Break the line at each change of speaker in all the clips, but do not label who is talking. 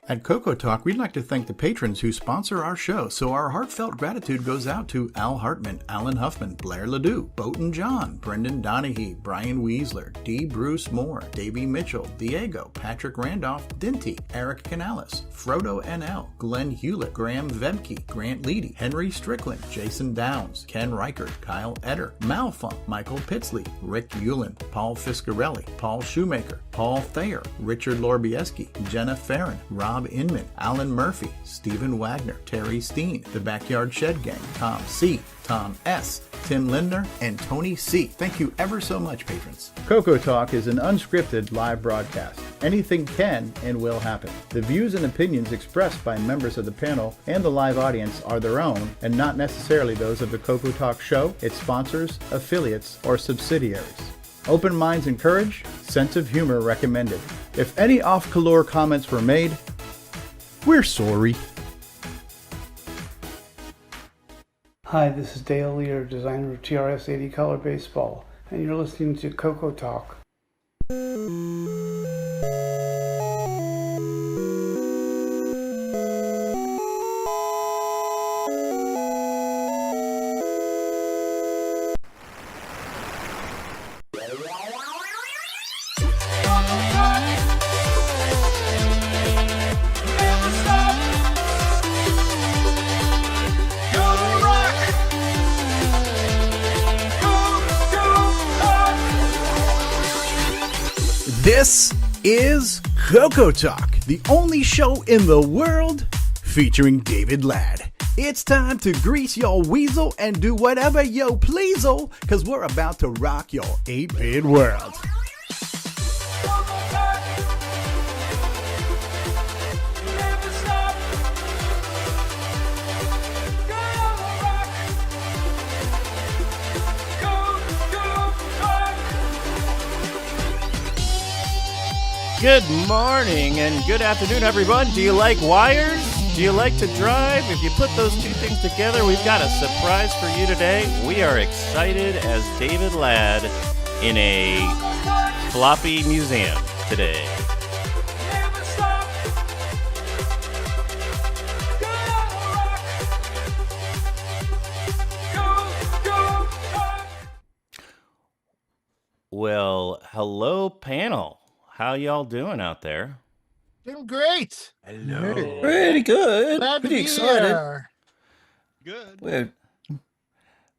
At CoCoTALK, we'd like to thank the patrons who sponsor our show, so our heartfelt gratitude goes out to Al Hartman, Alan Huffman, Blair Ledoux, Boaton John, Brendan Donahue, Brian Weasler, D. Bruce Moore, Davey Mitchell, Diego, Patrick Randolph, Dinty, Eric Canales, Frodo NL, Glenn Hewlett, Graham Vebke, Grant Leedy, Henry Strickland, Jason Downs, Ken Reichert, Kyle Etter, Malfunk, Michael Pitsley, Rick Hewlin, Paul Fiscarelli, Paul Shoemaker, Paul Thayer, Richard Lorbieski, Jenna Farron, Rob Inman, Alan Murphy, Stephen Wagner, Terry Steen, The Backyard Shed Gang, Tom C., Tom S., Tim Lindner, and Tony C. Thank you ever so much, patrons. CoCoTALK is an unscripted live broadcast. Anything can and will happen. The views and opinions expressed by members of the panel and the live audience are their own and not necessarily those of the CoCoTALK show, its sponsors, affiliates, or subsidiaries. Open minds encouraged, sense of humor recommended. If any off-color comments were made, we're sorry.
Hi, this is Dale Lear, designer of TRS-80 Color Baseball, and you're listening to CoCoTALK.
This is CoCoTALK, the only show in the world featuring David Ladd. It's time to grease your weasel and do whatever yo please'll, cause we're about to rock your 8-bit world.
Good morning and good afternoon, everyone. Do you like wires? Do you like to drive? If you put those two things together, we've got a surprise for you today. We are excited as David Ladd in a floppy museum today. Well, hello, panel. How y'all doing out there?
Doing great.
Hello.
Pretty good.
Glad to
Pretty
be
excited.
here.
Good.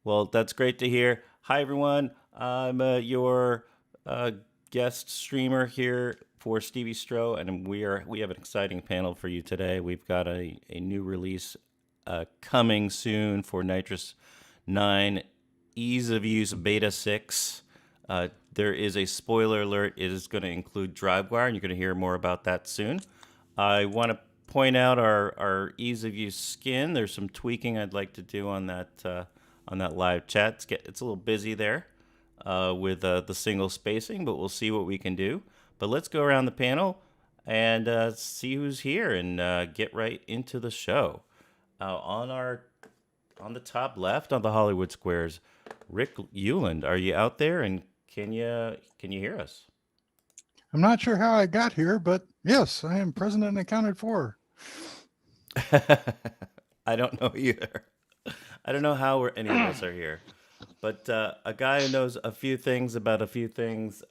Well, that's great to hear. Hi, everyone. I'm your guest streamer here for Stevie Stroh, and we have an exciting panel for you today. We've got a new release coming soon for NitrOS 9 Ease of Use Beta 6. There is a spoiler alert. It is going to include DriveWire, and you're going to hear more about that soon. I want to point out our ease of use skin. There's some tweaking I'd like to do on that live chat. It's a little busy there with the single spacing, but we'll see what we can do. But let's go around the panel and see who's here and get right into the show. On the top left on the Hollywood Squares, Rick Hewlin, are you out there? And can you hear us?
I'm not sure how I got here, but yes, I am present and accounted for.
I don't know either. I don't know how any of us are here. But a guy who knows a few things about a few things,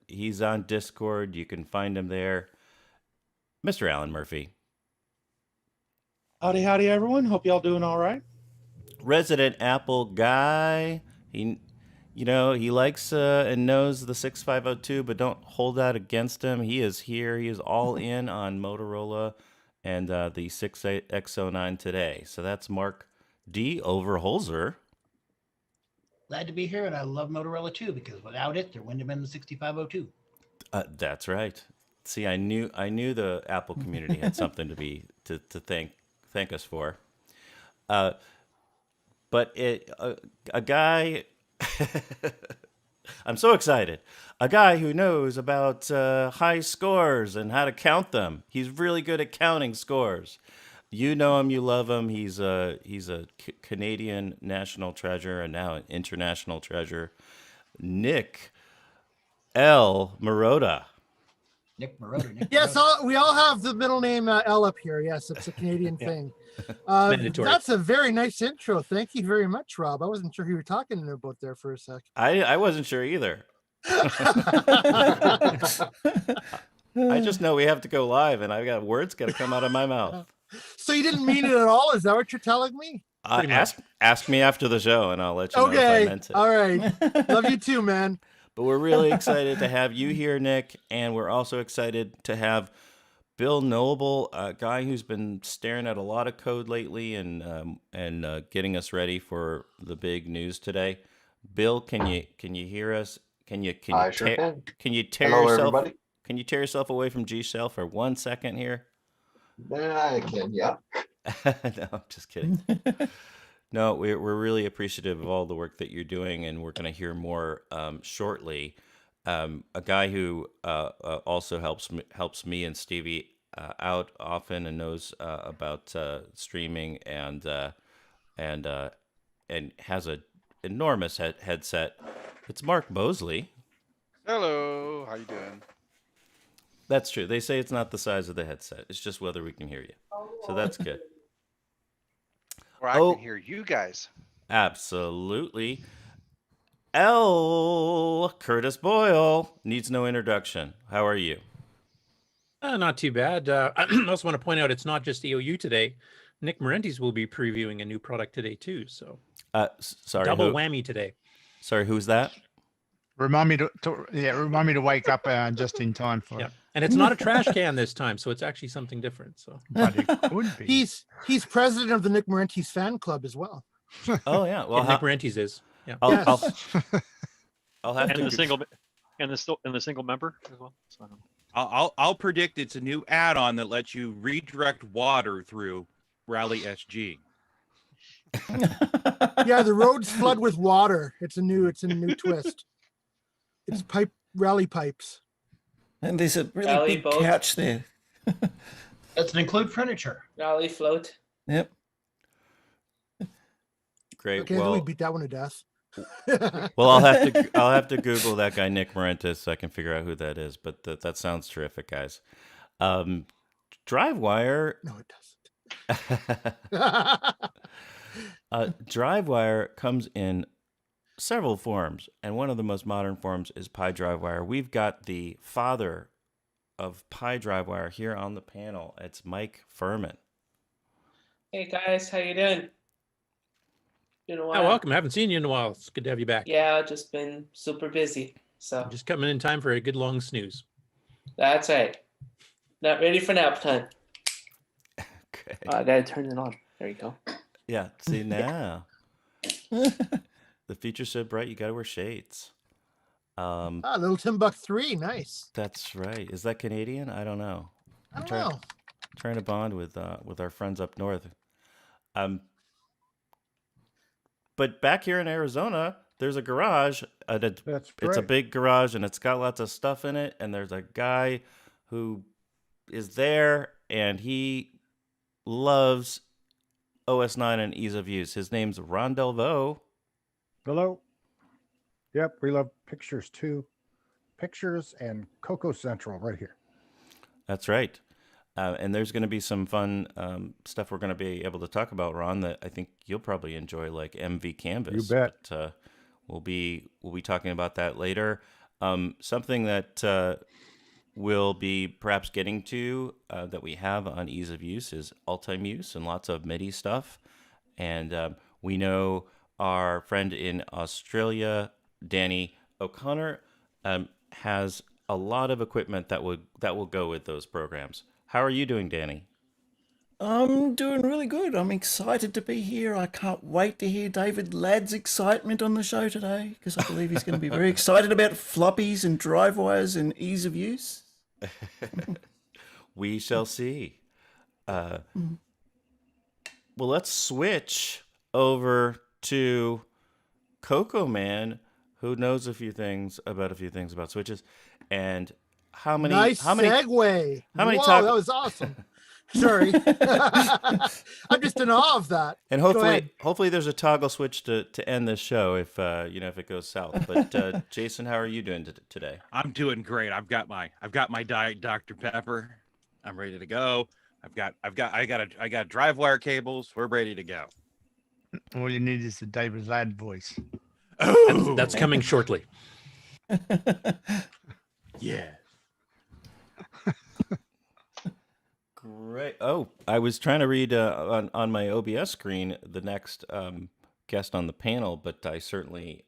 he's on Discord. You can find him there. Mr. Alan Murphy.
Howdy, everyone. Hope y'all doing all right.
Resident Apple guy. He likes and knows the 6502, but don't hold that against him. He is here. He is all in on Motorola and the 6X09 today. So that's Mark D. Overholzer.
Glad to be here, and I love Motorola too, because without it, there wouldn't have been the 6502.
That's right. See, I knew the Apple community had something to thank us for. But a guy. I'm so excited. A guy who knows about high scores and how to count them. He's really good at counting scores. You know him, you love him. He's a Canadian national treasure and now an international treasure. Nick L. Marotta.
Nick Marotta. Nick
Yes,
Marotta.
we all have the middle name L up here. Yes, it's a Canadian thing. That's a very nice intro. Thank you very much, Rob. I wasn't sure who you were talking about there for a sec.
I wasn't sure either. I just know we have to go live, and I've got words got to come out of my mouth.
So you didn't mean it at all? Is that what you're telling me?
Ask me after the show, and I'll let you know if I meant it.
All right. Love you too, man.
But we're really excited to have you here, Nick, and we're also excited to have Bill Noble, a guy who's been staring at a lot of code lately and getting us ready for the big news today. Bill, can you hear us? Can you tear
Hello,
yourself?
Everybody.
Can you tear yourself away from G Shell for 1 second here?
I can, yeah.
No, I'm just kidding. No, we're really appreciative of all the work that you're doing, and we're going to hear more shortly. A guy who also helps me and Stevie out often and knows about streaming and has an enormous headset. It's Mark Mosley.
Hello, how you doing?
That's true. They say it's not the size of the headset. It's just whether we can hear you. So that's good.
Or I can hear you guys.
Absolutely. L. Curtis Boyle needs no introduction. How are you?
Not too bad. I also want to point out it's not just EOU today. Nick Marentes will be previewing a new product today too. So
sorry,
double whammy today.
Sorry, who's that?
Remind me to wake up just in time for.
Yeah, and it's not a trash can this time, so it's actually something different. So
but it could be.
He's president of the Nick Marentes fan club as well.
Oh yeah, well
Nick Marentes is. Yeah,
I'll have
and
to
the single and the single member as well. So,
I'll predict it's a new add-on that lets you redirect water through Rally SG.
Yeah, the roads flood with water. It's a new twist. It's rally pipes.
And there's a really
Rally
big
boat.
couch there.
Doesn't include furniture.
Rally float.
Yep.
Great.
Okay,
well,
we beat that one to death.
Well, I'll have to Google that guy Nick Marentes so I can figure out who that is. But that sounds terrific, guys. DriveWire.
No, it doesn't.
DriveWire comes in several forms, and one of the most modern forms is PyDriveWire. We've got the father of PyDriveWire here on the panel. It's Mike Furman.
Hey guys, how you doing? Been a while.
Oh, welcome. I haven't seen you in a while. It's good to have you back.
Yeah, just been super busy. So
Just coming in time for a good long snooze.
that's right. Not ready for nap time.
Okay.
I gotta turn it on. There you go.
Yeah. See now. The future's so bright, you got to wear shades.
Little Timbuk 3, nice.
That's right. Is that Canadian? I don't know.
I don't know.
Trying to bond with our friends up north. But back here in Arizona, there's a garage. It's a big garage, and it's got lots of stuff in it. And there's a guy who is there, and he loves OS9 and ease of use. His name's Ron Delvaux.
Hello. Yep, we love pictures too. Pictures and CoCo Central right here.
That's right. And there's going to be some fun stuff we're going to be able to talk about, Ron, that I think you'll probably enjoy, like MV Canvas.
You bet.
But, we'll be talking about that later. Something that we'll be perhaps getting to that we have on ease of use is all-time use and lots of MIDI stuff. And we know our friend in Australia, Danny O'Connor, has a lot of equipment that will go with those programs. How are you doing, Danny?
I'm doing really good. I'm excited to be here. I can't wait to hear David Ladd's excitement on the show today, because I believe he's going to be very excited about floppies and drive wires and ease of use.
We shall see. Well, let's switch over to CoCo Man, who knows a few things about switches. And how many
segue.
How many
Whoa,
talk,
that was awesome. Sorry. I'm just in awe of that.
And
Go ahead.
hopefully there's a toggle switch to end this show if if it goes south. But Jason, how are you doing today?
I'm doing great. I've got my Diet Dr. Pepper. I'm ready to go. I got drive wire cables. We're ready to go.
All you need is the David Ladd voice.
Oh,
That's coming shortly.
Yeah.
Great. Oh, I was trying to read on my OBS screen the next guest on the panel, but I certainly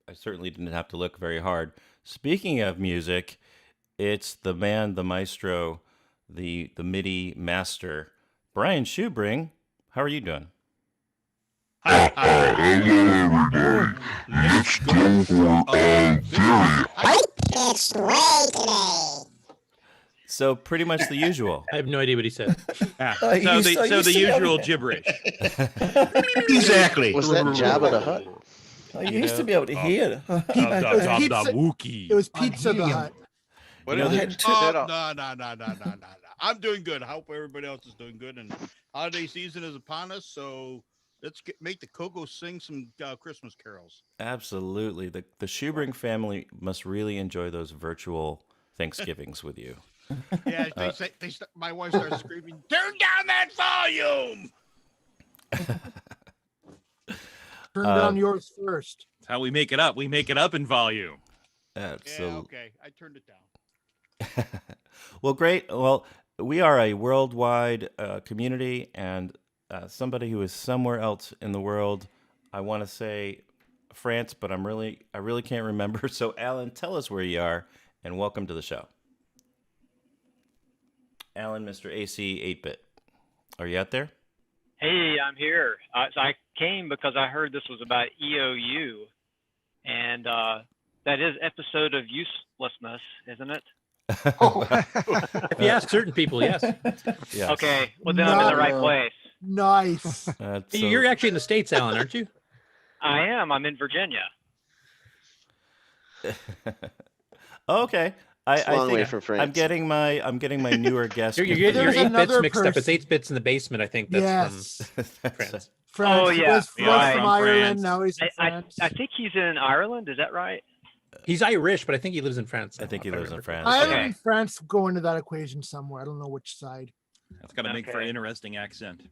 didn't have to look very hard. Speaking of music, it's the man, the maestro, the MIDI master, Brian Schubring. How are you doing?
It's way today.
So pretty much the usual.
I have no idea what he said.
So the usual gibberish.
Exactly.
Was that Jabba the Hutt?
I used to be able to hear.
It was Pizza the Hut.
What
You know,
is
they-
it? No. I'm doing good. I hope everybody else is doing good. And holiday season is upon us, so let's make the CoCo sing some Christmas carols.
Absolutely. The Schubring family must really enjoy those virtual Thanksgivings with you.
Yeah, my wife starts screaming, "Turn down that volume!"
Turn down yours first.
That's how we make it up. We make it up in volume.
Absolutely.
Yeah, okay. I turned it down.
Well, great. Well, we are a worldwide community, and somebody who is somewhere else in the world. I want to say France, but I really can't remember. So, Alan, tell us where you are, and welcome to the show. Alan, Mr. AC 8-bit, are you out there?
Hey, I'm here. So I came because I heard this was about EOU, and that is episode of uselessness, isn't it?
If you ask certain people, yes.
Yes.
Okay, well then I'm in the right place.
Nice.
You're actually in the States, Alan, aren't you?
I am. I'm in Virginia.
Okay. I
long way
think
from France.
I'm getting my newer guest.
You're getting your
There's
8 bits
another
mixed up. It's
person.
8 bits in the basement, I think. That's
Yes.
from France.
France.
Oh, yeah.
Was
Yeah,
from
from
Ireland.
France.
Now he's in
I
France.
think he's in Ireland. Is that right?
He's Irish, but I think he lives in France.
I think he
if
lives in
remember
France.
Ireland
Okay.
and France go into that equation somewhere. I don't know which side.
That's gonna make for an
Okay.
interesting accent.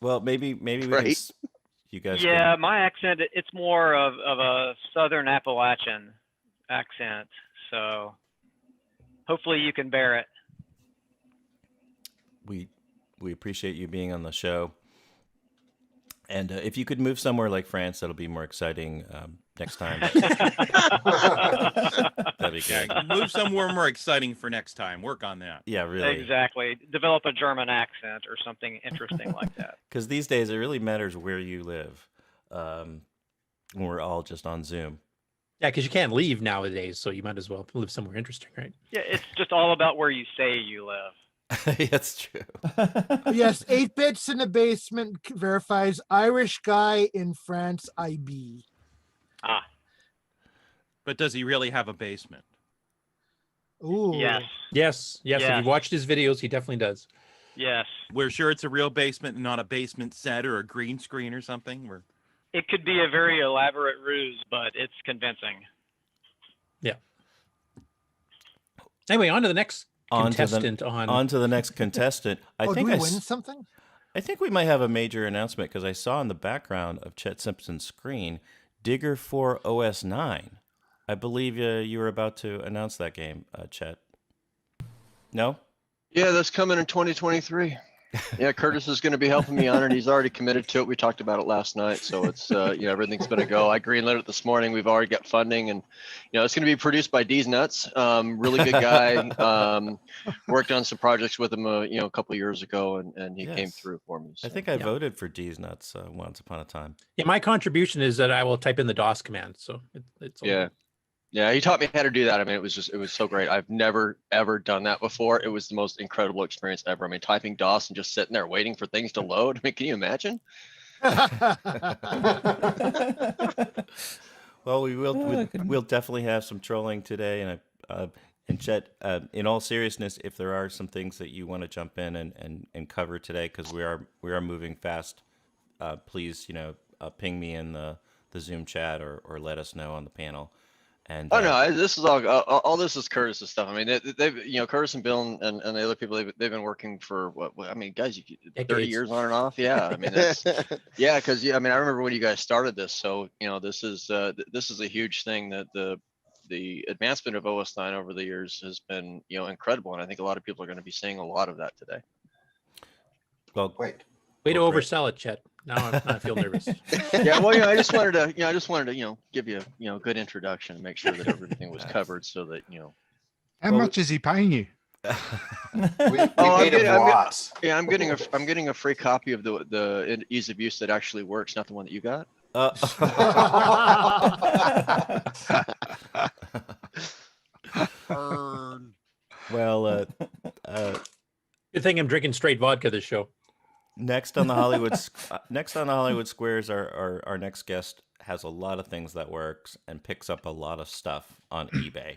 Well, maybe we can,
Right.
you guys.
Yeah, my accent, it's more of a Southern Appalachian accent. So hopefully you can bear it.
We appreciate you being on the show. And if you could move somewhere like France, that'll be more exciting next time. That'd be good.
Yeah, move somewhere more exciting for next time. Work on that.
Yeah, really.
Exactly. Develop a German accent or something interesting like that.
Because these days it really matters where you live. When we're all just on Zoom.
Yeah, because you can't leave nowadays, so you might as well live somewhere interesting, right?
Yeah, it's just all about where you say you live.
That's true.
Yes, 8 bits in the basement verifies Irish guy in France IB.
Ah,
But does he really have a basement?
Ooh.
yes,
Yes. If
Yeah.
you've watched his videos, he definitely does.
yes.
We're sure it's a real basement and not a basement set or a green screen or something.
It could be a very elaborate ruse, but it's convincing.
Yeah. Anyway, on to the next contestant.
On to the next contestant. I
Oh,
think
do we
I
win
s-
something?
I think we might have a major announcement because I saw in the background of Chet Simpson's screen Digger 4 OS9. I believe you were about to announce that game, Chet. No?
Yeah, that's coming in 2023. Yeah, Curtis is going to be helping me on it. He's already committed to it. We talked about it last night, so it's everything's going to go. I greenlit it this morning. We've already got funding, and it's going to be produced by D's Nuts. Really good guy. Worked on some projects with him, a couple of years ago, and he came
Yes.
through for me.
I think I voted for D's Nuts once upon a time.
Yeah, my contribution is that I will type in the DOS command, so it's all
Yeah. Yeah, he taught me how to do that. I mean, it was so great. I've never, ever done that before. It was the most incredible experience ever. I mean, typing DOS and just sitting there waiting for things to load. I mean, can you imagine?
Well, we'll definitely have some trolling today, And Chet, in all seriousness, if there are some things that you want to jump in and cover today, because we are moving fast, please ping me in the Zoom chat or let us know on the panel. And
no, this is all this is Curtis's stuff. I mean, they've Curtis and Bill and the other people they've been working for what I mean, guys, 30 years on and off. Yeah, I mean, that's, yeah, because I mean, I remember when you guys started this. So this is a huge thing that the advancement of OS9 over the years has been incredible, and I think a lot of people are going to be seeing a lot of that today.
Well,
way to oversell it, Chet. Now I feel nervous.
Yeah, well, I just wanted to, give you a good introduction and make sure that everything was covered, so that
How much is he paying you?
I'm getting a free copy of the ease of use that actually works, not the one that you got.
Well,
good thing I'm drinking straight vodka this show.
Next on the Hollywood Squares, our next guest has a lot of things that works and picks up a lot of stuff on eBay.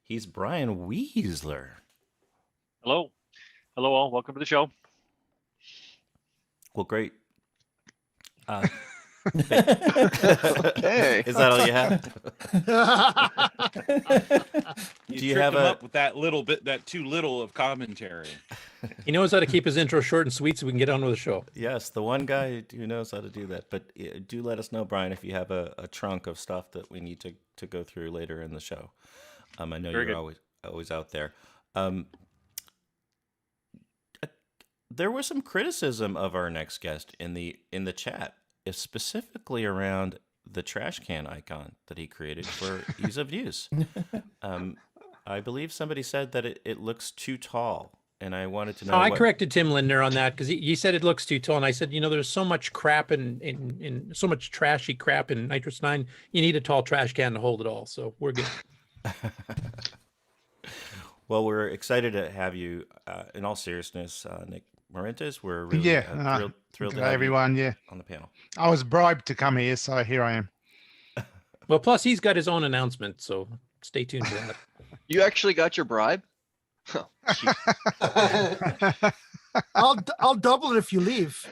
He's Brian Weasler.
Hello all. Welcome to the show.
Well, great.
Okay.
Is that all you have?
Do you have up with that too little of commentary?
He knows how to keep his intro short and sweet so we can get on with the show.
Yes, the one guy who knows how to do that. But do let us know, Brian, if you have a trunk of stuff that we need to go through later in the show. I know
Very
you're
good.
always out there. There was some criticism of our next guest in the chat, specifically around the trash can icon that he created for ease of use. I believe somebody said that it looks too tall. And I wanted to know.
I corrected Tim Lindner on that because he said it looks too tall, and I said, there's so much crap in so much trashy crap in NitrOS9. You need a tall trash can to hold it all. So we're good.
Well, we're excited to have you. In all seriousness, Nick Marentes, we're really thrilled to have
everyone.
you on the panel.
I was bribed to come here, so here I am.
Well, plus he's got his own announcement, so stay tuned for that.
You actually got your bribe?
I'll double it if you leave.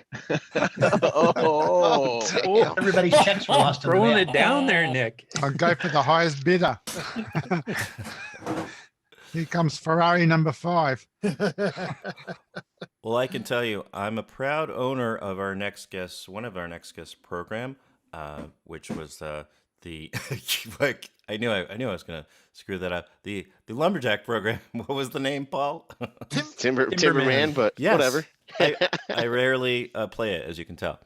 Everybody's checks were lost in the
Throwing
mail.
it down there, Nick.
I'll go for the highest bidder. Here comes Ferrari number 5.
Well, I can tell you, I'm a proud owner of one of our next guests program, which was the I knew I was gonna screw that up. The lumberjack program. What was the name, Paul?
Timberman, but
yes.
whatever.
I rarely play it, as you can tell.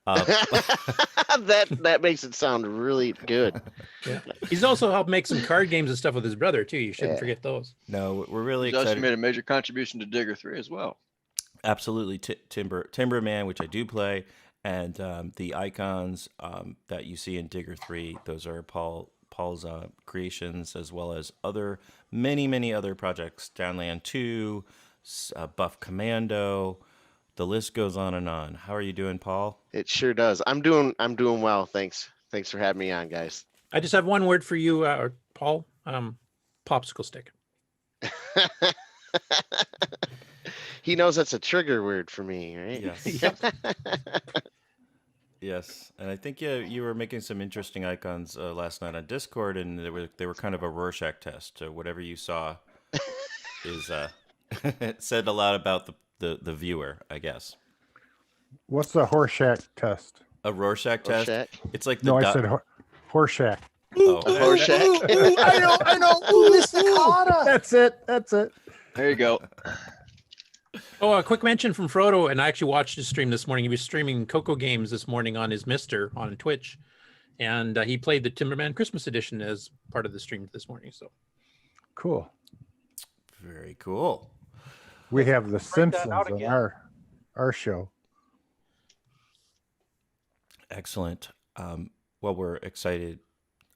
That makes it sound really good.
Yeah. He's also helped make some card games and stuff with his brother too. You shouldn't forget those.
No, we're really
He's also
excited.
made a major contribution to Digger 3 as well.
Absolutely, Timberman, which I do play, and the icons that you see in Digger 3, those are Paul's creations, as well as many other projects. Downland 2, Buff Commando. The list goes on and on. How are you doing, Paul?
It sure does. I'm doing well. Thanks for having me on, guys.
I just have one word for you, Paul. Popsicle stick.
He knows that's a trigger word for me, right?
Yes. Yes, and I think you were making some interesting icons last night on Discord, and they were kind of a Rorschach test. So whatever you saw is it said a lot about the viewer, I guess.
What's the Horseshack test?
A Rorschach test. It's like
I said Horseshack.
Oh.
Ooh, I know. Ooh, Mr.
That's it.
There you go.
Oh, a quick mention from Frodo, and I actually watched his stream this morning. He was streaming CoCo games this morning on his Mister on Twitch, and he played the Timberman Christmas Edition as part of the stream this morning. So
Cool.
Very cool.
We have The Simpsons on our show.
Excellent. Well, we're excited.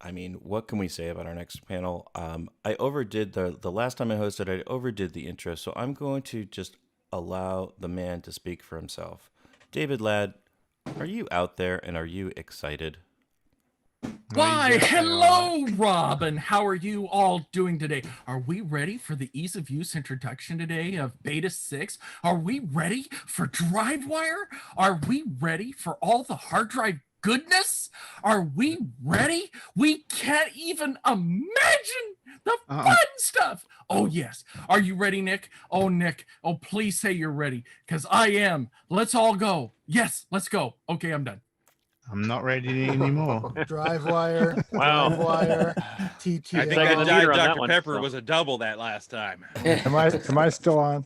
I mean, what can we say about our next panel? I overdid the last time I hosted. I overdid the intro, so I'm going to just allow the man to speak for himself. David Ladd, are you out there and are you excited?
Why, hello, Rob, and how are you all doing today? Are we ready for the ease of use introduction today of Beta 6? Are we ready for DriveWire? Are we ready for all the hard drive goodness? Are we ready? We can't even imagine the fun stuff. Oh, yes. Are you ready, Nick? Oh, Nick. Oh, please say you're ready, because I am. Let's all go. Yes, let's go. Okay, I'm done.
I'm not ready anymore.
DriveWire.
Wow.
DriveWire.
I
TTL.
think
Second
I
leader
died
on that
Dr.
one,
Pepper
so.
was a double that last time.
Am I still on?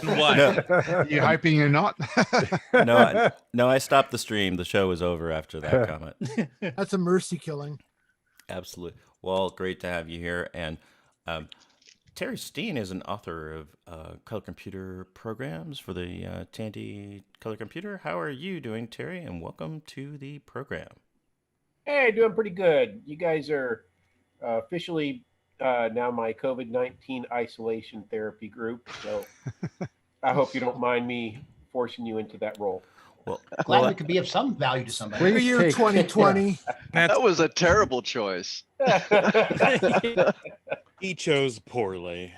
What?
You hoping you're not?
No, I stopped the stream. The show was over after that comment.
That's a mercy killing.
Absolutely. Well, great to have you here. And Terry Steen is an author of color computer programs for the Tandy Color Computer. How are you doing, Terry? And welcome to the program.
Hey, doing pretty good. You guys are officially now my COVID-19 isolation therapy group. So I hope you don't mind me forcing you into that role.
Well,
Glad we could be of some value to somebody.
For you, 2020.
That was a terrible choice.
He chose poorly.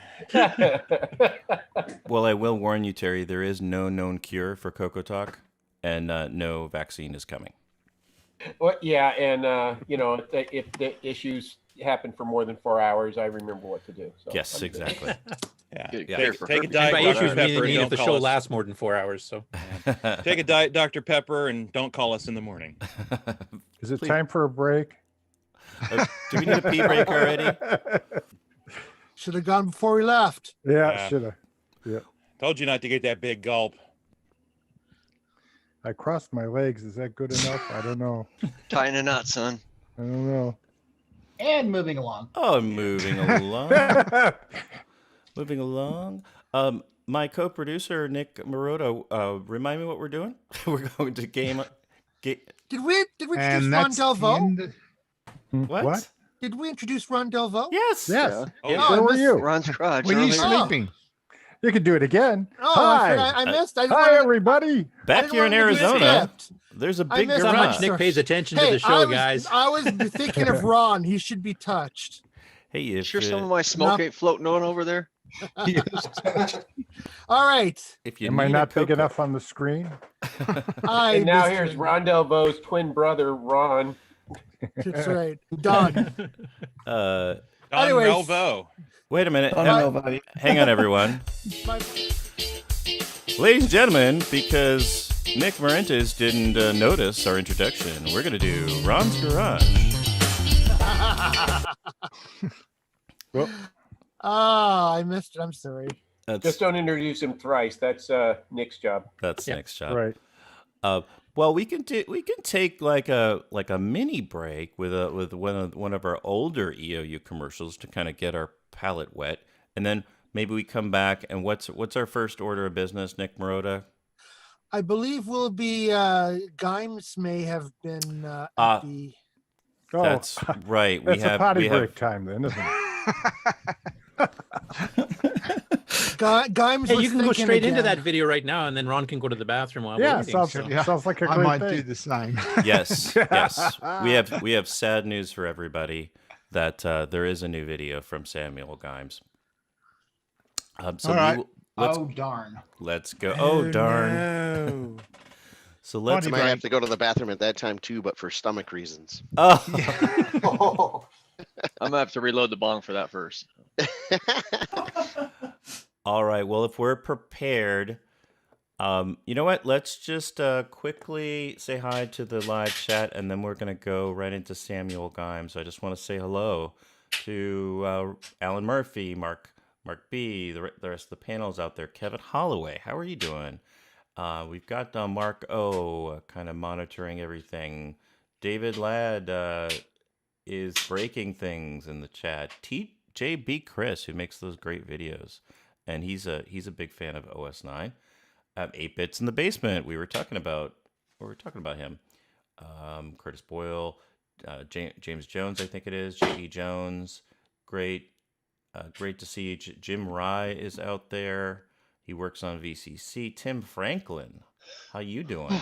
Well, I will warn you, Terry, there is no known cure for CoCoTALK, and no vaccine is coming.
Well, yeah, and you know, if the issues happen for more than 4 hours, I remember what to do. So
Yes, exactly.
Yeah.
Take a
And
diet
by
Dr.
issues,
Pepper.
mean
and
if the
don't
show
call us.
lasts more than 4 hours. So
Take a diet Dr. Pepper and don't call us in the morning.
Is it
Please.
time for a break?
Do we need a pee break already?
Should have gone before we left.
Yeah, should have. Yeah.
Told you not to get that big gulp.
I crossed my legs. Is that good enough? I don't know.
Tying a knot, son.
I don't know.
And moving along.
Oh, moving along. Moving along. My co-producer, Nick Marotta, remind me what we're doing? We're going to game...
Did we introduce
And
Ron
that's the
Delvaux?
end.
What?
Did we introduce Ron Delvaux?
Yes.
Yes.
Oh,
Where were you?
Ron's crotch.
Were you
earlier.
sleeping?
You could do it again.
Oh,
Hi.
I missed. I didn't
Hi,
wanna-
everybody.
Back
didn't
here in
wanna miss
Arizona,
it.
there's a
I
big
missed
how
garage.
much Nick pays attention to
Hey,
the show,
I was,
guys.
I was thinking of Ron. He should be touched.
Hey, if
Sure some of my smoke ain't floating on over there?
All right.
if you
Am I
need a
not big
Coco-
enough on the screen?
And now here's Ron Delvaux's twin brother, Ron.
That's right. Done.
Don
Anyways.
Melvo.
Wait a minute.
Don Melvo.
Hang on, everyone. Ladies and gentlemen, because Nick Marentes didn't notice our introduction, we're going to do Ron's Garage.
I missed it. I'm sorry.
Just don't introduce him thrice. That's Nick's job.
That's Nick's job.
Right.
Well, we can take like a mini break with one of our older EOU commercials to kind of get our palate wet, and then maybe we come back and what's our first order of business, Nick Marotta?
I believe will be GIME-X may have been at the.
Oh,
That's right.
That's a potty break time then, isn't it?
GIME-X
Hey,
was
you can go
thinking
straight into
again.
that video right now, and then Ron can go to the bathroom while
Yeah,
we're eating.
sounds like a
I
great
might
thing.
do the same.
Yes, yes. We have sad news for everybody that there is a new video from Samuel Gimes. So
All right.
Oh, darn.
Let's go. Oh, darn.
No.
So let's.
I might have to go to the bathroom at that time too, but for stomach reasons.
Oh.
I'm gonna have to reload the bong for that first.
All right. Well, if we're prepared, you know what? Let's just quickly say hi to the live chat, and then we're going to go right into Samuel Gimes. So I just want to say hello to Alan Murphy, Mark B, the rest of the panels out there. Kevin Holloway, how are you doing? We've got Mark O kind of monitoring everything. David Ladd is breaking things in the chat. TJB Chris, who makes those great videos, and he's a big fan of OS9. 8-Bits in the Basement. We were talking about him. Curtis Boyle, James Jones, I think it is. J.E. Jones, great to see. Jim Rye is out there. He works on VCC. Tim Franklin, how you doing?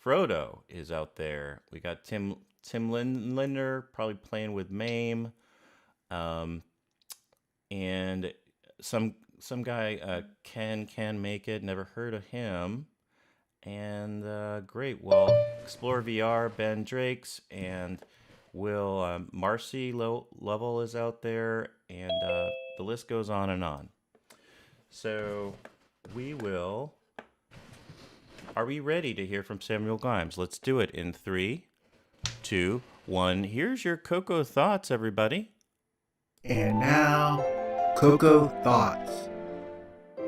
Frodo is out there. We got Tim Linder probably playing with Mame, and some guy can make it. Never heard of him. And great. Well, Explore VR, Ben Drakes, and Will Marcy Level is out there, and the list goes on and on. So we will. Are we ready to hear from Samuel Gimes? Let's do it in 3, 2, 1. Here's your CoCo thoughts, everybody.
And now, CoCo Thoughts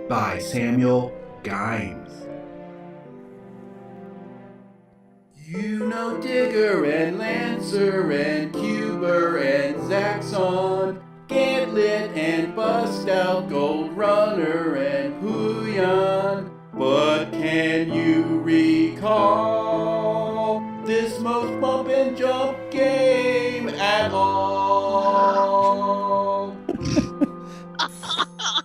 by Samuel Gimes.
You know Digger and Lancer and Cuber and Zaxxon, Gantlet and Bust Out, Gold Runner and Huyan. But can you recall this most bump and jump game at all?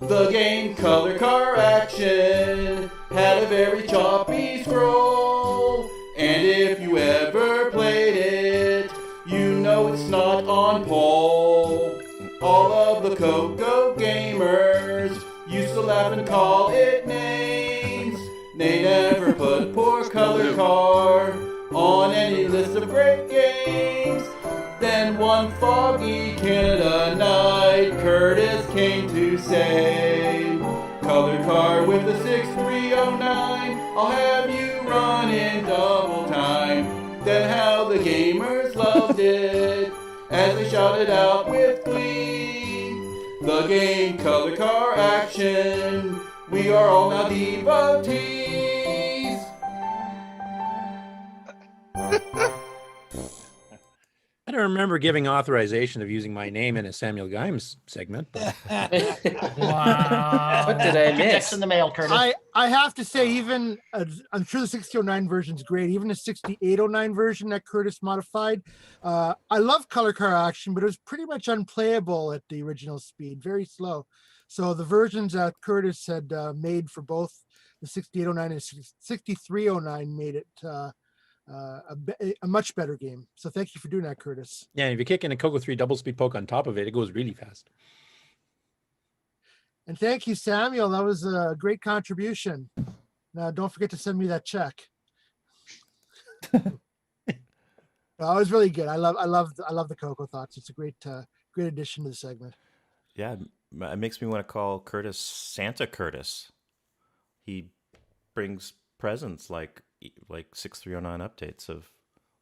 The game Color Car Action had a very choppy scroll, and if you ever played it, you know it's not on poll. All of the CoCo gamers used to laugh and call it names. They never put poor Color Car on any list of great games. Then one foggy Canada night, Curtis came to say, Color Car with the 6309, I'll have you run in double time. Then how the gamers loved it as they shouted out with glee. The game Color Car Action, we are all now devotees.
I don't remember giving authorization of using my name in a Samuel Gimes segment. But...
Wow.
What did I miss? Checks in the mail, Curtis.
I have to say, even I'm sure the 6009 version is great. Even the 6809 version that Curtis modified, I love Color Car Action, but it was pretty much unplayable at the original speed, very slow. So the versions that Curtis had made for both the 6809 and 6309 made it a much better game. So thank you for doing that, Curtis.
Yeah, if you kick in a CoCo 3 double speed poke on top of it, it goes really fast.
And thank you, Samuel. That was a great contribution. Now, don't forget to send me that check. Well, it was really good. I love the CoCo thoughts. It's a great addition to the segment.
Yeah, it makes me want to call Curtis Santa Curtis. He brings presents like 6309 updates of.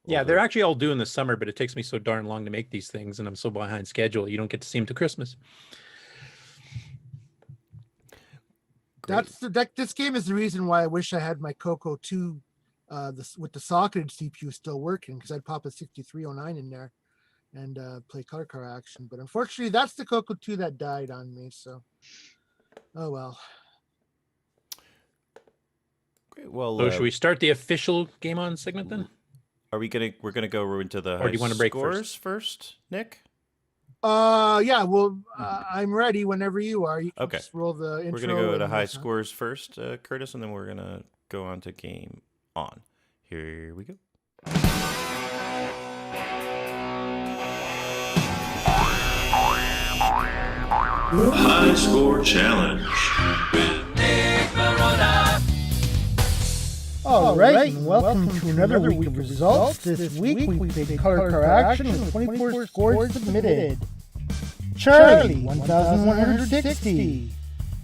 Yeah, they're actually all due in the summer, but it takes me so darn long to make these things, and I'm so behind schedule. You don't get to see them till Christmas.
This game is the reason why I wish I had my CoCo 2 with the socketed CPU still working, because I'd pop a 6309 in there and play Color Car Action. But unfortunately, that's the CoCo 2 that died on me. So, oh well.
Great. Well,
so should we start the official Game On segment then?
We're gonna go into the
or do you want to break
scores first, Nick?
Yeah. Well, I'm ready whenever you are. You can
okay.
Just roll the intro.
We're gonna go to high scores first, Curtis, and then we're gonna go on to Game On. Here we go.
High Score Challenge with Nick Marotta.
All right, and welcome to another week of results. This week we played Color Car Action with 24 scores submitted. Charlie, 1,160.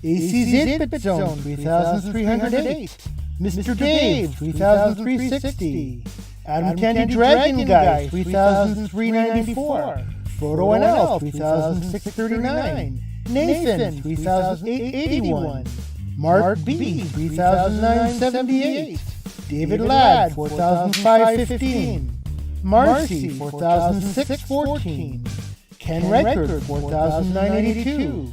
AC's 8-Bit Zone, 3,308. Mr. Dave, 3,360. Adam Candy Dragon Guy, 3,394. Frodo NL, 3,639. Nathan, 3,881. Mark B, 3,978. David Ladd, 4,515. Marcy, 4,614. Ken Record, 4,982.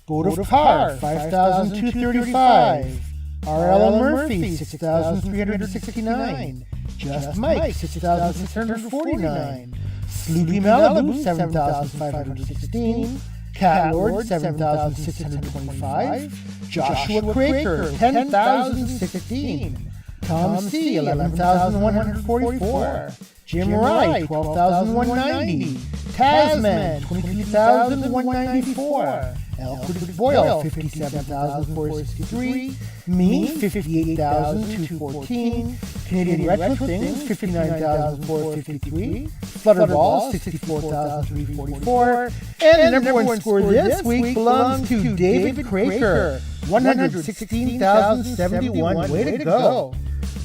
Boat of Car, 5,235. R.L. Murphy, 6,369. Just Mike, 6,649. Sloopy Malibu, 7,516. Cat Lord, 7,625. Joshua Craker, 10,016. Tom C, 11,144. Jim Wright, 12,190. Tasman, 23,194. Alfred Boyle, 57,463. Me, 58,214. Canadian Retro Things, 59,453. Flutterball, 64,344. And the number one score this week belongs to David Craker, 116,071. Way to go.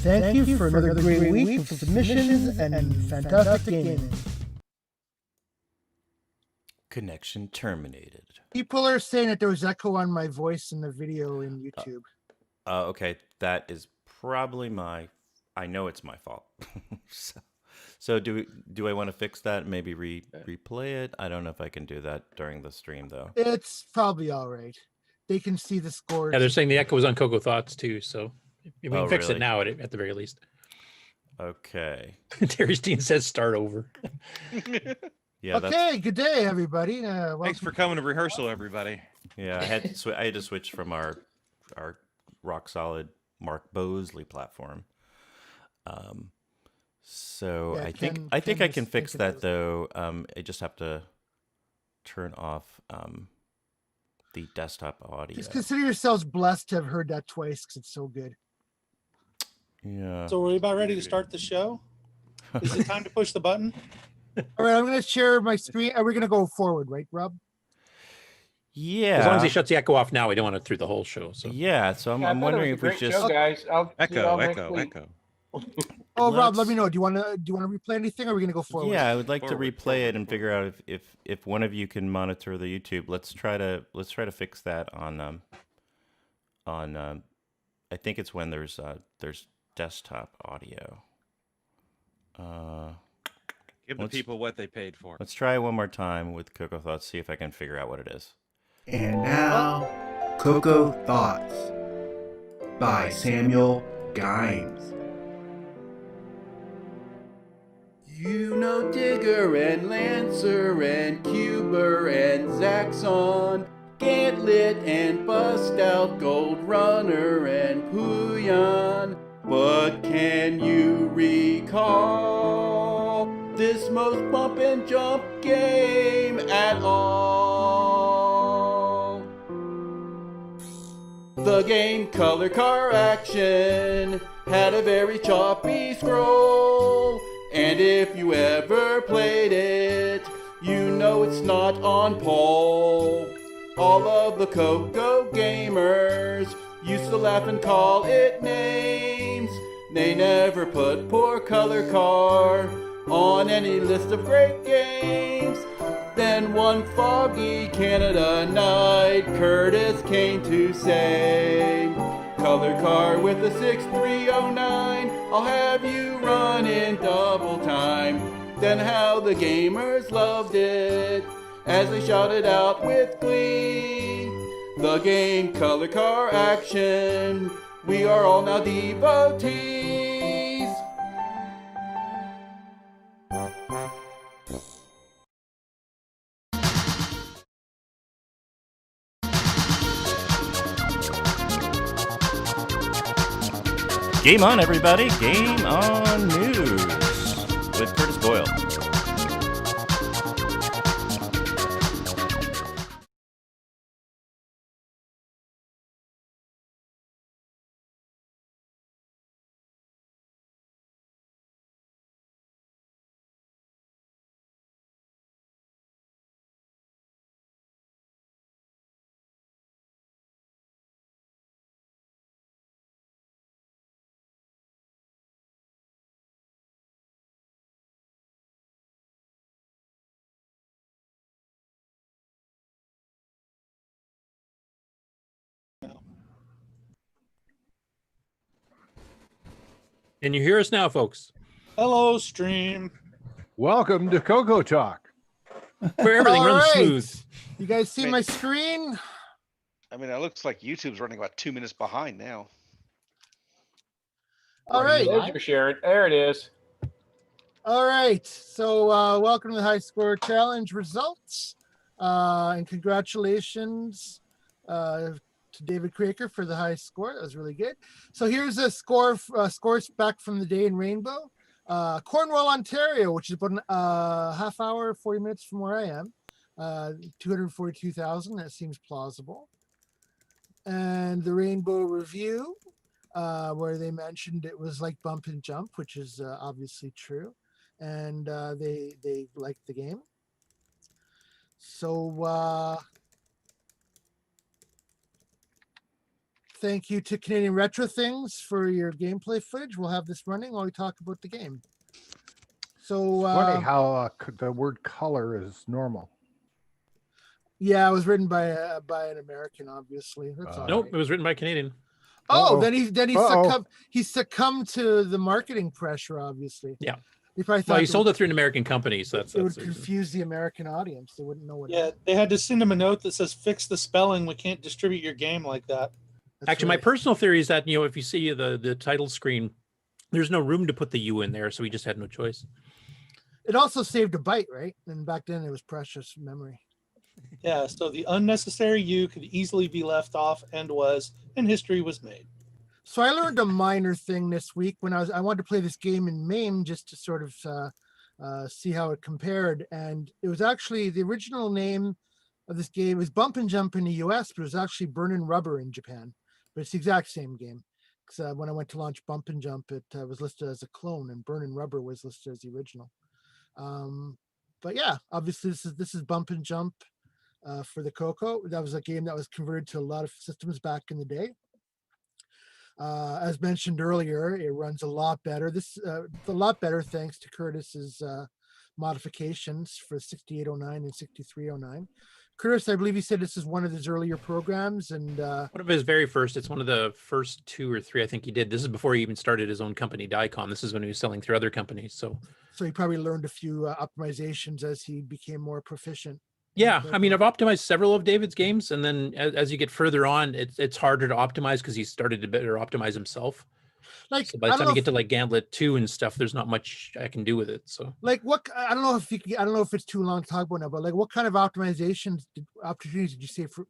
Thank you for another great week of submissions and fantastic gaming.
Connection terminated.
People are saying that there was echo on my voice in the video in YouTube.
Okay, that is probably I know it's my fault. so do I want to fix that? And maybe replay it? I don't know if I can do that during the stream though.
It's probably all right. They can see the scores.
Yeah, they're saying the echo was on Coco Thoughts too, so we can fix
really?
it now at the very least.
Okay.
Terry Steen says start over.
Yeah.
Okay. Good day, everybody.
Thanks for coming to rehearsal, everybody.
Yeah, I had to switch from our rock solid Mark Bosley platform. So
Yeah,
I think I can fix that though. I just have to turn off the desktop audio.
Just consider yourselves blessed to have heard that twice because it's so good.
Yeah.
So we're about ready to start the show? Is it time to push the button?
All right, I'm going to share my screen. Are we going to go forward, right, Rob?
Yeah.
As long as he shuts the echo off now, we don't want it through the whole show. So
yeah, so I'm wondering if we just
show, guys. I'll
echo.
Oh, Rob, let me know. Do you want to replay anything, or are we going to go forward?
Yeah, I would like to replay it and figure out if one of you can monitor the YouTube. Let's try to fix that on I think it's when there's desktop audio.
Give the people what they paid for.
Let's try it one more time with Coco Thoughts, see if I can figure out what it is.
And now, Coco Thoughts by Samuel Gimes. You know Digger and Lancer and Cuber and Zaxxon, Gantlet and Bust Out, Gold Runner and Puyon. But can you recall this most bump and jump game at all? The game Color Car Action had a very choppy scroll, and if you ever played it, you know it's not on poll. All of the CoCo gamers used to laugh and call it names. They never put poor Color Car on any list of great games. Then one foggy Canada night, Curtis came to say, Color Car with a 6309, I'll have you run in double time. Then how the gamers loved it as they shouted out with glee. The game Color Car Action, we are all now devotees.
Game on, everybody! Game on news with Curtis Boyle.
Can you hear us now, folks?
Hello, stream.
Welcome to CoCoTALK,
where everything
All
runs
right.
smooth.
You guys see my screen?
I mean, it looks like YouTube's running about 2 minutes behind now.
All right.
There's your Sharon. There it is.
All right. So welcome to the High Score Challenge results. And congratulations. to David Craker for the high score. That was really good. So here's a scores back from the day in Rainbow. Cornwall, Ontario, which is about a half hour, 40 minutes from where I am. 242,000. That seems plausible. And the Rainbow Review, where they mentioned it was like Bump and Jump, which is obviously true. And they liked the game. So thank you to Canadian Retro Things for your gameplay footage. We'll have this running while we talk about the game. So
It's funny how the word color is normal.
Yeah, it was written by an American, obviously. That's all
Nope,
right.
it was written by a Canadian.
Oh, then he succumbed to the marketing pressure, obviously.
Yeah.
He probably thought
Well, he sold it through an American company, so that's
it would
the reason.
confuse the American audience. They wouldn't know what.
Yeah, they had to send him a note that says, "Fix the spelling. We can't distribute your game like that."
Actually, my personal theory is that, you know, if you see the title screen, there's no room to put the U in there, so he just had no choice.
It also saved a byte, right? And back then it was precious memory.
Yeah, so the unnecessary U could easily be left off, and history was made.
So I learned a minor thing this week when I wanted to play this game in MAME just to sort of see how it compared. And it was actually the original name of this game was Bump and Jump in the US, but it was actually Burnin' Rubber in Japan. But it's the exact same game. Because when I went to launch Bump and Jump, it was listed as a clone, and Burnin' Rubber was listed as the original. But yeah, obviously this is Bump and Jump for the CoCo. That was a game that was converted to a lot of systems back in the day. As mentioned earlier, it runs a lot better. A lot better thanks to Curtis's modifications for 6809 and 6309. Curtis, I believe you said this is one of his earlier programs, and
one of his very first. It's one of the first 2 or 3 I think he did. This is before he even started his own company, Dicom. This is when he was selling through other companies. So
he probably learned a few optimizations as he became more proficient.
Yeah, I mean, I've optimized several of David's games, and then as you get further on, it's harder to optimize because he started to better optimize himself.
Like,
so by the time you get to like Gauntlet 2 and stuff, there's not much I can do with it. So
like, I don't know if it's too long to talk about now, but like, what kind of optimizations opportunities did you see for?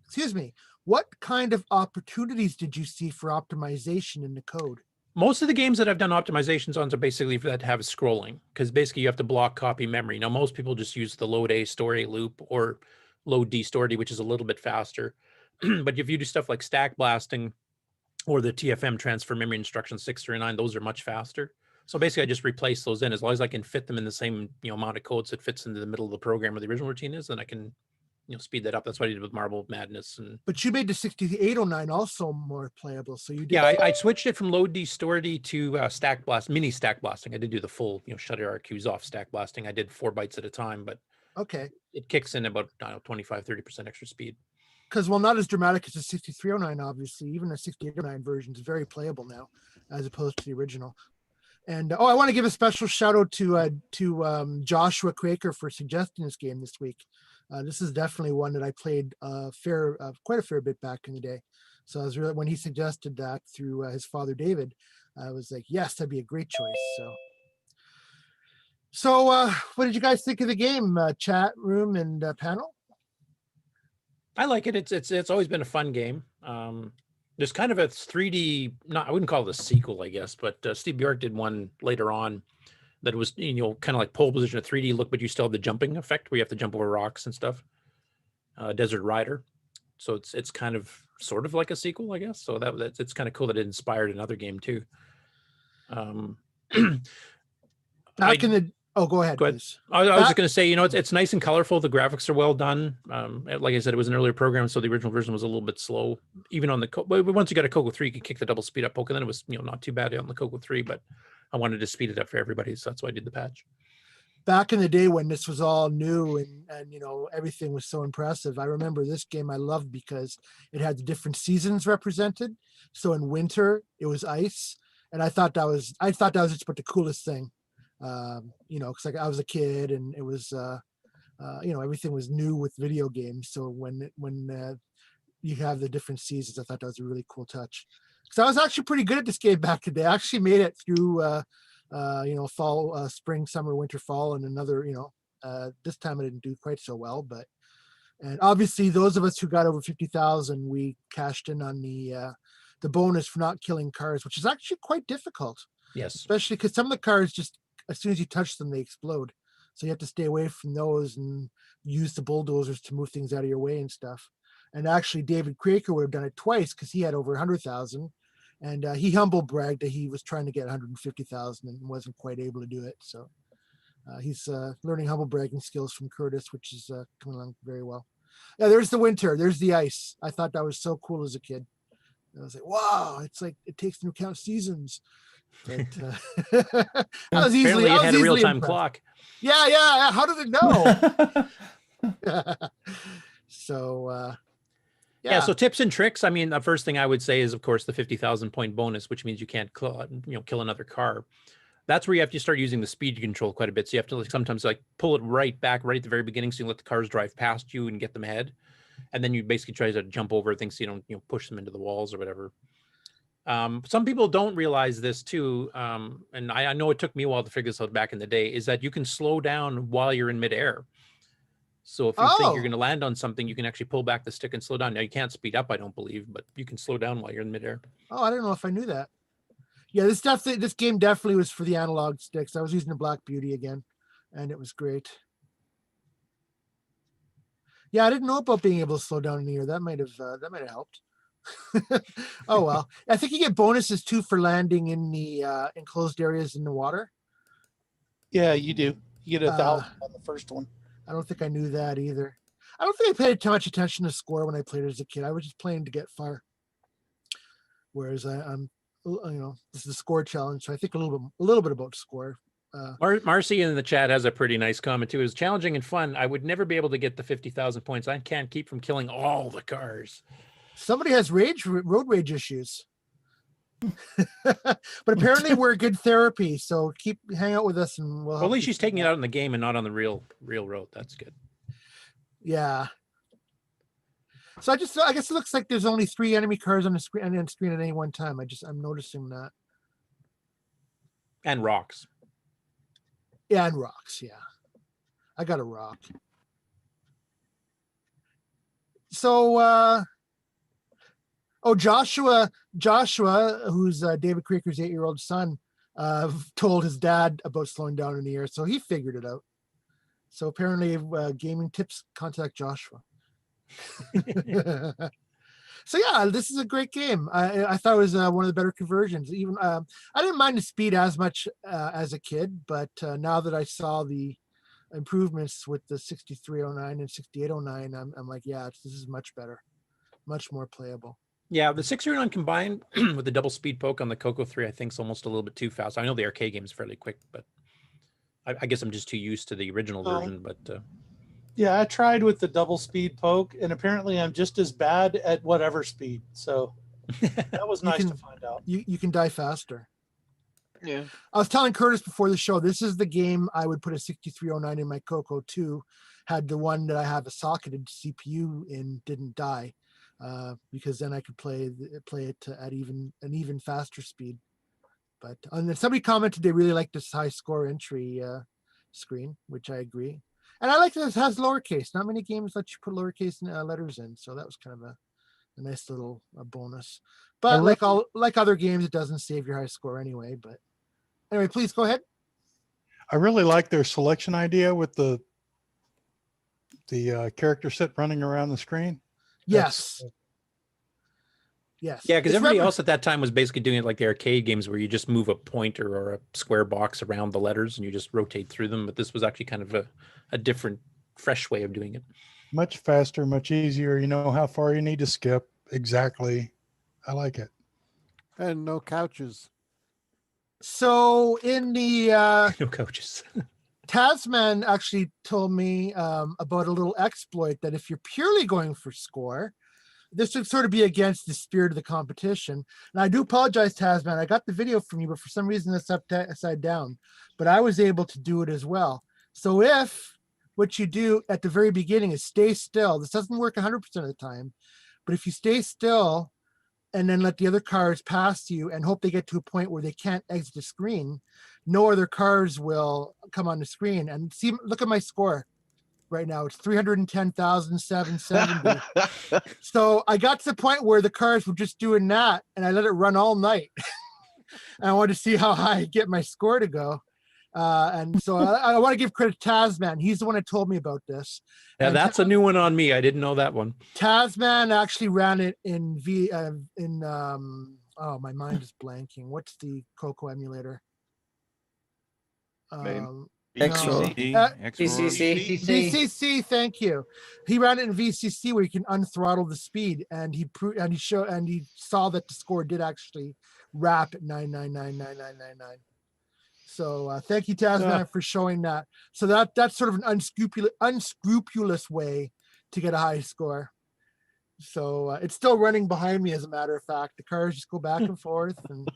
Excuse me. What kind of opportunities did you see for optimization in the code?
Most of the games that I've done optimizations on are basically for that to have scrolling, because basically you have to block copy memory. Now, most people just use the load A store A loop or load D store D, which is a little bit faster. But if you do stuff like stack blasting or the TFM transfer memory instruction 639, those are much faster. So basically I just replace those in. As long as I can fit them in the same amount of codes that fits into the middle of the program where the original routine is, then I can speed that up. That's what I did with Marble Madness. But
you made the 6809 also more playable. So you did.
Yeah, I switched it from load D store D to stack blast, mini stack blasting. I did do the full, shut RQs off stack blasting. I did 4 bytes at a time, but
okay,
it kicks in about 25-30% extra speed.
Because not as dramatic as the 6309, obviously. Even the 6809 version is very playable now, as opposed to the original. And I want to give a special shout out to Joshua Craker for suggesting this game this week. This is definitely one that I played quite a fair bit back in the day. So I was really, when he suggested that through his father David, I was like, yes, that'd be a great choice. So what did you guys think of the game, chat room and panel?
I like it. It's always been a fun game. There's kind of a 3D, I wouldn't call it a sequel, I guess, but Steve Bjork did one later on that was, kind of like pole position, a 3D look, but you still have the jumping effect where you have to jump over rocks and stuff. Desert Rider. So it's kind of sort of like a sequel, I guess. So it's kind of cool that it inspired another game too.
Go ahead.
Go ahead. I was just going to say, it's nice and colorful. The graphics are well done. Like I said, it was an earlier program, so the original version was a little bit slow. Even on but once you got a CoCo 3, you could kick the double speed up poke, and then it was not too bad on the CoCo 3. But I wanted to speed it up for everybody, so that's why I did the patch.
Back in the day when this was all new and everything was so impressive, I remember this game I loved because it had the different seasons represented. So in winter it was ice, and I thought that was just about the coolest thing. Because like I was a kid and it was everything was new with video games. So when you have the different seasons, I thought that was a really cool touch. Because I was actually pretty good at this game back in the day. I actually made it through fall, spring, summer, winter, fall, and another. This time I didn't do quite so well, but And obviously, those of us who got over 50,000, we cashed in on the bonus for not killing cars, which is actually quite difficult.
Yes.
Especially because some of the cars just, as soon as you touch them, they explode. So you have to stay away from those and use the bulldozers to move things out of your way and stuff. And actually, David Craker would have done it twice because he had over 100,000. And he humble bragged that he was trying to get 150,000 and wasn't quite able to do it. So he's learning humble bragging skills from Curtis, which is coming along very well. Yeah, there's the winter. There's the ice. I thought that was so cool as a kid. I was like, wow, it's like it takes into account seasons. But, I was
Apparently, it had a real-time
impressed.
clock.
Yeah. How did it know? So,
Yeah. So tips and tricks. I mean, the first thing I would say is, of course, the 50,000 point bonus, which means you can't kill another car. That's where you have to start using the speed control quite a bit. So you have to sometimes pull it right back right at the very beginning, so you let the cars drive past you and get them ahead, and then you basically try to jump over things so you don't push them into the walls or whatever. Some people don't realize this too, and I know it took me a while to figure this out back in the day, is that you can slow down while you're in midair. So if you think you're going to land on something, you can actually pull back the stick and slow down. Now, you can't speed up, I don't believe, but you can slow down while you're in midair.
Oh, I don't know if I knew that. Yeah, this game definitely was for the analog sticks. I was using the Black Beauty again, and it was great. Yeah, I didn't know about being able to slow down in the air. That might have helped. Oh well. I think you get bonuses too for landing in the enclosed areas in the water.
Yeah, you do. You get 1,000 on the first one.
I don't think I knew that either. I don't think I paid too much attention to score when I played as a kid. I was just playing to get far. Whereas I'm, this is a score challenge, so I think a little bit about score.
Marcy in the chat has a pretty nice comment too. It was challenging and fun. I would never be able to get the 50,000 points. I can't keep from killing all the cars.
Somebody has road rage issues. But apparently we're good therapy, so hang out with us and we'll
at least she's taking it out in the game and not on the real road. That's good.
Yeah. So I guess it looks like there's only 3 enemy cars on the screen at any one time. I'm noticing that.
And rocks.
Yeah, and rocks, yeah. I got a rock. So Joshua, who's David Creaker's 8-year-old son, told his dad about slowing down in the air, so he figured it out. So apparently, gaming tips, contact Joshua. So yeah, this is a great game. I thought it was one of the better conversions. Even I didn't mind the speed as much as a kid, but now that I saw the improvements with the 6309 and 6809, I'm like, yeah, this is much better, much more playable.
Yeah, the 609 combined with the double speed poke on the CoCo 3, I think is almost a little bit too fast. I know the arcade game is fairly quick, but I guess I'm just too used to the original version. But
yeah, I tried with the double speed poke, and apparently I'm just as bad at whatever speed. So that was nice to find out.
You can die faster.
Yeah.
I was telling Curtis before the show, this is the game I would put a 6309 in my CoCo 2, had the one that I have a socketed CPU in didn't die. Because then I could play it at an even faster speed. But and then somebody commented they really like this high score entry screen, which I agree. And I like that it has lowercase. Not many games let you put lowercase letters in, so that was kind of a nice little bonus. But like other games, it doesn't save your high score anyway. But anyway, please go ahead.
I really like their selection idea with the character set running around the screen.
Yes. Yes.
Yeah, because everybody else at that time was basically doing it like the arcade games where you just move a pointer or a square box around the letters and you just rotate through them. But this was actually kind of a different, fresh way of doing it.
Much faster, much easier. You know how far you need to skip. Exactly. I like it.
And no couches.
So in the
no couches.
Tasman actually told me about a little exploit that if you're purely going for score, this would sort of be against the spirit of the competition. And I do apologize, Tasman. I got the video from you, but for some reason it's upside down. But I was able to do it as well. So if what you do at the very beginning is stay still, this doesn't work 100% of the time, but if you stay still and then let the other cars pass you and hope they get to a point where they can't exit the screen, no other cars will come on the screen. And see, look at my score right now. It's 310,770. So I got to the point where the cars were just doing that, and I let it run all night. And I wanted to see how high I get my score to go. And so I want to give credit to Tasman. He's the one that told me about this.
Yeah,
And
that's a new one on me. I didn't know that one.
Tasman actually ran it in oh, my mind is blanking. What's the CoCo emulator? VCC, thank you. He ran it in VCC where you can unthrottle the speed, and he saw that the score did actually wrap at 9999999. So thank you, Tasman, for showing that. So that's sort of an unscrupulous way to get a high score. So it's still running behind me, as a matter of fact. The cars just go back and forth, and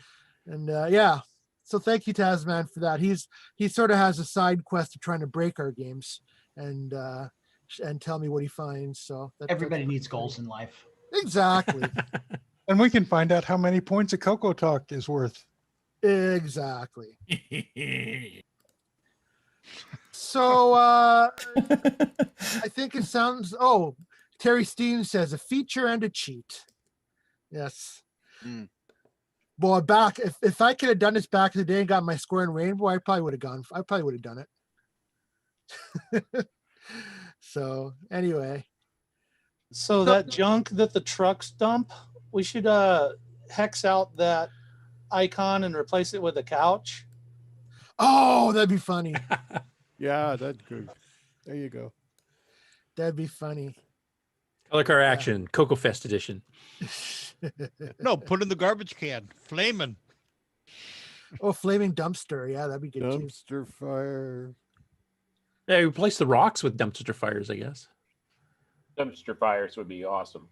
yeah. So thank you, Tasman, for that. He sort of has a side quest of trying to break our games and tell me what he finds. So
everybody needs goals in life.
Exactly.
And we can find out how many points a CoCoTALK is worth.
Exactly. So I think it sounds. Oh, Terry Steen says a feature and a cheat. Yes. Boy, if I could have done this back in the day and got my score in Rainbow, I probably would have done it. So anyway.
So that junk that the trucks dump, we should hex out that icon and replace it with a couch.
Oh, that'd be funny.
Yeah, that's good. There you go.
That'd be funny.
Color car action, Coco Fest edition.
No, put in the garbage can. Flaming.
Oh, flaming dumpster. Yeah, that'd be good.
Dumpster fire.
Yeah, replace the rocks with dumpster fires, I guess.
Dumpster fires would be awesome.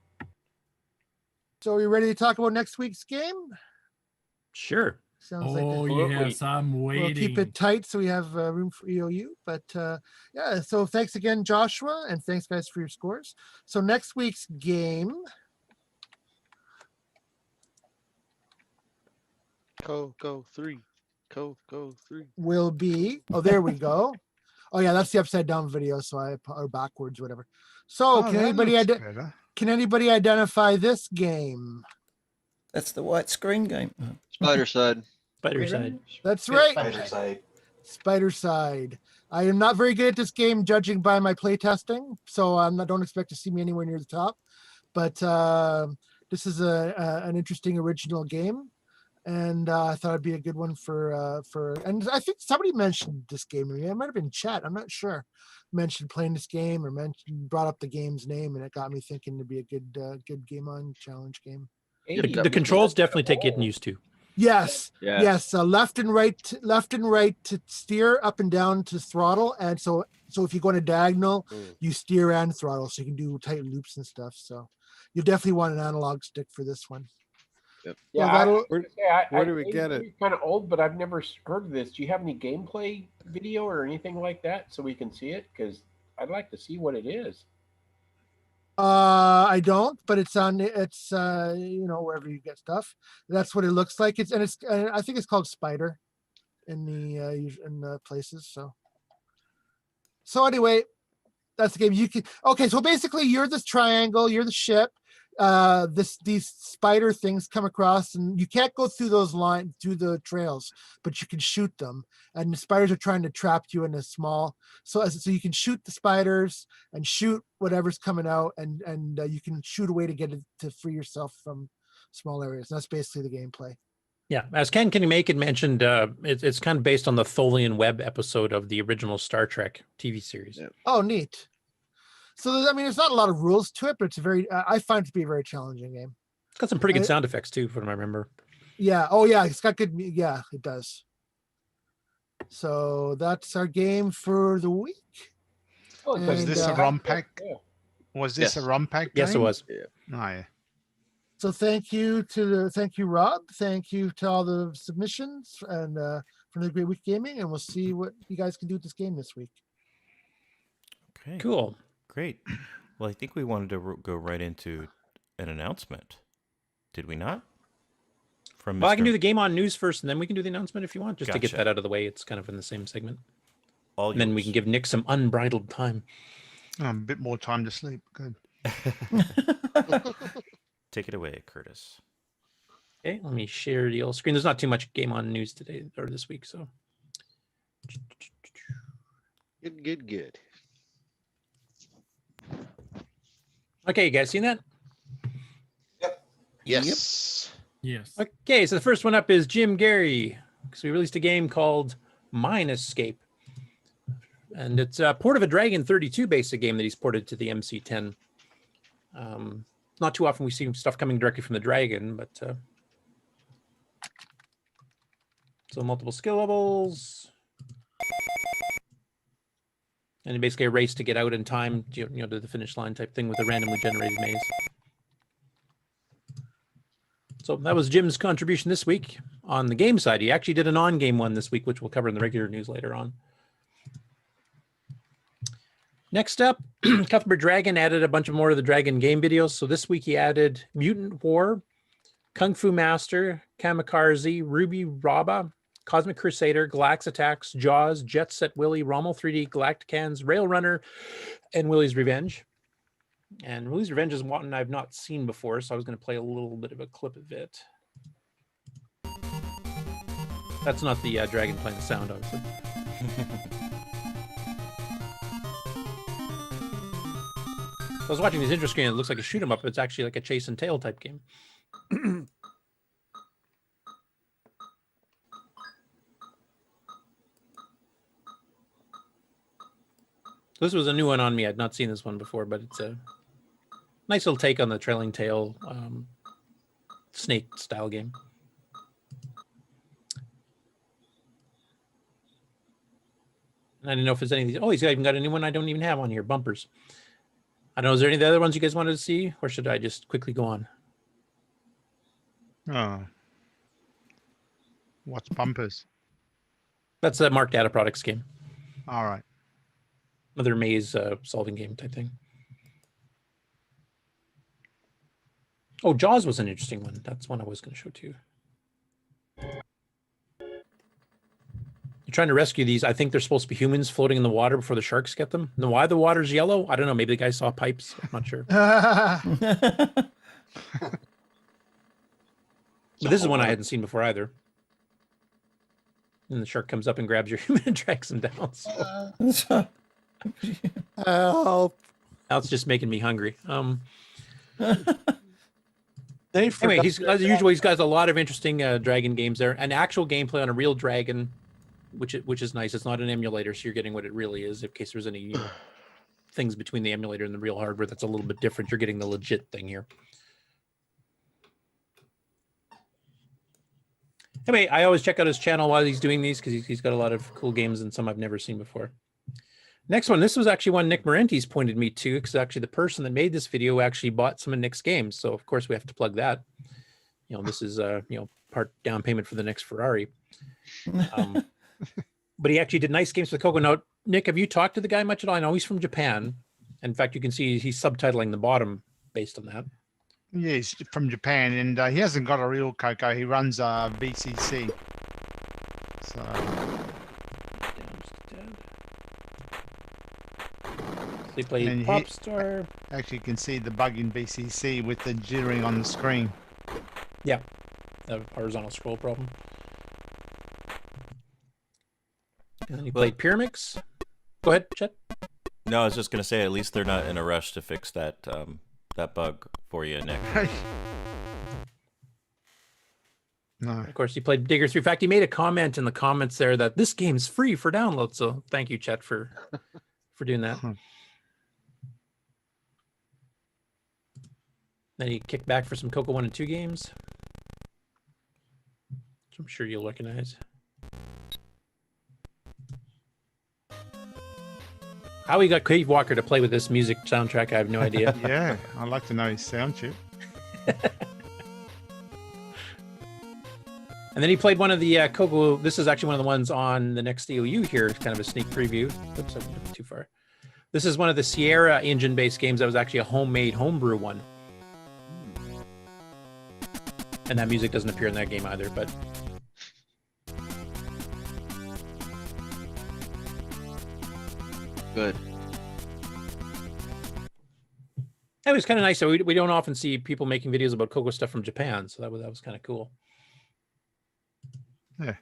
So are you ready to talk about next week's game?
Sure.
Sounds like
yes, I'm waiting.
We'll keep it tight so we have room for EOU. But yeah, so thanks again, Joshua, and thanks, guys, for your scores. So next week's game.
CoCo 3. CoCo 3.
Will be. Oh, there we go. Oh, yeah, that's the upside down video. So or backwards, whatever. So can anybody identify this game?
That's the white screen game.
Spider side.
Spider side.
That's right.
Spider side.
Spider side. I am not very good at this game, judging by my playtesting, so don't expect to see me anywhere near the top. But this is an interesting original game, and I thought it'd be a good one for. And I think somebody mentioned this game. It might have been chat. I'm not sure. Mentioned playing this game or brought up the game's name, and it got me thinking it'd be a good game on challenge game.
The controls definitely take getting used to.
Yes.
Yeah.
Yes. Left and right to steer, up and down to throttle, and so if you go on a diagonal, you steer and throttle, so you can do tight loops and stuff. So you definitely want an analog stick for this one.
Yep.
Yeah.
Where do we get it?
Kind of old, but I've never heard of this. Do you have any gameplay video or anything like that so we can see it? Because I'd like to see what it is.
I don't, but it's wherever you get stuff. That's what it looks like. I think it's called Spider in the places. So anyway, that's the game. Okay, so basically you're this triangle, you're the ship. These spider things come across, and you can't go through through the trails, but you can shoot them, and the spiders are trying to trap you in a small, so you can shoot the spiders and shoot whatever's coming out, and you can shoot a way to get it to free yourself from small areas. And that's basically the gameplay.
Yeah, as Ken Macon mentioned, it's kind of based on the Tholian Web episode of the original Star Trek TV series.
Yeah.
Oh, neat. So there's not a lot of rules to it, but it's I find it to be a very challenging game.
It's got some pretty good sound effects too, from what I remember.
Yeah. Oh, yeah. It's got good. Yeah, it does. So that's our game for the week.
Was this a ROM pack? Was this a ROM pack?
Yes, it was.
Yeah. Oh, yeah.
So thank you, Rob. Thank you to all the submissions and from the Great Week Gaming, and we'll see what you guys can do with this game this week.
Okay.
Cool.
Great. Well, I think we wanted to go right into an announcement. Did we not?
Well, I can do the game on news first, and then we can do the announcement if you want, just to get
Gotcha.
that out of the way. It's kind of in the same segment.
All
and then we
yours.
can give Nick some unbridled time.
A bit more time to sleep. Good.
Take it away, Curtis.
Okay, let me share the old screen. There's not too much game on news today or this week, so.
Good.
Okay, you guys seen that?
Yes.
Yes.
Okay, so the first one up is Jim Gary, because we released a game called Mine Escape. And it's a port of a Dragon 32 basic game that he's ported to the MC10. Not too often we see stuff coming directly from the Dragon, but so multiple skill levels. And basically a race to get out in time, you know, to the finish line type thing with a randomly generated maze. So that was Jim's contribution this week on the game side. He actually did a non-game one this week, which we'll cover in the regular news later on. Next up, Cuthbert Dragon added a bunch of more of the Dragon game videos. So this week he added Mutant War, Kung Fu Master, Kamikaze, Ruby Raba, Cosmic Crusader, Galax Attacks, Jaws, Jet Set Willy, Rommel 3D, Galacticans, Rail Runner, and Willy's Revenge. And Willy's Revenge is one I've not seen before, so I was going to play a little bit of a clip of it. That's not the dragon playing the sound, obviously. I was watching this intro screen, it looks like a shoot 'em up, but it's actually like a chase and tail type game. This was a new one on me. I'd not seen this one before, but it's a nice little take on the trailing tail snake style game. And I didn't know if there's any of these. Oh, he's even got a new one I don't even have on here, Bumpers. I don't know, is there any of the other ones you guys wanted to see, or should I just quickly go on?
Oh. What's Bumpers?
That's a Mark Data Products game.
All right.
Another maze solving game type thing. Oh, Jaws was an interesting one. That's one I was going to show too. You're trying to rescue these. I think they're supposed to be humans floating in the water before the sharks get them. And why the water's yellow? I don't know. Maybe the guy saw pipes. I'm not sure. But this is one I hadn't seen before either. And the shark comes up and grabs your human and drags him down. So.
Help.
Now it's just making me hungry.
Anyway,
as usual, he's got a lot of interesting dragon games there. An actual gameplay on a real dragon, which is nice. It's not an emulator, so you're getting what it really is. In case there's any things between the emulator and the real hardware that's a little bit different, you're getting the legit thing here. Anyway, I always check out his channel while he's doing these because he's got a lot of cool games and some I've never seen before. Next one, this was actually one Nick Marenti's pointed me to because actually the person that made this video actually bought some of Nick's games. So of course we have to plug that. You know, this is part down payment for the next Ferrari. But he actually did nice games with CoCo. Now, Nick, have you talked to the guy much at all? I know he's from Japan. In fact, you can see he's subtitling the bottom based on that.
Yeah, he's from Japan, and he hasn't got a real CoCo. He runs VCC. So
they play Popstar.
Actually, you can see the bug in VCC with the jittering on the screen.
Yeah, the horizontal scroll problem. And then he played Pyramix. Go ahead, Chet.
No, I was just going to say, at least they're not in a rush to fix that that bug for you, Nick.
No.
Of course, he played Digger 3. In fact, he made a comment in the comments there that this game's free for download. So thank you, Chet, for doing that. Then he kicked back for some CoCo 1 and 2 games, which I'm sure you'll recognize. How he got Cave Walker to play with this music soundtrack, I have no idea.
Yeah, I'd like to know his sound chip.
And then he played one of the CoCo. This is actually one of the ones on the next EOU here. It's kind of a sneak preview. Oops, I went too far. This is one of the Sierra engine-based games that was actually a homemade homebrew one. And that music doesn't appear in that game either, but...
Good.
It was kind of nice. So we don't often see people making videos about CoCo stuff from Japan, so that was kind of cool.
Yeah.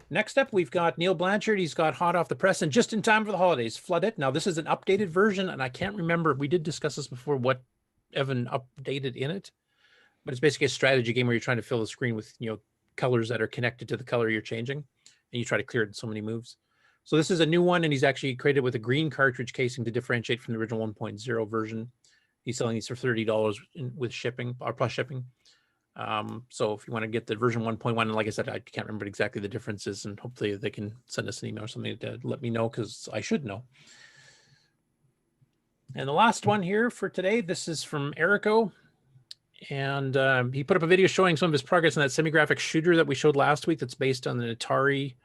Next up, we've got Neil Blanchard. He's got hot off the press and just in time for the holidays, Flood It. Now, this is an updated version, and I can't remember. We did discuss this before, what Evan updated in it. But it's basically a strategy game where you're trying to fill the screen with, colors that are connected to the color you're changing. And you try to clear it in so many moves. So this is a new one, and he's actually created with a green cartridge casing to differentiate from the original 1.0 version. He's selling these for $30 with shipping, or plus shipping. So if you want to get the version 1.1, and like I said, I can't remember exactly the differences, and hopefully they can send us an email or something to let me know, because I should know. And the last one here for today, this is from Erico, and he put up a video showing some of his progress in that semi-graphic shooter that we showed last week that's based on an Atari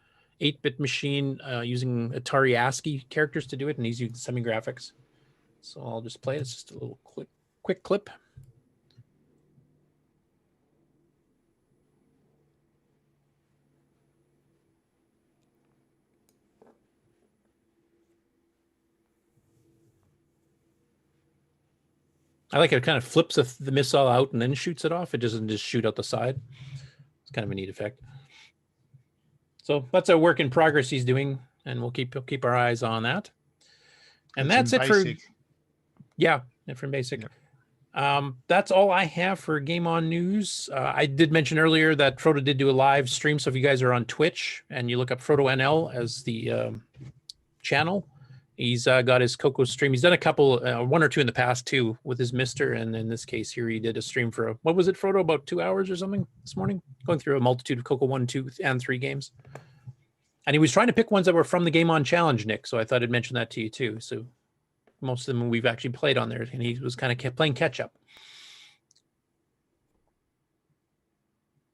8-bit machine using Atari ASCII characters to do it, and he's using semi-graphics. So I'll just play it. It's just a little quick clip. I like it kind of flips the missile out and then shoots it off. It doesn't just shoot out the side. It's kind of a neat effect. So that's a work in progress he's doing, and we'll keep our eyes on that. And that's it for from Basic. Yeah. That's all I have for Game On News. I did mention earlier that Frodo did do a live stream, so if you guys are on Twitch and you look up Frodo NL as the channel, he's got his CoCo stream. He's done a couple, one or two in the past too, with his Mister. And in this case here, he did a stream for, what was it, Frodo? About 2 hours or something this morning? Going through a multitude of CoCo 1, 2, and 3 games. And he was trying to pick ones that were from the Game On Challenge, Nick. So I thought I'd mention that to you too. So most of them we've actually played on there, and he was kind of playing catch up.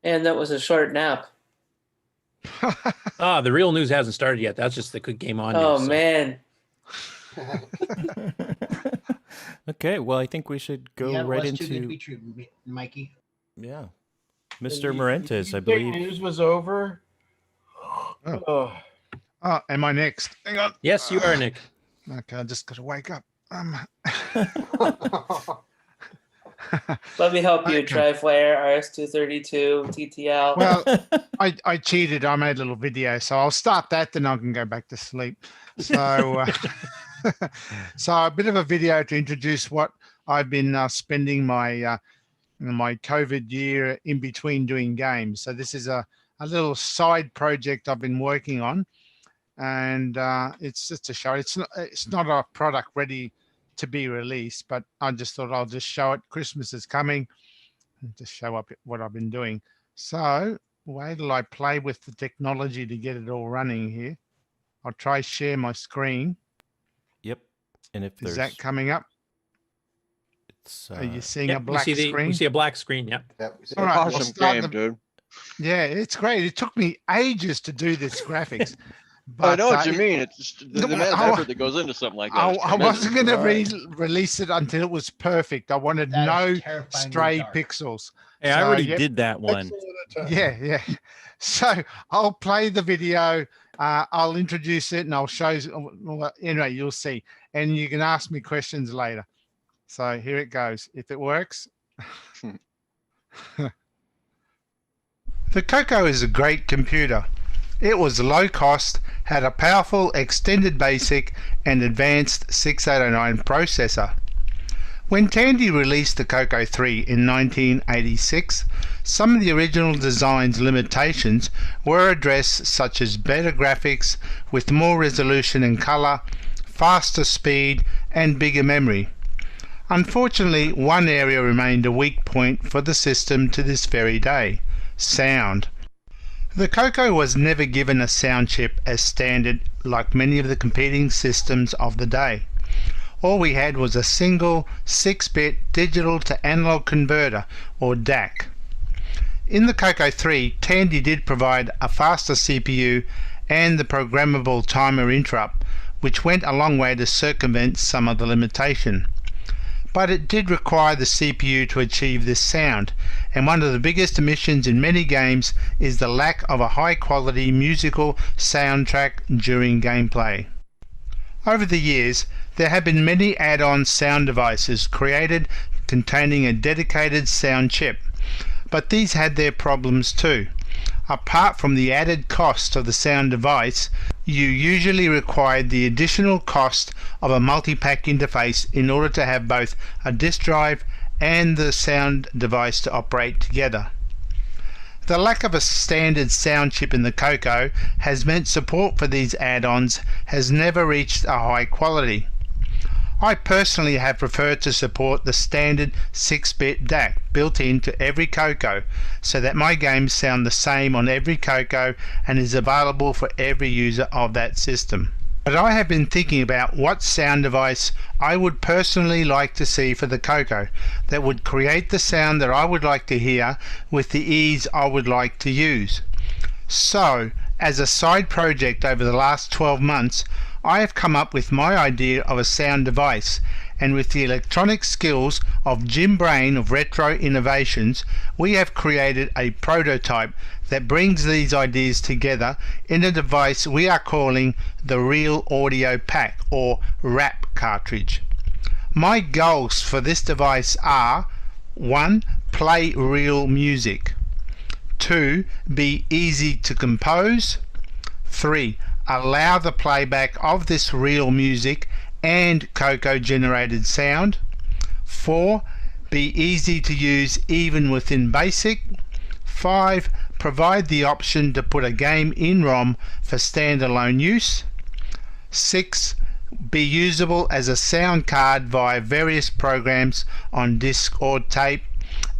And that was a short nap.
The real news hasn't started yet. That's just the good Game On
news. Oh,
so.
Man.
Okay, well, I think we should go right into.
Be true, Mikey.
Yeah, Mr. Marentes, I believe.
News was over.
Oh, am I next? Hang on.
Yes, you are, Nick.
Okay, I just got to wake up.
Let me help you. Drivewire, RS-232, TTL.
Well, I cheated. I made a little video, so I'll start that, then I can go back to sleep. So, so a bit of a video to introduce what I've been spending my my COVID year in between doing games. So this is a little side project I've been working on, and it's just a show. It's not a product ready to be released, but I just thought I'll just show it. Christmas is coming, and just show up what I've been doing. So wait till I play with the technology to get it all running here. I'll try share my screen.
Yep. And if
is that coming up?
It's,
are you seeing a black screen?
We see a black screen. Yeah.
All right.
Awesome game, dude.
Yeah, it's great. It took me ages to do this graphics.
But, I know what you mean. It's just the amount of effort that goes into something like that.
I wasn't going to release it until it was perfect. I wanted no stray pixels.
Hey, I already did that one.
Yeah. So I'll play the video. I'll introduce it and I'll show you. Anyway, you'll see. And you can ask me questions later. So here it goes. If it works. The CoCo is a great computer. It was low cost, had a powerful extended basic and advanced 6809 processor. When Tandy released the CoCo 3 in 1986, some of the original design's limitations were addressed, such as better graphics with more resolution and color, faster speed and bigger memory. Unfortunately, one area remained a weak point for the system to this very day: sound. The CoCo was never given a sound chip as standard like many of the competing systems of the day. All we had was a single 6-bit digital to analog converter, or DAC. In the CoCo 3, Tandy did provide a faster CPU and the programmable timer interrupt, which went a long way to circumvent some of the limitation. But it did require the CPU to achieve this sound, and one of the biggest omissions in many games is the lack of a high-quality musical soundtrack during gameplay. Over the years, there have been many add-on sound devices created containing a dedicated sound chip, but these had their problems too. Apart from the added cost of the sound device, you usually required the additional cost of a multi-pack interface in order to have both a disk drive and the sound device to operate together. The lack of a standard sound chip in the CoCo has meant support for these add-ons has never reached a high quality. I personally have preferred to support the standard 6-bit DAC built into every CoCo so that my games sound the same on every CoCo and is available for every user of that system. But I have been thinking about what sound device I would personally like to see for the CoCo that would create the sound that I would like to hear with the ease I would like to use. So, as a side project over the last 12 months, I have come up with my idea of a sound device, and with the electronic skills of Jim Brain of Retro Innovations, we have created a prototype that brings these ideas together in a device we are calling the Real Audio Pack, or RAP cartridge. My goals for this device are: 1. Play real music. 2. Be easy to compose. 3. Allow the playback of this real music and CoCo generated sound. 4. Be easy to use even within BASIC. 5. Provide the option to put a game in ROM for standalone use. 6. Be usable as a sound card via various programs on disk or tape.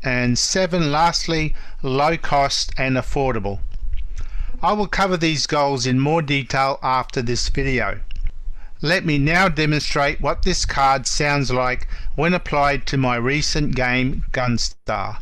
And 7. Lastly, low cost and affordable. I will cover these goals in more detail after this video. Let me now demonstrate what this card sounds like when applied to my recent game Gunstar.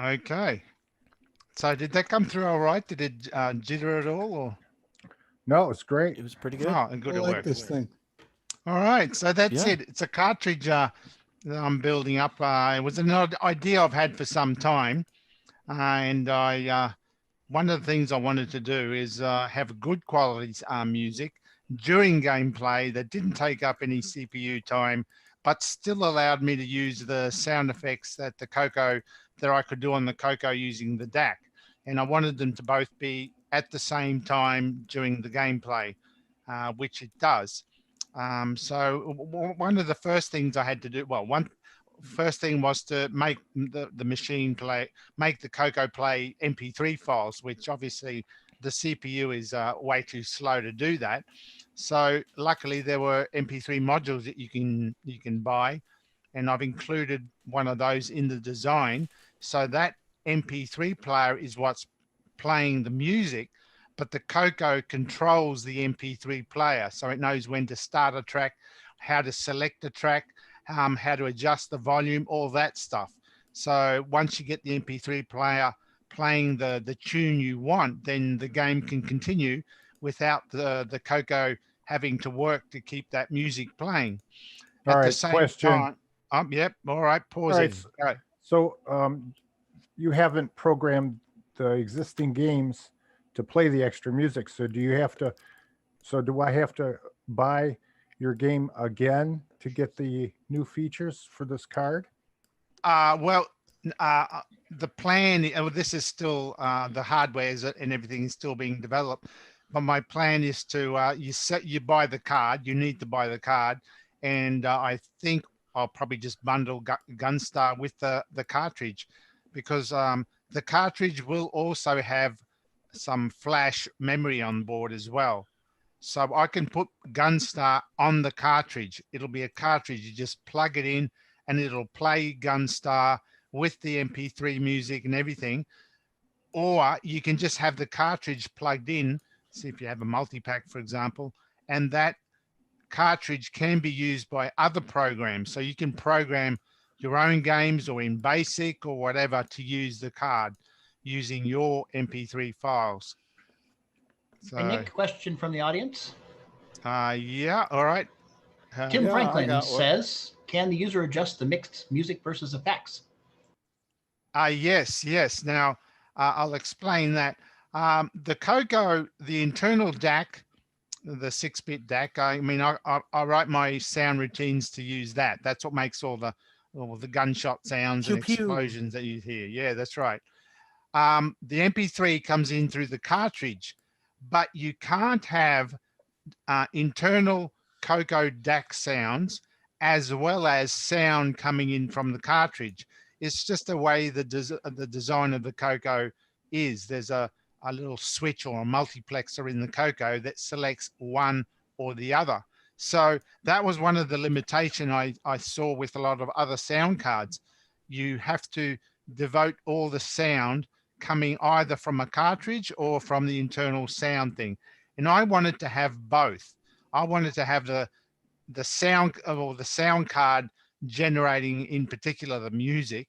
Okay. So did that come through all right? Did it jitter at all? Or?
No, it's great.
It was pretty good.
Oh, and good
I
it
like
worked.
this thing.
All right. So that's
Yeah.
it. It's a cartridge that I'm building up. It was an idea I've had for some time. And one of the things I wanted to do is have good quality music during gameplay that didn't take up any CPU time, but still allowed me to use the sound effects that I could do on the CoCo using the DAC. And I wanted them to both be at the same time during the gameplay, which it does. So one of the first things I had to do, first thing was to make the machine make the CoCo play MP3 files, which obviously the CPU is way too slow to do that. So luckily there were MP3 modules that you can buy, and I've included one of those in the design. So that MP3 player is what's playing the music, but the CoCo controls the MP3 player. So it knows when to start a track, how to select a track, how to adjust the volume, all that stuff. So once you get the MP3 player playing the tune you want, then the game can continue without the CoCo having to work to keep that music playing.
All
At
right,
the same
question.
time, yep, all right, pause
All
it.
right,
All right.
so you haven't programmed the existing games to play the extra music. So do I have to buy your game again to get the new features for this card?
The plan, this is still the hardware and everything is still being developed, but my plan is to you buy the card. You need to buy the card, and I think I'll probably just bundle Gunstar with the cartridge, because the cartridge will also have some flash memory on board as well. So I can put Gunstar on the cartridge. It'll be a cartridge. You just plug it in and it'll play Gunstar with the MP3 music and everything. Or you can just have the cartridge plugged in. See if you have a multi-pack, for example, and that cartridge can be used by other programs. So you can program your own games or in BASIC or whatever to use the card using your MP3 files. So,
Hey, Nick, question from the audience.
Yeah, all right.
Tim
Yeah, I
Franklin
got one.
says, can the user adjust the mixed music versus effects?
Yes. Now, I'll explain that. The CoCo, the internal DAC, the 6-bit DAC, I write my sound routines to use that. That's what makes all the gunshot sounds and explosions that you hear. Yeah, that's right. The MP3 comes in through the cartridge, but you can't have internal CoCo DAC sounds as well as sound coming in from the cartridge. It's just the way the design of the CoCo is. There's a little switch or a multiplexer in the CoCo that selects one or the other. So that was one of the limitations I saw with a lot of other sound cards. You have to devote all the sound coming either from a cartridge or from the internal sound thing. And I wanted to have both. I wanted to have the sound or the sound card generating, in particular, the music,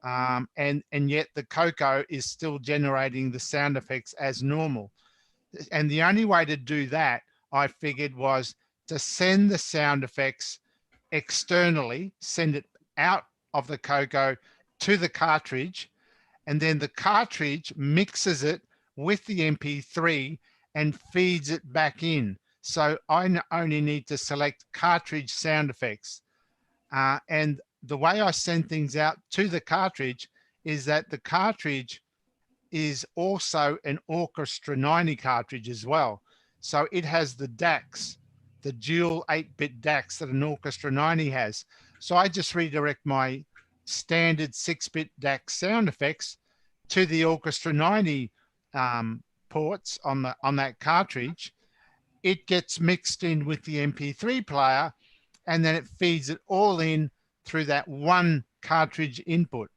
and yet the CoCo is still generating the sound effects as normal. And the only way to do that, I figured, was to send the sound effects externally, send it out of the CoCo to the cartridge, and then the cartridge mixes it with the MP3 and feeds it back in. So I only need to select cartridge sound effects. And the way I send things out to the cartridge is that the cartridge is also an Orchestra 90 cartridge as well. So it has the DACs, the dual 8-bit DACs that an Orchestra 90 has. So I just redirect my standard 6-bit DAC sound effects to the Orchestra 90 ports on that cartridge. It gets mixed in with the MP3 player, and then it feeds it all in through that one cartridge input,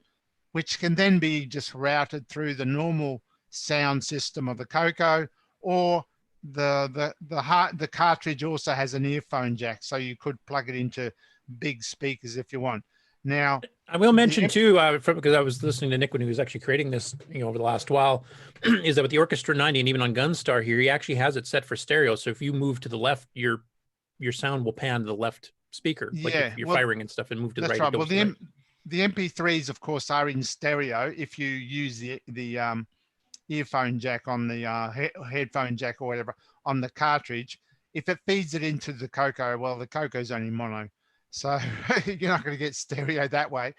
which can then be just routed through the normal sound system of the CoCo, or the cartridge also has an earphone jack, so you could plug it into big speakers if you want. Now,
I will mention too, because I was listening to Nick when he was actually creating this, over the last while, is that with the Orchestra 90 and even on Gunstar here, he actually has it set for stereo. So if you move to the left, your sound will pan to the left speaker, like if you're firing and stuff, and move to the right.
That's right. Well, the MP3s, of course, are in stereo if you use the earphone jack on the headphone jack or whatever on the cartridge. If it feeds it into the CoCo, well, the CoCo's only mono, so you're not going to get stereo that way.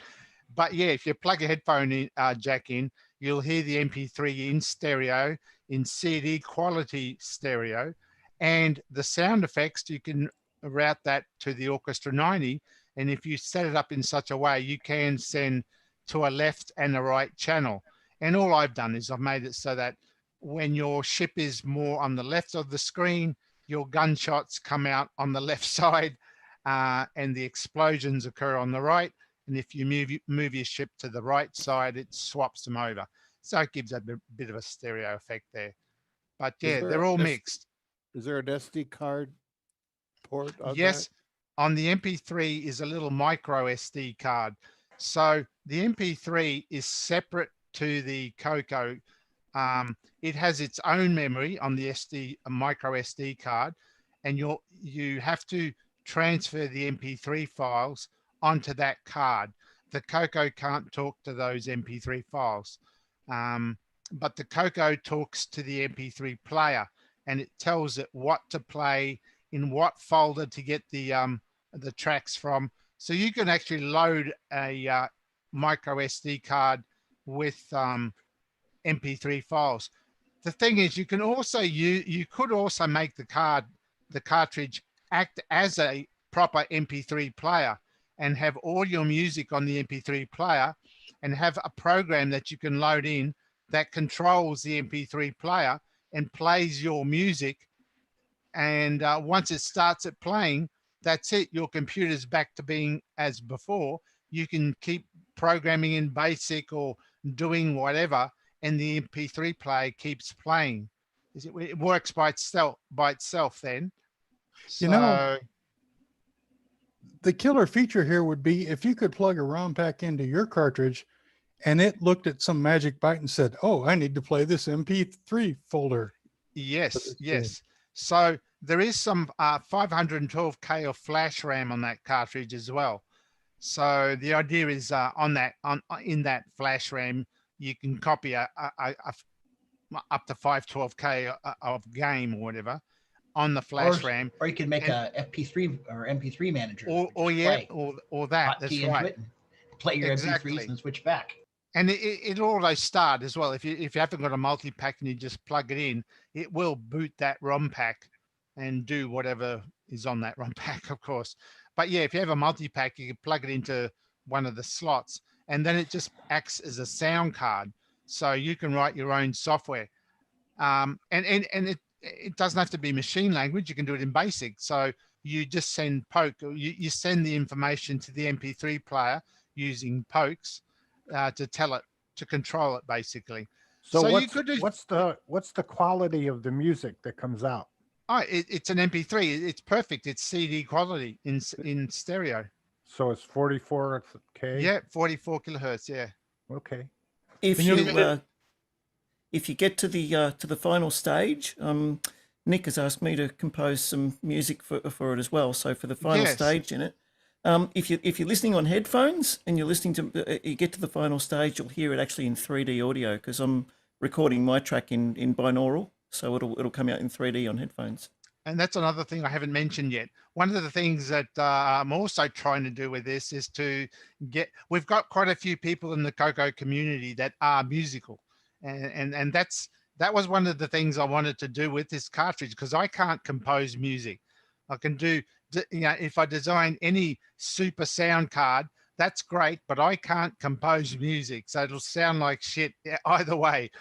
But yeah, if you plug a headphone jack in, you'll hear the MP3 in stereo, in CD quality stereo, and the sound effects, you can route that to the Orchestra 90. And if you set it up in such a way, you can send to a left and a right channel. And all I've done is I've made it so that when your ship is more on the left of the screen, your gunshots come out on the left side, and the explosions occur on the right. And if you move your ship to the right side, it swaps them over. So it gives a bit of a stereo effect there. But yeah, they're all mixed.
Is there an SD card port on
Yes,
that?
on the MP3 is a little micro SD card. So the MP3 is separate to the CoCo. It has its own memory on the micro SD card, and you have to transfer the MP3 files onto that card. The CoCo can't talk to those MP3 files, but the CoCo talks to the MP3 player, and it tells it what to play in what folder to get the tracks from. So you can actually load a micro SD card with MP3 files. The thing is, you can also you could also make the cartridge act as a proper MP3 player and have all your music on the MP3 player, and have a program that you can load in that controls the MP3 player and plays your music. And once it starts it playing, that's it. Your computer's back to being as before. You can keep programming in BASIC or doing whatever, and the MP3 player keeps playing. It works by itself then.
You know, the killer feature here would be if you could plug a ROM pack into your cartridge and it looked at some magic byte and said, oh, I need to play this MP3 folder.
Yes, yes. So there is some 512K of flash RAM on that cartridge as well. So the idea is in that flash RAM, you can copy a up to 512K of game or whatever on the flash RAM.
Or you can make a FP3 or MP3 manager.
Or that. That's right.
Play your MP3s and switch back.
And it auto start as well. If you haven't got a multi-pack and you just plug it in, it will boot that ROM pack and do whatever is on that ROM pack, of course. But yeah, if you have a multi-pack, you can plug it into one of the slots, and then it just acts as a sound card. So you can write your own software. And it doesn't have to be machine language. You can do it in BASIC. So you just send poke, you send the information to the MP3 player using pokes to tell it, to control it basically.
So what's the quality of the music that comes out?
Oh, it's an MP3. It's perfect. It's CD quality in stereo.
So it's 44K?
Yeah, 44 kilohertz. Yeah.
Okay.
If you get to the final stage, Nick has asked me to compose some music for it as well. So for the final stage in it, if you're listening on headphones and you're listening to you get to the final stage, you'll hear it actually in 3D audio because I'm recording my track in binaural, so it'll come out in 3D on headphones.
And that's another thing I haven't mentioned yet. One of the things that I'm also trying to do with this is to we've got quite a few people in the CoCo community that are musical. And that was one of the things I wanted to do with this cartridge, because I can't compose music. I can do, if I design any super sound card, that's great, but I can't compose music. So it'll sound like shit either way.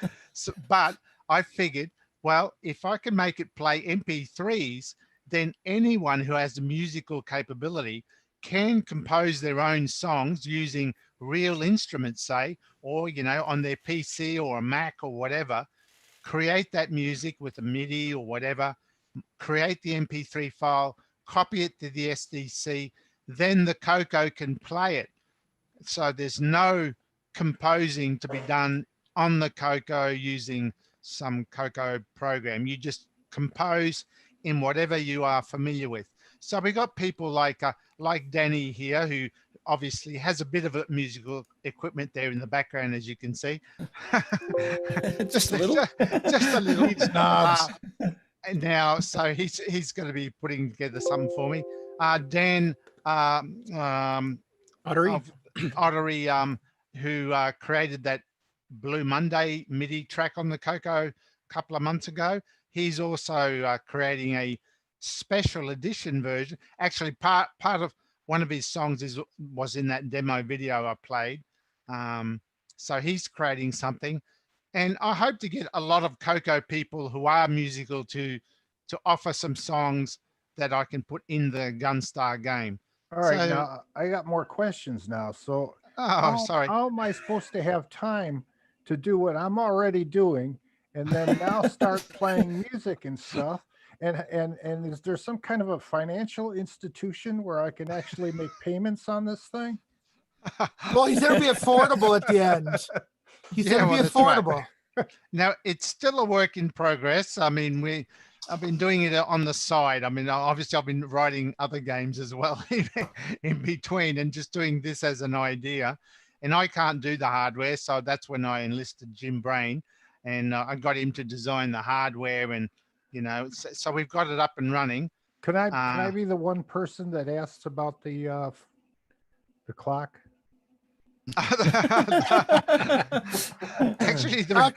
But I figured, well, if I can make it play MP3s, then anyone who has the musical capability can compose their own songs using real instruments, say, or, on their PC or a Mac or whatever, create that music with a MIDI or whatever, create the MP3 file, copy it to the SDC, then the CoCo can play it. So there's no composing to be done on the CoCo using some CoCo program. You just compose in whatever you are familiar with. So we got people like Danny here, who obviously has a bit of a musical equipment there in the background, as you can see.
Just a little.
Just a little.
Needs knobs.
And now, so he's going to be putting together something for me. Dan Ottery, who created that Blue Monday MIDI track on the CoCo a couple of months ago. He's also creating a special edition version. Actually, part of one of his songs was in that demo video I played. So he's creating something. And I hope to get a lot of CoCo people who are musical to offer some songs that I can put in the Gunstar game.
All right,
So-
now I got more questions now. So,
sorry.
How am I supposed to have time to do what I'm already doing, and then now start playing music and stuff? And is there some kind of a financial institution where I can actually make payments on this thing?
Well, he said it'd be affordable at the end. He said it'd be
that's right.
affordable.
Now, it's still a work in progress. I mean, I've been doing it on the side. I mean, obviously I've been writing other games as well in between and just doing this as an idea. And I can't do the hardware. So that's when I enlisted Jim Brain, and I got him to design the hardware, and, so we've got it up and running.
Can I be the one person that asks about the clock?
Actually, there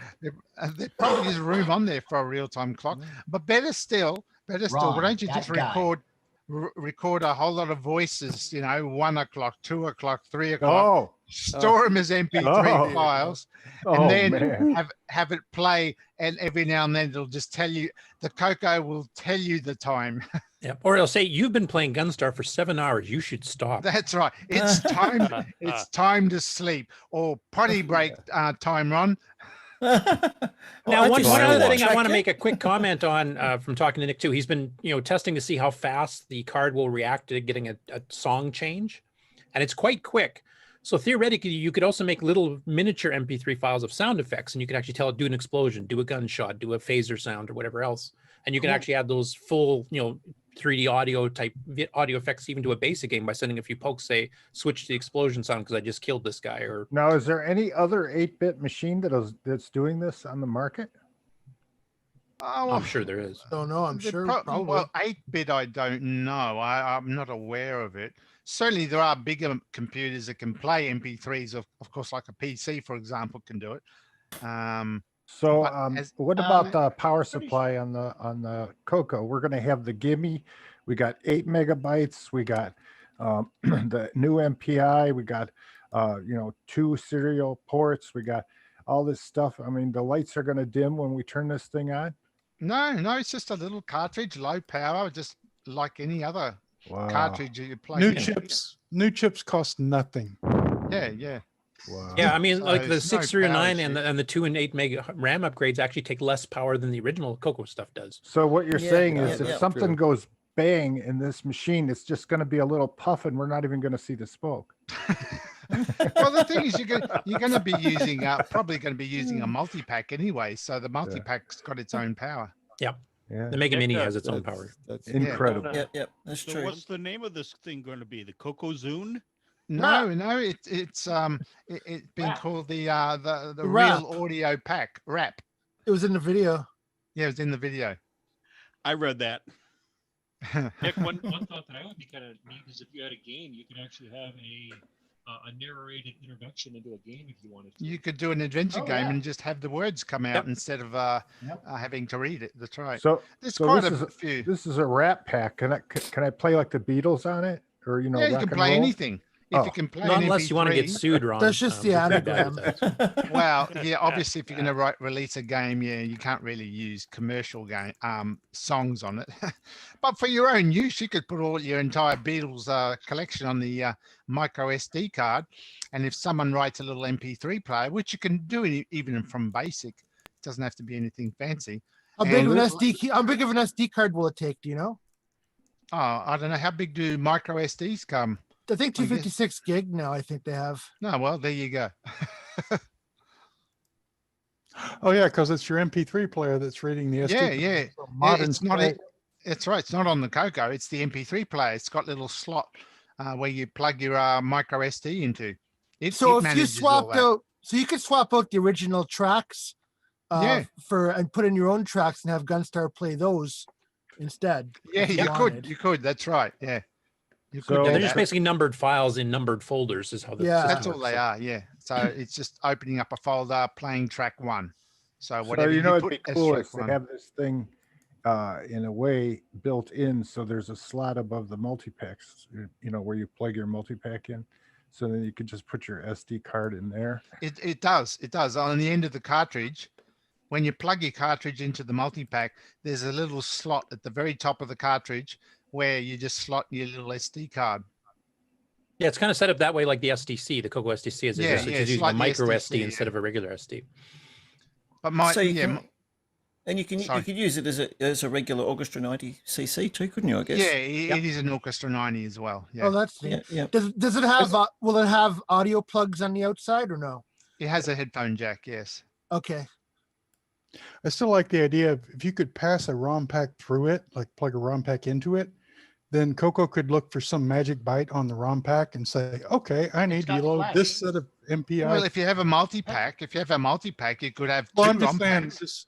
probably is room on there for a real-time clock. But better still, why don't you just record a whole lot of voices? 1 o'clock, 2 o'clock, 3 o'clock. Store them as MP3 files, and then have it play. And every now and then it'll just tell you. The CoCo will tell you the time.
Yeah, or it'll say you've been playing Gunstar for 7 hours. You should stop.
That's right. It's time. It's time to sleep, or potty break time, Ron.
Now, one other thing I want to make a quick comment on from talking to Nick too. He's been testing to see how fast the card will react to getting a song change, and it's quite quick. So theoretically, you could also make little miniature MP3 files of sound effects, and you could actually tell it do an explosion, do a gunshot, do a phaser sound, or whatever else. And you can actually add those full, 3D audio type audio effects even to a basic game by sending a few pokes, say, switch to the explosion sound because I just killed this guy. Or
now, is there any other 8-bit machine that's doing this on the market?
Oh,
I'm sure there is.
Don't know. I'm sure. Probably.
Well, 8-bit, I don't know. I'm not aware of it. Certainly, there are bigger computers that can play MP3s. Of course, like a PC, for example, can do it.
What about the power supply on the CoCo? We're going to have the GIME. We got 8 megabytes. We got the new MPI. We got 2 serial ports. We got all this stuff. I mean, the lights are going to dim when we turn this thing on.
No, it's just a little cartridge, low power, just like any other cartridge you plug in.
New chips cost nothing.
Yeah.
Wow.
Yeah, I mean,
So
like the
it's no
639
power
and the 2 and 8 meg RAM upgrades actually take less power than the original CoCo stuff does.
So what you're saying is if something goes bang in this machine, it's just going to be a little puff and we're not even going to see the smoke.
Well, the thing is, you're going to be using probably going to be using a multi-pack anyway. So the multi-pack's got its own power.
Yep.
Yeah.
The Mega Mini has its own power.
That's incredible.
Yep, that's
So
true.
what's the name of this thing going to be? The Coco Zune?
No, it's been called the Real Audio Pack wrap.
It was in the video.
Yeah, it was in the video.
I read that.
Nick, one thought that I would be kind of neat is if you had a game, you could actually have a narrated introduction into a game if you wanted to.
You could do an adventure game and just have the words come out instead of having to read it. That's right.
So
there's
so
quite
this
a
is
few.
This is a rap pack. Can I play like the Beatles on it, or
Yeah, you
rock
can
and
play
roll?
anything. If you can play
Not
an
unless you want to get
MP3.
sued, Ron.
That's just the anagram.
Well, yeah, obviously, if you're going to release a game, you can't really use commercial game songs on it. But for your own use, you could put all your entire Beatles collection on the micro SD card, and if someone writes a little MP3 player, which you can do even from basic, it doesn't have to be anything fancy.
How big of an SD card will it take? Do you know?
Oh, I don't know. How big do micro SDs come?
I think 256 gig now. I think they have.
No, well, there you go.
Oh yeah, because it's your MP3 player that's reading the SD.
Yeah,
card.
yeah.
So
Yeah,
modern
it's not.
play-
It's right. It's not on the CoCo. It's the MP3 player. It's got a little slot where you plug your micro SD into.
So
it
if you
manages all
swapped
that.
out, so you could swap out the original tracks,
Yeah.
and put in your own tracks and have Gunstar play those instead.
Yeah,
if
you could.
wanted.
You could. That's right. Yeah. You could
Yeah,
do
they're just
that.
basically numbered files in numbered folders is how the
Yeah.
system
That's all
works,
they
so.
are. Yeah. So it's just opening up a folder, playing track one. So
So
whatever
you know, it'd
put
be
as
cool
track
is they
one.
have this thing in a way built in, so there's a slot above the multi-packs, you know, where you plug your multi-pack in, so then you could just put your SD card in there.
It does. It does. On the end of the cartridge, when you plug your cartridge into the multi-pack, there's a little slot at the very top of the cartridge where you just slot your little SD card.
Yeah, it's kind of set up that way, like the SDC, the CoCo SDC, is
Yeah,
just
yeah,
it's
it's
using
like
a
the
micro
SDC,
SD instead of a regular SD.
But my
So you
yeah,
can, and you could use it as a regular Orchestra 90cc too, couldn't you? I guess.
yeah, it is an Orchestra 90 as well. Yeah.
Oh, that's neat.
Yeah.
Does it have? Will it have audio plugs on the outside or no?
It has a headphone jack. Yes.
Okay.
I still like the idea of if you could pass a ROM pack through it, like plug a ROM pack into it, then CoCo could look for some magic byte on the ROM pack and say, okay, I need to
got
load
flash.
this set of MPI.
Well, if you have a multi-pack, you could have
Well,
two
I'm just
ROM
saying,
packs.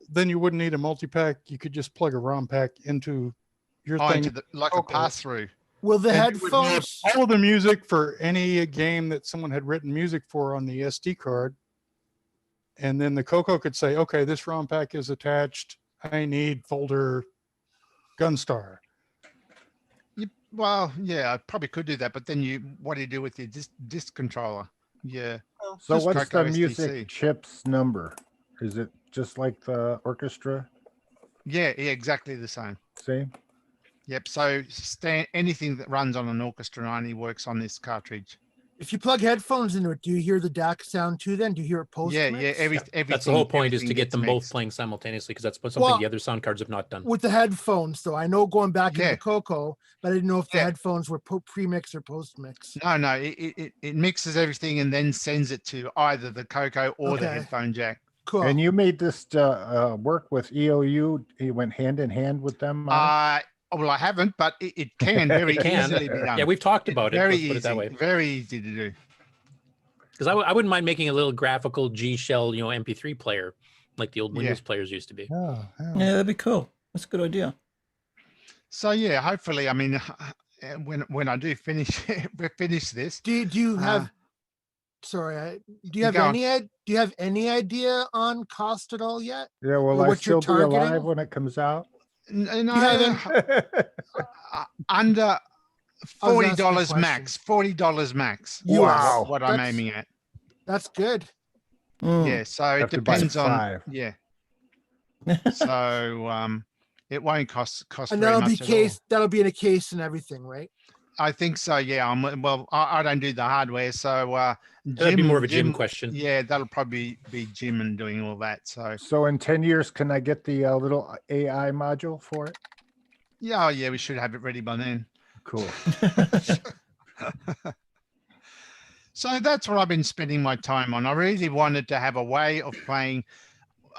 then you wouldn't need a multi-pack. You could just plug a ROM pack into your thing.
Into like a pass-through.
Will the
And you would have
headphones?
all of the music for any game that someone had written music for on the SD card. And then the CoCo could say, okay, this ROM pack is attached. I need folder Gunstar.
Well, yeah, I probably could do that, but then what do you do with your disc controller? Yeah.
So
Just
what's the
CoCo
music
SDC.
chips number? Is it just like the orchestra?
Yeah, exactly the same.
Same.
Yep. So anything that runs on an Orchestra 90 works on this cartridge.
If you plug headphones into it, do you hear the DAC sound too? Then do you hear it post?
Yeah, everything.
That's the whole point, is to
everything
get
gets
them both
mixed.
playing simultaneously, because that's something
Well,
the other sound cards have not done.
With the headphones, though, I know going back
Yeah.
into CoCo, but I didn't know if the
Yeah.
headphones were pre-mix or post-mix.
No, it mixes everything and then sends it to either the CoCo or the
Okay.
headphone jack.
Cool.
And you made this work with EOU. You went hand in hand with them. on it?
Well, I haven't, but it can very
It can.
easily be done.
Yeah, we've talked about it.
Very
Let's put it that
easy,
way.
very easy to do.
Because I wouldn't mind making a little graphical G shell, MP3 player, like the old Windows players used to be.
Yeah,
Yeah, that'd be cool. That's a good idea.
So yeah, hopefully, I mean, when I do finish this,
Do you have? Sorry, do you have
go on.
any? Do you have any idea on cost at all yet?
Yeah, will
Or
I
what you're
still be alive
targeting?
when it comes out?
No,
You haven't-
under
I was asking a
$40
question.
max. $40 max.
US.
Wow, what I'm
That's-
aiming at.
That's good.
Yeah, so it
Have to buy
depends on
5.
yeah. So it won't cost
And
very
that'll
much
be
at
case.
all.
That'll be in a case and everything, right?
I think so. Yeah. I don't do the hardware, so
That'd be more of a Jim question.
Yeah, that'll probably be Jim and doing all that. So
So in 10 years, can I get the little AI module for it?
yeah, we should have it ready by then.
Cool.
So that's what I've been spending my time on. I really wanted to have a way of playing.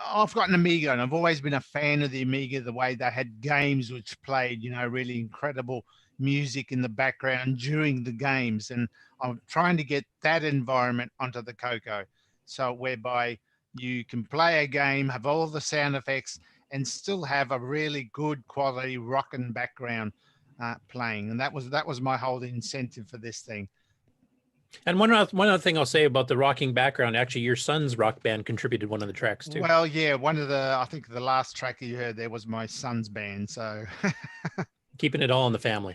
I've got an Amiga, and I've always been a fan of the Amiga, the way they had games which played, really incredible music in the background during the games. And I'm trying to get that environment onto the CoCo, so whereby you can play a game, have all the sound effects, and still have a really good quality rockin' background playing. And that was my whole incentive for this thing.
And one other thing I'll say about the rocking background, actually, your son's rock band contributed one of the tracks too.
Well, yeah, I think the last track you heard there was my son's band. So
Keeping it all in the family.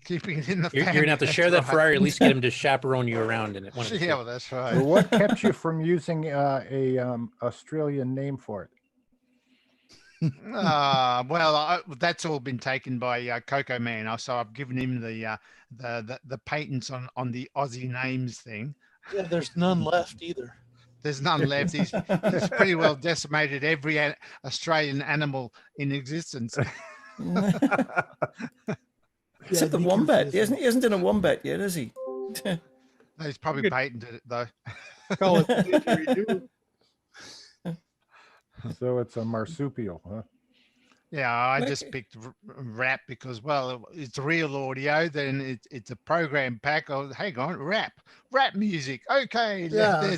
keeping it in the
You're
family.
going to have to
that's
share that
right.
Ferrari, at least get him to chaperone you around in it. One of the
Yeah,
two.
well, that's right.
Well, what kept you from using a Australian name for it?
That's all been taken by CoCo Man. So I've given him the patents on the Aussie names thing.
Yeah, there's none left either.
There's none left. He's pretty well decimated every Australian animal in existence.
Except the wombat. He hasn't done a wombat yet, has he?
No, he's probably patented it though.
Call it the didgeridoo.
So it's a marsupial, huh?
Yeah, I just picked rap because, well, it's real audio. Then it's a program pack. Oh, hang on, rap music. Okay,
Yeah.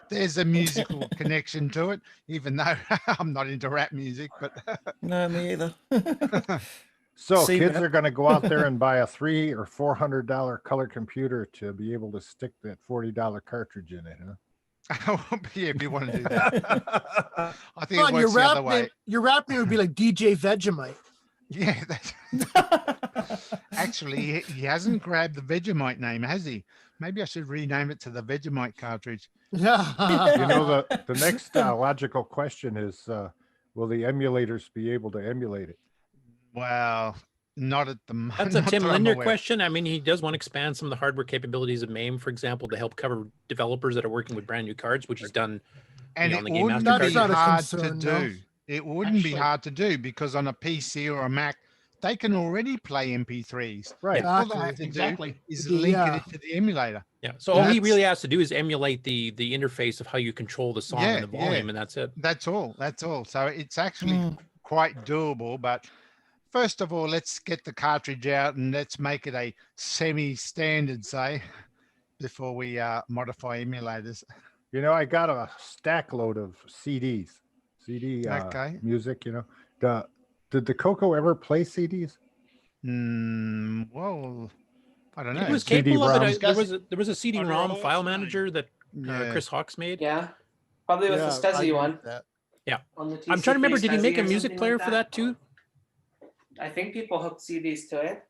there's a musical connection to it. Even though I'm not into rap music, but
No, me either.
So
See,
kids
Matt?
are going to go out there and buy a $300 or $400 color computer to be able to stick that $40 cartridge in it, huh?
yeah, if you want to do that, I think
Come on,
it works the other way.
your rap name would be like DJ Vegemite.
Yeah, actually, he hasn't grabbed the Vegemite name, has he? Maybe I should rename it to the Vegemite cartridge.
Yeah.
You know, the next logical question is, will the emulators be able to emulate it?
Well, not at the moment.
That's a Tim Linder question. I mean, he does want to expand some of the hardware capabilities of MAME, for example, to help cover developers that are working with brand new cards, which he's done.
And
on
it
the Game
wouldn't
Master
be
card.
hard to do. It wouldn't be hard to do because on a PC or a Mac, they can already play MP3s.
Right.
All they have to do is link it into the emulator.
Yeah. So all he really has to do is emulate the interface of how you control the song and the volume, and that's it.
That's all. That's all. So it's actually quite doable. But first of all, let's get the cartridge out and let's make it a semi-standard, say, before we modify emulators.
You know, I got a stack load of CD
Okay.
music, you know. Did the CoCo ever play CDs?
Well, I don't know.
It was capable of it. There was a CD-ROM file manager that Chris Hawks made.
Yeah, probably with the SCSI one.
Yeah.
On the
I'm trying to remember, did he
TCP
make a
or
music
something
player
like
for that too?
I think people hooked CDs to it.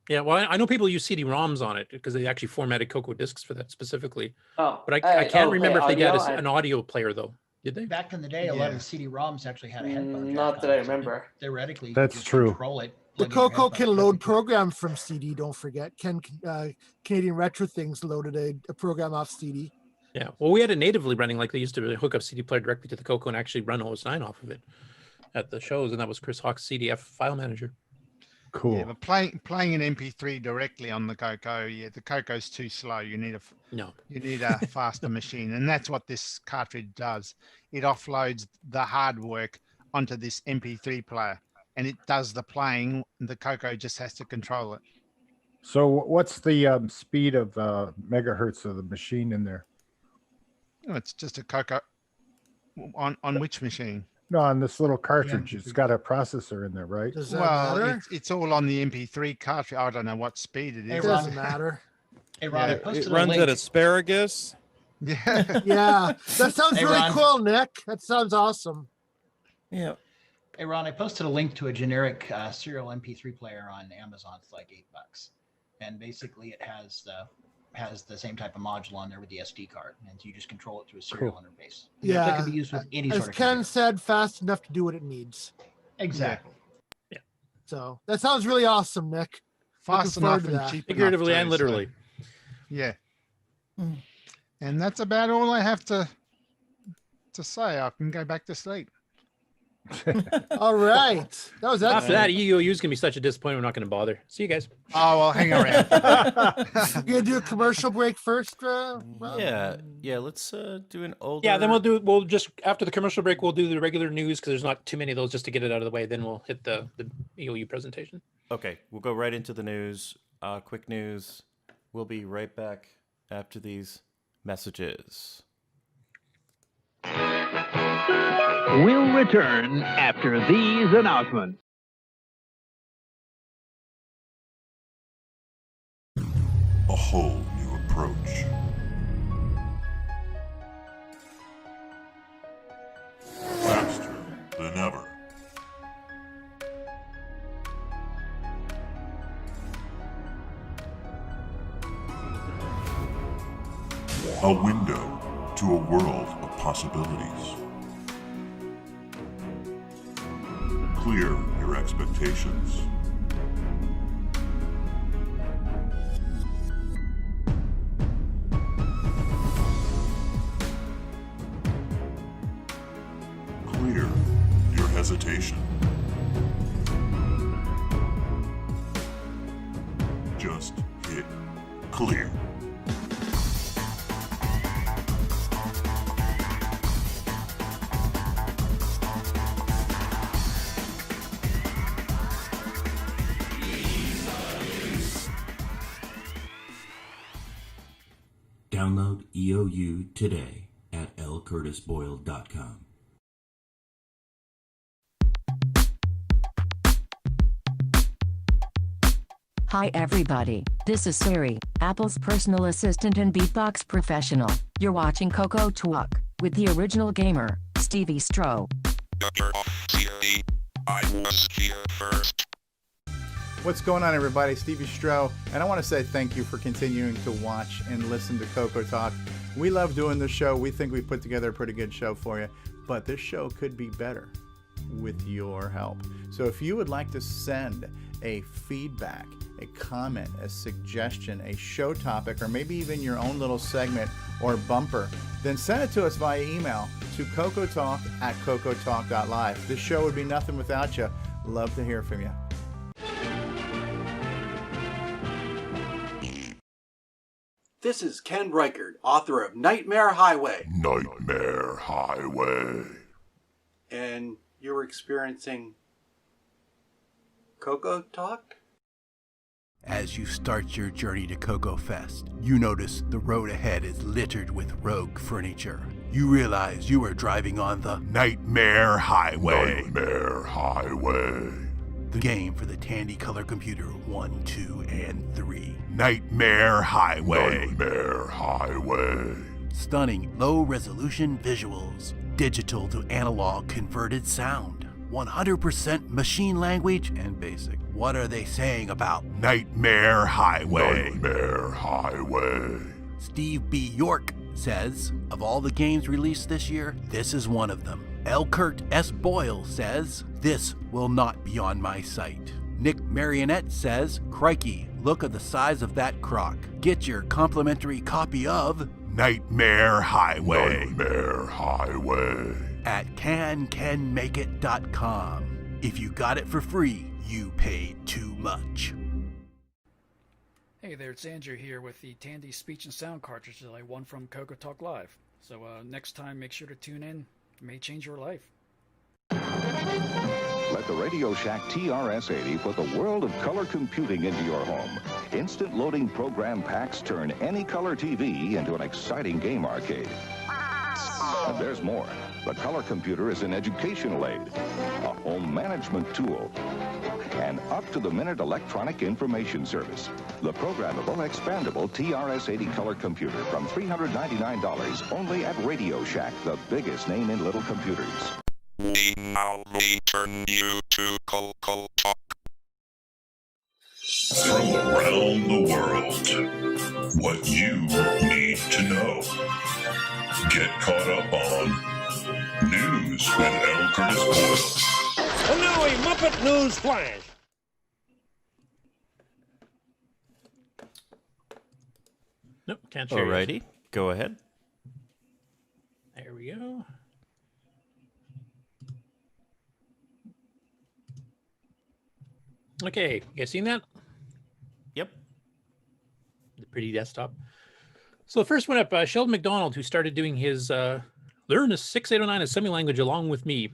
Yeah, well, I know people use CD-ROMs on it because they actually formatted CoCo discs for that specifically.
Oh,
but I can't remember if they got
audio?
an audio player though. Did they?
Back in the day, a lot of the CD-ROMs actually had a headphone jack
Not
on
that I
it, so
remember.
Theoretically, you
That's
could just
true.
Control it.
The
plug in your
CoCo
headphones.
can load programs from CD. Don't forget, Canadian Retro Things loaded a program off CD.
Yeah. Well, we had it natively running, like they used to hook up CD player directly to the CoCo and actually run OS9 off of it at the shows, and that was Chris Hawk's CDF file manager.
Cool.
Yeah, but playing an MP3 directly on the CoCo, the CoCo's too slow. You need a faster machine, and that's what this cartridge does. It offloads the hard work onto this MP3 player, and it does the playing. The CoCo just has to control it.
So what's the speed of megahertz of the machine in there?
Oh, it's just a CoCo on which machine?
No, on this little cartridge, it's got a processor in there, right?
Does that
Well,
matter?
it's all on the MP3 cartridge. I don't know what speed it is.
It doesn't matter.
Hey, Ron, I
It
posted a
runs
link.
at asparagus.
Yeah.
Yeah, that sounds
Hey,
really
Ron.
cool, Nick. That sounds awesome.
Yeah.
Hey, Ron, I posted a link to a generic serial MP3 player on Amazon. It's like $8, and basically it has the same type of module on there with the SD card, and you just control it through a serial interface.
Yeah,
It can be used with any
as
sort of
Ken said, fast enough to do what it needs.
Exactly.
Yeah.
So that sounds really awesome, Nick.
Fast
Looking forward
enough
to
and
that.
cheap
Figuratively
enough
and
too,
literally.
Yeah. And that's about all I have to say. I can go back to sleep.
All right, that was
After that,
excellent.
EOU is going to be such a disappointment. We're not going to bother. See you guys.
Oh, well, hang around.
You gonna do a commercial break first, Rob?
Yeah. Let's do an older.
Yeah, then we'll just after the commercial break, we'll do the regular news because there's not too many of those just to get it out of the way. Then we'll hit the EOU presentation.
Okay, we'll go right into the news. Quick news. We'll be right back after these messages.
We'll return after these announcements.
A whole new approach. Faster than ever. A window to a world of possibilities. Clear your expectations. Clear your hesitation. clear.
Download EOU today at lcurtisboyle.com.
Hi everybody, this is Siri, Apple's personal assistant and beatbox professional. You're watching CoCoTALK with the original gamer, Stevie Stroh.
I was here first.
What's going on, everybody? Stevie Stroh, and I want to say thank you for continuing to watch and listen to CoCoTALK. We love doing this show. We think we put together a pretty good show for you, but this show could be better with your help. So if you would like to send a feedback, a comment, a suggestion, a show topic, or maybe even your own little segment or bumper, then send it to us via email to cocotalk@cocotalk.live. This show would be nothing without you. Love to hear from you.
This is Ken Reichert, author of Nightmare Highway.
Nightmare Highway.
And you're experiencing CoCoTALK?
As you start your journey to CoCo Fest, you notice the road ahead is littered with rogue furniture. You realize you are driving on the Nightmare Highway.
Nightmare Highway.
The game for the Tandy Color Computer 1, 2, and 3. Nightmare Highway.
Nightmare Highway.
Stunning low-resolution visuals. Digital to analog converted sound. 100% machine language and basic. What are they saying about Nightmare Highway?
Nightmare Highway.
Steve B. York says, of all the games released this year, this is one of them. L. Kurt S. Boyle says, this will not be on my site. Nick Marionette says, crikey, look at the size of that crock. Get your complimentary copy of Nightmare Highway.
Nightmare Highway.
At cancanmakeit.com. If you got it for free, you paid too much.
Hey there, it's Andrew here with the Tandy Speech and Sound cartridge that I won from CoCoTALK Live. So next time, make sure to tune in. It may change your life.
Let the Radio Shack TRS-80 put the world of color computing into your home. Instant loading program packs turn any color TV into an exciting game arcade. And there's more. The color computer is an educational aid, a home management tool, an up-to-the-minute electronic information service. The programmable, expandable TRS-80 color computer from $399 only at Radio Shack, the biggest name in little computers.
We now return you to CoCoTALK.
From around the world, what you need to know. Get caught up on News with L. Curtis Boyle.
And now a Muppet News Flash.
Nope, can't share.
Alrighty, go ahead.
There we go. Okay, you guys seen that?
Yep.
The pretty desktop. So the first one up, Sheldon McDonald, who started doing his Learn a 6809 Assembly Language Along With Me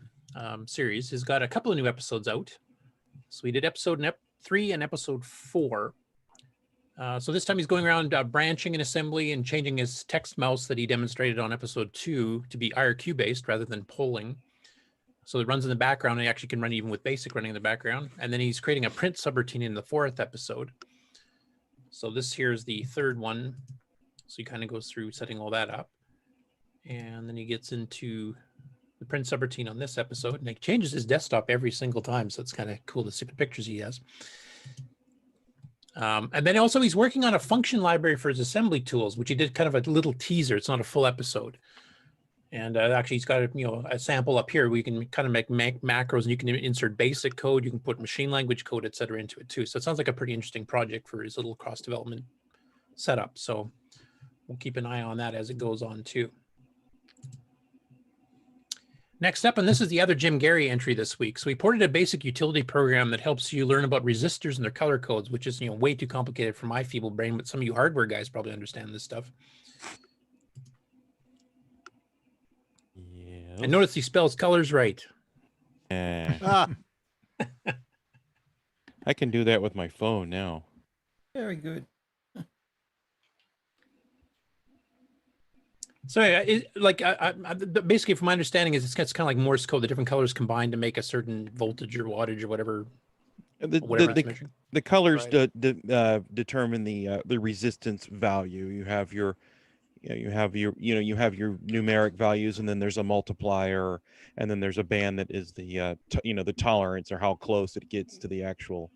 series, has got a couple of new episodes out. So we did episode 3 and episode 4. So this time he's going around branching an assembly and changing his text mouse that he demonstrated on episode 2 to be IRQ based rather than polling. So it runs in the background, and he actually can run even with BASIC running in the background. And then he's creating a print subroutine in the 4th episode. So this here's the 3rd one. So he kind of goes through setting all that up. And then he gets into the print subroutine on this episode, and he changes his desktop every single time. So it's kind of cool to see the pictures he has. And then also he's working on a function library for his assembly tools, which he did kind of a little teaser. It's not a full episode. And actually he's got a sample up here where you can kind of make macros, and you can insert basic code. You can put machine language code, et cetera, into it too. So it sounds like a pretty interesting project for his little cross development setup. So we'll keep an eye on that as it goes on too. Next up, and this is the other Jim Gary entry this week. So we ported a basic utility program that helps you learn about resistors and their color codes, which is way too complicated for my feeble brain, but some of you hardware guys probably understand this stuff.
Yeah.
And notice he spells colors right.
I can do that with my phone now.
Very good.
So basically, from my understanding, is it's kind of like Morse code. The different colors combine to make a certain voltage or wattage or whatever.
The colors determine the resistance value. You have your numeric values, and then there's a multiplier, and then there's a band that is the the tolerance, or how close it gets to the actual,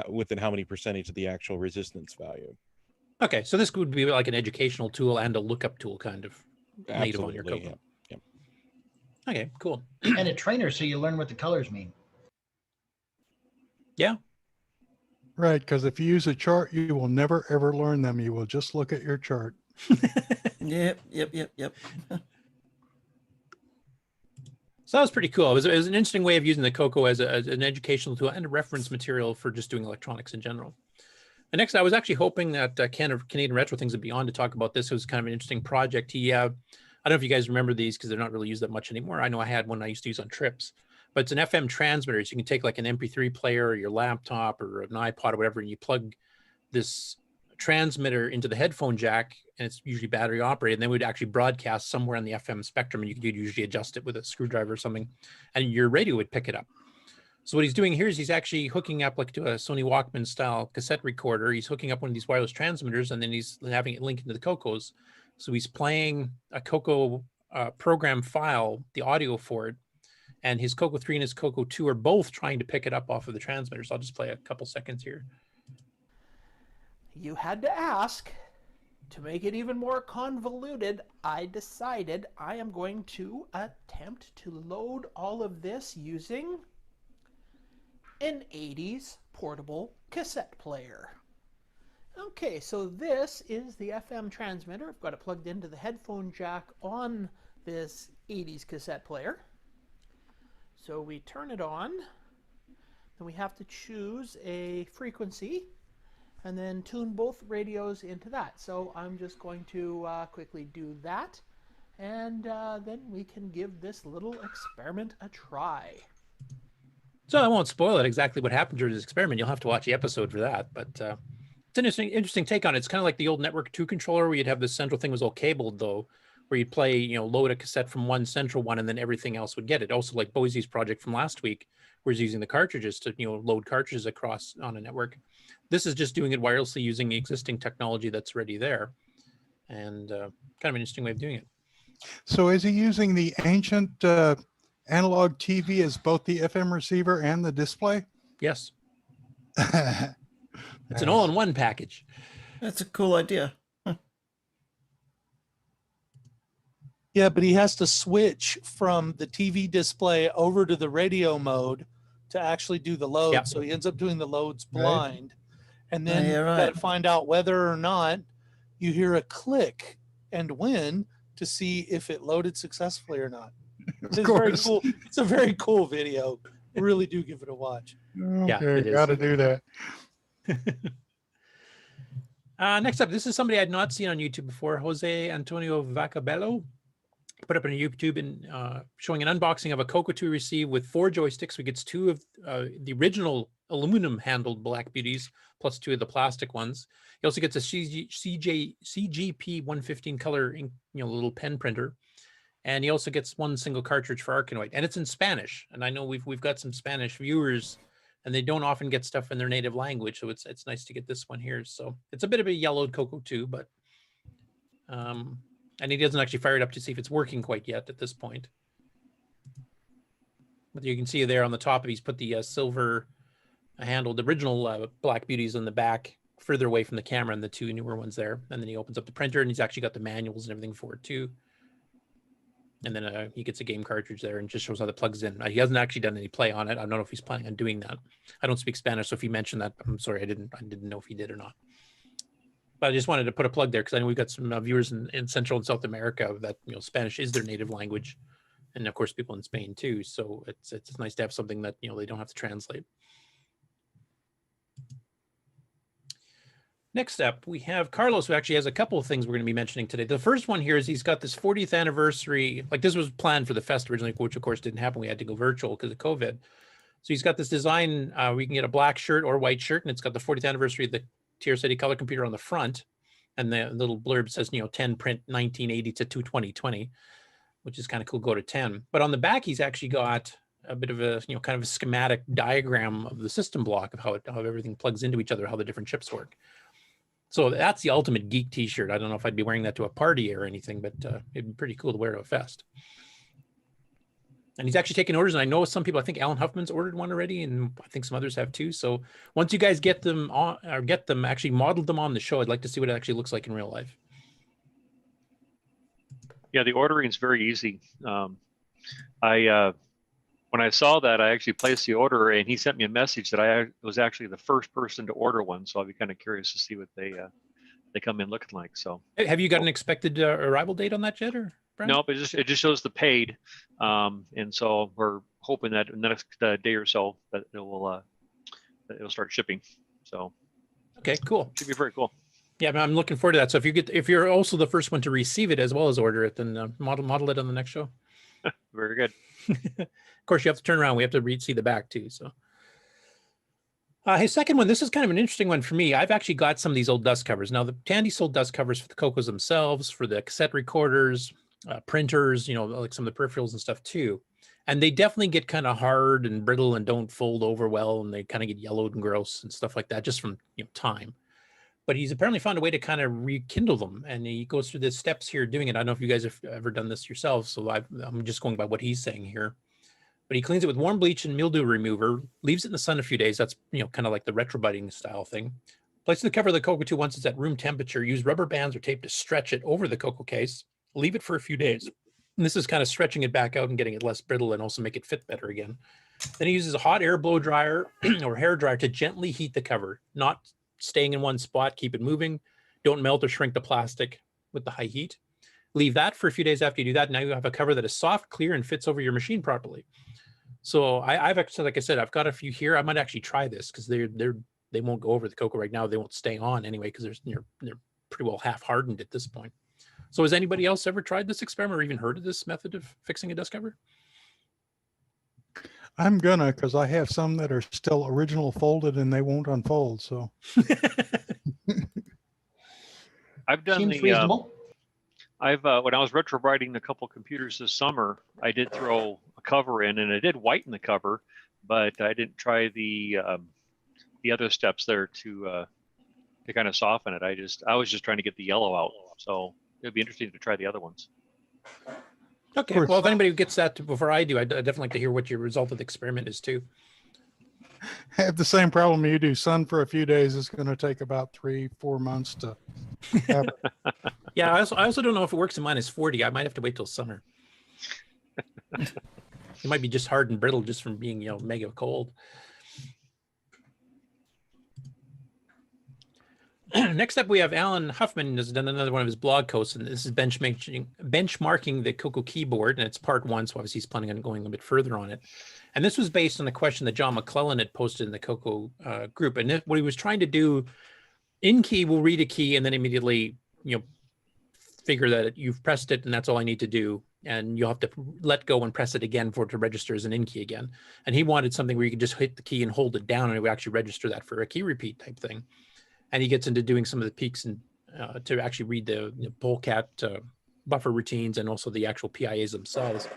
within how many percentage of the actual resistance value.
Okay, so this would be like an educational tool and a lookup tool, kind of native on your
Absolutely,
CoCo. Yeah. Okay, cool.
And a trainer, so you learn what the colors mean.
Yeah.
Right, because if you use a chart, you will never ever learn them. You will just look at your chart.
Yep.
So that was pretty cool. It was an interesting way of using the CoCo as an educational tool and a reference material for just doing electronics in general. And next, I was actually hoping that Ken of Canadian Retro Things and Beyond to talk about this. It was kind of an interesting project. I don't know if you guys remember these because they're not really used that much anymore. I know I had one I used to use on trips, but it's an FM transmitter. So you can take like an MP3 player or your laptop or an iPod or whatever, and you plug this transmitter into the headphone jack, and it's usually battery operated, and then we'd actually broadcast somewhere on the FM spectrum, and you could usually adjust it with a screwdriver or something, and your radio would pick it up. So what he's doing here is he's actually hooking up like to a Sony Walkman style cassette recorder. He's hooking up one of these wireless transmitters, and then he's having it link into the CoCos. So he's playing a CoCo program file, the audio for it, and his CoCo 3 and his CoCo 2 are both trying to pick it up off of the transmitter. So I'll just play a couple seconds here.
You had to ask. To make it even more convoluted, I decided I am going to attempt to load all of this using an 80s portable cassette player. Okay, so this is the FM transmitter. I've got it plugged into the headphone jack on this 80s cassette player. So we turn it on, then we have to choose a frequency and then tune both radios into that. So I'm just going to quickly do that, and then we can give this little experiment a try.
So I won't spoil it exactly what happened during this experiment. You'll have to watch the episode for that. But it's an interesting take on it. It's kind of like the old Network 2 controller where you'd have this central thing was all cabled though, where you'd play, load a cassette from one central one and then everything else would get it. Also like Boise's project from last week, where he's using the cartridges to, load cartridges across on a network. This is just doing it wirelessly using existing technology that's already there. And kind of an interesting way of doing it.
So is he using the ancient analog TV as both the FM receiver and the display?
Yes. It's an all-in-one package.
That's a cool idea.
Yeah, but he has to switch from the TV display over to the radio mode to actually do the load.
Yep.
So he ends up doing the loads blind. And then
Yeah,
you
right.
got to find out whether or not you hear a click and when to see if it loaded successfully or not. It's very cool. It's a very cool video. Really do give it a watch.
Okay, got to do that.
Next up, this is somebody I'd not seen on YouTube before. Jose Antonio Vacabello put up on YouTube showing an unboxing of a CoCo 2 receive with 4 joysticks. We gets 2 of the original aluminum handled Black Beauties plus 2 of the plastic ones. He also gets a CGP 115 color ink, little pen printer. And he also gets 1 single cartridge for Arkanoid, and it's in Spanish. And I know we've got some Spanish viewers, and they don't often get stuff in their native language, so it's nice to get this one here. So it's a bit of a yellowed CoCo 2, but and he doesn't actually fire it up to see if it's working quite yet at this point. But you can see there on the top, he's put the silver handled original Black Beauties on the back, further away from the camera, and the 2 newer ones there. And then he opens up the printer, and he's actually got the manuals and everything for it too. And then he gets a game cartridge there and just shows how that plugs in. He hasn't actually done any play on it. I don't know if he's planning on doing that. I don't speak Spanish, so if he mentioned that, I'm sorry, I didn't know if he did or not. But I just wanted to put a plug there because I know we've got some viewers in Central and South America that Spanish is their native language. and of course people in Spain too. So it's nice to have something that they don't have to translate. Next up, we have Carlos, who actually has a couple of things we're going to be mentioning today. The first one here is he's got this 40th anniversary. Like, this was planned for the fest originally, which of course didn't happen. We had to go virtual because of COVID. So he's got this design. We can get a black shirt or white shirt, and it's got the 40th anniversary of the TRS-80 color computer on the front. And the little blurb says, 10 print 1980 to 2020, which is kind of cool, go to 10. But on the back, he's actually got a bit of a, kind of a schematic diagram of the system block of how everything plugs into each other, how the different chips work. So that's the ultimate geek t-shirt. I don't know if I'd be wearing that to a party or anything, but it'd be pretty cool to wear to a fest. And he's actually taking orders, and I know some people, I think Alan Huffman's ordered one already, and I think some others have too. So once you guys get them on, or actually modeled them on the show, I'd like to see what it actually looks like in real life.
Yeah, the ordering is very easy. When I saw that, I actually placed the order, and he sent me a message that I was actually the first person to order one. So I'll be kind of curious to see what they come in looking like. So
have you got an expected arrival date on that yet, or Brian?
Nope, it just shows the paid, and so we're hoping that in the next day or so that it'll start shipping. So
okay, cool.
Should be very cool.
Yeah, I'm looking forward to that. So if you're also the first one to receive it as well as order it, then model it on the next show.
Very good.
Of course, you have to turn around. We have to see the back too. So his second one, this is kind of an interesting one for me. I've actually got some of these old dust covers. Now, the Tandy sold dust covers for the CoCos themselves, for the cassette recorders, printers, like some of the peripherals and stuff too. And they definitely get kind of hard and brittle and don't fold over well, and they kind of get yellowed and gross and stuff like that, just from time. But he's apparently found a way to kind of rekindle them, and he goes through the steps here doing it. I don't know if you guys have ever done this yourselves, so I'm just going by what he's saying here. But he cleans it with warm bleach and mildew remover, leaves it in the sun a few days. That's kind of like the retrobiting style thing. Place the cover of the CoCo 2 once it's at room temperature. Use rubber bands or tape to stretch it over the CoCo case. Leave it for a few days. And this is kind of stretching it back out and getting it less brittle and also make it fit better again. Then he uses a hot air blow dryer or hair dryer to gently heat the cover, not staying in one spot. Keep it moving. Don't melt or shrink the plastic with the high heat. Leave that for a few days after you do that. Now you have a cover that is soft, clear, and fits over your machine properly. So I've actually, like I said, I've got a few here. I might actually try this because they won't go over the CoCo right now. They won't stay on anyway because they're pretty well half hardened at this point. So has anybody else ever tried this experiment or even heard of this method of fixing a dust cover?
I'm gonna, because I have some that are still original folded and they won't unfold. So
I've done
Seems reasonable.
When I was retrowriting a couple computers this summer, I did throw a cover in, and I did whiten the cover, but I didn't try the other steps there to kind of soften it. I was just trying to get the yellow out. So it'd be interesting to try the other ones.
Okay. Well, if anybody gets that before I do, I'd definitely like to hear what your result of the experiment is too.
I have the same problem you do. Sun for a few days is going to take about 3-4 months to have it.
Yeah, I also don't know if it works in -40. I might have to wait till summer. It might be just hard and brittle just from being, mega cold. Next up, we have Alan Huffman has done another one of his blog posts, and this is benchmarking the CoCo keyboard, and it's part 1, so obviously he's planning on going a bit further on it. And this was based on a question that John McClellan had posted in the CoCo group. And what he was trying to do, in key will read a key and then immediately, figure that you've pressed it and that's all I need to do. And you'll have to let go and press it again for it to register as an in key again. And he wanted something where you could just hit the key and hold it down and it would actually register that for a key repeat type thing. And he gets into doing some of the peaks and to actually read the polecat buffer routines and also the actual PIAs themselves.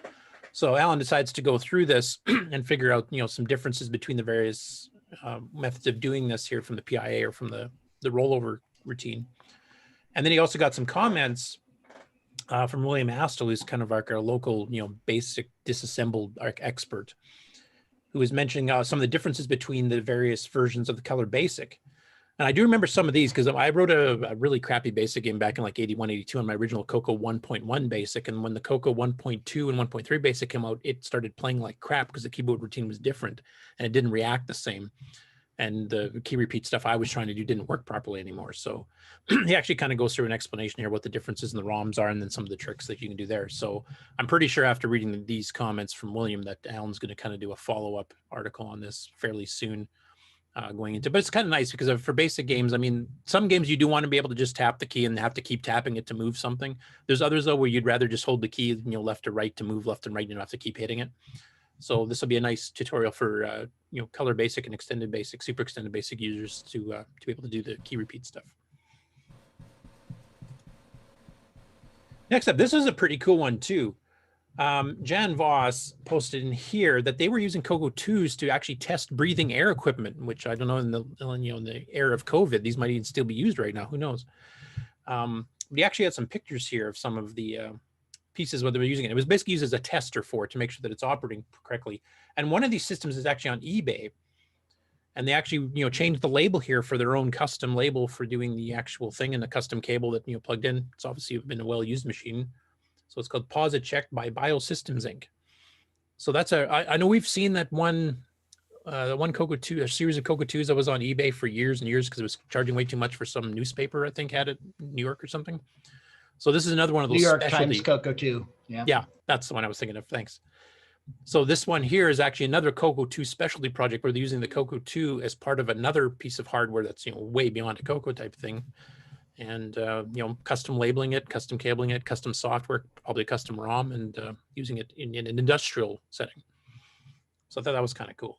So Alan decides to go through this and figure out, some differences between the various methods of doing this here from the PIA or from the rollover routine. And then he also got some comments from William Astle, who's kind of like our local, basic disassembled expert, who was mentioning some of the differences between the various versions of the Color Basic. And I do remember some of these because I wrote a really crappy basic game back in like 81, 82 on my original CoCo 1.1 basic. And when the CoCo 1.2 and 1.3 basic came out, it started playing like crap because the keyboard routine was different and it didn't react the same. and the key repeat stuff I was trying to do didn't work properly anymore. So he actually kind of goes through an explanation here what the differences in the ROMs are and then some of the tricks that you can do there. So I'm pretty sure after reading these comments from William that Alan's going to kind of do a follow-up article on this fairly soon going into, but it's kind of nice because for basic games, I mean, some games you do want to be able to just tap the key and have to keep tapping it to move something. There's others though where you'd rather just hold the key, you know, left to right to move left and right. You don't have to keep hitting it. So this will be a nice tutorial for you know, color basic and extended basic, super extended basic users to be able to do the key repeat stuff. Next up, this is a pretty cool one too. Jan Voss posted in here that they were using CoCo2s to actually test breathing air equipment, which I don't know in the era of COVID, these might even still be used right now. Who knows? We actually had some pictures here of some of the pieces where they were using it. It was basically used as a tester for it to make sure that it's operating correctly. And one of these systems is actually on eBay, and they actually, you know, changed the label here for their own custom label for doing the actual thing and the custom cable that, you know, plugged in. It's obviously been a well-used machine. So it's called Pause It Check by Biosystems Inc. So that's I know we've seen that one CoCo2, a series of CoCo2s that was on eBay for years and years because it was charging way too much for some newspaper, I think had it in New York or something. So this is another one of those
New York
specialty
Times CoCo2. Yeah.
Yeah, that's the one I was thinking of. Thanks. So this one here is actually another CoCo2 specialty project where they're using the CoCo2 as part of another piece of hardware that's, you know, way beyond a CoCo type thing. And, you know, custom labeling it, custom cabling it, custom software, probably custom ROM, and using it in an industrial setting. So I thought that was kind of cool.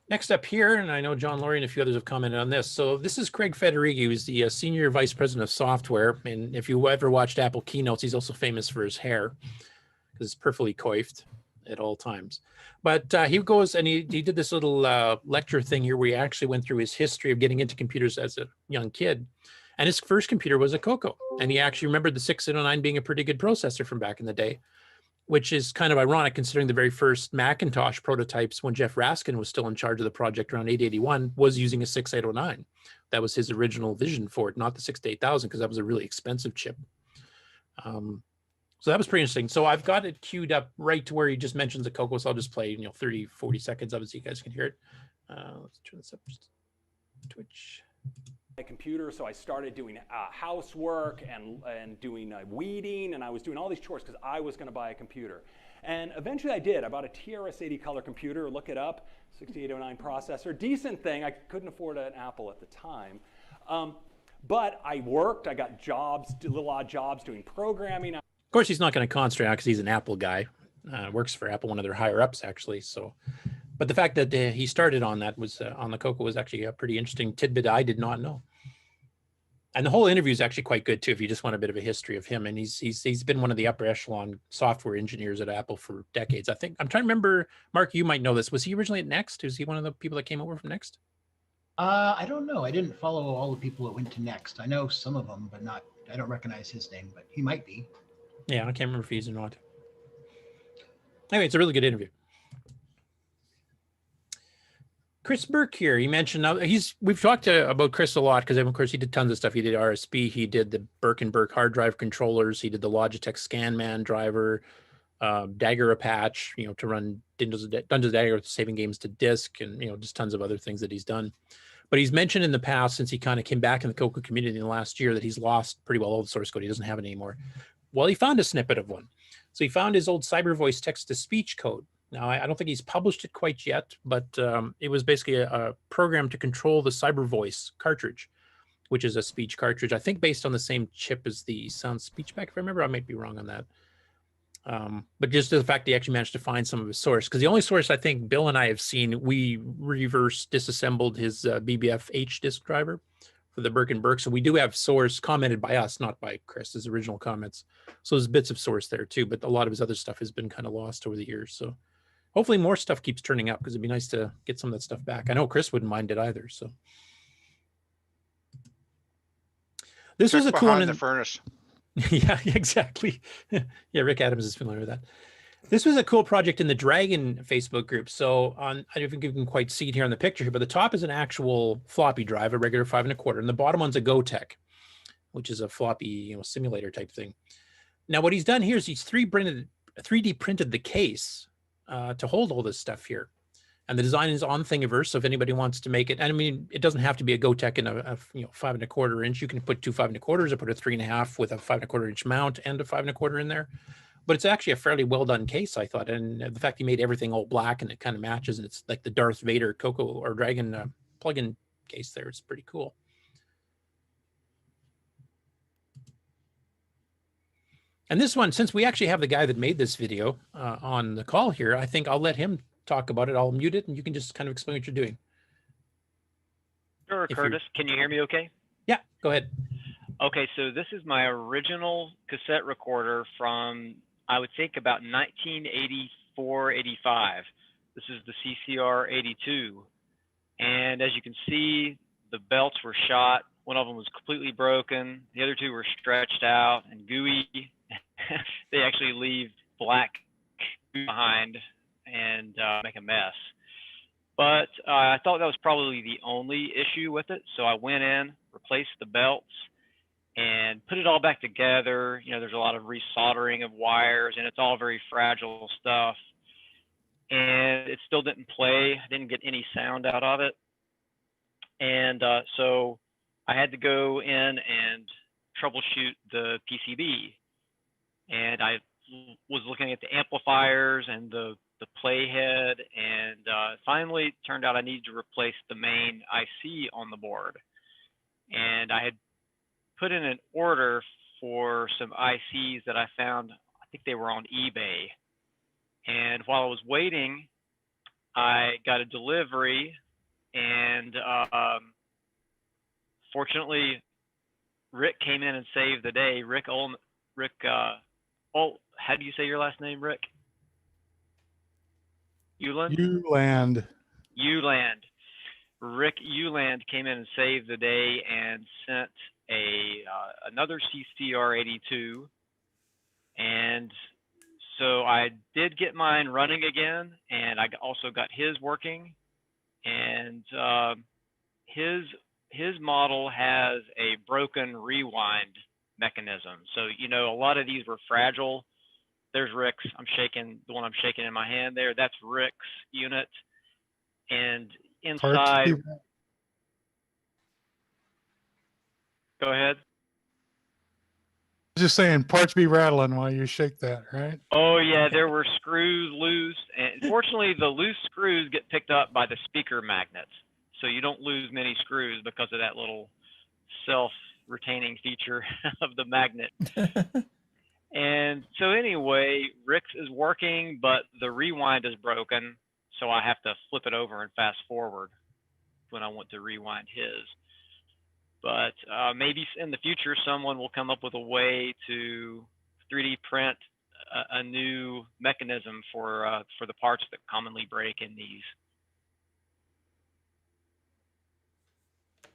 Next up here, and I know John Laurie and a few others have commented on this. So this is Craig Federighi, who's the Senior Vice President of Software. And if you ever watched Apple keynotes, he's also famous for his hair because it's perfectly coiffed at all times. But he goes and he did this little lecture thing here where he actually went through his history of getting into computers as a young kid. And his first computer was a CoCo. And he actually remembered the 6809 being a pretty good processor from back in the day, which is kind of ironic considering the very first Macintosh prototypes when Jeff Raskin was still in charge of the project around 881 was using a 6809. That was his original vision for it, not the 68000, because that was a really expensive chip. So that was pretty interesting. So I've got it queued up right to where he just mentions the CoCo. So I'll just play, you know, 30, 40 seconds of it so you guys can hear it. Let's turn this up just Twitch.
My computer, so I started doing housework and doing weeding, and I was doing all these chores because I was going to buy a computer. And eventually I did. I bought a TRS-80 color computer, look it up, 6809 processor, decent thing. I couldn't afford an Apple at the time. But I worked, I got jobs, little odd jobs doing programming.
Of course, he's not going to concentrate because he's an Apple guy. Works for Apple, one of their higher ups, actually. So, but the fact that he started on that was on the CoCo was actually a pretty interesting tidbit I did not know. And the whole interview is actually quite good too, if you just want a bit of a history of him. And he's been one of the upper echelon software engineers at Apple for decades. I think I'm trying to remember. Mark, you might know this. Was he originally at Next? Was he one of the people that came over from Next?
I don't know. I didn't follow all the people that went to Next. I know some of them, but not. I don't recognize his name, but he might be.
Yeah, I can't remember if he's or not. Anyway, it's a really good interview. Chris Burke here, he mentioned, now we've talked about Chris a lot because of course he did tons of stuff. He did RSB, he did the Burke & Burke hard drive controllers, he did the Logitech ScanMan driver, Dagger Patch, you know, to run Dungeons & Dagger saving games to disk, and you know, just tons of other things that he's done. But he's mentioned in the past, since he kind of came back in the CoCo community in the last year, that he's lost pretty well all the source code. He doesn't have it anymore. Well, he found a snippet of one. So he found his old CyberVoice text-to-speech code. Now, I don't think he's published it quite yet, but it was basically a program to control the CyberVoice cartridge, which is a speech cartridge, I think based on the same chip as the Sound Speech Pack, if I remember. I might be wrong on that. But just the fact that he actually managed to find some of his source, because the only source I think Bill and I have seen, we reverse disassembled his BBF-H disk driver for the Burke & Burke. So we do have source commented by us, not by Chris, his original comments. So there's bits of source there too, but a lot of his other stuff has been kind of lost over the years. So hopefully more stuff keeps turning up because it'd be nice to get some of that stuff back. I know Chris wouldn't mind it either. So this was a cool one in the furnace. Yeah, exactly. Yeah, Rick Adams is familiar with that. This was a cool project in the Dragon Facebook group. So on, I don't think you can quite see it here on the picture here, but the top is an actual floppy drive, a regular 5 1/4, and the bottom one's a GoTech, which is a floppy, you know, simulator type thing. Now what he's done here is he's 3D printed the case to hold all this stuff here. And the design is on Thingiverse, so if anybody wants to make it, and I mean, it doesn't have to be a GoTech in a 5 1/4 inch. You can put 2 5 1/4s, or put a 3 1/2 with a 5 1/4 inch mount and a 5 1/4 in there. But it's actually a fairly well done case, I thought. And the fact he made everything all black and it kind of matches, and it's like the Darth Vader CoCo or Dragon plug-in case there. It's pretty cool. And this one, since we actually have the guy that made this video on the call here, I think I'll let him talk about it. I'll mute it, and you can just kind of explain what you're doing.
Sure, Curtis. Can you hear me okay?
Yeah, go ahead.
Okay, so this is my original cassette recorder from, I would think, about 1984, 85. This is the CCR 82. And as you can see, the belts were shot. One of them was completely broken. The other two were stretched out and gooey. They actually leave black behind and make a mess. But I thought that was probably the only issue with it. So I went in, replaced the belts, and put it all back together. You know, there's a lot of resoldering of wires, and it's all very fragile stuff. And it still didn't play. I didn't get any sound out of it. And so I had to go in and troubleshoot the PCB. And I was looking at the amplifiers and the playhead, and finally it turned out I needed to replace the main IC on the board. And I had put in an order for some ICs that I found, I think they were on eBay. And while I was waiting, I got a delivery, and fortunately, Rick came in and saved the day. How do you say your last name, Rick? Uland? Uland. Rick Uland came in and saved the day and sent another CCR 82. And so I did get mine running again, and I also got his working. And his model has a broken rewind mechanism. So, you know, a lot of these were fragile. There's Rick's. The one I'm shaking in my hand there. That's Rick's unit. And inside. Go ahead.
Just saying, parts be rattling while you shake that, right?
Oh yeah, there were screws loose, and fortunately, the loose screws get picked up by the speaker magnets, so you don't lose many screws because of that little self-retaining feature of the magnet. And so anyway, Rick's is working, but the rewind is broken, so I have to flip it over and fast forward when I want to rewind his. But maybe in the future, someone will come up with a way to 3D print a new mechanism for the parts that commonly break in these.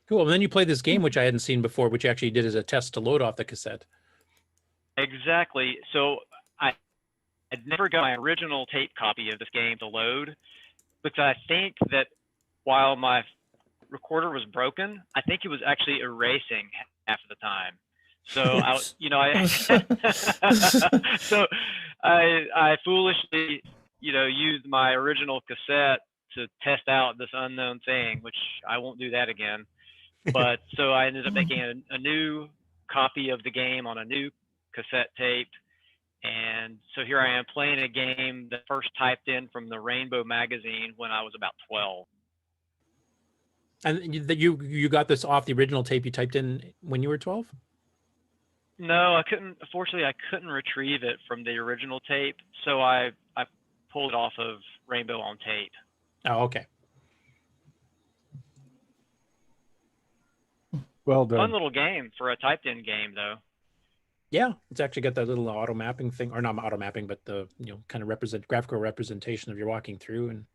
Cool. And then you play this game, which I hadn't seen before, which you actually did as a test to load off the cassette.
Exactly. So I'd never got my original tape copy of this game to load, because I think that while my recorder was broken, I think it was actually erasing half of the time. So I foolishly, used my original cassette to test out this unknown thing, which I won't do that again. But so I ended up making a new copy of the game on a new cassette tape. And so here I am playing a game that first typed in from the Rainbow magazine when I was about 12.
And you got this off the original tape you typed in when you were 12?
No, I couldn't. Unfortunately, I couldn't retrieve it from the original tape, so I pulled it off of Rainbow on tape.
Oh, okay.
Well done.
Fun little game for a typed-in game, though.
Yeah, it's actually got that little auto mapping thing, or not auto mapping, but the kind of graphical representation of you're walking through and.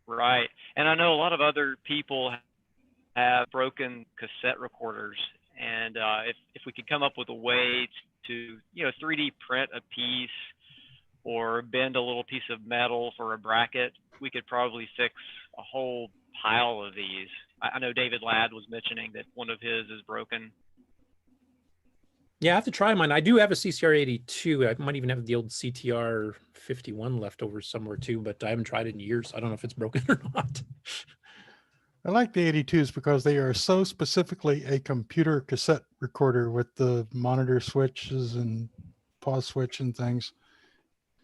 Right, and I know a lot of other people have broken cassette recorders, and if we could come up with a way to 3D print a piece or bend a little piece of metal for a bracket, we could probably fix a whole pile of these. I know David Ladd was mentioning that one of his is broken.
Yeah, I have to try mine. I do have a CCR82. I might even have the old CTR51 left over somewhere too, but I haven't tried it in years. I don't know if it's broken or not.
I like the 82s because they are so specifically a computer cassette recorder with the monitor switches and pause switch and things.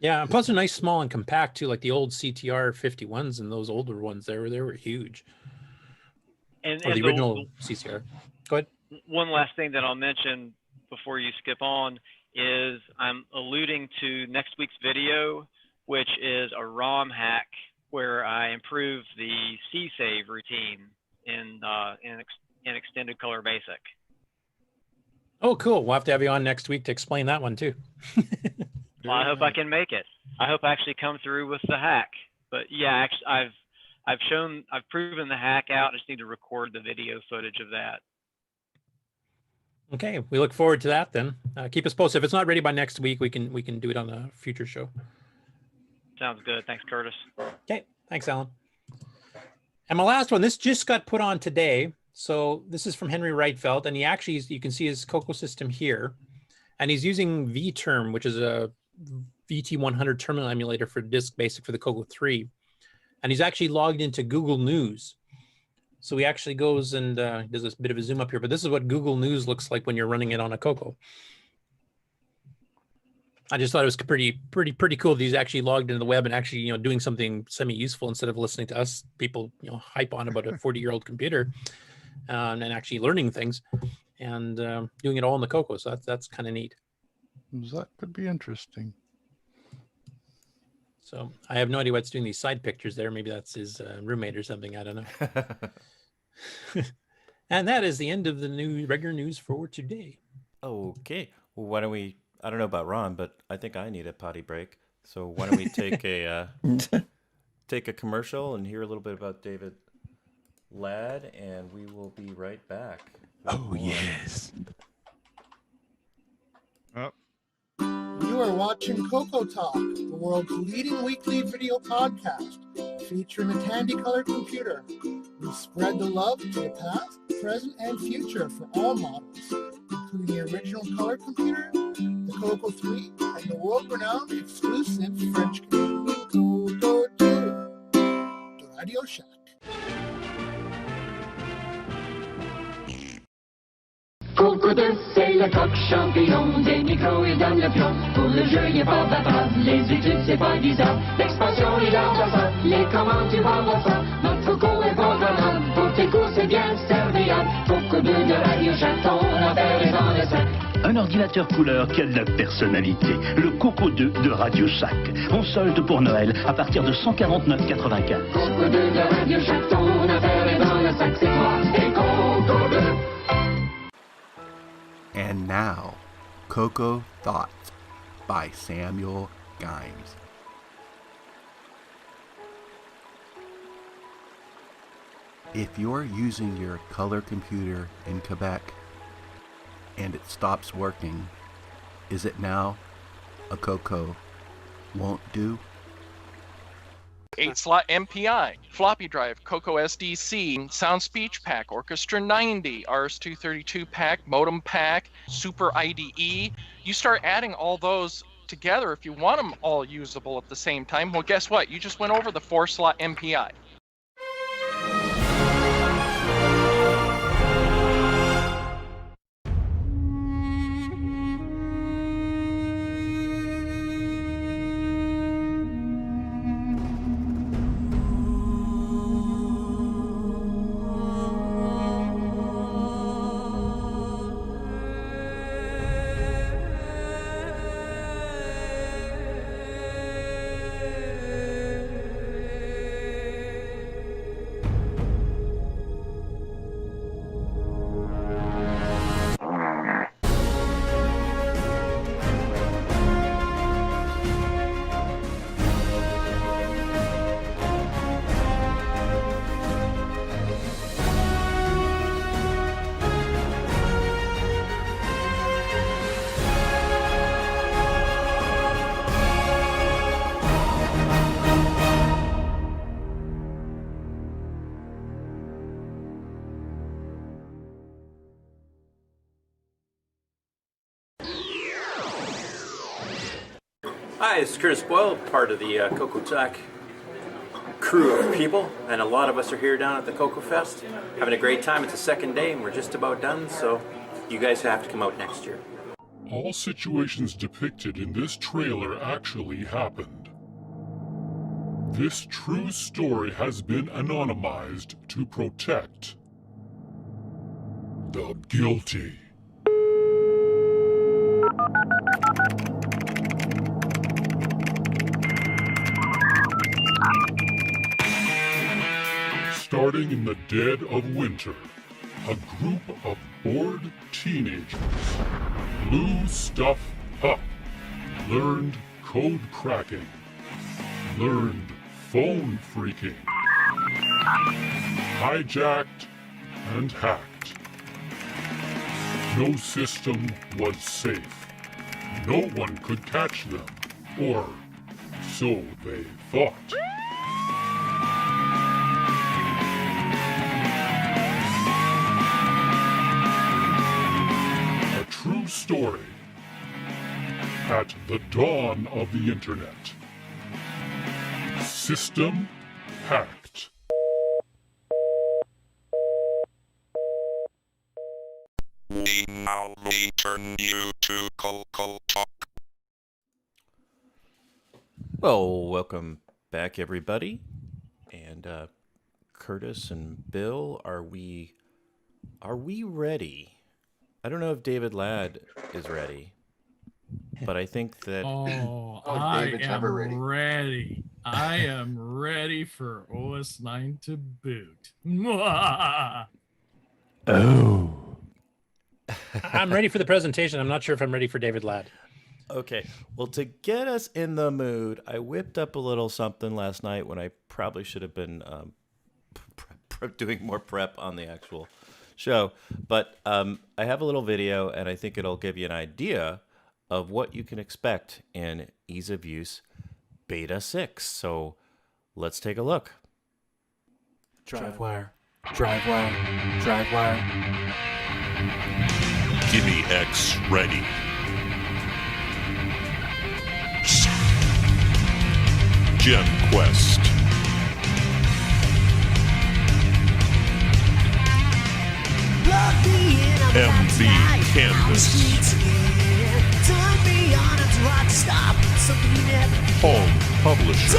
Yeah, and plus they're nice, small, and compact too, like the old CTR51s and those older ones. They were huge.
And
the original CCR. Go ahead.
One last thing that I'll mention before you skip on is I'm alluding to next week's video, which is a ROM hack where I improve the C save routine in Extended Color Basic.
Oh, cool. We'll have to have you on next week to explain that one too.
Well, I hope I can make it. I hope I actually come through with the hack. But yeah, actually, I've proven the hack out. I just need to record the video footage of that.
Okay, we look forward to that then. Keep us posted. If it's not ready by next week, we can do it on a future show.
Sounds good. Thanks, Curtis.
Okay, thanks, Alan. And my last one, this just got put on today. So this is from Henry Reitfeld, and he actually, you can see his CoCo system here, and he's using vTerm, which is a VT100 terminal emulator for Disk Basic for the CoCo 3, and he's actually logged into Google News. So he actually goes and does a bit of a zoom up here, but this is what Google News looks like when you're running it on a CoCo. I just thought it was pretty cool that he's actually logged into the web and actually, doing something semi-useful instead of listening to us people, hype on about a 40-year-old computer, and actually learning things and doing it all in the CoCo. So that's kind of neat.
That could be interesting.
So I have no idea what's doing these side pictures there. Maybe that's his roommate or something. I don't know. And that is the end of the regular news for today.
Okay. Well, why don't we? I don't know about Ron, but I think I need a potty break. So why don't we take a commercial and hear a little bit about David Ladd, and we will be right back.
Oh, yes.
You are watching CoCoTALK, the world's leading weekly video podcast, featuring a Tandy color computer. We spread the love to the past, present, and future for all models, including the original color computer, the CoCo 3, and the world-renowned exclusive French Canadian CoCo 2, the Radio Shack.
CoCo 2, c'est le coq champignon, des micros et dans le pion. Pour le jeu, il n'y a pas d'attente, les études, c'est pas bizarre. L'expansion, il a pas ça, les commandes, tu vas voir ça. Notre CoCo est programmable, pour tes cours, c'est bien serviable. CoCo 2 de Radio Shack, ton affaire est dans le sac.
Un ordinateur couleur qui a de la personnalité. Le CoCo 2 de Radio Shack. En solde pour Noël à partir de 149,95.
CoCo 2 de Radio Shack, ton affaire est dans le sac. C'est toi et CoCo 2.
And now, CoCo Thoughts by Samuel Gimes. If you're using your color computer in Quebec and it stops working, is it now a CoCo won't do?
8-slot MPI, floppy drive, CoCo SDC, Sound Speech Pack, Orchestra 90, RS-232 pack, modem pack, Super IDE. You start adding all those together if you want them all usable at the same time. Well, guess what? You just went over the 4-slot MPI.
Hi, this is Curtis Boyle, part of the CoCoTALK crew of people, and a lot of us are here down at the CoCo Fest, having a great time. It's the second day, and we're just about done, so you guys have to come out next year.
All situations depicted in this trailer actually happened. This true story has been anonymized to protect the guilty. Starting in the dead of winter, a group of bored teenagers blew stuff up, learned code cracking, learned phone freaking, hijacked and hacked. No system was safe. No one could catch them, or so they thought. A true story at the dawn of the internet. System hacked.
We now return you to CoCoTALK.
Well, welcome back, everybody. And Curtis and Bill, are we ready? I don't know if David Ladd is ready, but I think that
I am ready. I am ready for OS9 to boot.
Oh.
I'm ready for the presentation. I'm not sure if I'm ready for David Ladd.
Okay. Well, to get us in the mood, I whipped up a little something last night when I probably should have been doing more prep on the actual show. But I have a little video, and I think it'll give you an idea of what you can expect in ease of use beta 6. So let's take a look.
Drivewire, drivewire, drivewire. GIME-X ready. Gem Quest. MV Canvas. Home Publisher.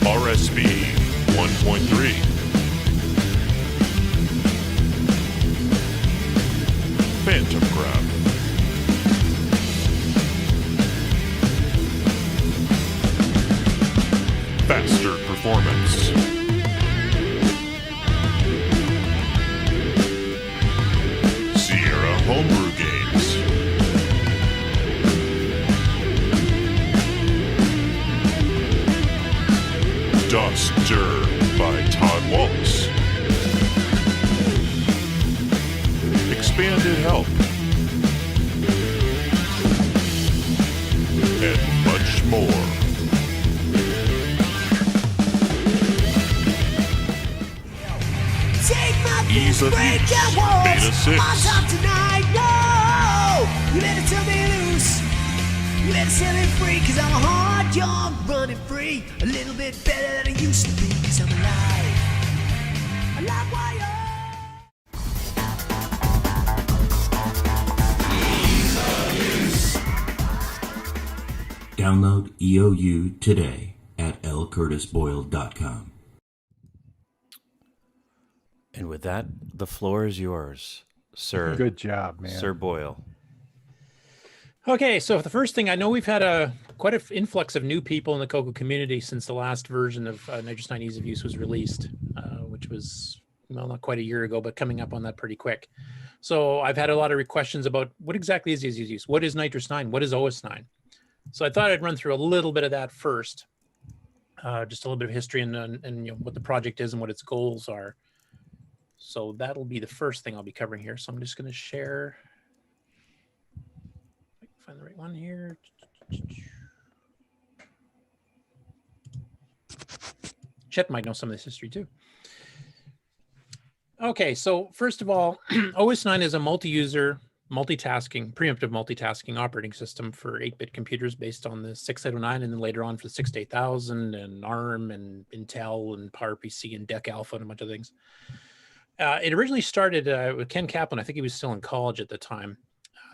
RSB 1.3. Phantom Graph. Faster performance. Sierra Homebrew Games. Duster by Todd Wallace. Expanded Help. And much more. Ease of use, beta 6.
You better tell me loose. You better set me free, cause I'm a hard dog running free. A little bit better than I used to be, cause I'm alive. Alive wire.
Download EOU today at lcurtisboyle.com.
And with that, the floor is yours, sir.
Good job, man.
Sir Boyle.
Okay, so the first thing, I know we've had quite an influx of new people in the CoCo community since the last version of NitrOS9 Ease of Use was released, which was, well, not quite a year ago, but coming up on that pretty quick. So I've had a lot of questions about what exactly is Ease of Use? What is NitrOS9? What is OS9? So I thought I'd run through a little bit of that first, just a little bit of history and you know, what the project is and what its goals are. So that'll be the first thing I'll be covering here. So I'm just going to share. I can find the right one here. Chet might know some of this history too. Okay, so first of all, OS9 is a multi-user, multitasking, preemptive multitasking operating system for 8-bit computers based on the 6809 and then later on for the 68000 and ARM and Intel and PowerPC and DEC Alpha and a bunch of things. It originally started with Ken Kaplan. I think he was still in college at the time,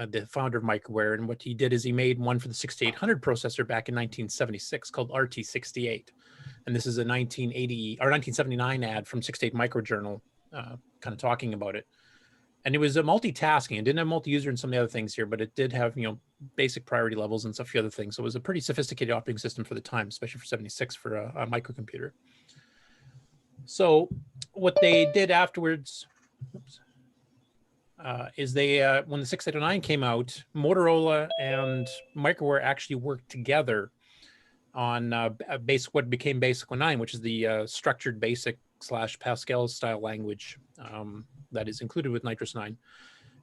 the founder of Microware. And what he did is he made one for the 6800 processor back in 1976 called RT68. And this is a 1980 or 1979 ad from 68 Microjournal kind of talking about it. And it was a multitasking. It didn't have multi-user and some of the other things here, but it did have, basic priority levels and some few other things. So it was a pretty sophisticated operating system for the time, especially for 76 for a microcomputer. So what they did afterwards is they, when the 6809 came out, Motorola and Microware actually worked together on what became Basic 09, which is the structured basic / Pascal style language that is included with NitrOS9.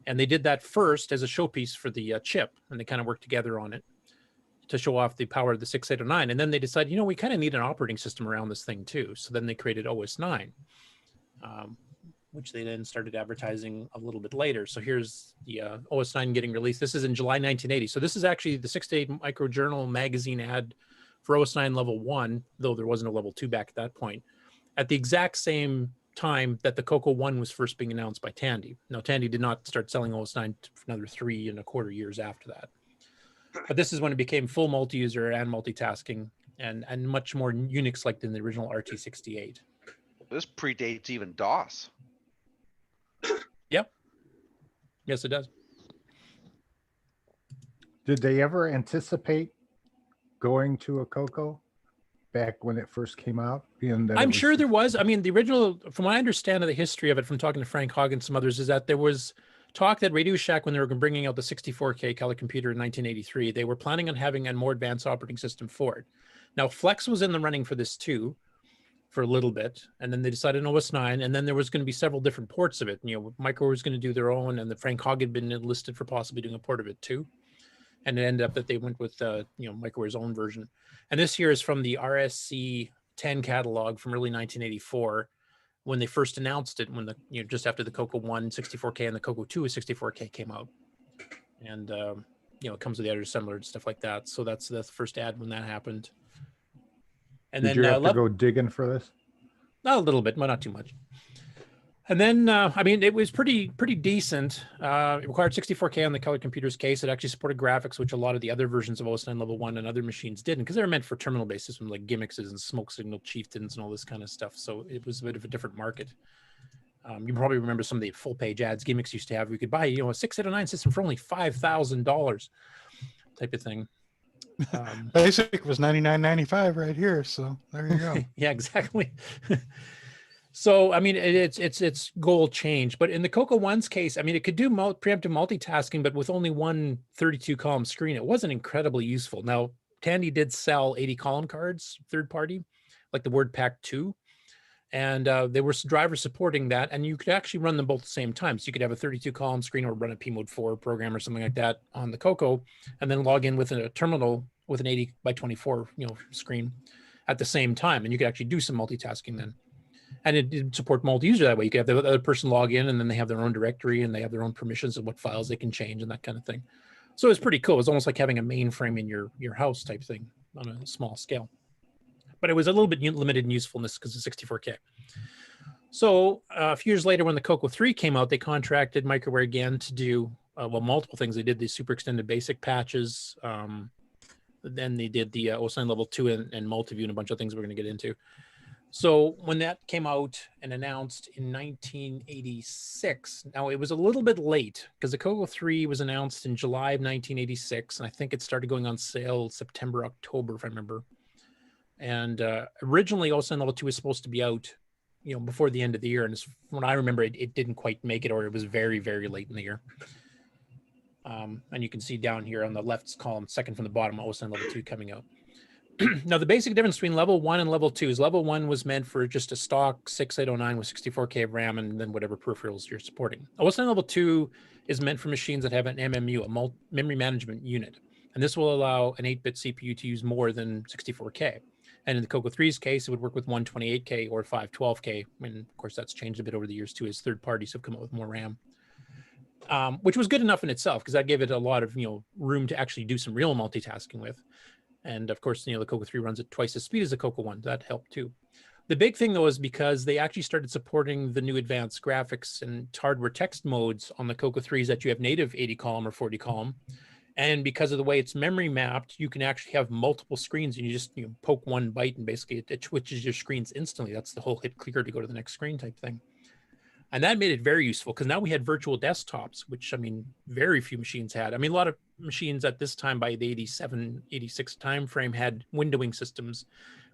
And they did that first as a showpiece for the chip, and they kind of worked together on it to show off the power of the 6809. And then they decided, we kind of need an operating system around this thing too. So then they created OS9, which they then started advertising a little bit later. So here's the OS9 getting released. This is in July 1980. So this is actually the 68 Microjournal magazine ad for OS9 level 1, though there wasn't a level 2 back at that point, at the exact same time that the CoCo 1 was first being announced by Tandy. Now, Tandy did not start selling OS9 for another 3.25 years after that. But this is when it became full multi-user and multitasking and much more Unix-like than the original RT68.
This predates even DOS.
Yep. Yes, it does.
Did they ever anticipate going to a CoCo back when it first came out?
I'm sure there was. I mean, the original, from what I understand of the history of it, from talking to Frank Hogg and some others, is that there was talk that Radio Shack, when they were bringing out the 64K color computer in 1983, they were planning on having a more advanced operating system for it. Now, Flex was in the running for this too, for a little bit, and then they decided on OS9, and then there was going to be several different ports of it. Microware was going to do their own, and the Frank Hogg had been enlisted for possibly doing a port of it too. And it ended up that they went with Microware's own version. And this here is from the RSC 10 catalog from early 1984, when they first announced it, when just after the CoCo 1 64K and the CoCo 2 64K came out. And it comes with the editor assembler and stuff like that. So that's the first ad when that happened. And
Did you have to go digging for this?
A little bit, but not too much. And then, it was pretty decent. It required 64K on the color computer's case. It actually supported graphics, which a lot of the other versions of OS9 Level 1 and other machines didn't, because they were meant for terminal-based systems like GIME-X's and smoke signal chieftains and all this kind of stuff. So it was a bit of a different market. You probably remember some of the full-page ads GIME-X used to have. You could buy, a 6809 system for only $5,000 type of thing.
Basic was $99.95 right here. So there you go.
Yeah, exactly. So, its goal changed, but in the CoCo 1's case, it could do preemptive multitasking, but with only one 32-column screen. It wasn't incredibly useful. Now, Tandy did sell 80-column cards, third party, like the WordPack 2, and there were drivers supporting that, and you could actually run them both at the same time. So you could have a 32-column screen or run a PMode 4 program or something like that on the CoCo, and then log in with a terminal with an 80 by 24 screen at the same time, and you could actually do some multitasking then. And it did support multi-user that way. You could have the other person log in, and then they have their own directory, and they have their own permissions of what files they can change and that kind of thing. So it's pretty cool. It's almost like having a mainframe in your house type thing on a small scale. But it was a little bit limited in usefulness because of 64K. So a few years later, when the CoCo 3 came out, they contracted Microware again to do multiple things. They did the super extended basic patches. Then they did the OS9 Level 2 and Multiview and a bunch of things we're going to get into. So when that came out and announced in 1986, now it was a little bit late because the CoCo 3 was announced in July of 1986, and I think it started going on sale September, October, if I remember. And originally, OS9 Level 2 was supposed to be out, before the end of the year. And when I remember, it didn't quite make it, or it was very, very late in the year. And you can see down here on the left column, second from the bottom, OS9 Level 2 coming out. Now, the basic difference between Level 1 and Level 2 is Level 1 was meant for just a stock 6809 with 64K of RAM and then whatever peripherals you're supporting. OS9 Level 2 is meant for machines that have an MMU, a memory management unit. And this will allow an 8-bit CPU to use more than 64K. And in the CoCo 3's case, it would work with 128K or 512K. And of course, that's changed a bit over the years too, as third parties have come up with more RAM, which was good enough in itself because that gave it a lot of room to actually do some real multitasking with. And of course, the CoCo 3 runs at twice the speed as the CoCo 1. That helped too. The big thing though is because they actually started supporting the new advanced graphics and hardware text modes on the CoCo 3s that you have native 80 column or 40 column. And because of the way it's memory mapped, you can actually have multiple screens and you just poke one byte and basically it switches your screens instantly. That's the whole hit clear to go to the next screen type thing. And that made it very useful because now we had virtual desktops, which very few machines had. A lot of machines at this time by the 87, 86 timeframe had windowing systems,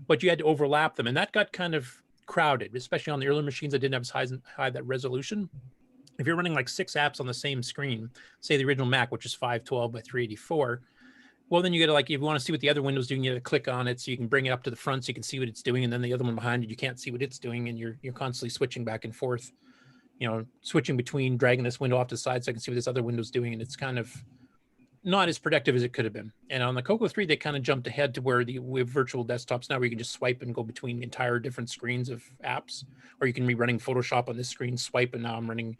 but you had to overlap them. And that got kind of crowded, especially on the earlier machines that didn't have as high that resolution. If you're running like 6 apps on the same screen, say the original Mac, which is 512 by 384, well, then you got to if you want to see what the other window's doing, you got to click on it so you can bring it up to the front so you can see what it's doing. And then the other one behind it, you can't see what it's doing. And you're constantly switching back and forth, switching between dragging this window off to the side so I can see what this other window's doing. And it's kind of not as productive as it could have been. And on the CoCo 3, they kind of jumped ahead to where we have virtual desktops now where you can just swipe and go between entire different screens of apps, or you can be running Photoshop on this screen, swipe, and now I'm running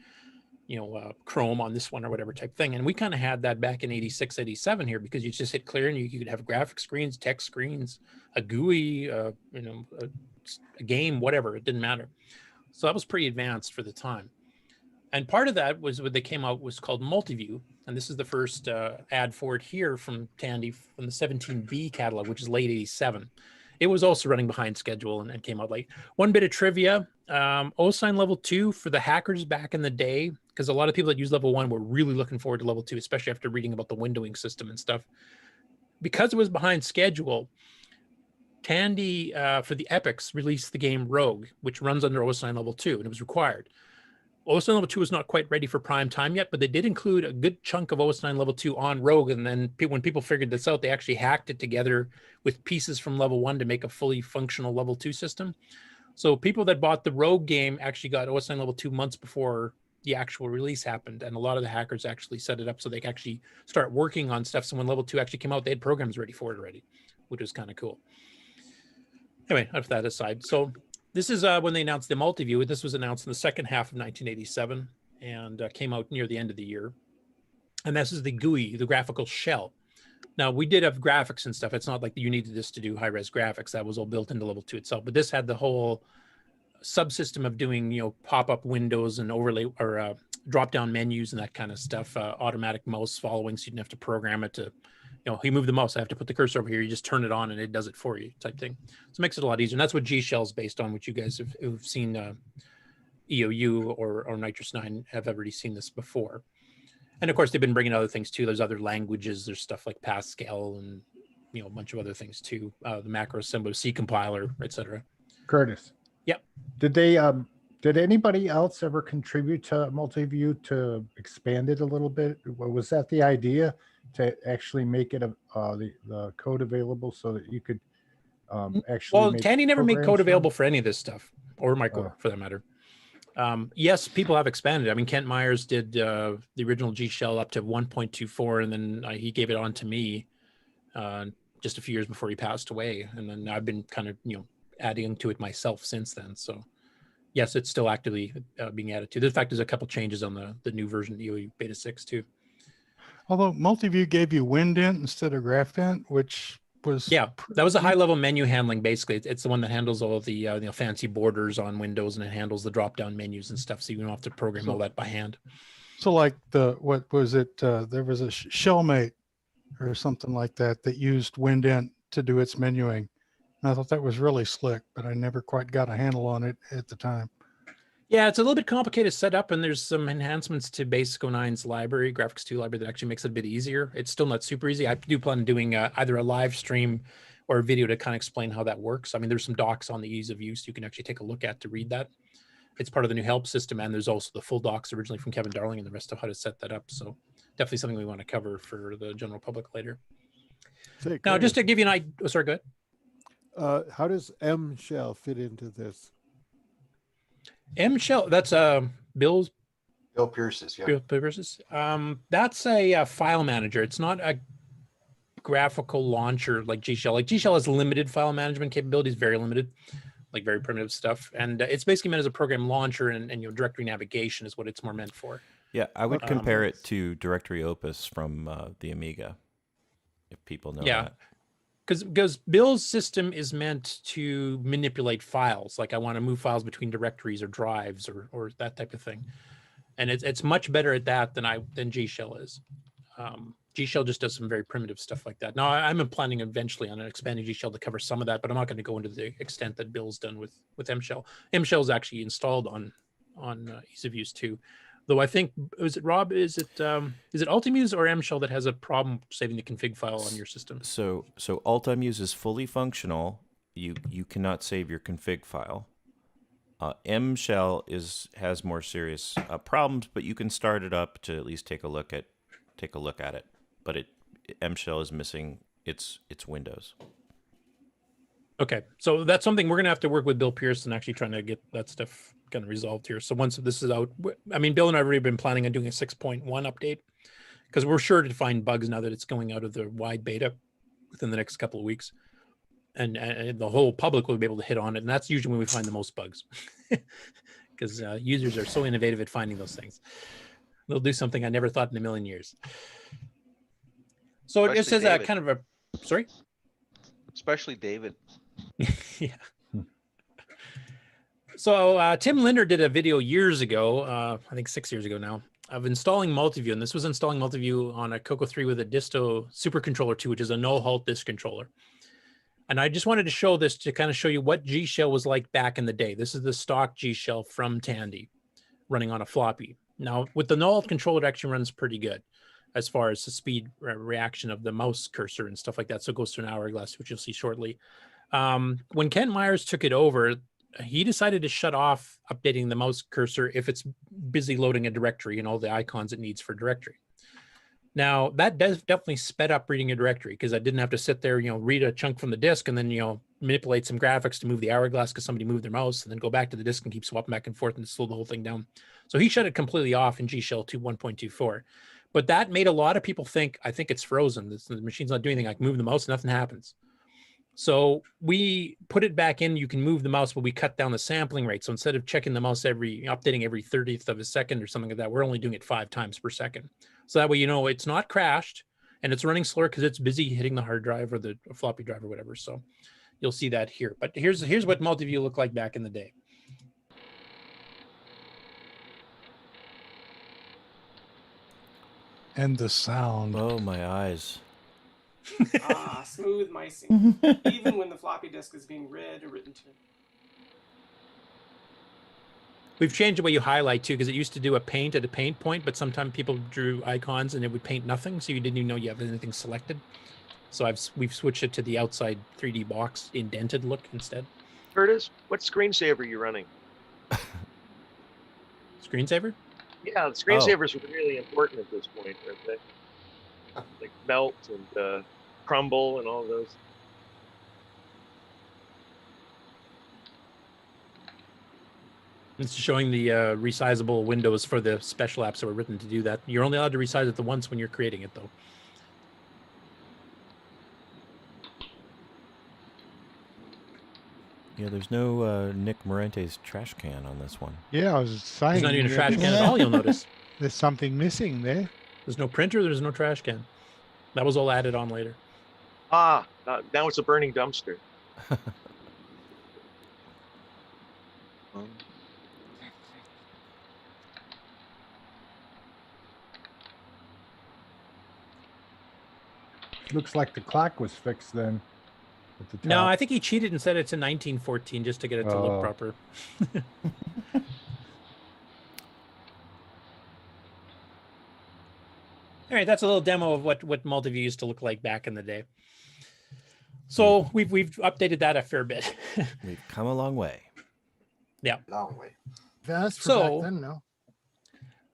Chrome on this one or whatever type thing. And we kind of had that back in 86, 87 here because you just hit clear and you could have graphic screens, text screens, a GUI, a game, whatever, it didn't matter. So that was pretty advanced for the time. And part of that was what they came out was called multi-view. And this is the first ad for it here from Tandy from the 17B catalog, which is late 87. It was also running behind schedule and came out late. One bit of trivia, OS9 Level 2 for the hackers back in the day, because a lot of people that use Level 1 were really looking forward to Level 2, especially after reading about the windowing system and stuff. Because it was behind schedule, Tandy for the Epics released the game Rogue, which runs under OS9 Level 2, and it was required. OS9 Level 2 is not quite ready for prime time yet, but they did include a good chunk of OS9 Level 2 on Rogue. And then when people figured this out, they actually hacked it together with pieces from Level 1 to make a fully functional Level 2 system. So people that bought the Rogue game actually got OS9 Level 2 months before the actual release happened. And a lot of the hackers actually set it up so they could actually start working on stuff. So when Level 2 actually came out, they had programs ready for it already, which was kind of cool. Anyway, enough that aside. So this is when they announced the multi-view. This was announced in the second half of 1987 and came out near the end of the year. And this is the GUI, the graphical shell. Now, we did have graphics and stuff. It's not like you needed this to do high-res graphics. That was all built into Level 2 itself. But this had the whole subsystem of doing, pop-up windows and overlay or drop-down menus and that kind of stuff. Automatic mouse following, so you didn't have to program it to, you move the mouse, I have to put the cursor over here. You just turn it on and it does it for you type thing. So it makes it a lot easier. And that's what G Shell's based on, which you guys have seen EOU or NitrOS9 have already seen this before. And of course, they've been bringing other things too. There's other languages. There's stuff like Pascal and, a bunch of other things too. The macro assembler, C compiler, etc.
Curtis.
Yep.
Did anybody else ever contribute to multi-view to expand it a little bit? Was that the idea, to actually make it the code available so that you could actually?
Well, Tandy never made code available for any of this stuff, or Microware for that matter. Yes, people have expanded. Kent Myers did the original G Shell up to 1.24, and then he gave it on to me just a few years before he passed away. And then I've been kind of, adding to it myself since then. So yes, it's still actively being added to. In fact, there's a couple changes on the new version, EOU Beta 6 too.
Although multi-view gave you WinDent instead of GraphDent, which was...
Yeah, that was a high-level menu handling, basically. It's the one that handles all of the fancy borders on Windows, and it handles the drop-down menus and stuff, so you don't have to program all that by hand.
So like what was it? There was a Shellmate or something like that used WinDent to do its menuing. And I thought that was really slick, but I never quite got a handle on it at the time.
Yeah, it's a little bit complicated setup, and there's some enhancements to Basic 09's library, Graphics 2 library, that actually makes it a bit easier. It's still not super easy. I do plan on doing either a live stream or a video to kind of explain how that works. There's some docs on the ease of use you can actually take a look at to read that. It's part of the new help system, and there's also the full docs originally from Kevin Darling and the rest of how to set that up. So definitely something we want to cover for the general public later. Now, just to give you an idea, sorry, go ahead.
How does M Shell fit into this?
M Shell, that's Bill
Pierce's, yeah.
Bill Pierce's. That's a file manager. It's not graphical launcher like G Shell. Like G Shell has limited file management capabilities, very limited, like very primitive stuff. And it's basically meant as a program launcher and directory navigation is what it's more meant for.
Yeah, I would compare it to Directory Opus from the Amiga, if people know that.
Because Bill's system is meant to manipulate files. Like I want to move files between directories or drives or that type of thing. And it's much better at that than G Shell is. G Shell just does some very primitive stuff like that. Now I'm planning eventually on an expanding G Shell to cover some of that, but I'm not going to go into the extent that Bill's done with M Shell. M Shell is actually installed on ease of use too. Though I think, is it Ultimuse or M Shell that has a problem saving the config file on your system?
So Ultimuse is fully functional. You cannot save your config file. M Shell has more serious problems, but you can start it up to at least take a look at it. But M Shell is missing its Windows.
Okay, so that's something we're gonna have to work with Bill Pearson actually trying to get that stuff kind of resolved here. So once this is out, I mean, Bill and I have already been planning on doing a 6.1 update because we're sure to find bugs now that it's going out of the wide beta within the next couple of weeks, and the whole public will be able to hit on it. And that's usually when we find the most bugs because users are so innovative at finding those things. They'll do something I never thought in a million years. So it just says kind of a, sorry?
Especially David.
Yeah. So Tim Linder did a video years ago, I think 6 years ago now, of installing Multiview. And this was installing Multiview on a CoCo 3 with a Disto Supercontroller 2, which is a no-halt disk controller. And I just wanted to show this to kind of show you what G Shell was like back in the day. This is the stock G Shell from Tandy running on a floppy. Now, with the no-halt controller, it actually runs pretty good as far as the speed reaction of the mouse cursor and stuff like that. So it goes to an hourglass, which you'll see shortly. When Ken Myers took it over, he decided to shut off updating the mouse cursor if it's busy loading a directory and all the icons it needs for directory. Now, that definitely sped up reading a directory because I didn't have to sit there, read a chunk from the disk and then, manipulate some graphics to move the hourglass because somebody moved their mouse and then go back to the disk and keep swapping back and forth and slow the whole thing down. So he shut it completely off in G Shell 1.24. But that made a lot of people think, I think it's frozen. The machine's not doing anything. I can move the mouse, nothing happens. So we put it back in. You can move the mouse, but we cut down the sampling rate. So instead of checking the mouse updating every 30th of a second or something like that, we're only doing it 5 times per second. So that way, it's not crashed and it's running slower because it's busy hitting the hard drive or the floppy drive or whatever. So you'll see that here. But here's what Multiview looked like back in the day.
And the sound.
Oh, my eyes.
Smooth micing, even when the floppy disk is being read or written to.
We've changed the way you highlight too, because it used to do a paint at a paint point, but sometimes people drew icons and it would paint nothing, so you didn't even know you have anything selected. So we've switched it to the outside 3D box indented look instead.
Curtis, what screensaver are you running?
Screensaver?
Yeah, the screensavers are really important at this point, aren't they? Like Melt and Crumble and all those.
It's showing the resizable windows for the special apps that were written to do that. You're only allowed to resize it once when you're creating it, though.
Yeah, there's no Nick Morente's trash can on this one.
Yeah, I was saying.
There's not even a trash can at all, you'll notice.
There's something missing there.
There's no printer, there's no trash can. That was all added on later.
Now it's a burning dumpster.
Looks like the clock was fixed then. At the top.
No, I think he cheated and said it's in 1914 just to get it to look proper. All right, that's a little demo of what Multiview used to look like back in the day. So we've updated that a fair bit.
We've come a long way.
Yeah.
Long way. Fast for back then, no.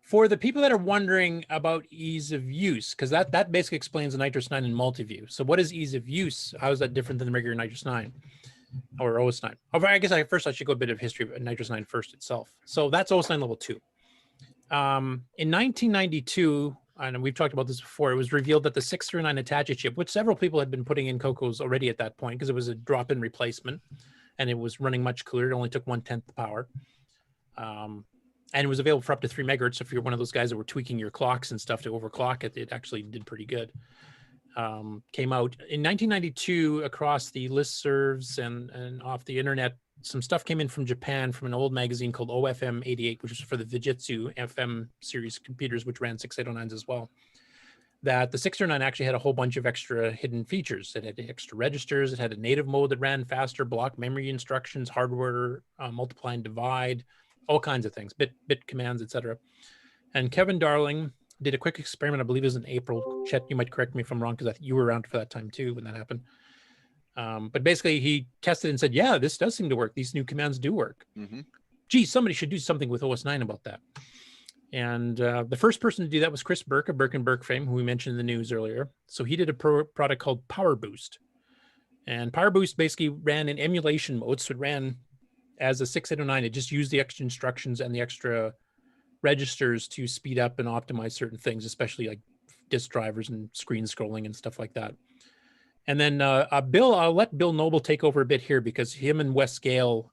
For the people that are wondering about ease of use, because that basically explains the NitrOS9 and Multiview. So what is ease of use? How is that different than the regular NitrOS9 or OS9? I guess first I should go a bit of history of NitrOS9 first itself. So that's OS9 level 2. In 1992, and we've talked about this before, it was revealed that the 639 Hitachi chip, which several people had been putting in CoCos already at that point, because it was a drop-in replacement, and it was running much cooler. It only took 1/10 the power. And it was available for up to 3 megahertz. So if you're one of those guys that were tweaking your clocks and stuff to overclock it, it actually did pretty good. Came out in 1992 across the listservs and off the internet. Some stuff came in from Japan from an old magazine called OFM 88, which was for the Fujitsu FM series computers, which ran 6809s as well. That the 609 actually had a whole bunch of extra hidden features. It had extra registers. It had a native mode that ran faster, block memory instructions, hardware, multiply and divide, all kinds of things, bit commands, etc. And Kevin Darling did a quick experiment. I believe it was in April. Chet, you might correct me if I'm wrong, because I think you were around for that time too when that happened. But basically, he tested and said, "Yeah, this does seem to work. These new commands do work. Gee, somebody should do something with OS9 about that." And the first person to do that was Chris Burke of Burke and Burke fame, who we mentioned in the news earlier. So he did a product called Power Boost. And Power Boost basically ran in emulation mode. So it ran as a 6809. It just used the extra instructions and the extra registers to speed up and optimize certain things, especially like disk drivers and screen scrolling and stuff like that. And then Bill, I'll let Bill Noble take over a bit here, because him and Wes Gale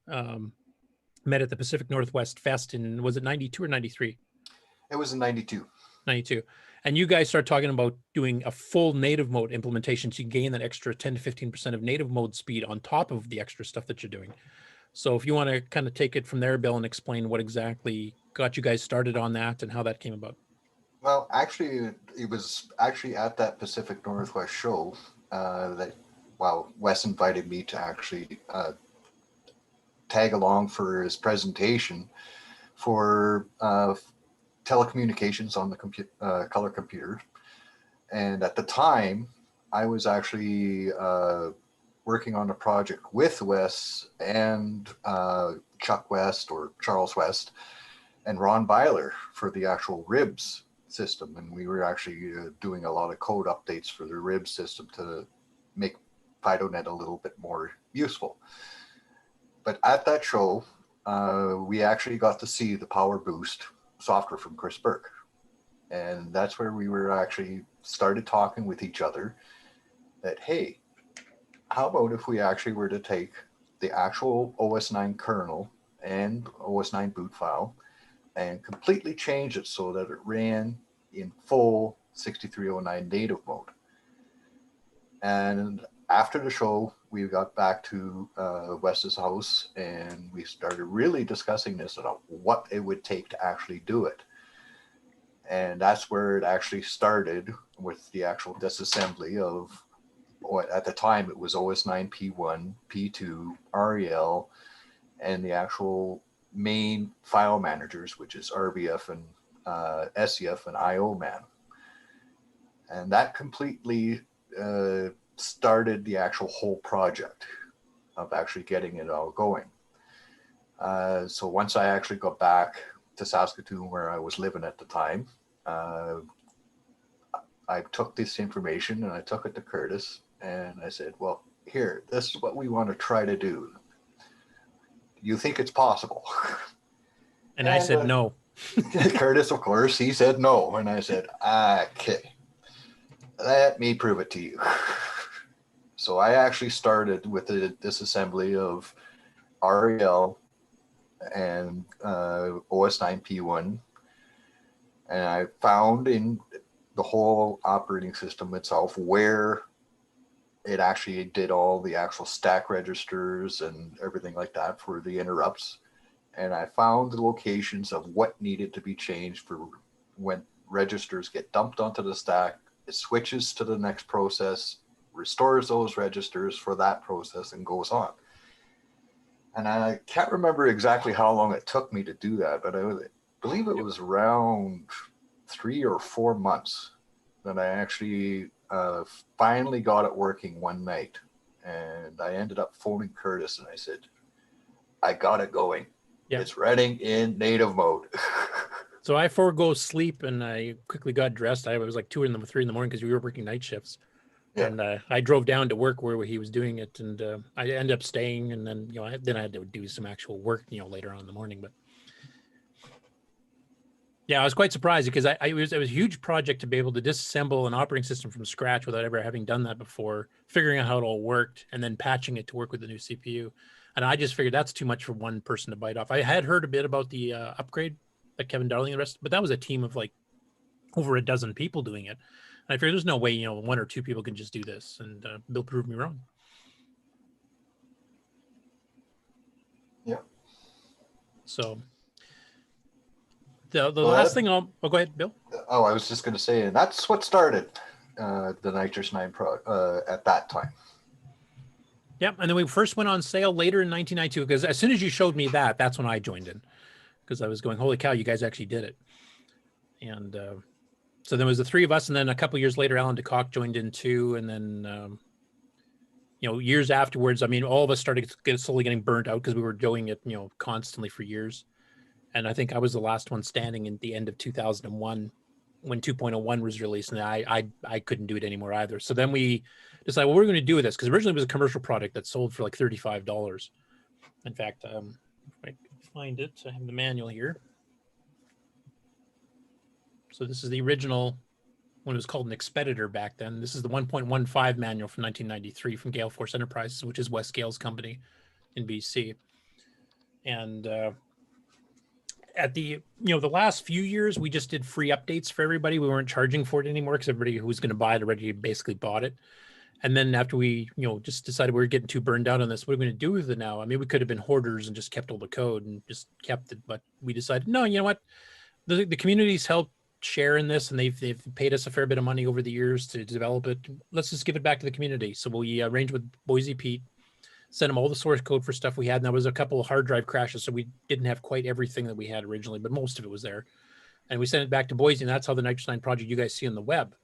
met at the Pacific Northwest Fest in, was it 92 or 93?
It was in 92.
92. And you guys start talking about doing a full native mode implementation to gain that extra 10 to 15% of native mode speed on top of the extra stuff that you're doing. So if you want to kind of take it from there, Bill, and explain what exactly got you guys started on that and how that came about.
Well, actually, it was actually at that Pacific Northwest show that, well, Wes invited me to actually tag along for his presentation for telecommunications on the color computer. And at the time, I was actually working on a project with Wes and Chuck West or Charles West and Ron Byler for the actual RIBS system. And we were actually doing a lot of code updates for the RIBS system to make FidoNet a little bit more useful. But at that show, we actually got to see the Power Boost software from Chris Burke. And that's where we were actually started talking with each other that, hey, how about if we actually were to take the actual OS9 kernel and OS9 boot file and completely change it so that it ran in full 6309 native mode. And after the show, we got back to Wes's house and we started really discussing this about what it would take to actually do it. And that's where it actually started with the actual disassembly of, at the time it was OS9 P1, P2, REL, and the actual main file managers, which is RBF and SEF and IOMan. And that completely started the actual whole project of actually getting it all going. So once I actually got back to Saskatoon, where I was living at the time, I took this information and I took it to Curtis and I said, well, here, this is what we want to try to do. You think it's possible?
And I said no.
Curtis, of course, he said no. And I said, okay, let me prove it to you. So I actually started with the disassembly of REL and OS9 P1. And I found in the whole operating system itself where it actually did all the actual stack registers and everything like that for the interrupts. And I found the locations of what needed to be changed for when registers get dumped onto the stack. It switches to the next process, restores those registers for that process, and goes on. And I can't remember exactly how long it took me to do that, but I believe it was around 3 or 4 months that I actually finally got it working one night. And I ended up phoning Curtis and I said, I got it going. Yeah. It's running in native mode.
So I forego sleep and I quickly got dressed. I was like 2 or 3 in the morning because we were working night shifts. Yeah. And I drove down to work where he was doing it, and I ended up staying. And then then I had to do some actual work later on in the morning. But Yeah, I was quite surprised because it was a huge project to be able to disassemble an operating system from scratch without ever having done that before, figuring out how it all worked, and then patching it to work with the new CPU. And I just figured that's too much for one person to bite off. I had heard a bit about the upgrade that Kevin Darling and the rest, but that was a team of like over a dozen people doing it. And I figured there's no way, one or two people can just do this. And Bill proved me wrong.
Yeah.
So the last thing go ahead, Bill.
Oh, I was just going to say, and that's what started the NitrOS9 at that time.
Yep, and then we first went on sale later in 1992 because as soon as you showed me that, that's when I joined in because I was going, holy cow, you guys actually did it. And so there was the three of us, and then a couple years later, Alan DeCock joined in too, and then years afterwards, I mean, all of us started slowly getting burnt out because we were doing it, constantly for years. And I think I was the last one standing at the end of 2001 when 2.01 was released, and I couldn't do it anymore either. So then we decided, well, what are we going to do with this? Because originally it was a commercial product that sold for like $35. In fact, if I can find it, I have the manual here. So this is the original, when it was called an expeditor back then. This is the 1.15 manual from 1993 from Gale Force Enterprises, which is Wes Gale's company in BC. And at the the last few years, we just did free updates for everybody. We weren't charging for it anymore because everybody who was going to buy it already basically bought it. And then after we just decided we were getting too burned out on this, what are we going to do with it now? I mean, we could have been hoarders and just kept all the code and just kept it, but we decided, no, you know what, the community's helped share in this, and they've paid us a fair bit of money over the years to develop it. Let's just give it back to the community. So we arranged with Boise Pete, sent him all the source code for stuff we had, and there was a couple of hard drive crashes, so we didn't have quite everything that we had originally, but most of it was there. And we sent it back to Boise, and that's how the NitrOS9 project you guys see on the web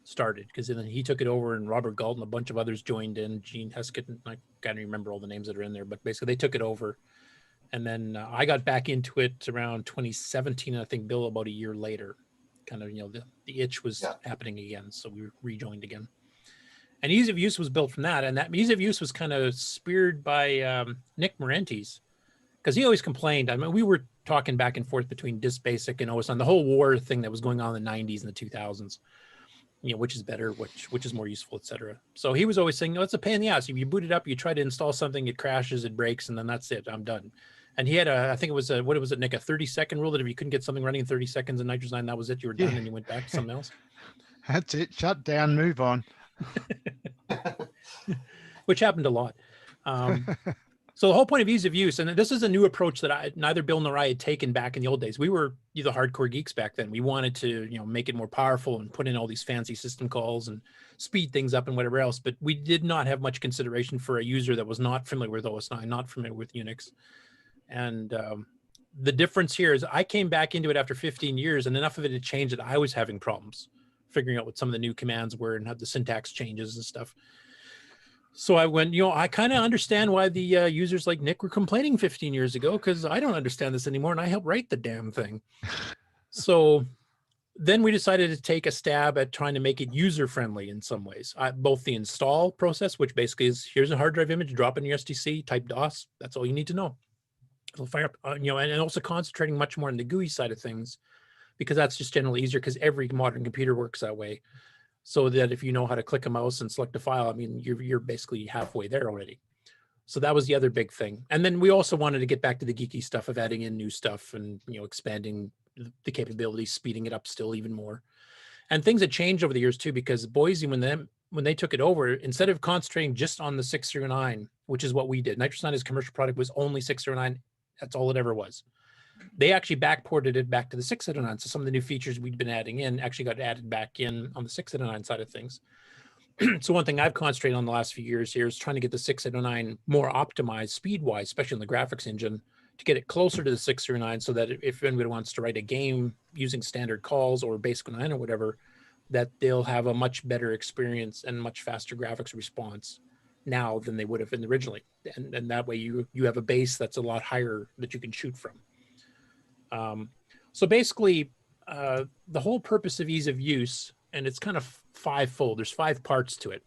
started, because then he took it over, and Robert Galt and a bunch of others joined in, Gene Heskett, and I can't remember all the names that are in there, but basically they took it over. And then I got back into it around 2017, and I think Bill about a year later. Kind of, the itch was happening again, so we rejoined again. And ease of use was built from that, and that ease of use was kind of speared by Nick Marentes, because he always complained. I mean, we were talking back and forth between Disk Basic and OS9, the whole war thing that was going on in the 90s and the 2000s. Which is better, which is more useful, etc. So he was always saying, no, it's a pain in the ass. If you boot it up, you try to install something, it crashes, it breaks, and then that's it. I'm done. And he had I think it was what was it, Nick, a 30-second rule that if you couldn't get something running in 30 seconds in NitrOS9, that was it. You were done, and you went back to something else.
That's it. Shut down, move on.
Which happened a lot. So the whole point of ease of use, and this is a new approach that neither Bill nor I had taken back in the old days. We were the hardcore geeks back then. We wanted to, make it more powerful and put in all these fancy system calls and speed things up and whatever else. But we did not have much consideration for a user that was not familiar with OS9, not familiar with Unix. And the difference here is I came back into it after 15 years, and enough of it had changed that I was having problems figuring out what some of the new commands were and how the syntax changes and stuff. So I went, I kind of understand why the users like Nick were complaining 15 years ago, because I don't understand this anymore, and I helped write the damn thing. So then we decided to take a stab at trying to make it user-friendly in some ways. Both the install process, which basically is, here's a hard drive image, drop in your STC, type DOS, that's all you need to know. It'll fire up, and also concentrating much more on the GUI side of things, because that's just generally easier, because every modern computer works that way. So that if you know how to click a mouse and select a file, I mean, you're basically halfway there already. So that was the other big thing. And then we also wanted to get back to the geeky stuff of adding in new stuff and, expanding the capabilities, speeding it up still even more. And things had changed over the years too, because Boise, when they took it over, instead of concentrating just on the 609, which is what we did, NitrOS9's commercial product was only 609. That's all it ever was. They actually backported it back to the 609. So some of the new features we'd been adding in actually got added back in on the 609 side of things. So one thing I've concentrated on the last few years here is trying to get the 609 more optimized speed-wise, especially in the graphics engine, to get it closer to the 609 so that if anybody wants to write a game using standard calls or basic 9 or whatever, that they'll have a much better experience and much faster graphics response now than they would have been originally. And that way you have a base that's a lot higher that you can shoot from. So basically, the whole purpose of ease of use, and it's kind of fivefold. There's 5 parts to it.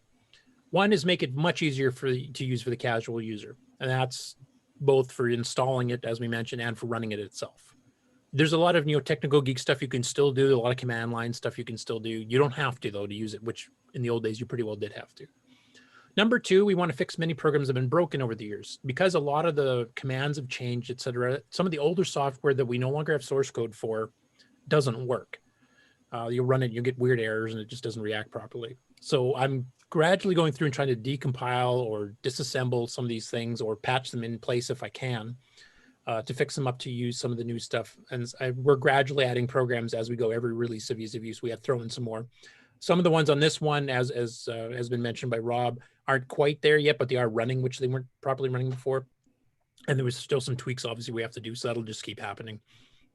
One is make it much easier to use for the casual user, and that's both for installing it, as we mentioned, and for running it itself. There's a lot of technical geek stuff you can still do, a lot of command line stuff you can still do. You don't have to though to use it, which in the old days you pretty well did have to. Number two, we want to fix many programs that have been broken over the years because a lot of the commands have changed, etc. Some of the older software that we no longer have source code for doesn't work. You run it, you get weird errors, and it just doesn't react properly. So I'm gradually going through and trying to decompile or disassemble some of these things or patch them in place if I can to fix them up to use some of the new stuff. And we're gradually adding programs as we go. Every release of Ease of Use, we have thrown in some more. Some of the ones on this one, as has been mentioned by Rob, aren't quite there yet, but they are running, which they weren't properly running before. And there was still some tweaks, obviously, we have to do, so that'll just keep happening.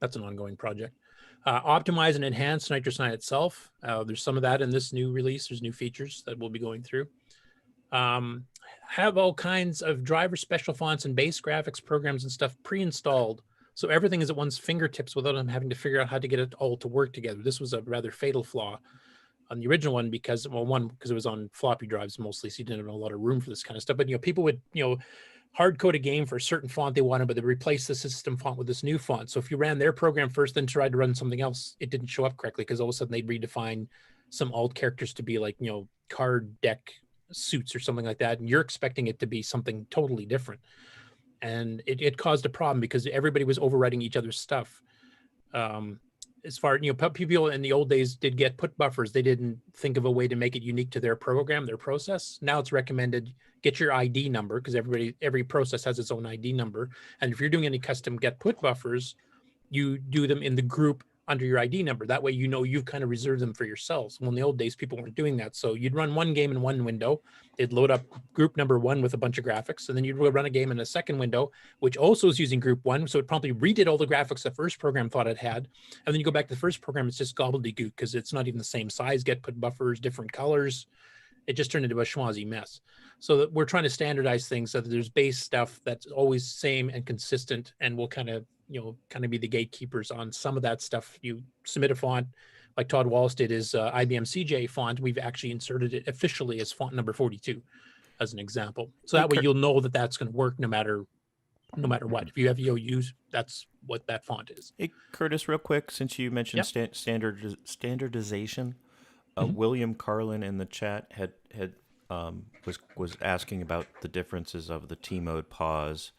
That's an ongoing project. Optimize and enhance NitrOS9 itself. There's some of that in this new release. There's new features that we'll be going through. Have all kinds of driver special fonts and base graphics programs and stuff pre-installed. So everything is at one's fingertips without them having to figure out how to get it all to work together. This was a rather fatal flaw on the original one because, well, one, because it was on floppy drives mostly, so you didn't have a lot of room for this kind of stuff. But, people would, hard code a game for a certain font they wanted, but they replaced the system font with this new font. So if you ran their program first, then tried to run something else, it didn't show up correctly because all of a sudden they'd redefine some alt characters to be like, card deck suits or something like that. And you're expecting it to be something totally different. And it caused a problem because everybody was overwriting each other's stuff. As far, people in the old days did get put buffers. They didn't think of a way to make it unique to their program, their process. Now it's recommended get your ID number because every process has its own ID number. And if you're doing any custom get put buffers, you do them in the group under your ID number. That way, you've kind of reserved them for yourselves. Well, in the old days, people weren't doing that. So you'd run one game in one window. It'd load up group number one with a bunch of graphics. And then you'd run a game in a second window, which also is using group one. So it promptly redid all the graphics the first program thought it had. And then you go back to the first program, it's just gobbledygook because it's not even the same size, get put buffers, different colors. It just turned into a schmozzy mess. So that we're trying to standardize things so that there's base stuff that's always same and consistent, and we'll kind of be the gatekeepers on some of that stuff. You submit a font, like Todd Wallace did his IBM CJ font. We've actually inserted it officially as font number 42, as an example. So that way you'll know that that's going to work no matter what. If you have EOUs, that's what that font is.
Hey, Curtis, real quick, since you mentioned standardization, William Carlin in the chat was asking about the differences of the T-mode pause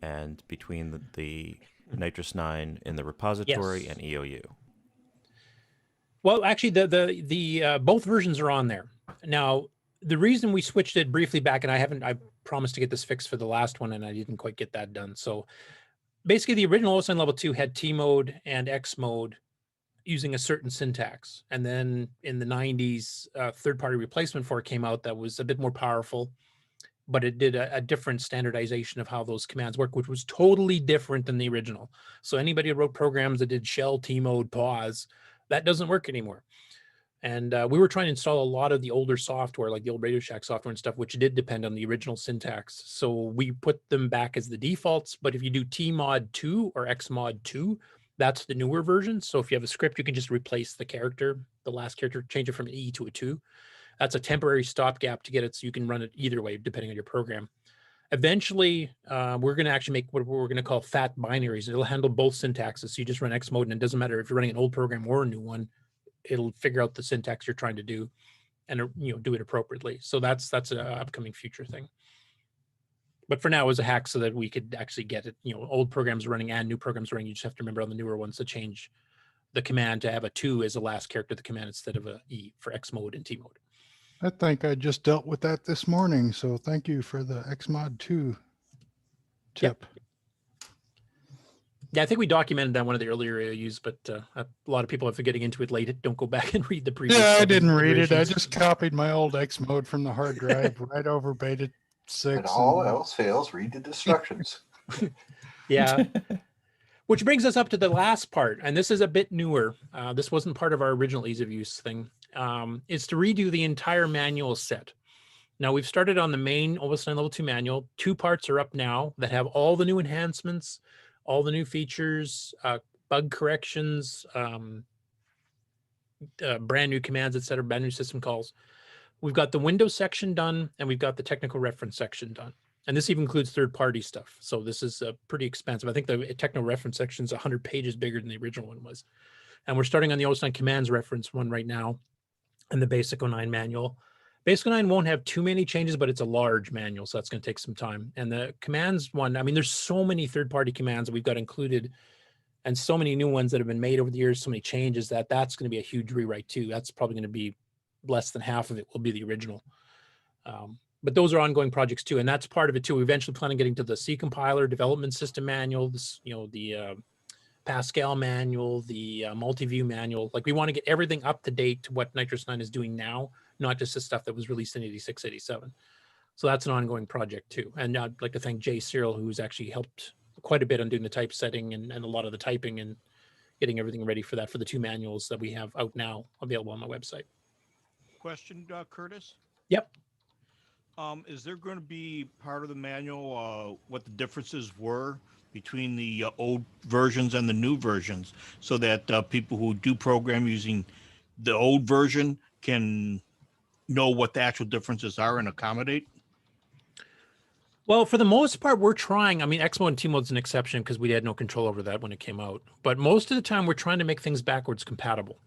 and between the NitrOS9 in the repository and EOU.
Well, actually, the both versions are on there. Now, the reason we switched it briefly back, and I promised to get this fixed for the last one, and I didn't quite get that done. So basically, the original OS9 Level 2 had T mode and X mode using a certain syntax. And then in the 90s, third-party replacement for it came out that was a bit more powerful, but it did a different standardization of how those commands work, which was totally different than the original. So anybody who wrote programs that did shell, T-mode, pause, that doesn't work anymore. And we were trying to install a lot of the older software, like the old Radio Shack software and stuff, which did depend on the original syntax. So we put them back as the defaults, but if you do Tmod 2 or Xmod 2, that's the newer version. So if you have a script, you can just replace the character, the last character, change it from an E to a 2. That's a temporary stopgap to get it so you can run it either way, depending on your program. Eventually, we're going to actually make what we're going to call fat binaries. It'll handle both syntaxes. So you just run X mode, and it doesn't matter if you're running an old program or a new one. It'll figure out the syntax you're trying to do and do it appropriately. So that's an upcoming future thing. But for now, it was a hack so that we could actually get it, old programs running and new programs running. You just have to remember on the newer ones to change the command to have a 2 as the last character of the command instead of a E for X mode and T mode.
I think I just dealt with that this morning. So thank you for the Xmod 2 tip.
Yeah, I think we documented that one of the earlier AOUs, but a lot of people, if they're getting into it late, don't go back and read the previous.
Yeah, I didn't read it. I just copied my old X mode from the hard drive right over beta 6.
And all else fails, read the instructions.
Yeah. Which brings us up to the last part, and this is a bit newer. This wasn't part of our original ease of use thing. Is to redo the entire manual set. Now, we've started on the main OS9 Level 2 manual. 2 parts are up now that have all the new enhancements, all the new features, bug corrections, brand new commands, et cetera, brand new system calls. We've got the Windows section done, and we've got the technical reference section done. And this even includes third-party stuff. So this is pretty expensive. I think the techno reference section is 100 pages bigger than the original one was. And we're starting on the OS9 commands reference one right now and the basic 09 manual. Basic 09 won't have too many changes, but it's a large manual, so that's going to take some time. And the commands one, I mean, there's so many third-party commands that we've got included and so many new ones that have been made over the years, so many changes that's going to be a huge rewrite too. That's probably going to be less than half of it will be the original. But those are ongoing projects too, and that's part of it too. We eventually plan on getting to the C compiler, development system manual, this, the Pascal manual, the multi-view manual. Like, we want to get everything up to date to what NitrOS9 is doing now, not just the stuff that was released in 86, 87. So that's an ongoing project too. And I'd like to thank Jay Cyril, who's actually helped quite a bit on doing the typesetting and a lot of the typing and getting everything ready for that, for the 2 manuals that we have out now available on my website.
Question, Curtis?
Yep.
Is there going to be part of the manual what the differences were between the old versions and the new versions, so that people who do program using the old version can know what the actual differences are and accommodate?
Well, for the most part, we're trying. I mean, X mode and T mode is an exception because we had no control over that when it came out. But most of the time, we're trying to make things backwards compatible.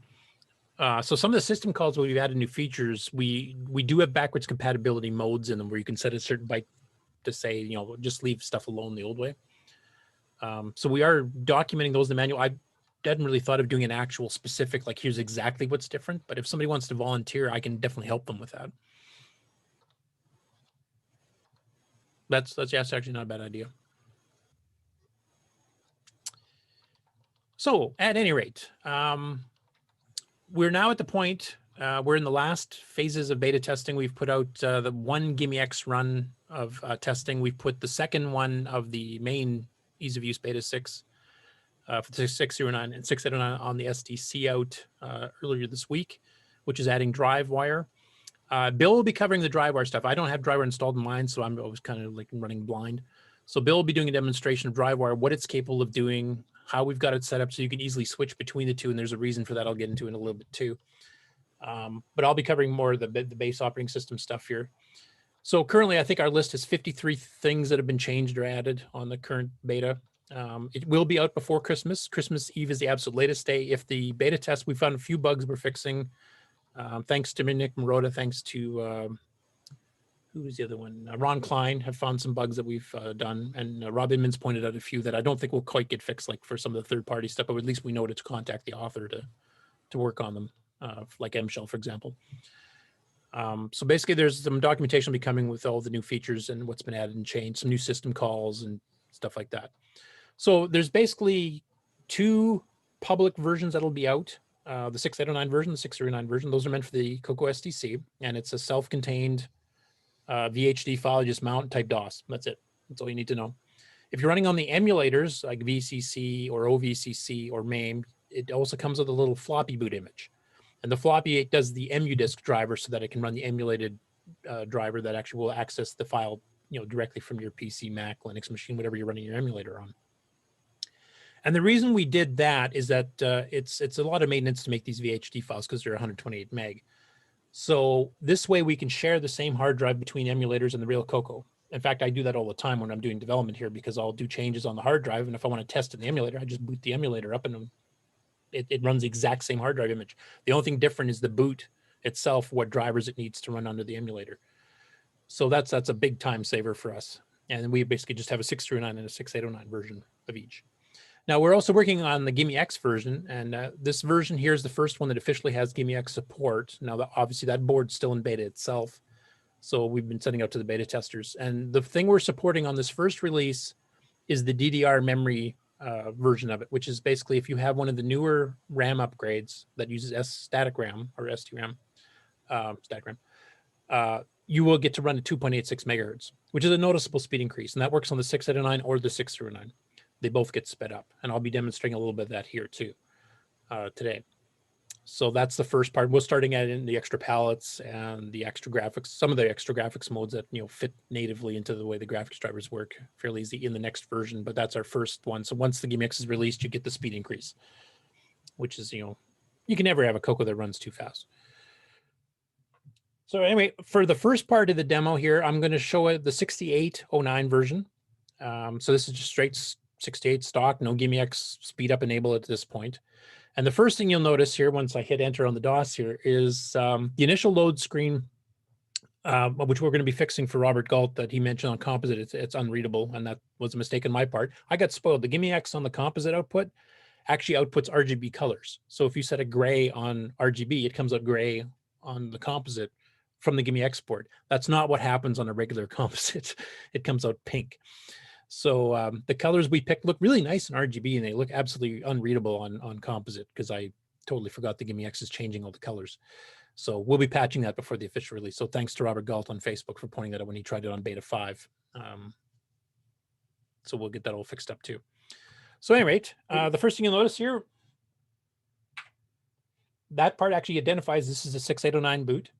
So some of the system calls where we've added new features, we do have backwards compatibility modes in them where you can set a certain byte to say, just leave stuff alone the old way. So we are documenting those in the manual. I hadn't really thought of doing an actual specific, like, here's exactly what's different. But if somebody wants to volunteer, I can definitely help them with that. That's actually not a bad idea. So at any rate, we're now at the point, we're in the last phases of beta testing. We've put out the 1 GIME-X run of testing. We've put the second one of the main ease of use beta 6 for 609 and 609 on the SDC out earlier this week, which is adding drive wire. Bill will be covering the drive wire stuff. I don't have drive wire installed in mine, so I'm always kind of like running blind. So Bill will be doing a demonstration of drive wire, what it's capable of doing, how we've got it set up so you can easily switch between the two, and there's a reason for that I'll get into in a little bit too. But I'll be covering more of the base operating system stuff here. So currently, I think our list has 53 things that have been changed or added on the current beta. It will be out before Christmas. Christmas Eve is the absolute latest day. If the beta test, we found a few bugs we're fixing. Thanks to Nick Marotta, thanks to, who was the other one? Ron Klein have found some bugs that we've done. And Rob Inman's pointed out a few that I don't think will quite get fixed, like for some of the third-party stuff, but at least we know to contact the author to work on them, like MShell, for example. So basically, there's some documentation will be coming with all the new features and what's been added and changed, some new system calls and stuff like that. So there's basically 2 public versions that'll be out. The 6809 version, the 639 version, those are meant for the CoCo SDC, and it's a self-contained VHD file, just mount and type DOS. That's it. That's all you need to know. If you're running on the emulators like VCC or OVCC or MAME, it also comes with a little floppy boot image. And the floppy, it does the EmuDisk driver so that it can run the emulated driver that actually will access the file, directly from your PC, Mac, Linux machine, whatever you're running your emulator on. And the reason we did that is that it's a lot of maintenance to make these VHD files because they're 128 meg. So this way we can share the same hard drive between emulators and the real CoCo. In fact, I do that all the time when I'm doing development here because I'll do changes on the hard drive. And if I want to test in the emulator, I just boot the emulator up and it runs the exact same hard drive image. The only thing different is the boot itself, what drivers it needs to run under the emulator. So that's a big time saver for us. And we basically just have a 639 and a 6809 version of each. Now, we're also working on the GIME-X version, and this version here is the first one that officially has GIME-X support. Now, obviously, that board's still in beta itself, so we've been sending out to the beta testers. And the thing we're supporting on this first release is the DDR memory version of it, which is basically if you have one of the newer RAM upgrades that uses static RAM or STRAM, static RAM, you will get to run at 2.86 megahertz, which is a noticeable speed increase, and that works on the 689 or the 609. They both get sped up, and I'll be demonstrating a little bit of that here too today. So that's the first part. We're starting at in the extra palettes and the extra graphics, some of the extra graphics modes that fit natively into the way the graphics drivers work fairly easy in the next version. But that's our first one. So once the GIME-X is released, you get the speed increase, which is you can never have a CoCo that runs too fast. So anyway, for the first part of the demo here, I'm going to show it the 6809 version. So this is just straight 68 stock, no GIME-X speed up enable at this point. And the first thing you'll notice here, once I hit enter on the DOS here, is the initial load screen, which we're going to be fixing for Robert Galt that he mentioned on composite. It's unreadable, and that was a mistake on my part. I got spoiled. The GIME-X on the composite output actually outputs RGB colors. So if you set a gray on RGB, it comes out gray on the composite from the GIME-X port. That's not what happens on a regular composite. It comes out pink. So the colors we picked look really nice in RGB, and they look absolutely unreadable on composite because I totally forgot the GIME-X is changing all the colors. So we'll be patching that before the official release. So thanks to Robert Galt on Facebook for pointing that out when he tried it on beta 5. So we'll get that all fixed up too. So at any rate, the first thing you'll notice here, that part actually identifies this is a 6809 boot.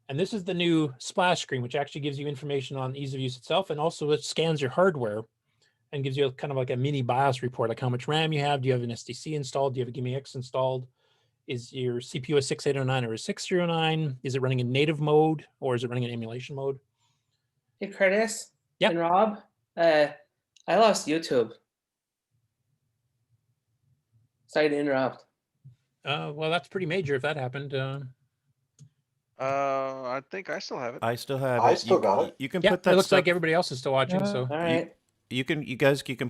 And this is the new splash screen, which actually gives you information on ease of use itself. And also it scans your hardware and gives you kind of like a mini BIOS report, like how much RAM you have. Do you have an SDC installed? Do you have a GIME-X installed? Is your CPU a 6809 or a 6009? Is it running in native mode or is it running in emulation mode?
Hey, Curtis and Rob, I lost YouTube. Sorry to interrupt.
Well, that's pretty major if that happened.
I think I still have it.
I still have it.
I still got it.
You can
Yeah,
put that
it looks
stuff,
like everybody else is still watching. So
All right.
you can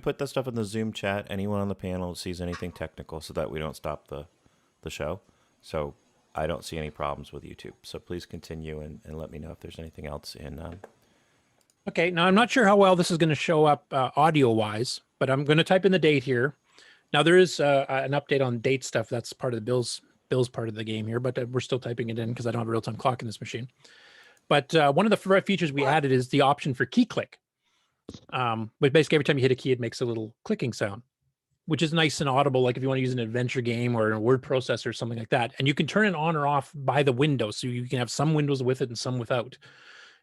put that stuff in the Zoom chat. Anyone on the panel sees anything technical, so that we don't stop the show. So I don't see any problems with YouTube. So please continue and let me know if there's anything else in.
Okay, now I'm not sure how well this is going to show up audio-wise, but I'm going to type in the date here. Now there is an update on date stuff. That's part of the Bill's part of the game here, but we're still typing it in because I don't have a real-time clock in this machine. But one of the features we added is the option for key click. But basically every time you hit a key, it makes a little clicking sound, which is nice and audible, like if you want to use an adventure game or a word processor or something like that. And you can turn it on or off by the window. So you can have some windows with it and some without.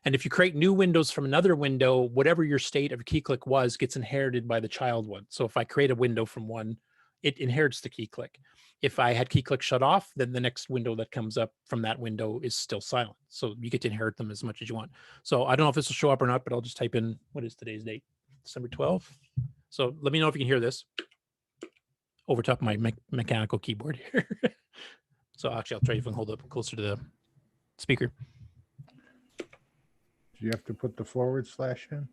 And if you create new windows from another window, whatever your state of key click was gets inherited by the child one. So if I create a window from one, it inherits the key click. If I had key click shut off, then the next window that comes up from that window is still silent. So you get to inherit them as much as you want. So I don't know if this will show up or not, but I'll just type in, what is today's date? December 12th. So let me know if you can hear this over top of my mechanical keyboard here. So actually, I'll try if I can hold it closer to the speaker.
Do you have to put the / in?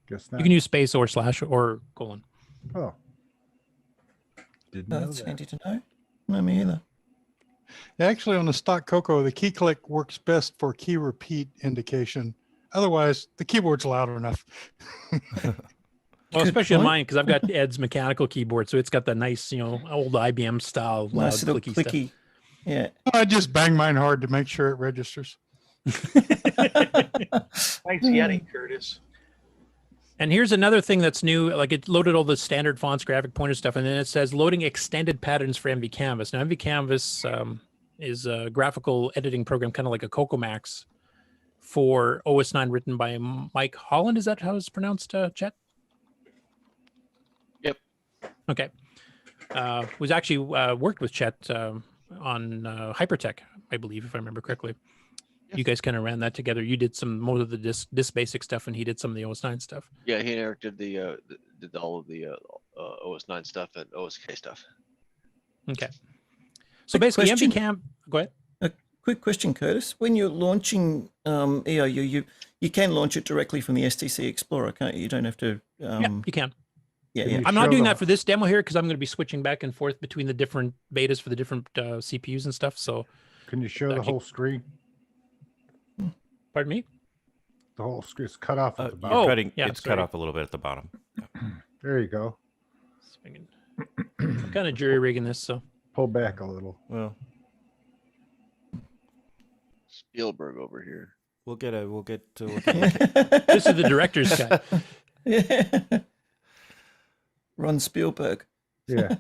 Guess not.
You can use space or slash or colon.
Oh. Didn't know
That's
that.
handy to know. No, me either.
Actually, on the stock CoCo, the key click works best for key repeat indication. Otherwise, the keyboard's loud enough.
Well, especially on mine, because I've got Ed's mechanical keyboard, so it's got the nice, old IBM style loud
Nice little
clicky
clicky.
stuff.
Yeah.
I just bang mine hard to make sure it registers.
Nice getting, Curtis.
And here's another thing that's new. Like it loaded all the standard fonts, graphic pointer stuff, and then it says loading extended patterns for MV Canvas. Now, MV Canvas is a graphical editing program, kind of like a CoCoMax for OS9, written by Mike Holland. Is that how it's pronounced, Chet?
Yep.
Okay. Was actually worked with Chet on Hypertech, I believe, if I remember correctly. You guys kind of ran that together. You did most of the disk basic stuff, and he did some of the OS9 stuff.
Yeah, he and Eric did did all of the OS9 stuff and OSK stuff.
Okay. So basically,
question.
MVCam. Go ahead.
A quick question, Curtis. When you're launching EOU, you can launch it directly from the STC Explorer, can't you? You don't have to.
Yeah, you can.
Yeah.
I'm not doing that for this demo here because I'm going to be switching back and forth between the different betas for the different CPUs and stuff. So,
can you show the whole screen?
Pardon me?
The whole screen is cut off at the
You're
bottom.
cutting, it's cut off a little bit at the bottom.
There you go.
I'm kind of jury rigging this, so
pull back a little.
Well,
Spielberg over here.
We'll get.
This is the director's cut.
Yeah. Ron Spielberg.
Yeah.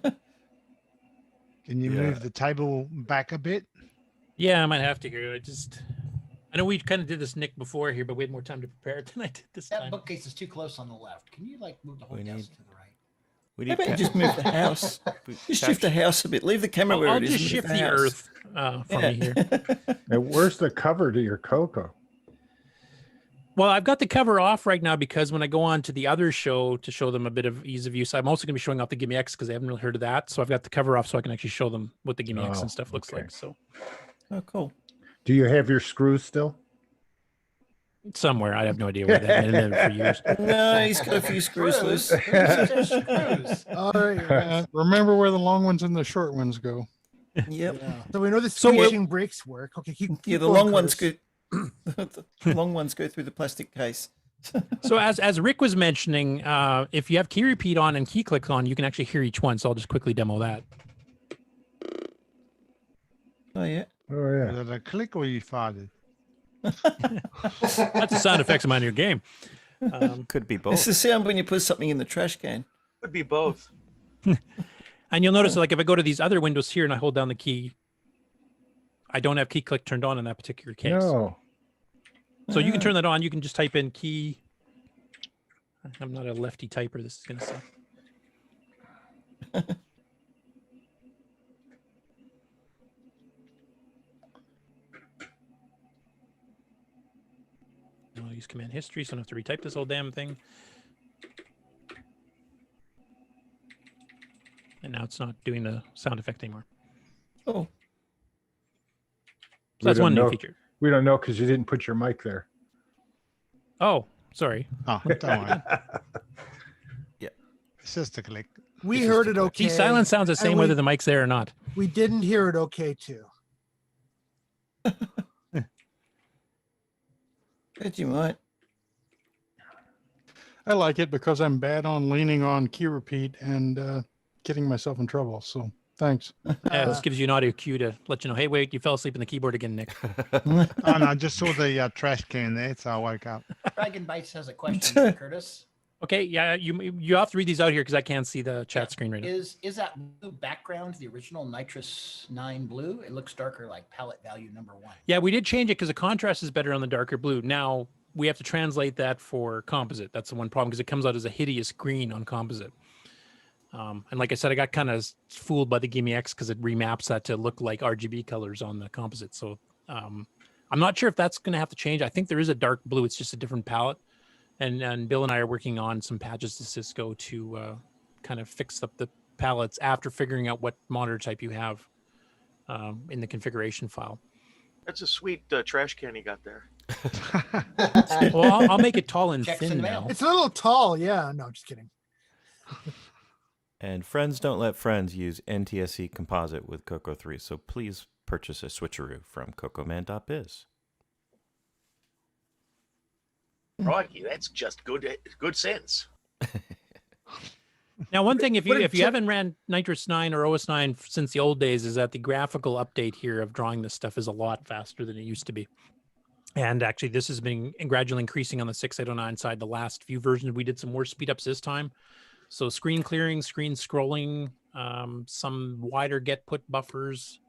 Can you move the table back a bit?
Yeah, I might have to here. I know we kind of did this, Nick, before here, but we had more time to prepare it than I did this
That
time.
bookcase is too close on the left. Can you move the whole desk to the right?
We
How
need
about you just move the house? Just shift the house a bit. Leave the camera where
I'll
it is.
just
and move
shift
the
the
house.
earth from you here.
And where's the cover to your CoCo?
Well, I've got the cover off right now because when I go on to the other show to show them a bit of ease of use, I'm also going to be showing off the GIME-X because they haven't really heard of that. So I've got the cover off so I can actually show them what the GIME-X and stuff looks like. So,
oh, cool.
Do you have your screws still?
Somewhere. I have no idea where they've been for years.
No, he's got a few screws loose.
All right.
Remember where the long ones and the short ones go.
Yep.
Yeah. So we know the
So,
screeching brakes work. Okay, keep
Yeah, the
going,
long ones
Curtis.
go. The long ones go through the plastic case.
So as Rick was mentioning, if you have key repeat on and key click on, you can actually hear each one. So I'll just quickly demo that.
Oh yeah.
Oh yeah.
Did I click or you farted?
That's the sound effects of my new game.
Could be both.
It's the sound when you put something in the trash can.
Could be both.
And you'll notice, like, if I go to these other windows here and I hold down the key, I don't have key click turned on in that particular case.
No.
So you can turn that on. You can just type in key. I'm not a lefty typer. This is going to suck. I'll use command history, so I don't have to retype this whole damn thing. And now it's not doing the sound effect anymore.
Oh.
So that's one new
know.
feature.
We don't know because you didn't put your mic there.
Oh, sorry.
Oh, don't worry.
Yeah.
It's just a click.
We heard it okay.
See, silence sounds the
and
same whether the mic's there or not.
We didn't hear it okay too.
Bet you might.
I like it because I'm bad on leaning on key repeat and getting myself in trouble. So thanks.
This gives you an audio cue to let you know, hey, wait, you fell asleep in the keyboard again, Nick.
Oh, no, I just saw the trash can there, so I woke up.
Dragon Bites has a question, Curtis.
Okay, yeah, you have to read these out here because I can't see the chat screen right now.
Is that blue background the original NitrOS9 blue? It looks darker, like palette value number 1.
Yeah, we did change it because the contrast is better on the darker blue. Now we have to translate that for composite. That's the one problem because it comes out as a hideous green on composite. And like I said, I got kind of fooled by the GIME-X because it remaps that to look like RGB colors on the composite. So I'm not sure if that's going to have to change. I think there is a dark blue. It's just a different palette. And Bill and I are working on some patches to Cisco to kind of fix up the palettes after figuring out what monitor type you have in the configuration file.
That's a sweet trash can you got there.
Well, I'll make it tall and thin now.
It's a little tall. Yeah. No, just kidding.
And friends don't let friends use NTSC composite with CoCo 3, so please purchase a switcheroo from cocoman.biz.
Crikey, that's just good sense.
Now, one thing, if you haven't ran NitrOS9 or OS9 since the old days, is that the graphical update here of drawing this stuff is a lot faster than it used to be. And actually, this has been gradually increasing on the 6809 side. The last few versions, we did some more speed ups this time. So screen clearing, screen scrolling, some wider get put buffers,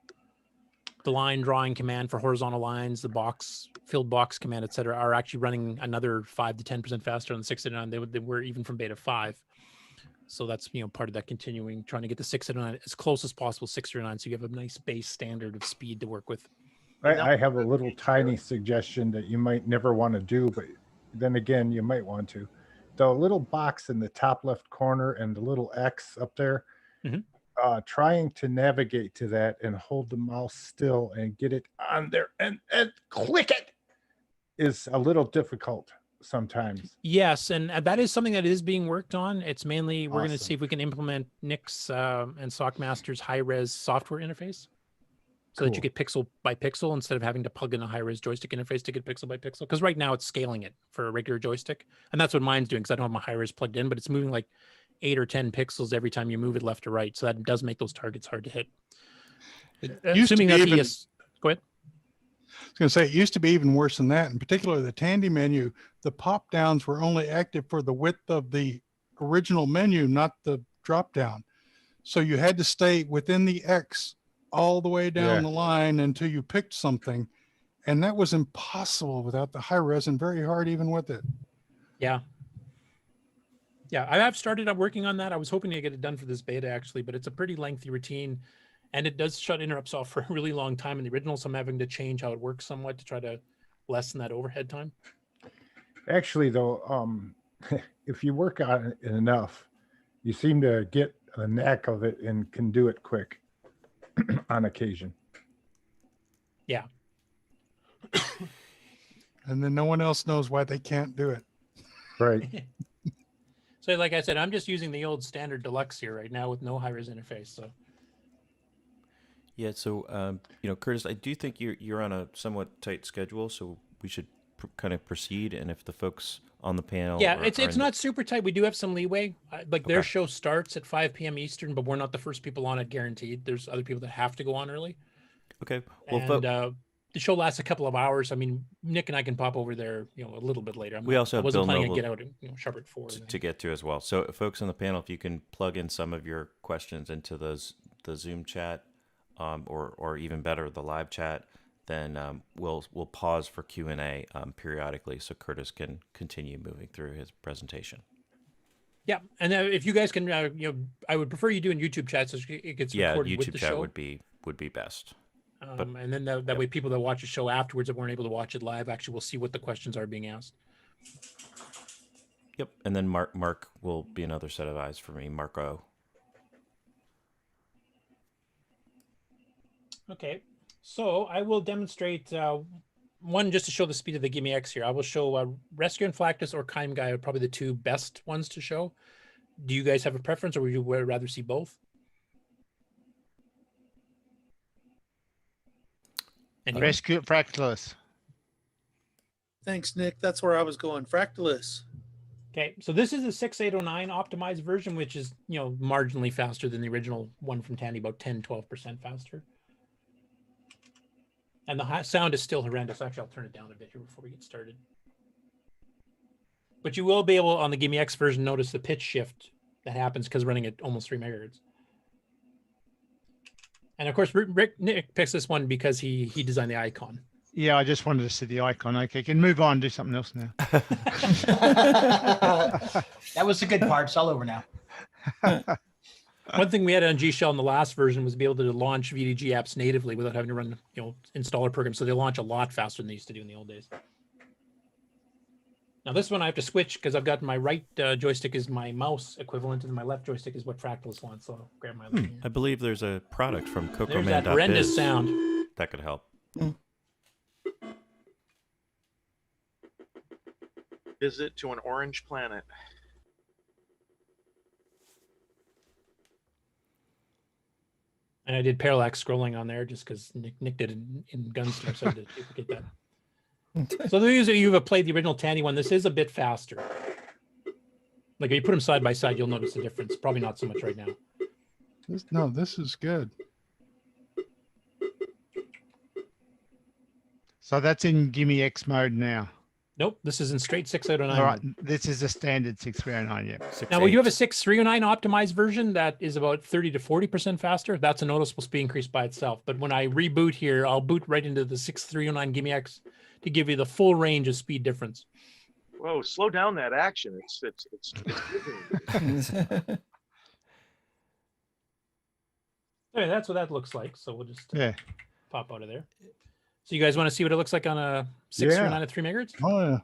the line drawing command for horizontal lines, the box filled box command, etc., are actually running another 5 to 10% faster on the 689 they were even from beta 5. So that's part of that continuing, trying to get the 689 as close as possible 609, so you have a nice base standard of speed to work with.
I have a little tiny suggestion that you might never want to do, but then again, you might want to. The little box in the top left corner and the little X up there, trying to navigate to that and hold the mouse still and get it on there and click it is a little difficult sometimes.
Yes, and that is something that is being worked on. It's mainly, we're going to
Awesome.
see if we can implement Nick's and SockMaster's high-res software interface. So that you get pixel by pixel instead of having to plug in a high-res joystick interface to get pixel by pixel. Because right now it's scaling it for a regular joystick. And that's what mine's doing because I don't have my high-res plugged in, but it's moving like 8 or 10 pixels every time you move it left or right. So that does make those targets hard to hit. Assuming that
even,
go ahead.
I was going to say, it used to be even worse than that. In particular, the Tandy menu, the pop downs were only active for the width of the original menu, not the drop down. So you had to stay within the X all the way down the line until you picked something. And that was impossible without the high res and very hard even with it.
Yeah. Yeah, I have started working on that. I was hoping to get it done for this beta actually, but it's a pretty lengthy routine, and it does shut interrupts off for a really long time in the original. So I'm having to change how it works somewhat to try to lessen that overhead time.
Actually, though, if you work on it enough, you seem to get the knack of it and can do it quick on occasion.
Yeah.
And then no one else knows why they can't do it.
Right.
So like I said, I'm just using the old standard deluxe here right now with no high-res interface. So
Yeah, so Curtis, I do think you're on a somewhat tight schedule, so we should kind of proceed. And if the folks on the panel,
yeah, it's not super tight. We do have some leeway. Like their show starts at 5 p.m. Eastern, but we're not the first people on it, guaranteed. There's other people that have to go on early.
Okay. Well,
and the show lasts a couple of hours. I mean, Nick and I can pop over there, a little bit later.
We also have
wasn't
Bill
planning
Noble
to get out and sharp at 4
to get to as well. So, folks on the panel, if you can plug in some of your questions into the Zoom chat, or even better, the live chat, then we'll pause for Q&A periodically, so Curtis can continue moving through his presentation.
Yeah, and if you guys can, I would prefer you do in YouTube chat so it gets recorded with the show.
Yeah, YouTube chat would be best.
And then that way people that watch the show afterwards that weren't able to watch it live actually will see what the questions are being asked.
Yep, and then Mark will be another set of eyes for me, Marco.
Okay, so I will demonstrate one just to show the speed of the GIME-X here. I will show Rescue and Flactus or Chime Guy are probably the two best ones to show. Do you guys have a preference, or would you rather see both?
Rescue Fractalus.
Thanks, Nick. That's where I was going. Fractalus.
Okay, so this is a 6809 optimized version, which is, marginally faster than the original one from Tandy, about 10-12% faster. And the sound is still horrendous. Actually, I'll turn it down a bit here before we get started. But you will be able, on the GIME-X version, notice the pitch shift that happens because running at almost 3 megahertz. And of course, Nick picks this one because he designed the icon.
Yeah, I just wanted to see the icon. Okay, can move on, do something else now.
That was the good part. It's all over now.
One thing we had on G Shell in the last version was to be able to launch VDG apps natively without having to run, installer programs. So they launch a lot faster than they used to do in the old days. Now this one I have to switch because I've got my right joystick is my mouse equivalent and my left joystick is what Fractalus wants. So I'll grab my left hand.
I believe there's a product from CoCoMan.biz.
There's that horrendous sound.
That could help.
Visit to an orange planet.
And I did parallax scrolling on there just because Nick did it in Gunstar, so I had to duplicate that. So those of you who have played the original Tandy one, this is a bit faster. Like if you put them side by side, you'll notice the difference. Probably not so much right now.
This is good.
So that's in GIME-X mode now.
Nope, this is in straight 6809.
All right, this is a standard 6309. Yeah.
Now, we do have a 6309 optimized version that is about 30 to 40% faster. That's a noticeable speed increase by itself. But when I reboot here, I'll boot right into the 6309 GIME-X to give you the full range of speed difference.
Whoa, slow down that action. It's
Anyway, that's what that looks like. So we'll just pop out of there. So you guys want to see what it looks like on a 639 at 3 megahertz?
Oh yeah.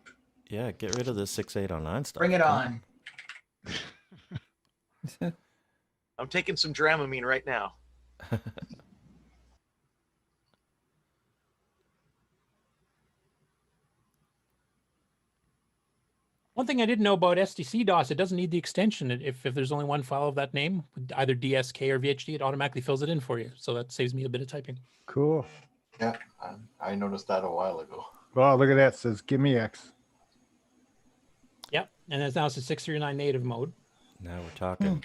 Yeah, get rid of the 6809 stuff.
Bring it on.
I'm taking some Dramamine right now.
One thing I didn't know about SDC DOS, it doesn't need the extension. If there's only one file of that name, either DSK or VHD, it automatically fills it in for you. So that saves me a bit of typing.
Cool.
Yeah, I noticed that a while ago.
Well, look at that. It says GIME-X.
Yep, and now it's a 639 native mode.
Now we're talking.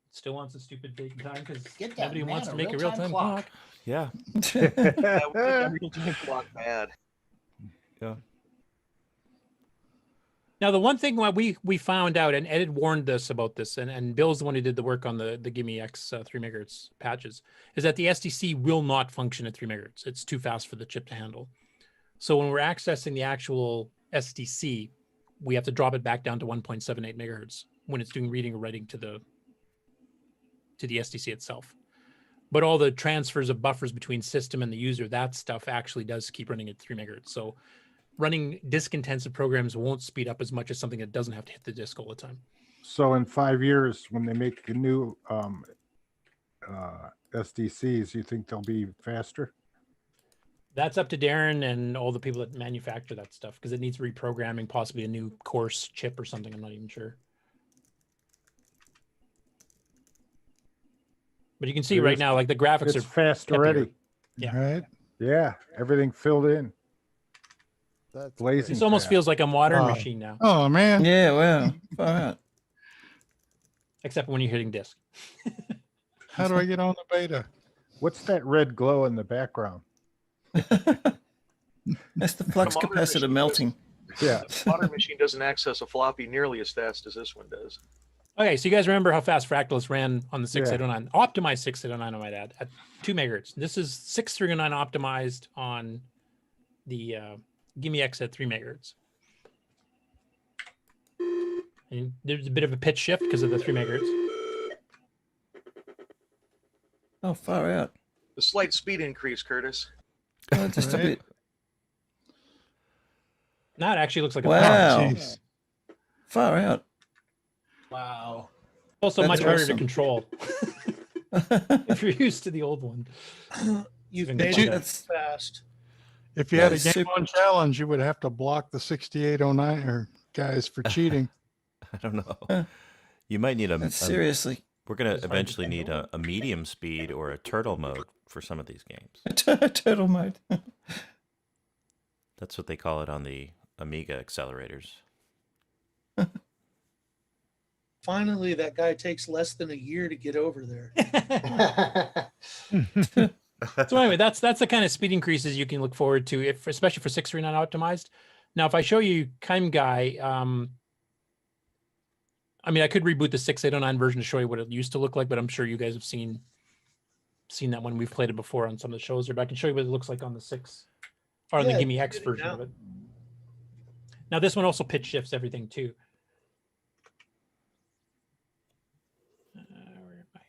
Still wants a stupid date and time because
Get that
nobody
man
wants to
a
make a
real-time
real-time clock.
Yeah.
Yeah, we got real-time clock bad.
Yeah.
Now, the one thing we found out, and Ed had warned us about this, and Bill's the one who did the work on the GIME-X 3 megahertz patches, is that the SDC will not function at 3 megahertz. It's too fast for the chip to handle. So when we're accessing the actual SDC, we have to drop it back down to 1.78 megahertz when it's doing reading or writing to the SDC itself. But all the transfers of buffers between system and the user, that stuff actually does keep running at 3 megahertz. So running disk-intensive programs won't speed up as much as something that doesn't have to hit the disk all the time.
So in 5 years, when they make a new SDCs, you think they'll be faster?
That's up to Darren and all the people that manufacture that stuff, because it needs reprogramming, possibly a new course chip or something. I'm not even sure. But you can see right now, like the graphics are
fast
peppier.
already.
Yeah.
Right. Yeah. Everything filled in.
That's
blazing.
This almost
fast.
feels like a modern machine now.
Oh man.
Yeah, wow. Far out.
Except when you're hitting disk.
How do I get on the beta?
What's that red glow in the background?
That's the flux
A modern
capacitor
machine
melting.
Yeah.
A modern machine doesn't access a floppy nearly as fast as this one does.
Okay, so you guys remember how fast Fractalus ran on the 6809? Optimized 6809, I might add, at 2 megahertz. This is 6309 optimized on the GIME-X at 3 megahertz. And there's a bit of a pitch shift because of the 3 megahertz.
Oh, far out.
The slight speed increase, Curtis.
Oh, just a bit.
Now it actually looks like a
wow. Far out.
Wow.
Also
That's
much harder to
awesome.
control. If you're used to the old one.
You've
Even
made
get
it
that.
fast.
If you had a game on challenge, you would have to block the 6809 guys for cheating.
I don't know. You might need a
seriously.
We're gonna eventually need a medium speed or a turtle mode for some of these games.
Turtle mode.
That's what they call it on the Amiga accelerators.
Finally, that guy takes less than a year to get over there.
So anyway, that's the kind of speed increases you can look forward to, if especially for 639 optimized. Now, if I show you GIME-Guy, I mean, I could reboot the 6809 version to show you what it used to look like, but I'm sure you guys have seen that when we've played it before on some of the shows. But I can show you what it looks like on the 6 or on the GIME-X version of it. Now, this one also pitch shifts everything too. Where am I here?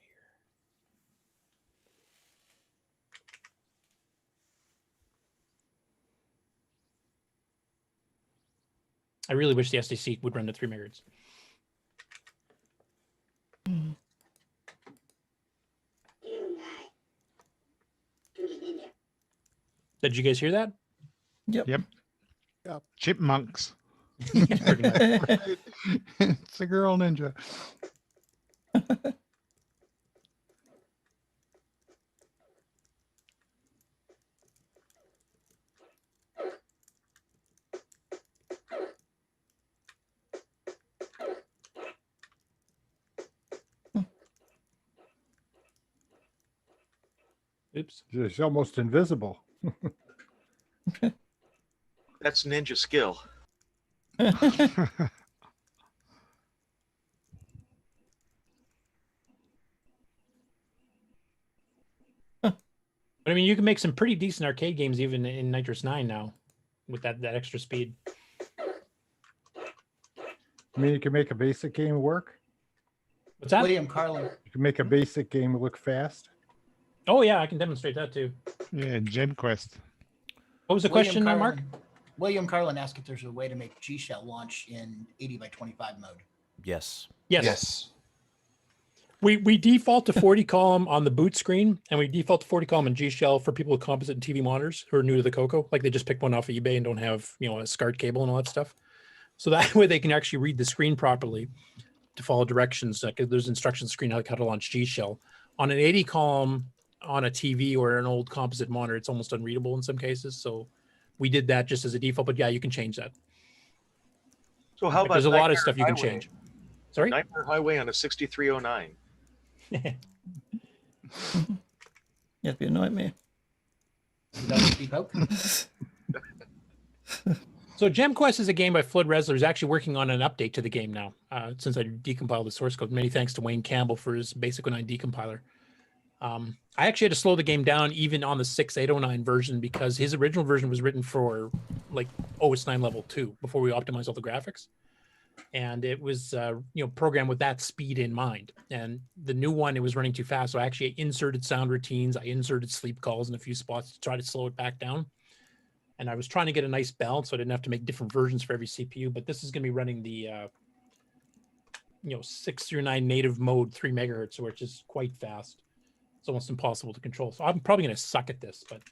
I really wish the SDC would run to 3 megahertz. Did you guys hear that?
Yep.
Yep. Chipmunks.
Pretty much.
It's a girl ninja.
Oops.
It's almost invisible.
That's ninja skill.
But I mean, you can make some pretty decent arcade games even in NitrOS9 now with that extra speed.
I mean, you can make a basic game work.
What's that?
William Carlin.
You can make a basic game look fast.
Oh yeah, I can demonstrate that too.
Yeah, GenQuest.
What was the question, Mark?
William Carlin asked if there's a way to make G-Shell launch in 80 by 25 mode.
Yes.
Yes. We default to 40 column on the boot screen, and we default to 40 column in G-Shell for people with composite and TV monitors who are new to the CoCo, like they just picked one off of eBay and don't have, a SCART cable and all that stuff. So that way they can actually read the screen properly to follow directions. Like there's instructions screen like how to launch G-Shell. On an 80 column on a TV or an old composite monitor, it's almost unreadable in some cases. So we did that just as a default, but yeah, you can change that.
So how
Like,
about
there's a lot of
Nightmare
stuff you can
Highway?
change. Sorry?
Nightmare Highway on a 6309.
That'd be a nightmare.
So GemQuest is a game by Flood Resler, who's actually working on an update to the game now, since I decompiled the source code. Many thanks to Wayne Campbell for his Basic 09 decompiler. I actually had to slow the game down even on the 6809 version because his original version was written for like OS9 level 2 before we optimized all the graphics. and it was programmed with that speed in mind. And the new one, it was running too fast, so I actually inserted sound routines, I inserted sleep calls in a few spots to try to slow it back down. And I was trying to get a nice balance, so I didn't have to make different versions for every CPU. But this is going to be running the 6 through 9 native mode, 3 megahertz, which is quite fast. It's almost impossible to control. So I'm probably going to suck at this, but.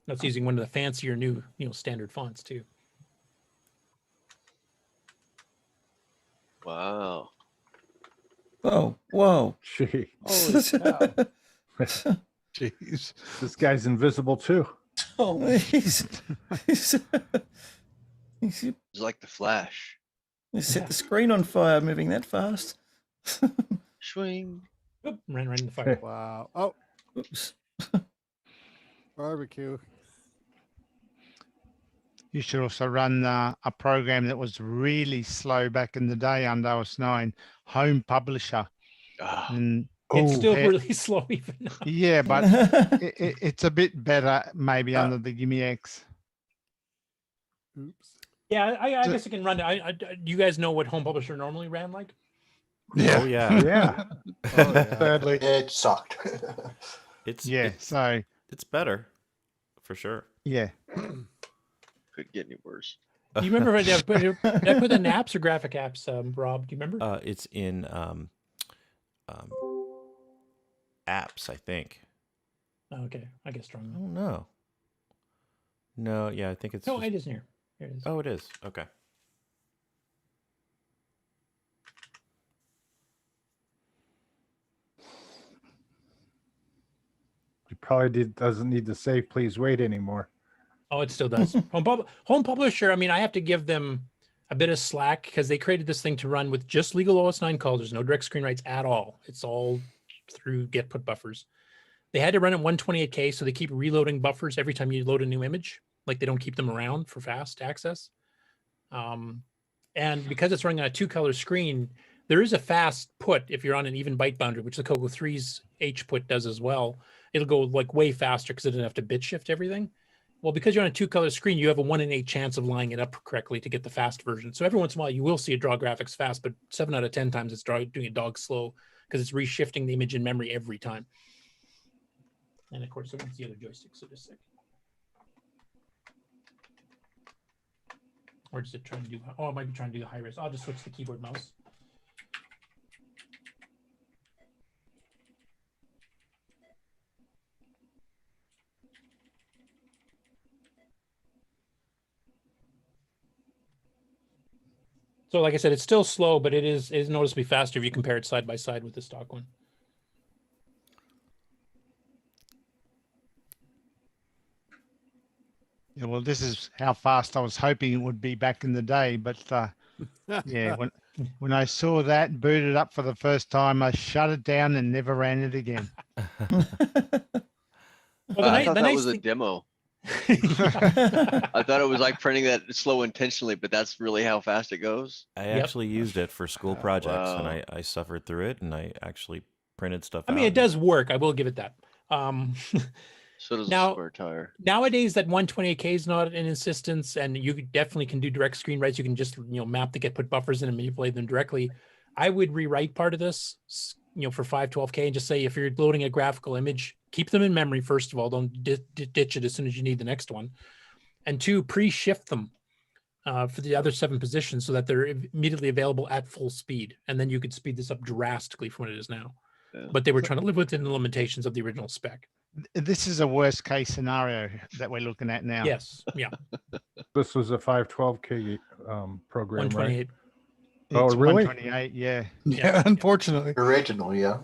That's using one of the fancier new, standard fonts too.
Wow.
Oh, whoa.
Gee.
Holy cow.
Jeez. This guy's invisible too.
Oh, he's
like the Flash.
He set the screen on fire moving that fast.
Swing.
Oop, ran right in the fire.
Wow. Oh.
Oops.
Barbecue. You should also run a program that was really slow back in the day under OS9, Home Publisher. And
it's still really slow even now.
Yeah, but it's a bit better maybe under the GIME-X.
Oops. Yeah, I guess I can run it. Do you guys know what Home Publisher normally ran like?
Yeah. Oh, yeah.
Yeah.
Oh, yeah.
Sadly,
it sucked.
It's better for sure.
Yeah.
Could get any worse.
Do you remember when did I put in apps or graphic apps, Rob? Do you remember?
It's in apps, I think.
Oh, okay, I guess strong.
Oh no. No, yeah, I think it's.
No, it isn't here. Here it is.
Oh, it is. Okay.
He probably doesn't need to save please wait anymore.
Oh, it still does. Home Publisher, I mean, I have to give them a bit of slack because they created this thing to run with just legal OS9 calls. There's no direct screen writes at all. It's all through get put buffers. They had to run at 128K, so they keep reloading buffers every time you load a new image. Like they don't keep them around for fast access. And because it's running on a 2-color screen, there is a fast put if you're on an even byte boundary, which the CoCo 3's H put does as well. It'll go like way faster because it doesn't have to bit shift everything. Well, because you're on a 2-color screen, you have a 1 in 8 chance of lining it up correctly to get the fast version. So every once in a while, you will see it draw graphics fast, but 7 out of 10 times it's doing a dog slow because it's reshifting the image in memory every time. And of course, it's the other joystick, so just a second. Or does it try to do, oh, it might be trying to do the high res. I'll just switch the keyboard mouse. So like I said, it's still slow, but it is noticeably faster if you compare it side by side with the stock one.
Yeah, well, this is how fast I was hoping it would be back in the day. But yeah, when I saw that and booted it up for the first time, I shut it down and never ran it again.
Well, I thought that was a demo. I thought it was like printing that slow intentionally, but that's really how fast it goes.
I actually used it for school projects, and I suffered through it, and I actually printed stuff out.
I mean, it does work. I will give it that.
So does
now,
a square tire.
Nowadays, that 128K is not an insistence, and you definitely can do direct screen writes. You can just map the get put buffers in and manipulate them directly. I would rewrite part of this, for 512K and just say if you're loading a graphical image, keep them in memory first of all. Don't ditch it as soon as you need the next one, and 2, pre-shift them for the other 7 positions so that they're immediately available at full speed, and then you could speed this up drastically from what it is now. Yeah. But they were trying to live within the limitations of the original spec.
This is a worst case scenario that we're looking at now.
Yes. Yeah.
This was a 512K program,
128.
Right? Oh, really?
128, yeah.
Yeah, unfortunately.
Original, yeah.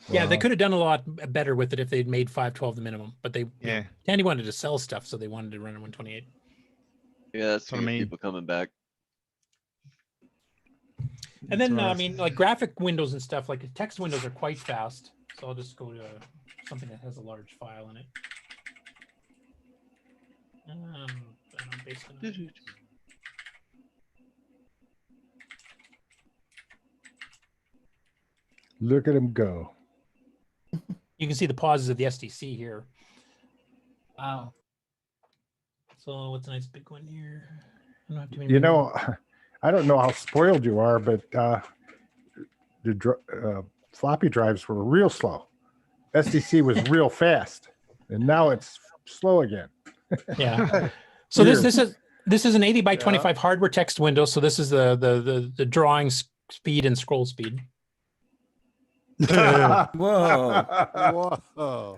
Yeah, they could have done a lot better with it if they'd made 512 the minimum, but they Tandy wanted to sell stuff, so they wanted to run a 128.
Yeah, that's what I mean. People coming back.
And then, I mean, like graphic windows and stuff, like text windows are quite fast. So I'll just go to something that has a large file in it.
Look at him go.
You can see the pauses of the SDC here.
Wow.
So what's a nice big one here? I don't have too many.
You know, I don't know how spoiled you are, but floppy drives were real slow. SDC was real fast, and now it's slow again.
Yeah. So this is an 80 by 25 hardware text window. So this is the drawing speed and scroll speed.
Whoa.
Whoa.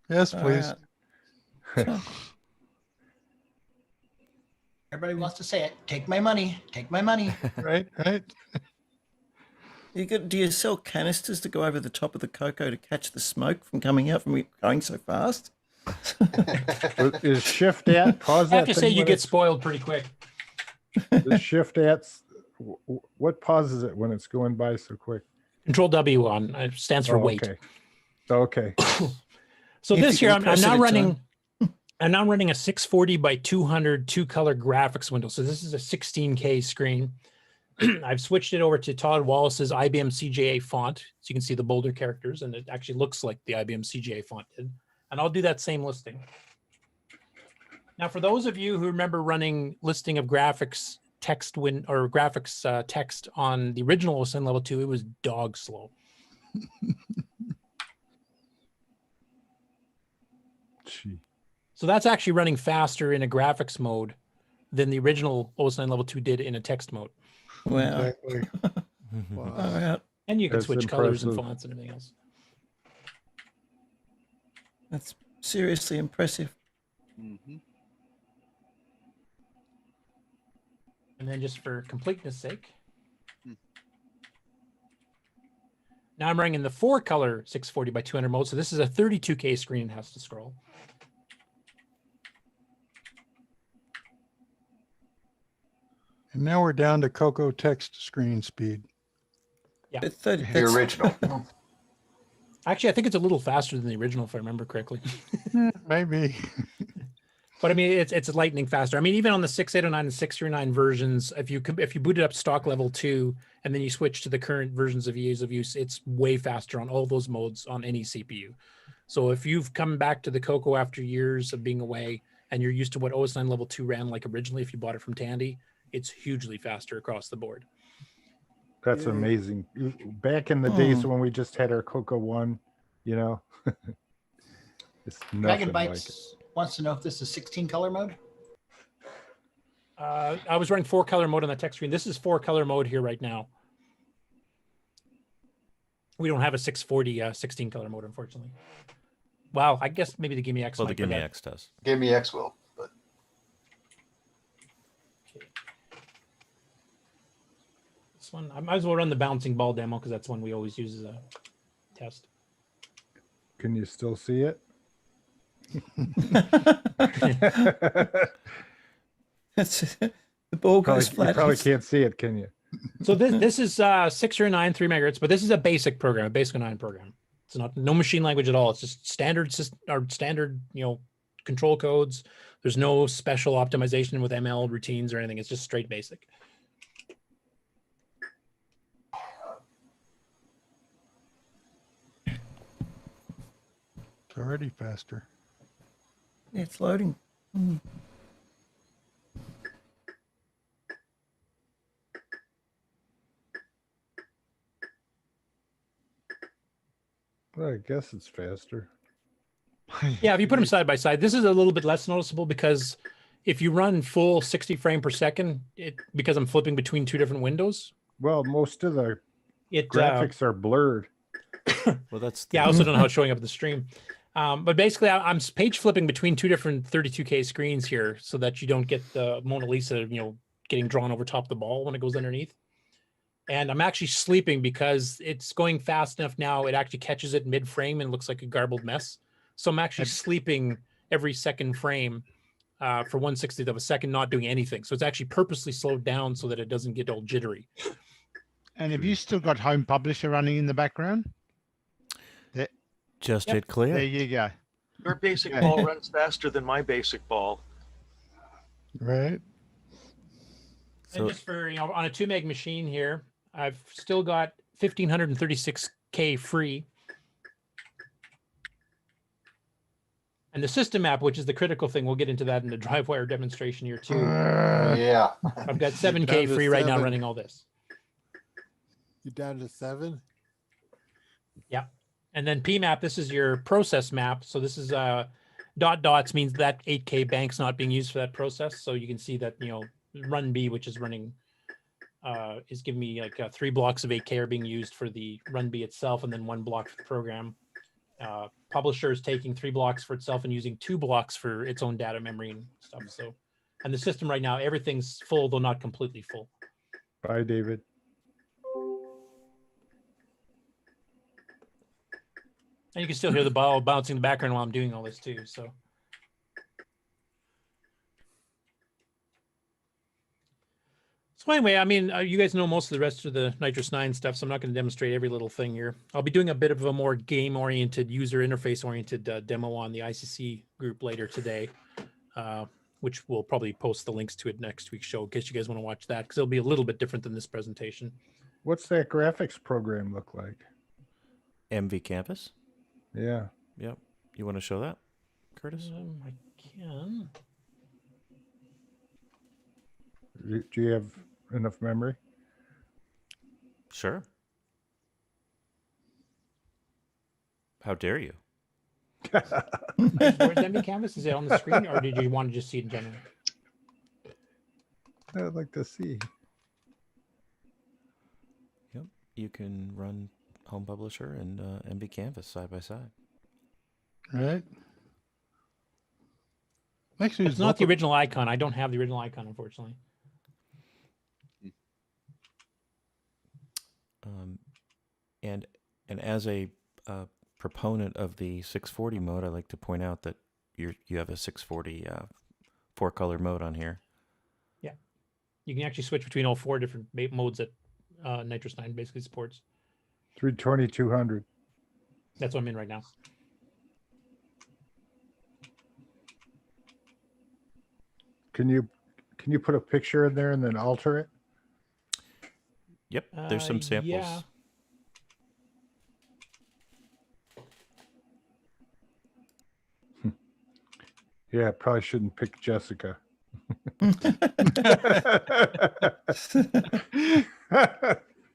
Yes, please.
Everybody wants to say it. Take my money. Take my money.
Right.
Do you sell canisters to go over the top of the CoCo to catch the smoke from coming out from it going so fast?
Is shift at pause?
I have to say you get spoiled pretty quick.
The shift at what pauses it when it's going by so quick?
Control W on stands for wait.
Okay.
So this year I'm now running a 640 by 200 2-color graphics window. So this is a 16K screen. I've switched it over to Todd Wallace's IBM CJA font, so you can see the bolder characters, and it actually looks like the IBM CJA font did. And I'll do that same listing. Now, for those of you who remember running listing of graphics text text on the original OS9 Level 2, it was dog slow. So that's actually running faster in a graphics mode than the original OS9 Level 2 did in a text mode.
Wow.
Exactly.
Wow.
And you can
That's
switch colors and
impressive.
fonts and everything else.
That's seriously impressive.
Mm-hmm.
And then just for completeness sake, now I'm running in the 4-color 640 by 200 mode. So this is a 32K screen and has to scroll.
And now we're down to CoCo text screen speed.
Yeah.
The original.
Actually, I think it's a little faster than the original, if I remember correctly.
Maybe.
But I mean, it's lightning faster. I mean, even on the 6809 and 639 versions, if you boot it up stock level 2 and then you switch to the current versions of ease of use, it's way faster on all those modes on any CPU. So if you've come back to the CoCo after years of being away and you're used to what OS9 Level 2 ran like originally, if you bought it from Tandy, it's hugely faster across the board.
That's amazing. Back in the days when we just had our CoCo 1, you know, it's nothing
Dragon
like
Bites
it.
wants to know if this is 16-color mode.
I was running 4-color mode on the text screen. This is 4-color mode here right now. We don't have a 640 16-color mode, unfortunately. Wow, I guess maybe the GIME-X.
Well, the GIME-X does.
GIME-X will, but
this one, I might as well run the bouncing ball demo because that's one we always use as a test.
Can you still see it?
The ball goes flat.
You probably can't see it, can you?
So this is 609 3 megahertz, but this is a basic program, a basic 9 program. It's no machine language at all. It's just standard control codes. There's no special optimization with ML routines or anything. It's just straight basic.
It's already faster.
Yeah, it's loading.
Well, I guess it's faster.
Yeah, if you put them side by side, this is a little bit less noticeable because if you run full 60 frame per second, because I'm flipping between 2 different windows.
Well, most of the graphics are blurred.
Well, that's
yeah. I also don't know how it's showing up in the stream. But basically, I'm page flipping between 2 different 32K screens here so that you don't get the Mona Lisa, getting drawn over top of the ball when it goes underneath. And I'm actually sleeping because it's going fast enough now. It actually catches it mid-frame and looks like a garbled mess. So I'm actually sleeping every second frame for 1/60th of a second, not doing anything. So it's actually purposely slowed down so that it doesn't get all jittery.
And have you still got Home Publisher running in the background?
Just hit clear.
There you go.
Your basic ball runs faster than my basic ball.
Right.
And just for, on a 2 meg machine here, I've still got 1,536K free. And the system app, which is the critical thing, we'll get into that in the DriveWire demonstration here too.
Yeah.
I've got
You're
7K
down to
free right now
7.
running all this.
You down to 7?
Yeah. And then PMAP, this is your process map. So this is dots means that 8K bank's not being used for that process. So you can see that, run B, which is running, is giving me like 3 blocks of 8K are being used for the run B itself, and then 1 block for the program. Publisher is taking 3 blocks for itself and using 2 blocks for its own data memory and stuff. So, and the system right now, everything's full, though not completely full.
Bye, David.
And you can still hear the ball bouncing in the background while I'm doing all this too. So anyway, I mean, you guys know most of the rest of the NitrOS9 stuff, so I'm not going to demonstrate every little thing here. I'll be doing a bit of a more game-oriented, user interface-oriented demo on the ICC group later today, which we'll probably post the links to it next week's show in case you guys want to watch that, because it'll be a little bit different than this presentation.
What's that graphics program look like?
MV Campus?
Yeah.
Yep. You want to show that, Curtis?
I can.
Do you have enough memory?
Sure. How dare you?
Where's MV Canvas? Is it on the screen, or did you want to just see it in general?
I'd like to see.
Yep. You can run Home Publisher and MV Canvas side by side.
Right.
Actually, it's not the original icon. I don't have the original icon, unfortunately.
And as a proponent of the 640 mode, I like to point out that you have a 640 4-color mode on here.
Yeah, you can actually switch between all 4 different modes that NitrOS9 basically supports.
320, 200.
That's what I'm in right now.
Can you put a picture in there and then alter it?
Yep, there's some samples.
Yeah.
Yeah, probably shouldn't pick Jessica.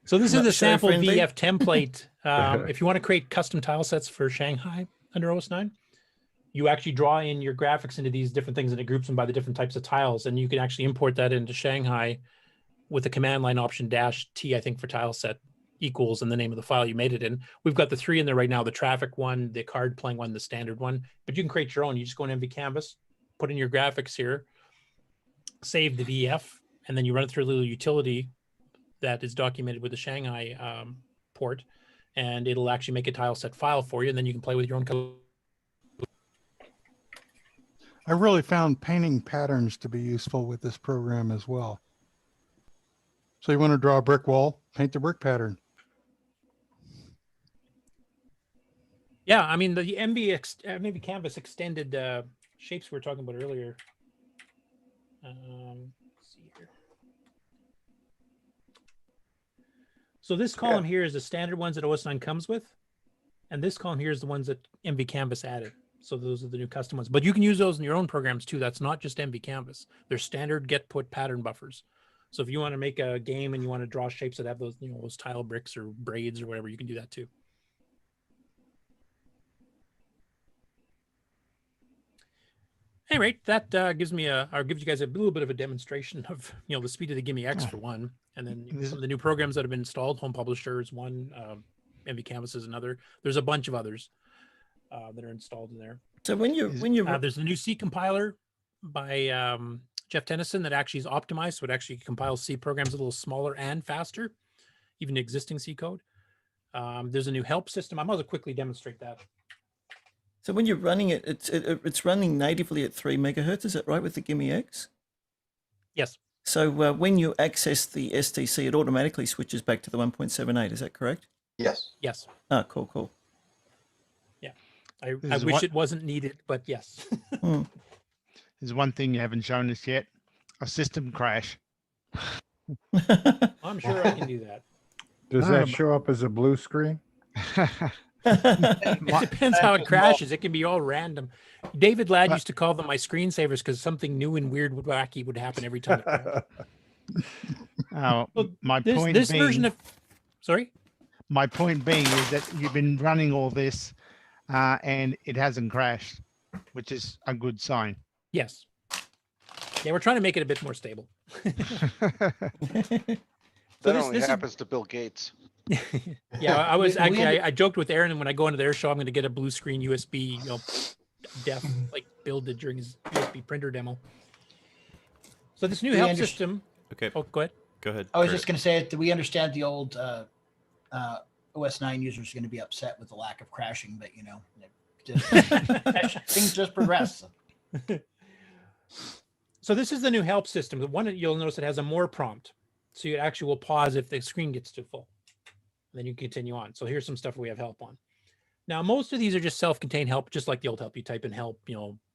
So this is a sample
show-friendly.
VF template. If you want to create custom tile sets for Shanghai under OS9, you actually draw in your graphics into these different things and it groups them by the different types of tiles. And you can actually import that into Shanghai with the command line option -T, I think, for tile set equals and the name of the file you made it in. We've got the 3 in there right now, the traffic one, the card playing one, the standard one, but you can create your own. You just go in MV Canvas, put in your graphics here, save the VF, and then you run it through a little utility that is documented with the Shanghai port, and it'll actually make a tile set file for you, and then you can play with your own color.
I really found painting patterns to be useful with this program as well. So you want to draw a brick wall, paint the brick pattern.
Yeah, I mean, the MV Canvas extended shapes we were talking about earlier. Let's see here. So this column here is the standard ones that OS9 comes with. And this column here is the ones that MV Canvas added. So those are the new custom ones. But you can use those in your own programs too. That's not just MV Canvas. They're standard get put pattern buffers. So if you want to make a game and you want to draw shapes that have those, those tile bricks or braids or whatever, you can do that too. Anyway, that gives you guys a little bit of a demonstration of the speed of the GIME-X for one, and then some of the new programs that have been installed. Home Publisher is one, MV Canvas is another. There's a bunch of others that are installed in there.
So when you
there's a new C compiler by Jeff Tennyson that actually is optimized, so it actually compiles C programs a little smaller and faster, even existing C code. There's a new help system. I might as well quickly demonstrate that.
So when you're running it, it's running natively at 3 megahertz. Is that right with the GIME-X?
Yes.
So when you access the STC, it automatically switches back to the 1.78. Is that correct?
Yes.
Yes.
Ah, cool.
Yeah. I wish it wasn't needed, but yes.
There's one thing you haven't shown us yet: a system crash.
I'm sure I can do that.
Does that show up as a blue screen?
It depends how it crashes. It can be all random. David Ladd used to call them my screensavers because something new and weird, wacky would happen every time.
My point
this
being,
version of, sorry.
My point being is that you've been running all this, and it hasn't crashed, which is a good sign.
Yes. Yeah, we're trying to make it a bit more stable.
That only happens to Bill Gates.
Yeah, I was actually, I joked with Aaron, and when I go into their show, I'm going to get a blue screen USB, def, like Bill did during his USB printer demo. So this new help system.
Okay.
Oh, go ahead.
Go ahead.
I was just going to say, do we understand the old OS9 users are going to be upset with the lack of crashing, but things just progress.
So this is the new help system. The one that you'll notice it has a more prompt. So you actually will pause if the screen gets too full. Then you continue on. So here's some stuff we have help on. Now, most of these are just self-contained help, just like the old help. You type in help,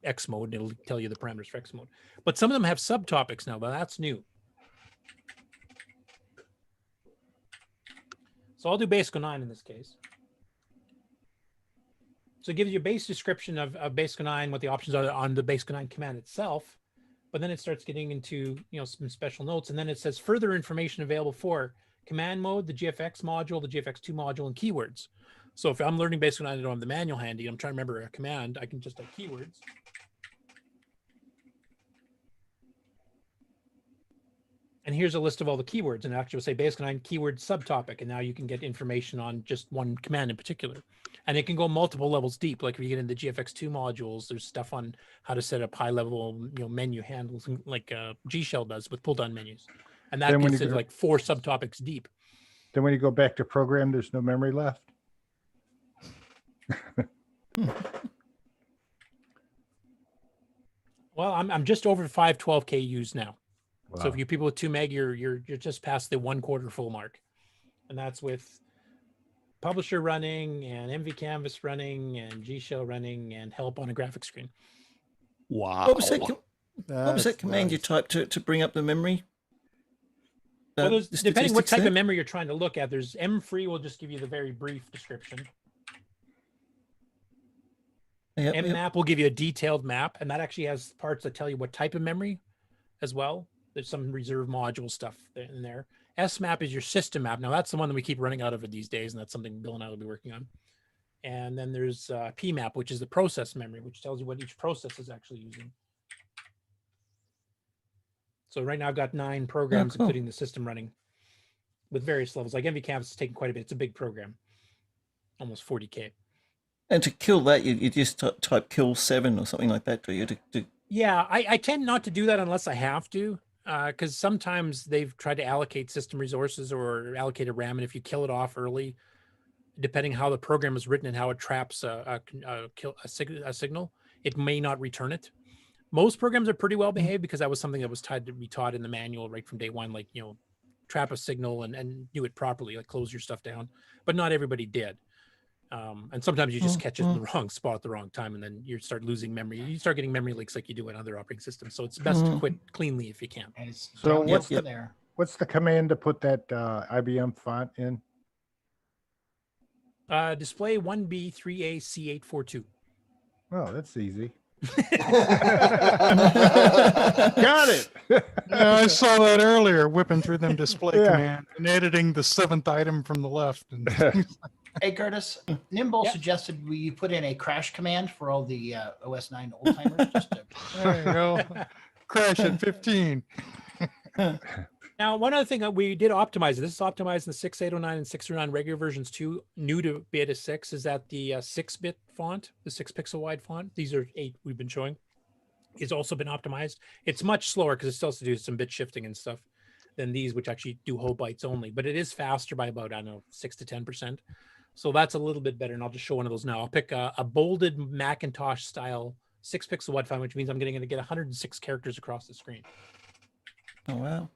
X mode, and it'll tell you the parameters for X mode. But some of them have subtopics now, but that's new. So I'll do basic 09 in this case. So it gives you a base description of basic 09, what the options are on the basic 09 command itself. But then it starts getting into some special notes, and then it says further information available for command mode, the GFX module, the GFX2 module, and keywords. So if I'm learning basic 09, I don't have the manual handy, I'm trying to remember a command, I can just type keywords. And here's a list of all the keywords, and actually will say basic 09 keyword subtopic, and now you can get information on just one command in particular. And it can go multiple levels deep. Like if you get into GFX2 modules, there's stuff on how to set up high level menu handles, like G Shell does with pull down menus. And that gets into like 4 subtopics deep.
Then when you go back to program, there's no memory left.
Well, I'm just over 512 KUs now.
Wow.
So if you people with 2 meg, you're just past the 1/4 full mark, and that's with Publisher running and MV Canvas running and G Shell running and help on a graphic screen.
Wow. What was that command you typed to bring up the memory?
Well, there's, depending what type of memory you're trying to look at, there's mfree will just give you the very brief description. mmap will give you a detailed map, and that actually has parts that tell you what type of memory as well. There's some reserve module stuff in there. smap is your system map. Now that's the one that we keep running out of these days, and that's something Bill and I will be working on. And then there's pmap, which is the process memory, which tells you what each process is actually using. So right now I've got 9 programs, including the system running with various levels. Like MV Canvas is taking quite a bit. It's a big program, almost 40K.
And to kill that, you just type kill 7 or something like that, do you?
Yeah, I tend not to do that unless I have to, because sometimes they've tried to allocate system resources or allocate a RAM, and if you kill it off early, depending how the program is written and how it traps a signal, it may not return it. Most programs are pretty well behaved because that was something that was tied to be taught in the manual right from day one, like, trap a signal and do it properly, like close your stuff down. But not everybody did. And sometimes you just catch it in the wrong spot at the wrong time, and then you start losing memory. You start getting memory leaks like you do in other operating systems. So it's best to quit cleanly if you can.
And it's
So
there.
what's the command to put that IBM font in?
Display 1B3AC842.
Oh, that's easy.
Got it. Yeah, I saw that earlier, whipping through them display command and editing the 7th item from the left. And
Hey, Curtis, Nimble suggested we put in a crash command for all the OS9 old timers.
There you go. Crash at 15.
Now, one other thing that we did optimize, this is optimized in the 6809 and 609 regular versions too, new to beta 6, is that the 6-bit font, the 6 pixel wide font, these are 8 we've been showing, it's also been optimized. It's much slower because it still has to do some bit shifting and stuff than these, which actually do whole bytes only, but it is faster by about, I don't know, 6 to 10%. So that's a little bit better, and I'll just show one of those now. I'll pick a bolded Macintosh style 6 pixel wide font, which means I'm going to get 106 characters across the screen.
Oh, wow.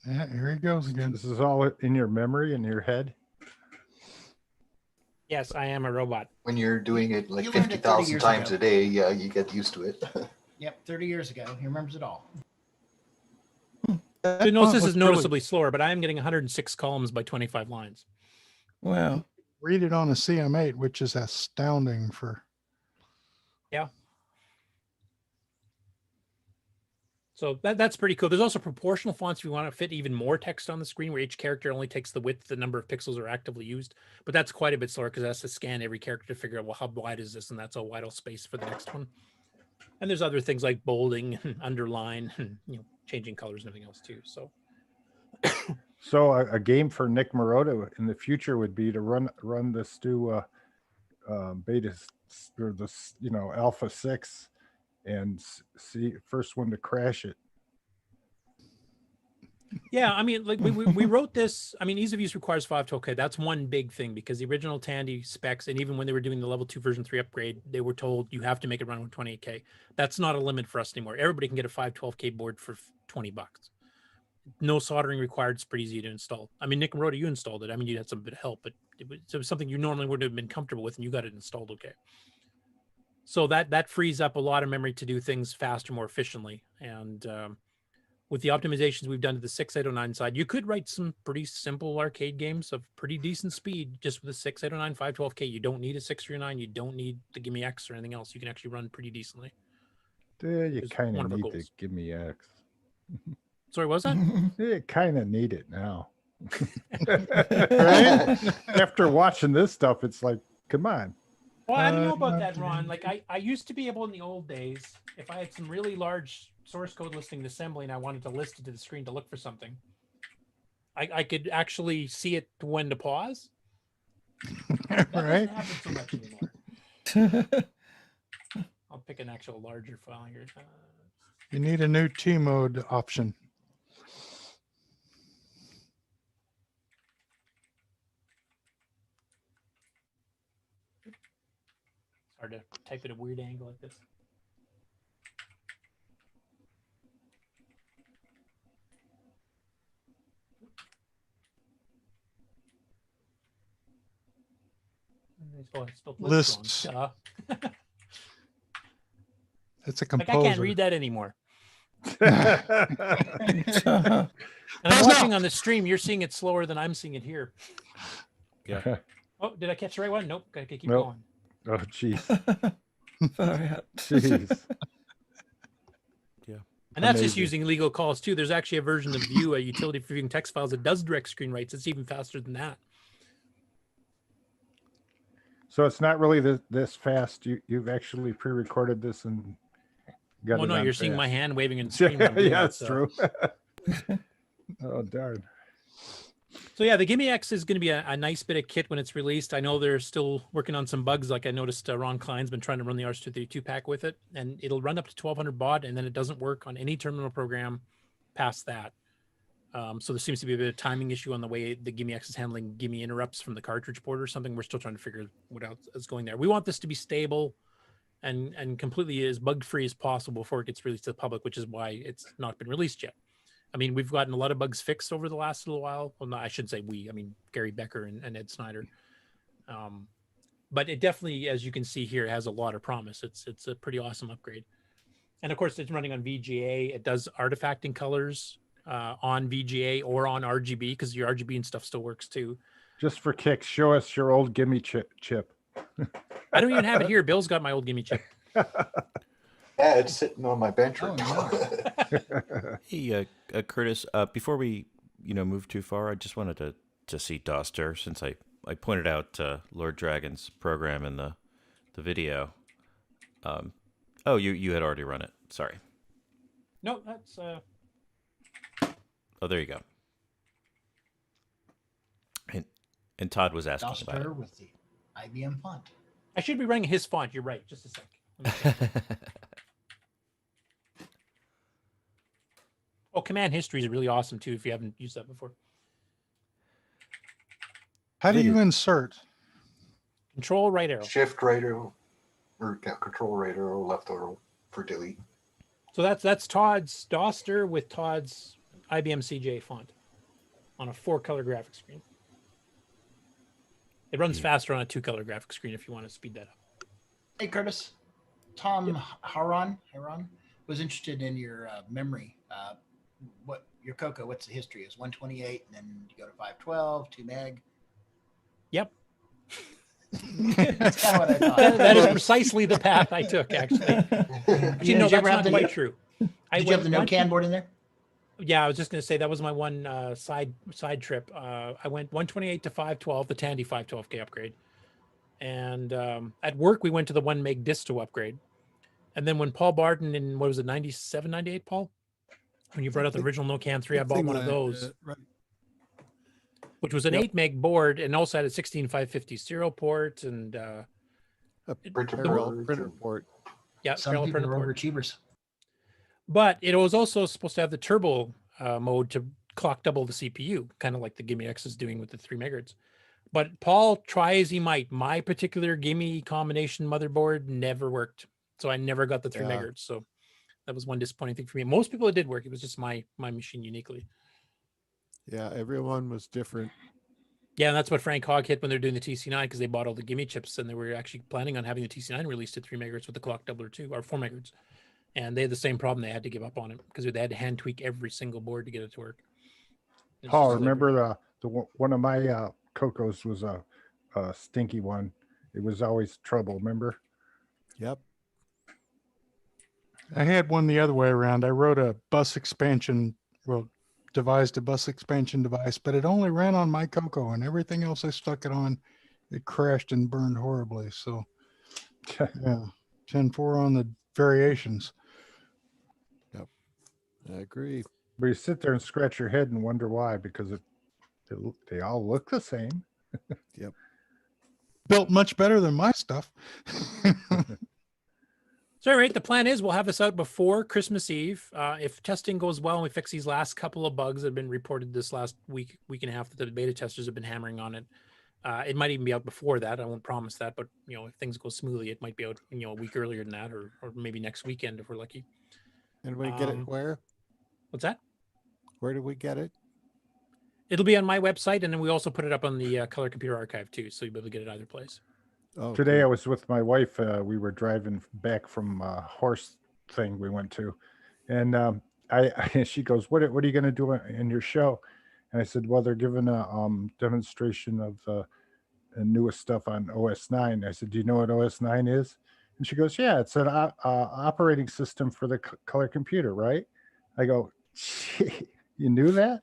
Yeah, here he goes again.
This is all in your memory, in your head?
Yes, I am a robot.
When you're doing it like
You learned it 30
50,000
years
times
ago.
a day, yeah, you get used to it.
Yep, 30 years ago. He remembers it all.
So notice this
Oh,
is
it's
noticeably slower, but I am getting 106 columns by 25 lines.
Wow.
Read it on a CM8, which is astounding for.
Yeah. So that's pretty cool. There's also proportional fonts if you want to fit even more text on the screen, where each character only takes the width, the number of pixels are actively used. But that's quite a bit slower because it has to scan every character to figure out, well, how wide is this? And that's how wide I'll space for the next one. And there's other things like bolding, underline, changing colors and everything else too.
So a game for Nick Marotta in the future would be to run this to beta or this alpha 6 and see first one to crash it.
Yeah, I mean, like we wrote this. I mean, ease of use requires 512K. That's one big thing because the original Tandy specs, and even when they were doing the level 2 version 3 upgrade, they were told you have to make it run with 28K. That's not a limit for us anymore. Everybody can get a 512K board for $20. No soldering required. It's pretty easy to install. I mean, Nick Marotta, you installed it. I mean, you had some bit of help, but it was something you normally wouldn't have been comfortable with, and you got it installed okay. So that frees up a lot of memory to do things faster, more efficiently. And with the optimizations we've done to the 6809 side, you could write some pretty simple arcade games of pretty decent speed just with a 6809 512K. You don't need a 639. You don't need the GIME-X or anything else. You can actually run pretty decently.
You kind of need the GIME-X.
Sorry, what was that?
You kind of need it now. Right? After watching this stuff, it's like, come on.
Well, I don't know about that, Ron. Like I used to be able in the old days, if I had some really large source code listing assembly and I wanted to list it to the screen to look for something, I could actually see it when to pause. That
Right.
doesn't happen so much anymore. I'll pick an actual larger file here.
You need a new T mode option.
Hard to type at a weird angle like this. Oh, I spelled
Lists.
wrong.
It's a
Like
composer.
I can't read that anymore. And I'm watching on the stream. You're seeing it slower than I'm seeing it here.
Yeah.
Oh, did I catch the right one? Nope. Gotta keep
Nope.
going.
Oh, jeez.
Jeez.
Yeah.
And that's just
Amazing.
using legal calls too. There's actually a version of Vue, a utility for viewing text files that does direct screen writes. It's even faster than that.
So it's not really this fast. You've actually pre-recorded this and got
Well,
it
no,
on
you're seeing
fast.
my hand waving and screaming. when I'm doing
Yeah,
it,
that's
so.
true. Oh, darn.
So yeah, the GIME-X is going to be a nice bit of kit when it's released. I know they're still working on some bugs. Like I noticed Ron Klein's been trying to run the RS-232 pack with it, and it'll run up to 1200 baud, and then it doesn't work on any terminal program past that. So there seems to be a bit of timing issue on the way the GIME-X is handling GIME interrupts from the cartridge port or something. We're still trying to figure what else is going there. We want this to be stable and completely as bug-free as possible before it gets released to the public, which is why it's not been released yet. I mean, we've gotten a lot of bugs fixed over the last little while. Well, no, I shouldn't say we. I mean, Gary Becker and Ed Snyder. But it definitely, as you can see here, has a lot of promise. It's a pretty awesome upgrade. And of course, it's running on VGA. It does artifacting colors on VGA or on RGB because your RGB and stuff still works too.
Just for kicks, show us your old gimme chip.
I don't even have it here. Bill's got my old gimme chip.
Yeah, it's sitting on my bench right now.
Hey, Curtis, before we move too far, I just wanted to see Doster since I pointed out Lord Dragon's program in the video. Oh, you had already run it. Sorry.
No, that's
Oh, there you go. And Todd was asking about it.
Doster with the IBM font.
I should be running his font. You're right. Just a sec. Oh, command history is really awesome too if you haven't used that before.
How do you insert?
Control right arrow.
Shift right arrow, or control right arrow, left arrow for delete.
So that's Todd's Doster with Todd's IBM CJ font on a 4-color graphic screen. It runs faster on a 2-color graphic screen if you want to speed that up.
Hey, Curtis. Tom Haran was interested in your memory. your CoCo, what's the history? Is 128, and then you go to 512, 2 meg.
Yep.
That's kind of what I thought.
That is precisely the path I took, actually.
Did
You know,
you ever
that's
have
not
the
quite true.
Did you have the no CAN board in there?
Yeah, I was just going to say that was my one side trip. I went 128 to 512, the Tandy 512K upgrade. And at work, we went to the 1 meg disto upgrade. And then when Paul Barton in, what was it, 97, 98, Paul? When you brought out the original no CAN 3, I bought one of those.
Right.
Which was an 8 meg board and also had a 16550 serial port and
a printer port.
Yeah,
some people
printer
are
port.
overachievers.
But it was also supposed to have the turbo mode to clock double the CPU, kind of like the GIME-X is doing with the 3 megahertz. But Paul, try as he might, my particular GIME combination motherboard never worked. So I never got the 3 megahertz. So that was one disappointing thing for me. Most people it did work. It was just my machine uniquely.
Yeah, everyone was different.
Yeah, and that's what Frank Hogg hit when they're doing the TC9 because they bought all the GIME chips and they were actually planning on having the TC9 released at 3 megahertz with the clock doubler too, or 4 megahertz. And they had the same problem. They had to give up on it because they had to hand tweak every single board to get it to work.
Paul, remember the one of my CoCos was a stinky one. It was always trouble. Remember?
Yep.
I had one the other way around. I wrote a bus expansion, devised a bus expansion device, but it only ran on my CoCo, and everything else I stuck it on, it crashed and burned horribly. So, yeah, 10.4 on the variations.
Yep, I agree.
But you sit there and scratch your head and wonder why, because they all look the same.
Yep.
Built much better than my stuff.
So, all right, the plan is we'll have this out before Christmas Eve. If testing goes well and we fix these last couple of bugs that have been reported this last week and a half that the beta testers have been hammering on it, it might even be out before that. I won't promise that, but you know, if things go smoothly, it might be out a week earlier than that, or maybe next weekend if we're lucky.
And we get it where?
What's that?
Where do we get it?
It'll be on my website, and then we also put it up on the Color Computer Archive too, so you'll be able to get it either place.
Oh,
Today
cool.
I was with my wife. We were driving back from a horse thing we went to, and she goes, "What are you going to do in your show?" And I said, "Well, they're giving a demonstration of the newest stuff on OS9." I said, "Do you know what OS9 is?" And she goes, "Yeah, it's an operating system for the color computer, right?" I go, "Gee, you knew that?"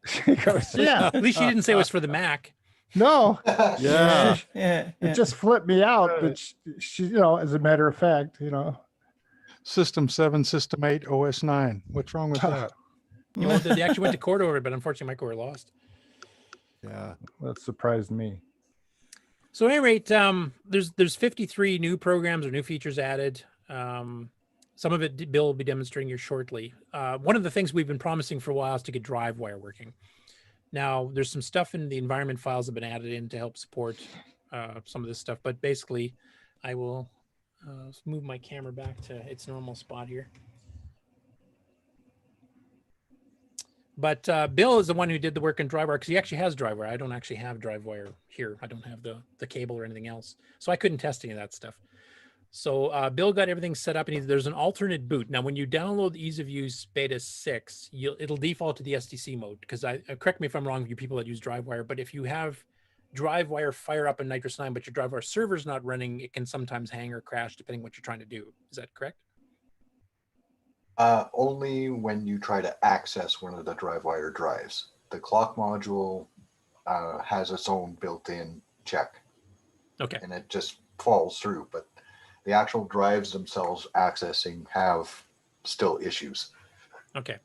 She goes, "Yeah."
At least she didn't say it was for the Mac.
No.
Yeah.
It just flipped me out. But she, as a matter of fact,
System 7, System 8, OS9. What's wrong with that?
They actually went to court over it, but unfortunately, Microware lost.
Yeah, that surprised me.
So at any rate, there's 53 new programs or new features added. Some of it Bill will be demonstrating here shortly. One of the things we've been promising for a while is to get DriveWire working. Now, there's some stuff in the environment files that have been added in to help support some of this stuff. But basically, I will move my camera back to its normal spot here. But Bill is the one who did the work in DriveWire because he actually has DriveWire. I don't actually have DriveWire here. I don't have the cable or anything else. So I couldn't test any of that stuff. So Bill got everything set up, and there's an alternate boot. Now, when you download Ease of Use Beta 6, it'll default to the SDC mode, because correct me if I'm wrong, you people that use DriveWire, but if you have DriveWire fire up in NitrOS9, but your DriveWire server's not running, it can sometimes hang or crash depending on what you're trying to do. Is that correct?
Only when you try to access one of the DriveWire drives. The clock module has its own built-in check.
Okay.
And it just falls through, but the actual drives themselves accessing have still issues.
Okay.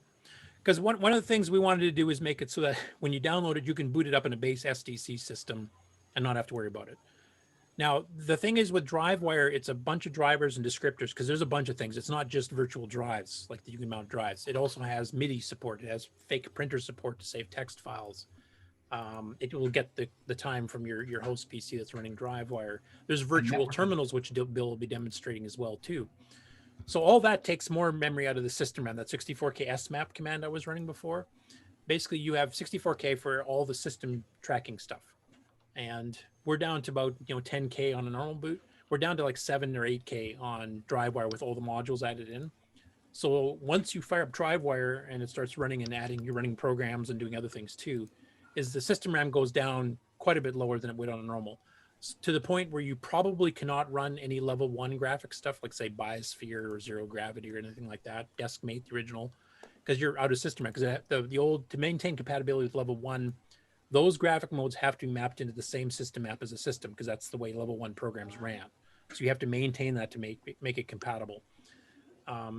Because one of the things we wanted to do is make it so that when you download it, you can boot it up in a base SDC system and not have to worry about it. Now, the thing is with DriveWire, it's a bunch of drivers and descriptors because there's a bunch of things. It's not just virtual drives, like you can mount drives. It also has MIDI support. It has fake printer support to save text files. It will get the time from your host PC that's running DriveWire. There's virtual terminals, which Bill will be demonstrating as well, too. So all that takes more memory out of the system RAM. That 64K SMAP command I was running before. Basically, you have 64K for all the system tracking stuff. And we're down to about 10K on a normal boot. We're down to like 7 or 8K on DriveWire with all the modules added in. So once you fire up DriveWire and it starts running and adding, you're running programs and doing other things too, is the system RAM goes down quite a bit lower than it would on a normal, to the point where you probably cannot run any level 1 graphic stuff like say Biosphere or Zero Gravity or anything like that, Deskmate, the original, because you're out of system RAM. Because the old, to maintain compatibility with level 1, those graphic modes have to be mapped into the same system map as a system, because that's the way level 1 programs ran. So you have to maintain that to make it compatible.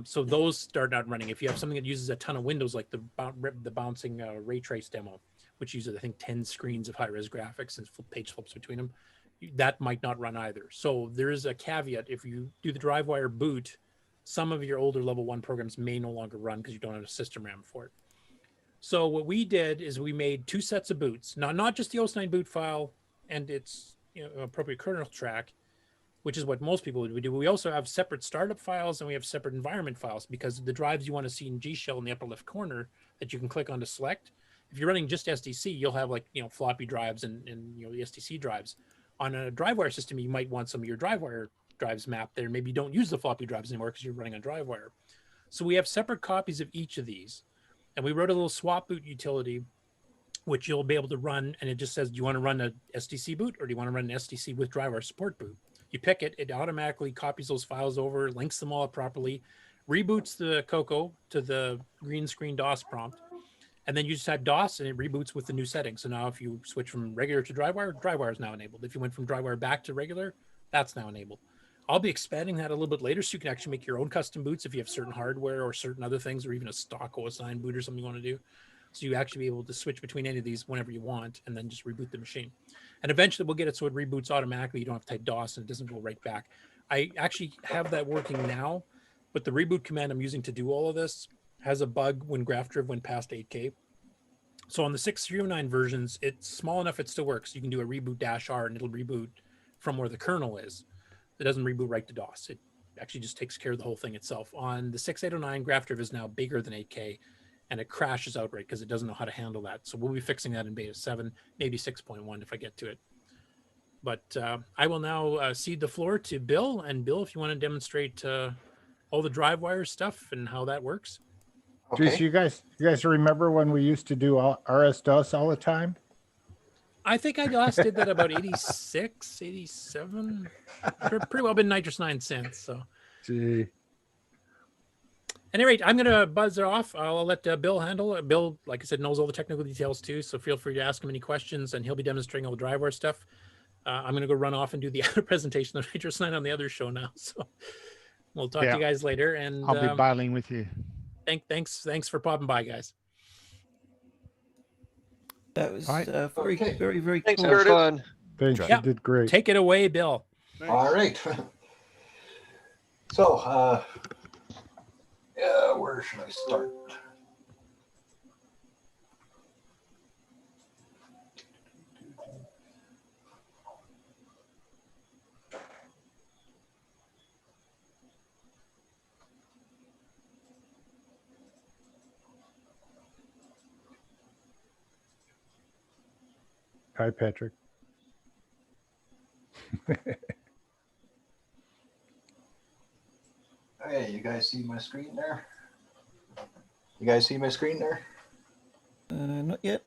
So those start out running. If you have something that uses a ton of windows, like the bouncing ray trace demo, which uses, I think, 10 screens of high-res graphics and page flips between them, that might not run either. So there is a caveat. If you do the DriveWire boot, some of your older level 1 programs may no longer run because you don't have a system RAM for it. So what we did is we made 2 sets of boots, not just the OS9 boot file and its appropriate kernel track, which is what most people would do. We also have separate startup files and we have separate environment files, because the drives you want to see in G Shell in the upper left corner that you can click on to select. If you're running just SDC, you'll have like, floppy drives and the SDC drives. On a DriveWire system, you might want some of your DriveWire drives mapped there. Maybe you don't use the floppy drives anymore because you're running on DriveWire. So we have separate copies of each of these. And we wrote a little swap boot utility, which you'll be able to run. And it just says, do you want to run a SDC boot or do you want to run an SDC with DriveWire support boot? You pick it, it automatically copies those files over, links them all up properly, reboots the CoCo to the green screen DOS prompt, and then you just type DOS and it reboots with the new settings. So now if you switch from regular to DriveWire, DriveWire is now enabled. If you went from DriveWire back to regular, that's now enabled. I'll be expanding that a little bit later so you can actually make your own custom boots if you have certain hardware or certain other things, or even a stock OS9 boot or something you want to do. So you actually be able to switch between any of these whenever you want and then just reboot the machine. And eventually we'll get it so it reboots automatically. You don't have to type DOS and it doesn't go right back. I actually have that working now, but the reboot command I'm using to do all of this has a bug when GraphDriv went past 8K. So on the 6.309 versions, it's small enough it still works. You can do a reboot -R and it'll reboot from where the kernel is. It doesn't reboot right to DOS. It actually just takes care of the whole thing itself. On the 6.809, GraphDriv is now bigger than 8K. And it crashes outright because it doesn't know how to handle that. So we'll be fixing that in beta 7, maybe 6.1 if I get to it. But I will now cede the floor to Bill. And Bill, if you want to demonstrate all the DriveWire stuff and how that works.
Okay. Geez, you guys remember when we used to do RS-DOS all the time?
I think I last did that about 86, 87. Pretty well been NitrOS9 since. So.
Gee.
At any rate, I'm going to buzz it off. I'll let Bill handle it. Bill, like I said, knows all the technical details too, so feel free to ask him any questions, and he'll be demonstrating all the DriveWire stuff. I'm going to go run off and do the other presentation of NitrOS9 on the other show now. So we'll talk to you guys later. And
I'll be bailing with you.
Thanks for popping by, guys.
That was very, very
Thanks,
cool.
Curtis.
Thanks, you did great.
Take it away, Bill.
Thanks. All right. So, where should I start?
Hi, Patrick.
Hey, you guys see my screen there? You guys see my screen there?
Not yet.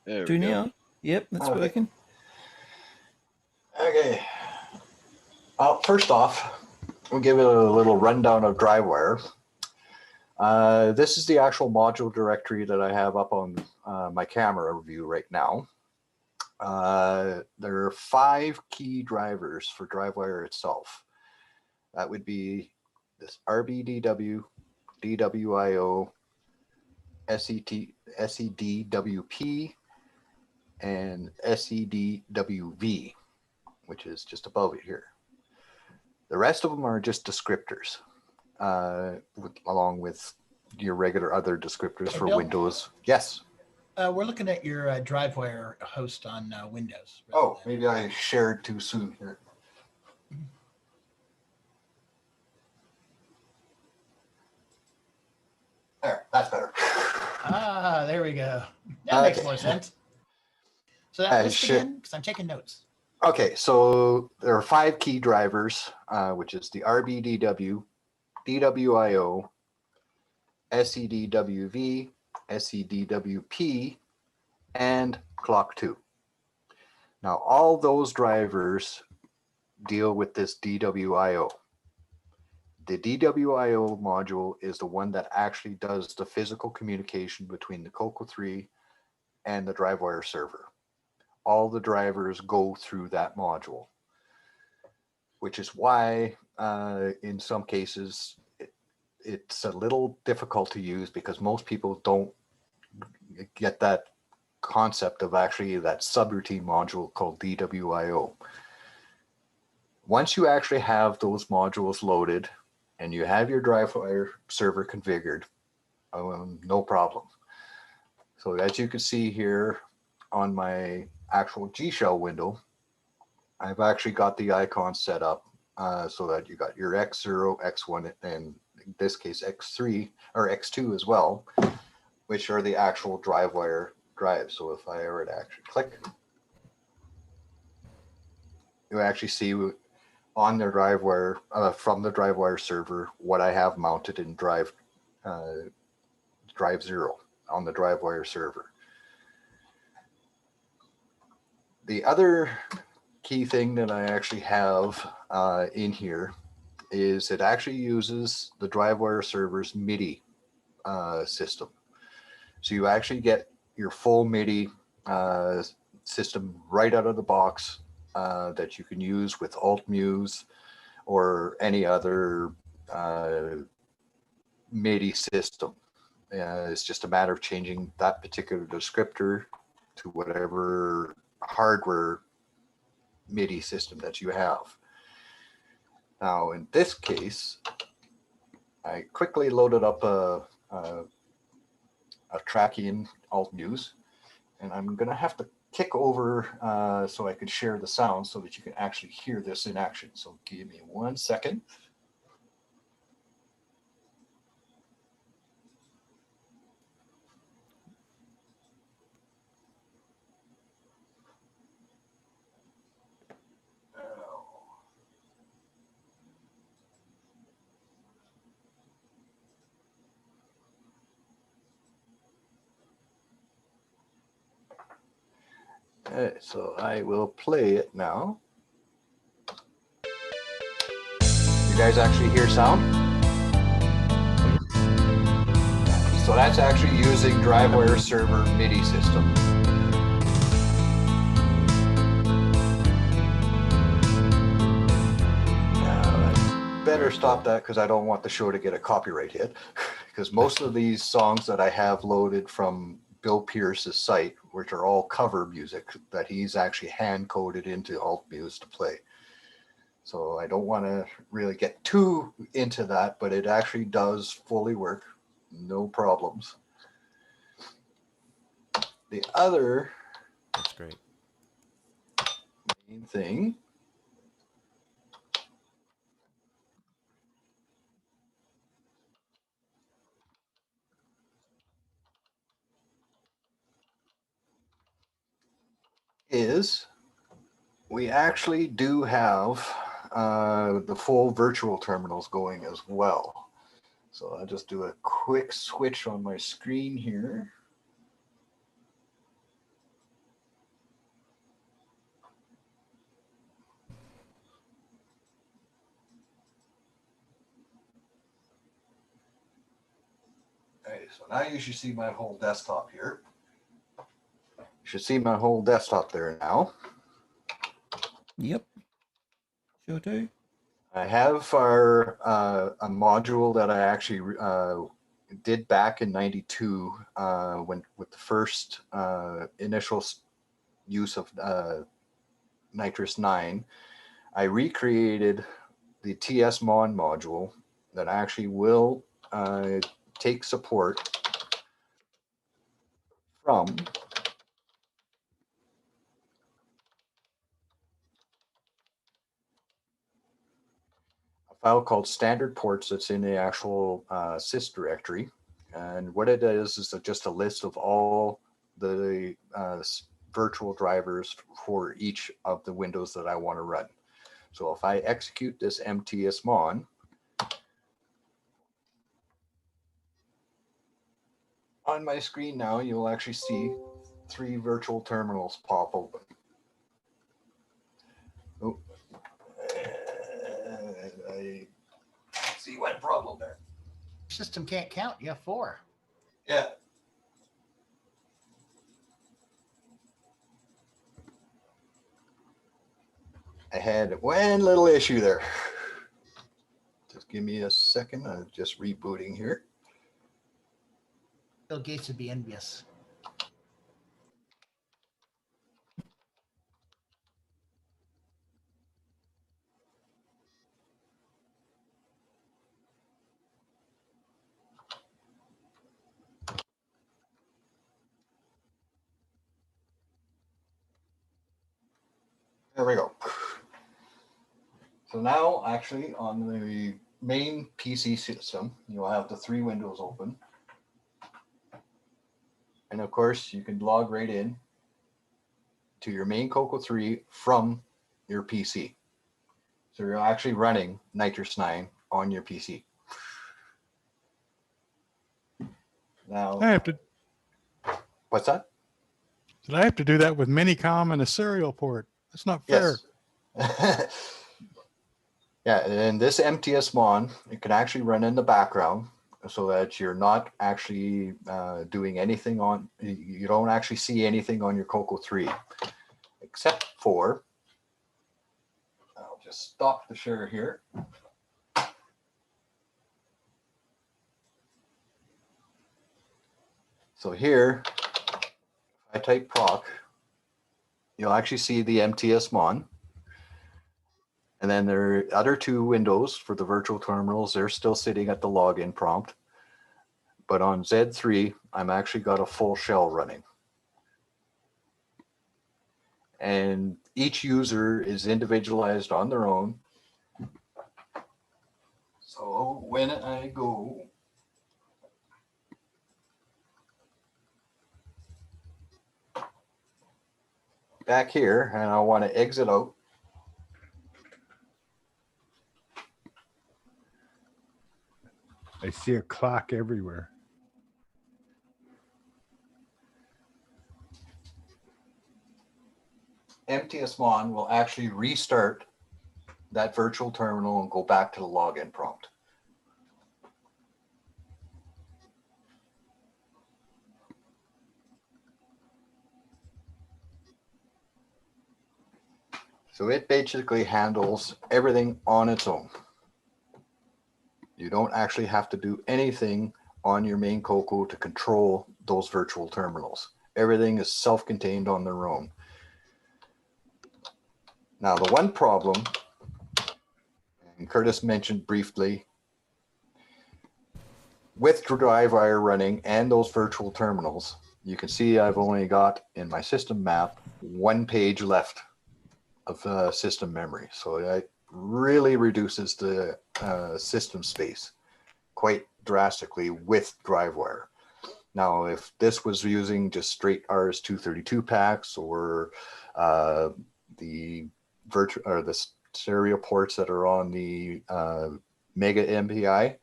There
Do now? Yep, that's working.
Okay. First off, we'll give it a little rundown of DriveWire. This is the actual module directory that I have up on my camera view right now. There are 5 key drivers for DriveWire itself. That would be this RBDW, DWIO, SEDWP, and SEDWV, which is just above it here. The rest of them are just descriptors, along with your regular other descriptors for
Bill?
Windows. Yes.
We're looking at your DriveWire host on Windows.
Oh, maybe I shared too soon here. There, that's better.
Ah, there we go. That makes more sense. So that list again, because I'm taking notes.
Okay, so there are 5 key drivers, which is the RBDW, DWIO, SEDWV, SEDWP, and clock 2. Now, all those drivers deal with this DWIO. The DWIO module is the one that actually does the physical communication between the CoCo 3 and the DriveWire server. All the drivers go through that module, which is why in some cases it's a little difficult to use, because most people don't get that concept of actually that subroutine module called DWIO. Once you actually have those modules loaded and you have your DriveWire server configured, no problem. So as you can see here on my actual G Shell window, I've actually got the icon set up so that you got your X0, X1, and in this case X3 or X2 as well, which are the actual DriveWire drives. So if I were to actually click, you actually see on the DriveWire from the DriveWire server what I have mounted in drive 0 on the DriveWire server. The other key thing that I actually have in here is it actually uses the DriveWire server's MIDI system. So you actually get your full MIDI system right out of the box that you can use with Alt-Muse or any other MIDI system. It's just a matter of changing that particular descriptor to whatever hardware MIDI system that you have. Now, in this case, I quickly loaded up a track in Alt-Muse, and I'm going to have to kick over so I can share the sound so that you can actually hear this in action. So give me 1 second. So I will play it now. You guys actually hear sound? So that's actually using DriveWire server MIDI system. I better stop that because I don't want the show to get a copyright hit, because most of these songs that I have loaded from Bill Pierce's site, which are all cover music that he's actually hand coded into Alt-Muse to play. So I don't want to really get too into that, but it actually does fully work, no problems. The other
That's great.
main thing is we actually do have the full virtual terminals going as well. So I'll just do a quick switch on my screen here. Okay, so now you should see my whole desktop here. You should see my whole desktop there now.
Yep, sure do.
I have our a module that I actually did back in '92 when with the first initial use of NitrOS9. I recreated the TS-Mon module that actually will take support from file called standard ports that's in the actual sys directory. And what it is just a list of all the virtual drivers for each of the windows that I want to run. So if I execute this mtsmon, on my screen now, you'll actually see 3 virtual terminals pop open. Oh, I see one problem there.
System can't count. You have 4.
Yeah. I had one little issue there. Just give me a second. I'm just rebooting here.
Bill Gates would be envious.
There we go. So now, actually, on the main PC system, you'll have the 3 windows open. And of course, you can log right in to your main CoCo 3 from your PC. So you're actually running NitrOS9 on your PC. Now,
I have to.
What's that?
Did I have to do that with Minicom and a serial port? That's not fair.
Yes. Yeah, and this MTS-Mon, it can actually run in the background so that you're not actually doing anything on, you don't actually see anything on your CoCo 3, except for, I'll just stop the share here. So here, if I type proc, you'll actually see the MTS-Mon. And then there are other 2 windows for the virtual terminals. They're still sitting at the login prompt. But on Z3, I'm actually got a full shell running. And each user is individualized on their own. So when I go back here and I want to exit out,
I see a clock everywhere.
MTS-Mon will actually restart that virtual terminal and go back to the login prompt. So it basically handles everything on its own. You don't actually have to do anything on your main CoCo to control those virtual terminals. Everything is self-contained on their own. Now, the one problem, and Curtis mentioned briefly, with DriveWire running and those virtual terminals, you can see I've only got in my system map 1 page left of system memory. So that really reduces the system space quite drastically with DriveWire. Now, if this was using just straight RS-232 packs or the virtual or the serial ports that are on the Mega MPI,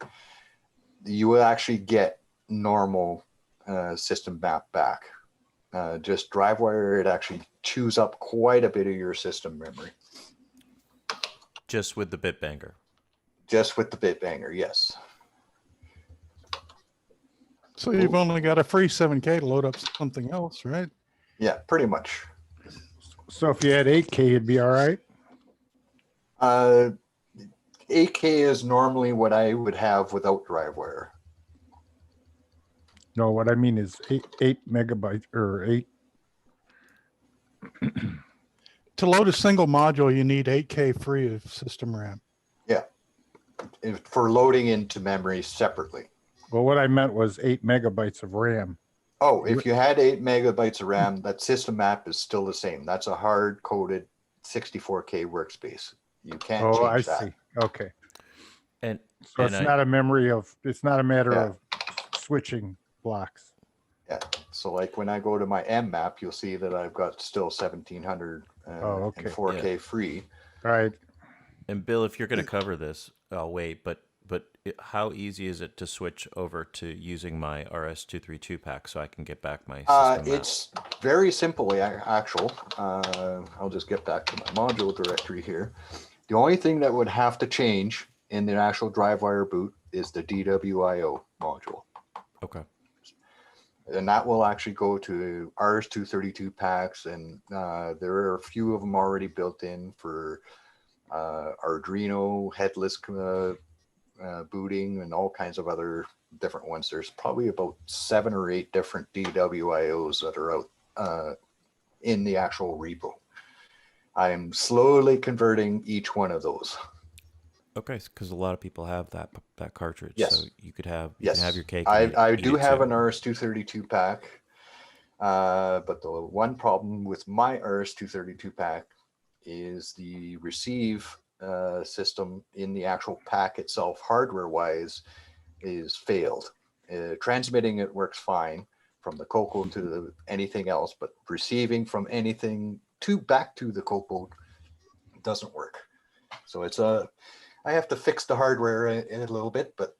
you will actually get normal system map back. Just DriveWire, it actually chews up quite a bit of your system memory.
Just with the bitbanger.
Just with the bitbanger, yes.
So you've only got a free 7K to load up something else, right?
Yeah, pretty much.
So if you had 8K, it'd be all right?
8K is normally what I would have without DriveWire.
No, what I mean is 8 megabytes or 8.
To load a single module, you need 8K free of system RAM.
Yeah, for loading into memory separately.
Well, what I meant was 8 megabytes of RAM.
Oh, if you had 8 megabytes of RAM, that system map is still the same. That's a hard-coded 64K workspace. You can't change that.
I see. Okay.
And
so it's not a memory of. It's not a matter of switching blocks.
Yeah. So like when I go to my M map, you'll see that I've got still 1700 and 4K free.
Right.
And Bill, if you're going to cover this, I'll wait. But how easy is it to switch over to using my RS-232 pack so I can get back my system map?
It's very simple, actual. I'll just get back to my module directory here. The only thing that would have to change in the actual DriveWire boot is the DWIO module.
Okay.
And that will actually go to RS-232 packs, and there are a few of them already built in for Arduino, headless booting, and all kinds of other different ones. There's probably about 7 or 8 different DWIOs that are out in the actual repo. I'm slowly converting each one of those.
Okay, because a lot of people have that cartridge.
Yes.
So you could have
yes.
can have your cake.
I do have an RS-232 pack, but the one problem with my RS-232 pack is the receive system in the actual pack itself, hardware-wise, is failed. Transmitting it works fine from the CoCo to anything else, but receiving from anything back to the CoCo doesn't work. So it's I have to fix the hardware in a little bit, but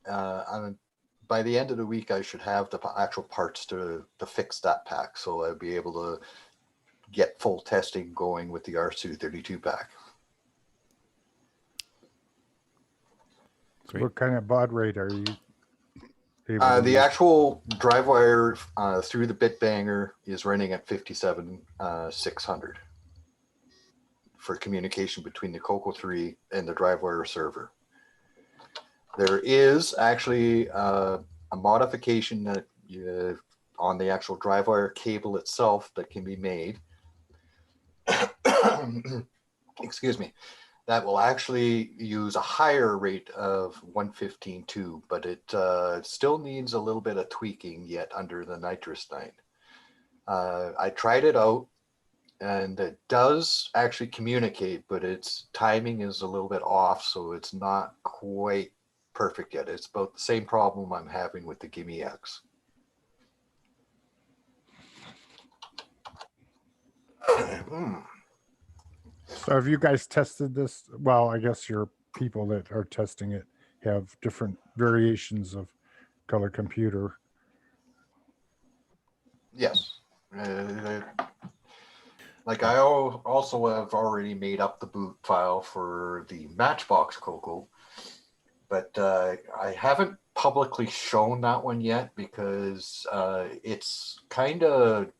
by the end of the week, I should have the actual parts to fix that pack. So I'll be able to get full testing going with the RS-232 pack.
So what kind of baud rate are you
the actual DriveWire through the Bitbanger is running at 57,600 for communication between the CoCo 3 and the DriveWire server. There is actually a modification that on the actual DriveWire cable itself that can be made. Excuse me. That will actually use a higher rate of 115.2, but it still needs a little bit of tweaking yet under the NitrOS9. I tried it out, and it does actually communicate, but its timing is a little bit off, so it's not quite perfect yet. It's about the same problem I'm having with the GIME-X.
So have you guys tested this? Well, I guess your people that are testing it have different variations of color computer.
Yes. Like I also have already made up the boot file for the Matchbox CoCo, but I haven't publicly shown that one yet because it's kind of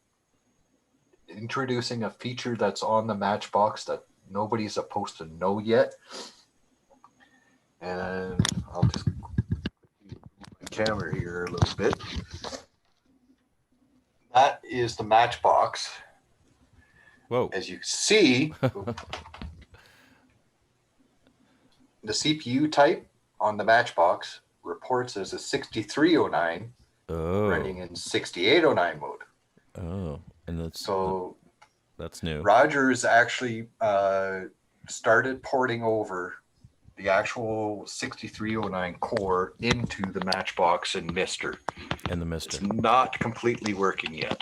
introducing a feature that's on the Matchbox that nobody's supposed to know yet. And I'll just move my camera here a little bit. That is the Matchbox.
Whoa.
As you see, the CPU type on the Matchbox reports as a 6309 running in 6809 mode.
Oh, and that's new.
Rogers actually started porting over the actual 6309 core into the Matchbox and Mister.
And the Mister.
It's not completely working yet.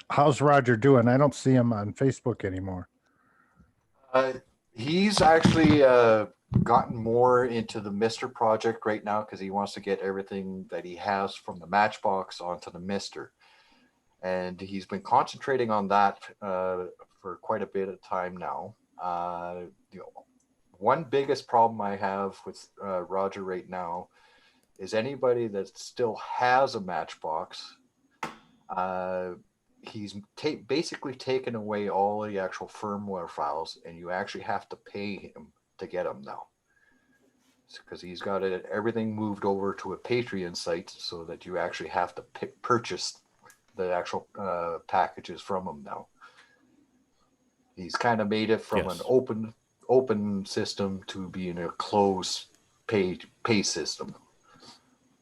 How's Roger doing? I don't see him on Facebook anymore.
He's actually gotten more into the Mister project right now because he wants to get everything that he has from the Matchbox onto the Mister. And he's been concentrating on that for quite a bit of time now. One biggest problem I have with Roger right now is anybody that still has a Matchbox, he's basically taken away all the actual firmware files, and you actually have to pay him to get them now. Because he's got everything moved over to a Patreon site so that you actually have to purchase the actual packages from him now. He's kind of made it from an open system to being a closed pay system.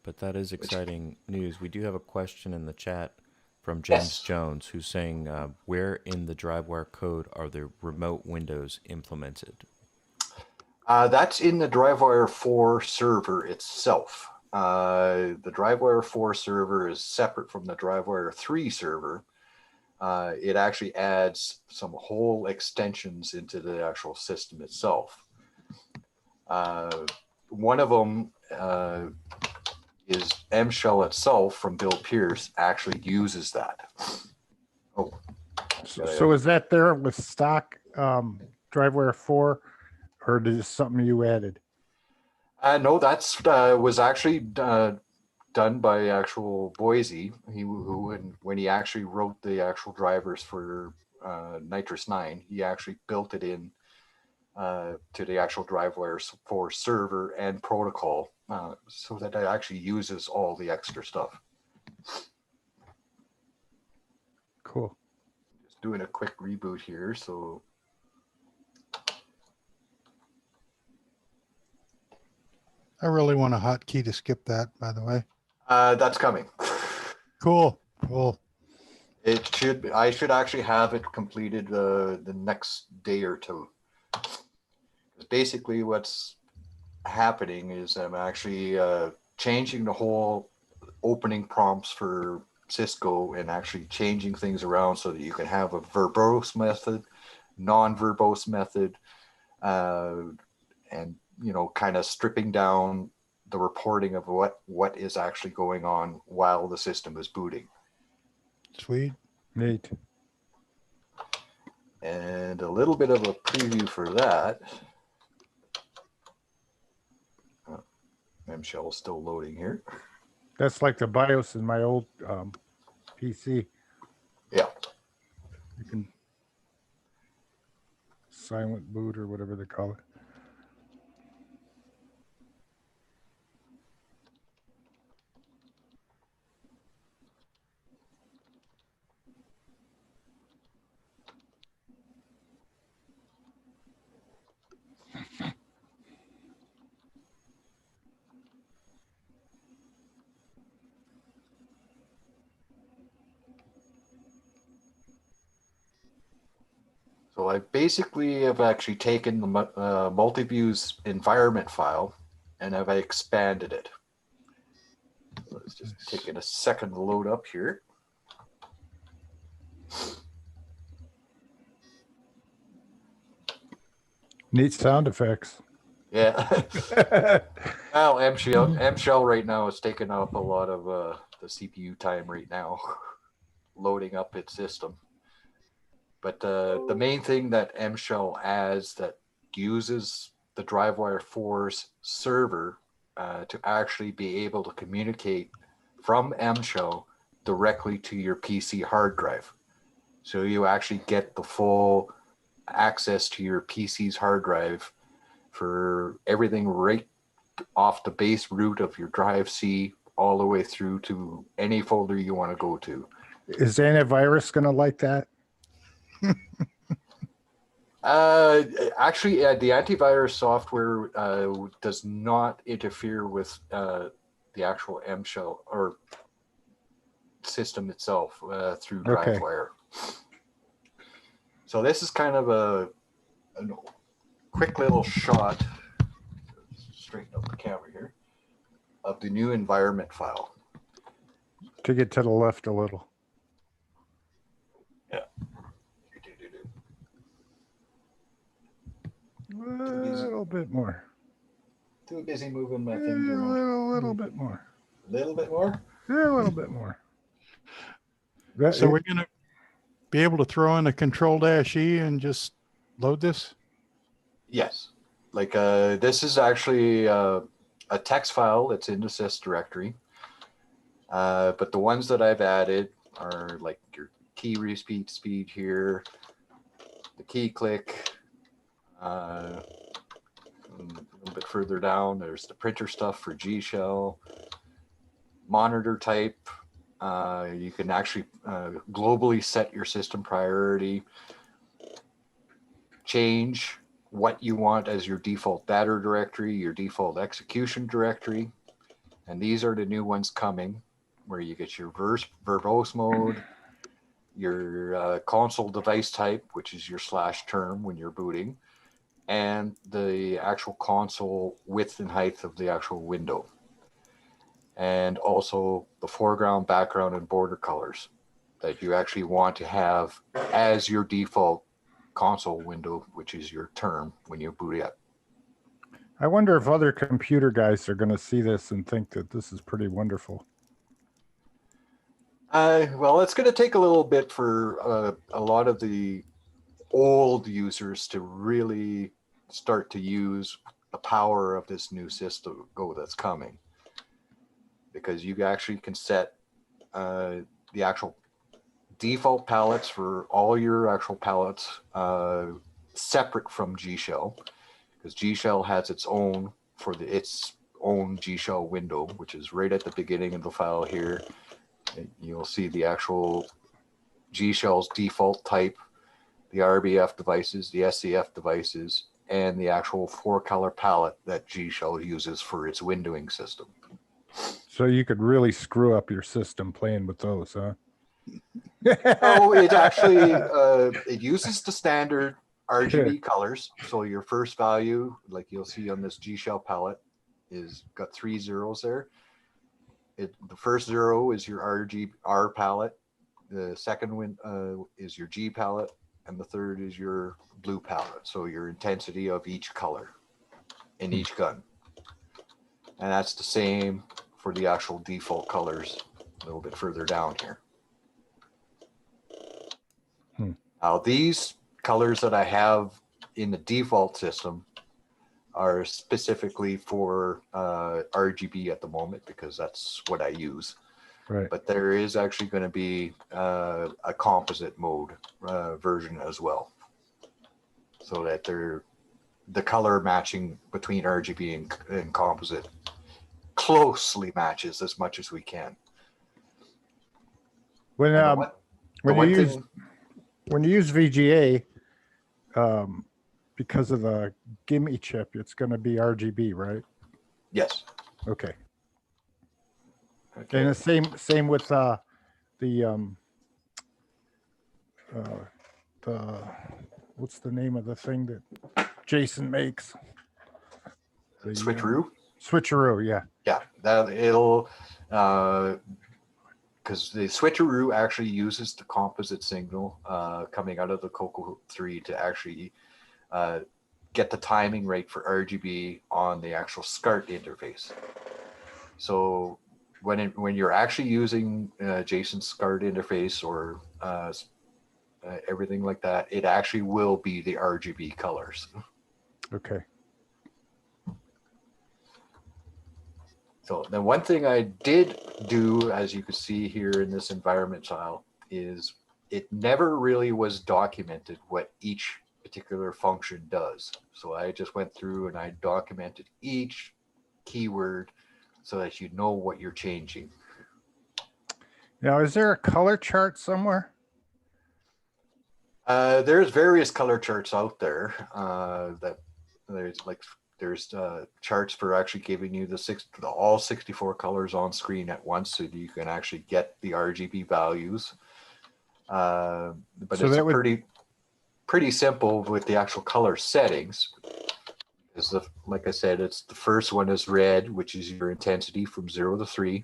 But that is exciting news. We do have a question in the chat from James Jones, who's saying, where in the DriveWire code are the remote windows implemented?
That's in the DriveWire 4 server itself. The DriveWire 4 server is separate from the DriveWire 3 server. It actually adds some whole extensions into the actual system itself. One of them is M-Shell itself from Bill Pierce actually uses that. Oh,
So is that there with stock DriveWire 4, or is this something you added?
No, that's was actually done by actual Boise. When he actually wrote the actual drivers for NitrOS9, he actually built it in to the actual DriveWire for server and protocol, so that it actually uses all the extra stuff.
Cool.
Just doing a quick reboot here, so.
I really want a hotkey to skip that, by the way.
That's coming.
Cool. Cool.
It should. I should actually have it completed the next day or two. Basically, what's happening is I'm actually changing the whole opening prompts for Cisco and actually changing things around so that you can have a verbose method, non-verbose method, and kind of stripping down the reporting of what is actually going on while the system is booting.
Sweet.
Neat.
And a little bit of a preview for that. M-Shell is still loading here.
That's like the BIOS in my old PC.
Yeah.
You can silent boot or whatever they call it.
So I basically have actually taken the Multiviews environment file and have expanded it. So it's just taking a second to load up here.
Neat sound effects.
Yeah. Well, M-Shell right now is taking up a lot of the CPU time right now, loading up its system. But the main thing that M-Shell adds that uses the DriveWire 4's server to actually be able to communicate from M-Shell directly to your PC hard drive. So you actually get the full access to your PC's hard drive for everything right off the base root of your drive C all the way through to any folder you want to go to.
Is antivirus going to like that?
Actually, the antivirus software does not interfere with the actual M-Shell or system itself through DriveWire. So this is kind of a quick little shot, straighten up the camera here, of the new environment file.
To get to the left a little.
Yeah.
A little bit more.
Too busy moving my things
A
around.
little bit more.
A little bit more?
Yeah, a little bit more.
So we're going to be able to throw in a Control-E and just load this?
Yes. Like this is actually a text file that's in the sys directory. But the ones that I've added are like your key repeat speed here, the key click. A little bit further down, there's the printer stuff for G-Shell, monitor type. You can actually globally set your system priority, change what you want as your default data directory, your default execution directory. And these are the new ones coming, where you get your verbose mode, your console device type, which is your /term when you're booting, and the actual console width and height of the actual window. And also the foreground, background, and border colors that you actually want to have as your default console window, which is your term when you boot it up.
I wonder if other computer guys are going to see this and think that this is pretty wonderful.
Well, it's going to take a little bit for a lot of the old users to really start to use the power of this new system that's coming, because you actually can set the actual default palettes for all your actual palettes separate from G Shell, because G Shell has its own its own G Shell window, which is right at the beginning of the file here. And you'll see the actual G Shell's default type, the RBF devices, the SCF devices, and the actual 4-color palette that G Shell uses for its windowing system.
So you could really screw up your system playing with those, huh?
Oh, it actually it uses the standard RGB colors. So your first value, like you'll see on this G Shell palette, is got 3 zeros there. The first 0 is your R palette. The second one is your G palette, and the third is your blue palette. So your intensity of each color in each gun, and that's the same for the actual default colors a little bit further down here. Now these colors that I have in the default system are specifically for RGB at the moment, because that's what I use.
Right.
But there is actually going to be a composite mode version as well, so that the color matching between RGB and composite closely matches as much as we can.
When you use VGA, because of the GIME chip, it's going to be RGB, right?
Yes.
Okay. And the same with the what's the name of the thing that Jason makes? The
Switcheroo?
Switcheroo, yeah.
Yeah, that it'll because the switcheroo actually uses the composite signal coming out of the CoCo 3 to actually get the timing right for RGB on the actual SCART interface. So when you're actually using Jason's SCART interface or everything like that, it actually will be the RGB colors.
Okay.
So the one thing I did do, as you can see here in this environment file, is it never really was documented what each particular function does. So I just went through and I documented each keyword so that you know what you're changing.
Now, is there a color chart somewhere?
There's various color charts out there that there's charts for actually giving you all 64 colors on screen at once, so you can actually get the RGB values. But so it's pretty simple with the actual color settings. Like I said, it's the first one is red, which is your intensity from 0 to 3.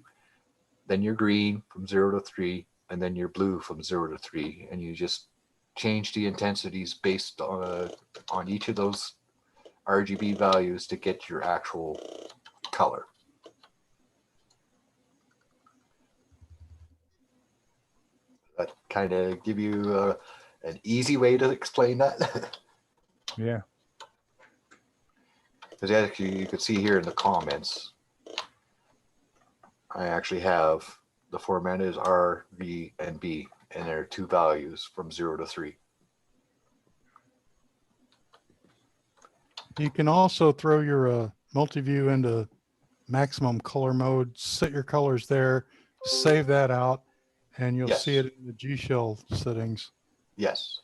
Then your green from 0 to 3, and then your blue from 0 to 3, and you just change the intensities based on each of those RGB values to get your actual color. That kind of give you an easy way to explain that.
Yeah.
Because actually, you could see here in the comments, I actually have the format is R, V, and B, and there are 2 values from 0 to 3.
You can also throw your multi-view into maximum color mode, set your colors there, save that out, and you'll see it in the G Shell settings.
Yes.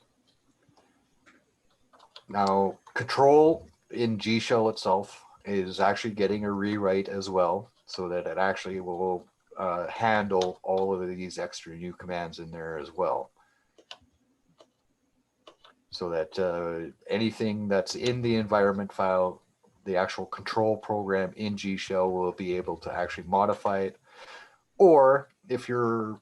Now, control in G Shell itself is actually getting a rewrite as well, so that it actually will handle all of these extra new commands in there as well. So that anything that's in the environment file, the actual control program in G Shell will be able to actually modify it. Or if you're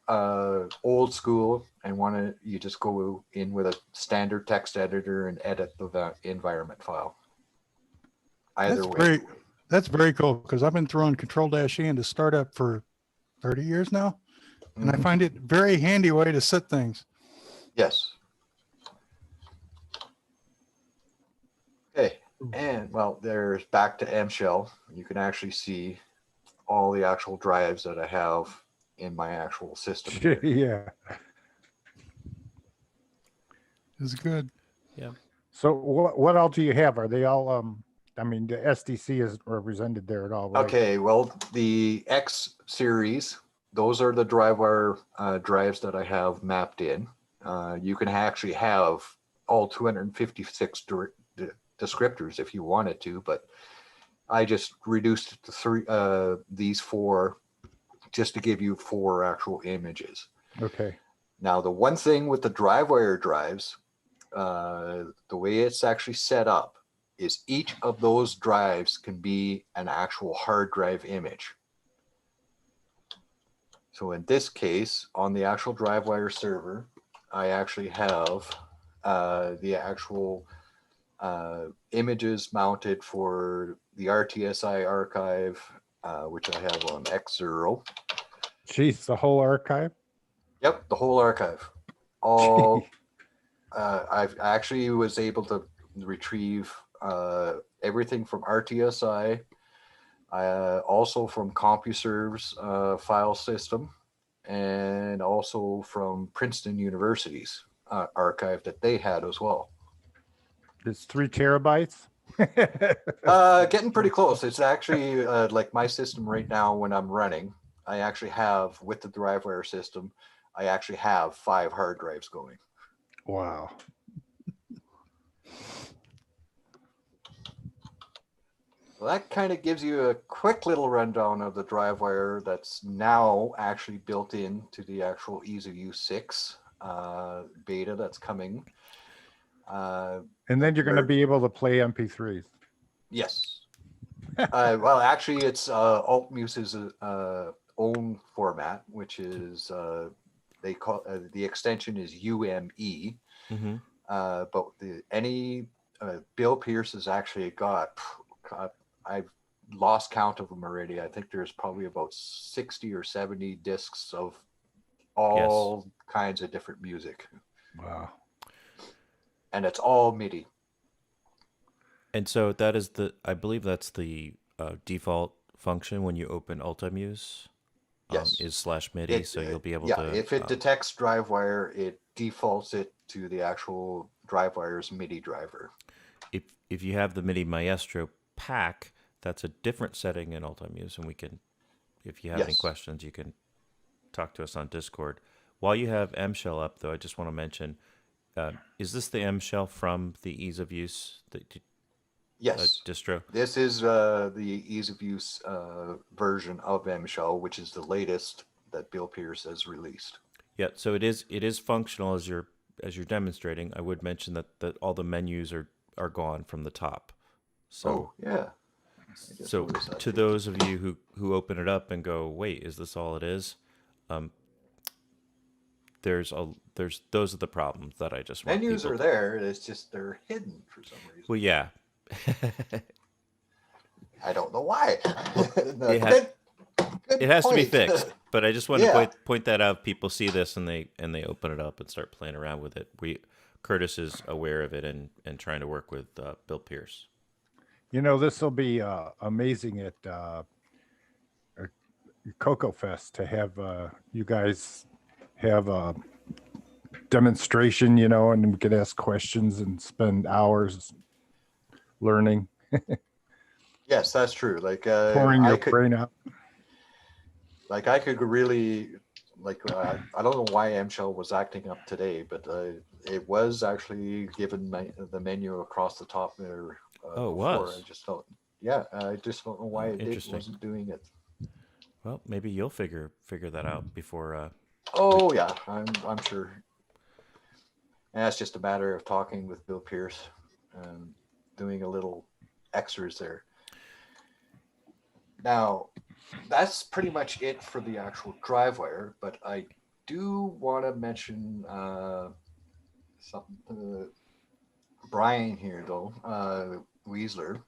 old school and you just go in with a standard text editor and edit the environment file. either way.
Very, that's very cool because I've been throwing Control-E into startup for 30 years now, and I find it very handy way to set things.
Yes. Okay, and well, there's back to MShell. You can actually see all the actual drives that I have in my actual system.
Yeah.
It's good.
Yeah.
So what all do you have? Are they all I mean, the SDC isn't represented there at all, right?
Okay, well, the X series, those are the DriveWire drives that I have mapped in. You can actually have all 256 descriptors if you wanted to, but I just reduced it to these 4 just to give you 4 actual images.
Okay.
Now, the one thing with the DriveWire drives, the way it's actually set up is each of those drives can be an actual hard drive image. So in this case, on the actual DriveWire server, I actually have the actual images mounted for the RTSI archive, which I have on X0.
Jeez, the whole archive?
Yep, the whole archive. All I actually was able to retrieve everything from RTSI, also from CompuServe's file system, and also from Princeton University's archive that they had as well.
It's 3 terabytes.
Getting pretty close. It's actually like my system right now when I'm running, I actually have, with the DriveWire system, I actually have 5 hard drives going.
Wow.
Well, that kind of gives you a quick little rundown of the DriveWire that's now actually built into the actual Ease of Use 6 beta that's coming.
And then you're going to be able to play MP3s.
Yes. Well, actually, it's AltMuse's own format, which is they call the extension is UME. But any Bill Pierce has actually got. I've lost count of them already. I think there's probably about 60 or 70 discs of all kinds of different music.
Wow.
And it's all MIDI.
And so that is I believe that's the default function when you open Ultimuse.
Yes.
Is /MIDI, so you'll be able to.
Yeah, if it detects DriveWire, it defaults it to the actual DriveWire's MIDI driver.
If you have the MIDI Maestro pack, that's a different setting in Ultimuse, and we can, if you have any questions, you can talk to us on Discord. While you have MShell up, though, I just want to mention, is this the MShell from the Ease of Use distro?
This is the Ease of Use version of MShell, which is the latest that Bill Pierce has released.
Yeah, so it is functional as you're demonstrating. I would mention that all the menus are gone from the top. So
yeah.
So to those of you who open it up and go, wait, is this all it is? Those are the problems that I just want.
Menus are there. It's just they're hidden for some reason.
Well, yeah.
I don't know why.
It has to be fixed. But I just want to point that out. People see this and they open it up and start playing around with it. Curtis is aware of it and trying to work with Bill Pierce.
You know, this will be amazing at CoCo Fest to have you guys have a demonstration, you know, and we could ask questions and spend hours learning.
Yes, that's true. Like
pouring your brain out.
Like I could really, like I don't know why MShell was acting up today, but it was actually given the menu across the top there.
It was.
I just don't know why it wasn't doing it.
Well, maybe you'll figure that out before.
Oh yeah, I'm sure. And that's just a matter of talking with Bill Pierce and doing a little extras there. Now, that's pretty much it for the actual DriveWire, but I do want to mention something. Brian here, though, Weasler.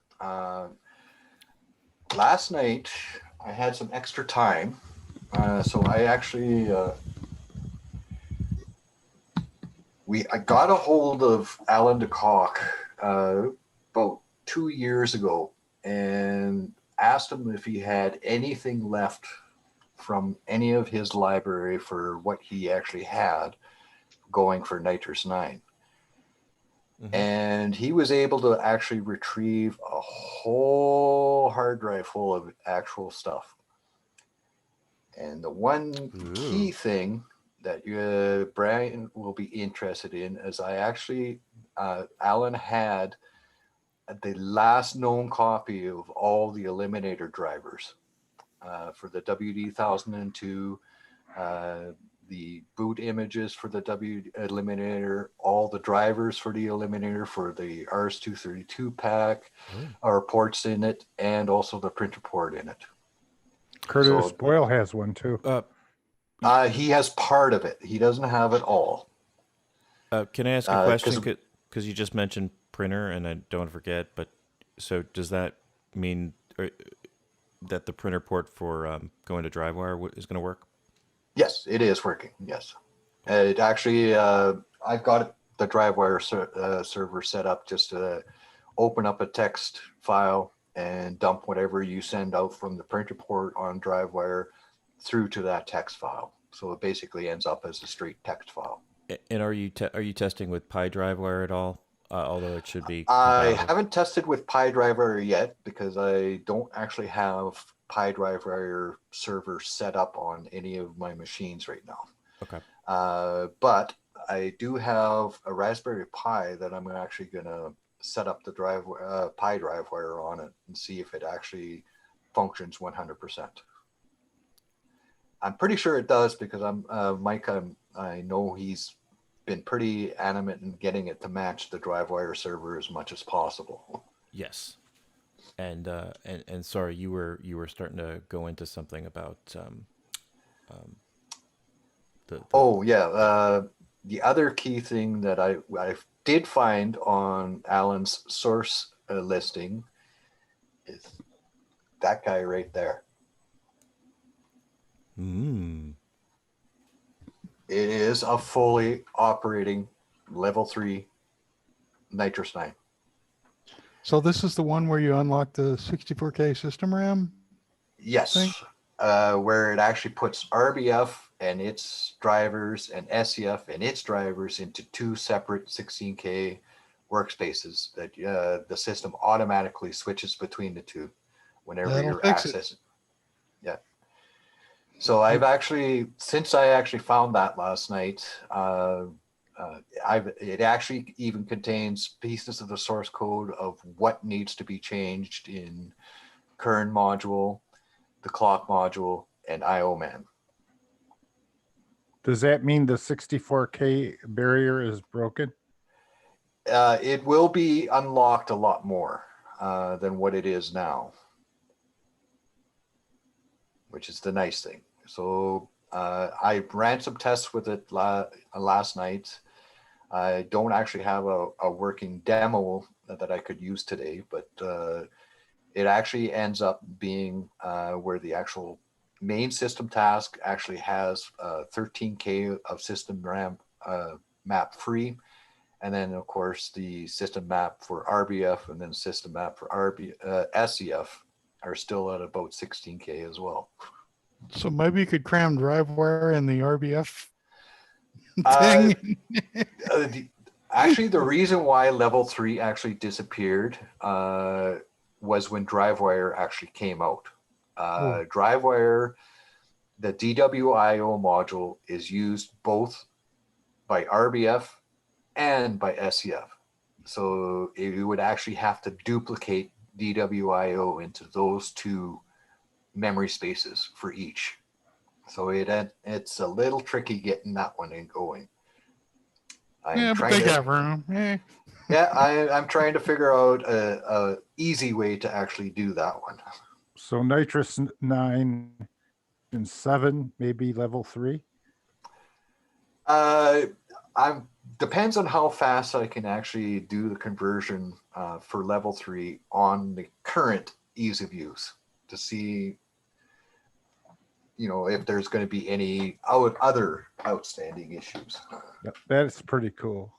Last night I had some extra time, so I actually I got a hold of Alan DeCock about 2 years ago and asked him if he had anything left from any of his library for what he actually had going for NitrOS9. And he was able to actually retrieve a whole hard drive full of actual stuff. And the one key thing that Brian will be interested in is I actually, Alan had the last known copy of all the Eliminator drivers for the WD-1002, the boot images for the W Eliminator, all the drivers for the Eliminator for the RS-232 pack, or ports in it, and also the printer port in it.
Curtis Boyle has one too.
He has part of it. He doesn't have it all.
Can I ask a question? Because you just mentioned printer, and I don't forget. But so does that mean that the printer port for going to DriveWire is going to work?
Yes, it is working. Yes, it actually. I've got the DriveWire server set up just to open up a text file and dump whatever you send out from the printer port on DriveWire through to that text file. So it basically ends up as a straight text file.
And are you testing with PyDriveWire at all? Although it should be.
I haven't tested with PyDriveWire yet because I don't actually have PyDriveWire server set up on any of my machines right now.
Okay.
But I do have a Raspberry Pi that I'm actually going to set up the PyDriveWire on it and see if it actually functions 100%. I'm pretty sure it does because Mike, I know he's been pretty animate in getting it to match the DriveWire server as much as possible.
Yes. And sorry, you were starting to go into something about
the other key thing that I did find on Alan's source listing is that guy right there. It is a fully operating level 3 NitrOS9.
So this is the one where you unlock the 64K system RAM?
Yes, where it actually puts RBF and its drivers and SEF and its drivers into 2 separate 16K workspaces that the system automatically switches between the two whenever you're accessing. Yeah. So I've actually, since I actually found that last night, it actually even contains pieces of the source code of what needs to be changed in kern module, the clock module, and IOMan.
Does that mean the 64K barrier is broken?
It will be unlocked a lot more than what it is now, which is the nice thing. So I ran some tests with it last night. I don't actually have a working demo that I could use today, but it actually ends up being where the actual main system task actually has 13K of system RAM map free. And then, of course, the system map for RBF and then system map for SEF are still at about 16K as well.
So maybe you could cram DriveWire in the RBF thing.
Actually, the reason why level 3 actually disappeared was when DriveWire actually came out. DriveWire, the DWIO module is used both by RBF and by SEF. So you would actually have to duplicate DWIO into those 2 memory spaces for each. So it's a little tricky getting that one in going.
But they got room.
I'm trying to figure out a easy way to actually do that one.
So NitrOS9 and 7, maybe level 3?
The depends on how fast I can actually do the conversion for level 3 on the current ease of use to see, if there's going to be any other outstanding issues.
That's pretty cool.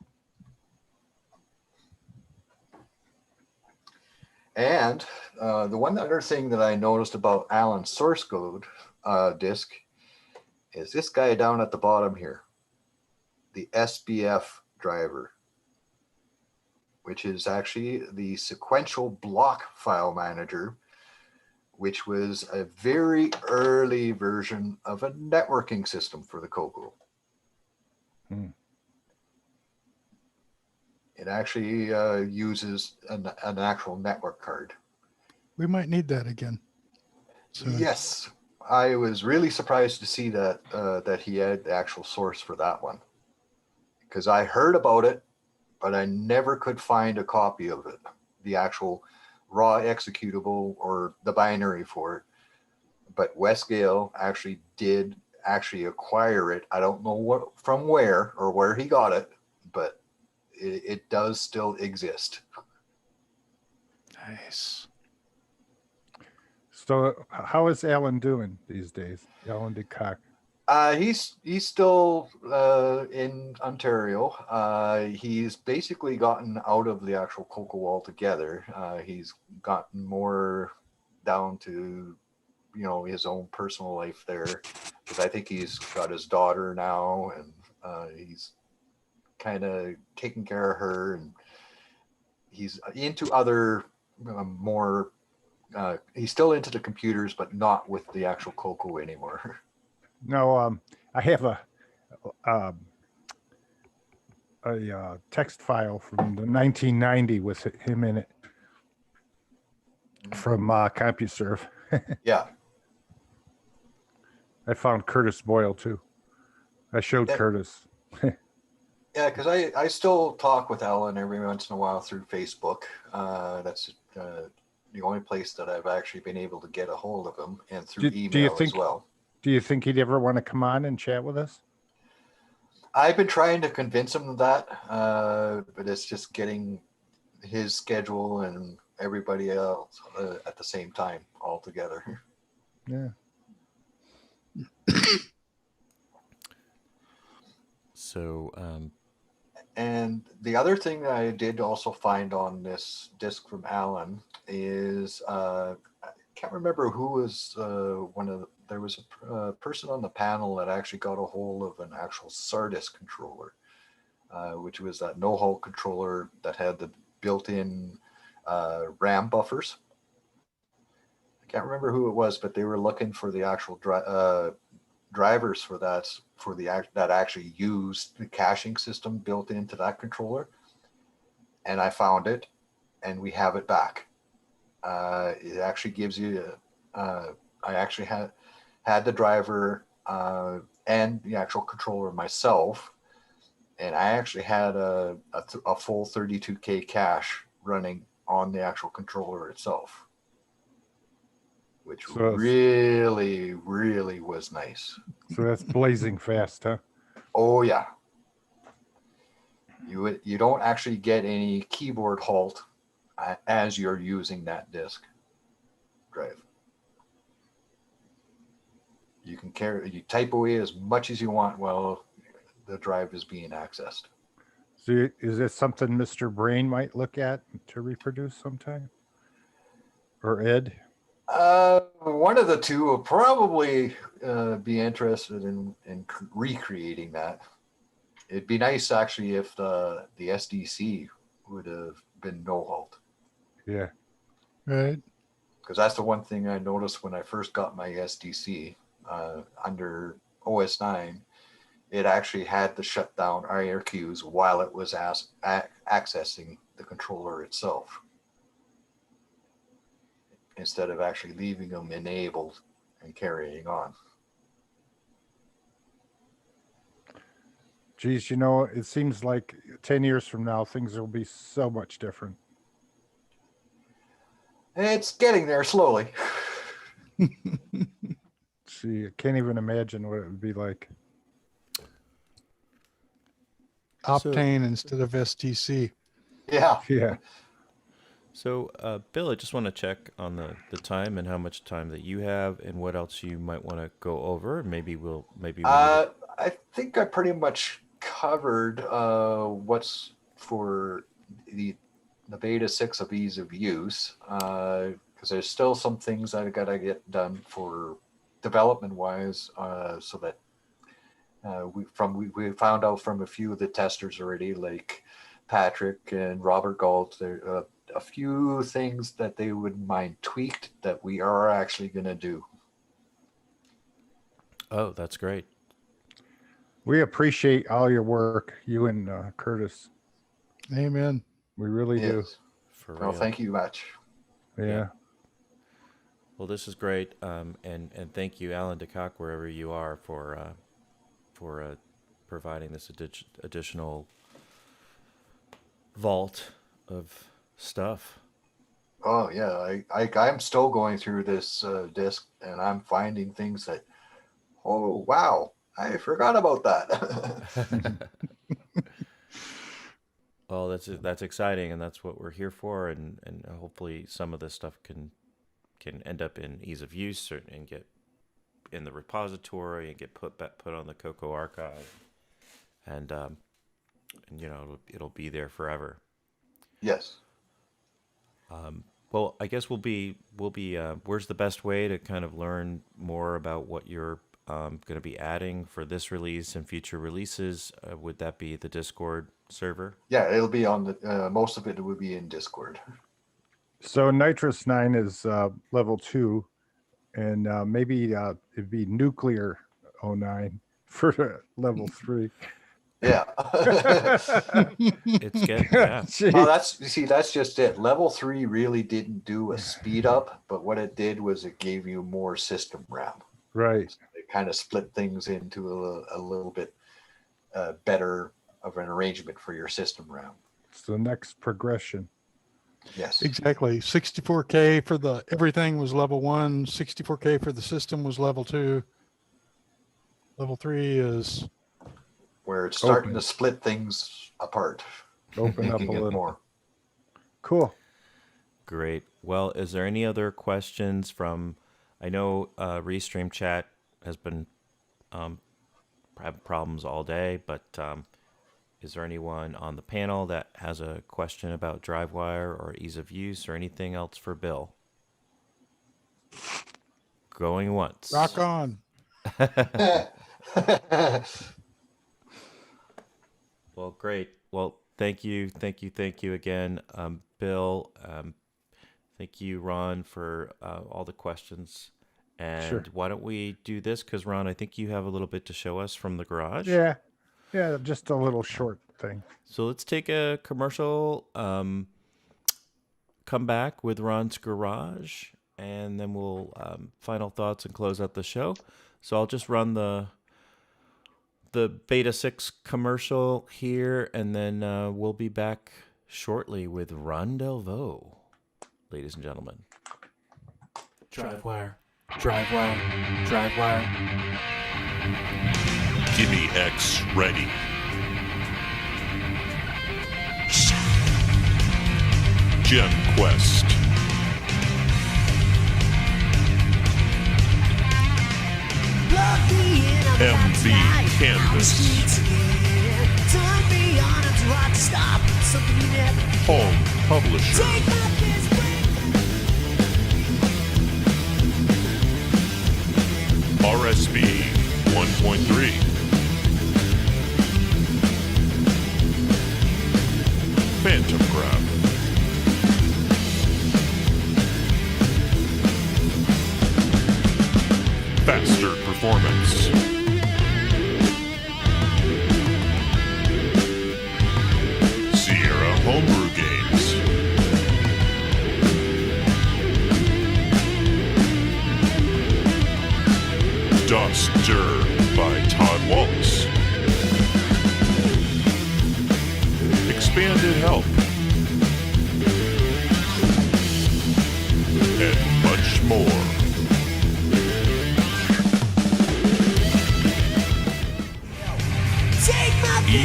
And the one other thing that I noticed about Alan's source code disk is this guy down at the bottom here, the SBF driver, which is actually the sequential block file manager, which was a very early version of a networking system for the CoCo. It actually uses an actual network card.
We might need that again.
Yes, I was really surprised to see that that he had the actual source for that one, because I heard about it, but I never could find a copy of it, the actual raw executable or the binary for it. But Wes Gale actually did acquire it. I don't know from where or where he got it, but it does still exist.
Nice.
So how is Alan doing these days? Alan DeCock.
He's still in Ontario. He's basically gotten out of the actual CoCo altogether. He's gotten more down to, his own personal life there, because I think he's got his daughter now, and he's kind of taking care of her, and he's into other more. He's still into the computers, but not with the actual CoCo anymore.
No, I have a text file from the 1990 with him in it from CompuServe.
Yeah.
I found Curtis Boyle too. I showed Curtis.
Yeah, because I still talk with Alan every once in a while through Facebook. That's the only place that I've actually been able to get a hold of him, and through email as well.
Do you think he'd ever want to come on and chat with us?
I've been trying to convince him of that, but it's just getting his schedule and everybody else at the same time all together.
Yeah.
So,
and the other thing that I did also find on this disc from Alan is I can't remember who was there was a person on the panel that actually got a hold of an actual SARDIS controller, which was that no-halt controller that had the built-in RAM buffers. I can't remember who it was, but they were looking for the actual drivers for that, that actually used the caching system built into that controller, and I found it, and we have it back. It actually gives you I actually had the driver and the actual controller myself, and I actually had a full 32K cache running on the actual controller itself, which really was nice.
So that's blazing fast, huh?
Oh yeah. You don't actually get any keyboard halt as you're using that disk drive. You can you type away as much as you want while the drive is being accessed.
So is this something Mr. Brain might look at to reproduce sometime? Or Ed?
One of the two will probably be interested in recreating that. It'd be nice actually if the SDC would have been no halt.
Yeah.
Right.
Because that's the one thing I noticed when I first got my SDC under OS9. It actually had to shut down IRQs while it was accessing the controller itself, instead of actually leaving them enabled and carrying on.
Geez, it seems like 10 years from now, things will be so much different.
It's getting there slowly.
See, I can't even imagine what it would be like.
Optane instead of STC.
Yeah.
Yeah.
So, Bill, I just want to check on the time and how much time that you have, and what else you might want to go over. Maybe
I think I pretty much covered what's for the beta 6 of ease of use, because there's still some things I got to get done for development wise, so that we found out from a few of the testers already, like Patrick and Robert Galt, there a few things that they wouldn't mind tweaked that we are actually going to do.
Oh, that's great.
We appreciate all your work, you and Curtis.
Amen.
We really do.
For
Well,
real.
thank you much.
Yeah.
Well, this is great, and thank you, Alan DeCock, wherever you are, for providing this additional vault of stuff.
Oh yeah, I'm still going through this disc, and I'm finding things that, oh wow, I forgot about that.
Well, that's exciting, and that's what we're here for, and hopefully some of this stuff can end up in ease of use and get in the repository and get put on the CoCo archive, and you know, it'll be there forever.
Yes.
Well, I guess we'll be. Where's the best way to kind of learn more about what you're going to be adding for this release and future releases? Would that be the Discord server?
Yeah, it'll be on the. Most of it will be in Discord.
So NitrOS9 is level 2, and maybe it'd be Nuclear 09 for level 3.
Yeah.
It's good. Yeah.
Well, that's just it. Level 3 really didn't do a speed up, but what it did was it gave you more system RAM.
Right.
So it kind of split things into a little bit better of an arrangement for your system RAM.
It's the next progression.
Yes.
Exactly. 64K for everything was level 1. 64K for the system was level 2. Level 3 is
where it's starting to split things apart.
Open up a little
more.
Cool.
Great. Well, is there any other questions from? I know Restream chat has been having problems all day, but is there anyone on the panel that has a question about DriveWire or ease of use or anything else for Bill? Going once.
rock on.
Well, great. Well, thank you again, Bill. Thank you, Ron, for all the questions. And
Sure.
Why don't we do this? Because, Ron, I think you have a little bit to show us from the garage.
Yeah, just a little short thing.
So let's take a commercial, come back with Ron's garage, and then we'll final thoughts and close out the show. So I'll just run the Beta 6 commercial here, and then we'll be back shortly with Ron Delvaux, ladies and gentlemen.
DriveWire, DriveWire, DriveWire.
GIME-X ready. GemQuest. MV Canvas. Home Publisher. RSB 1.3. Phantom Graph. Faster performance. Sierra Homebrew Games. Duster by Todd Waltz. Expanded Help. And much more.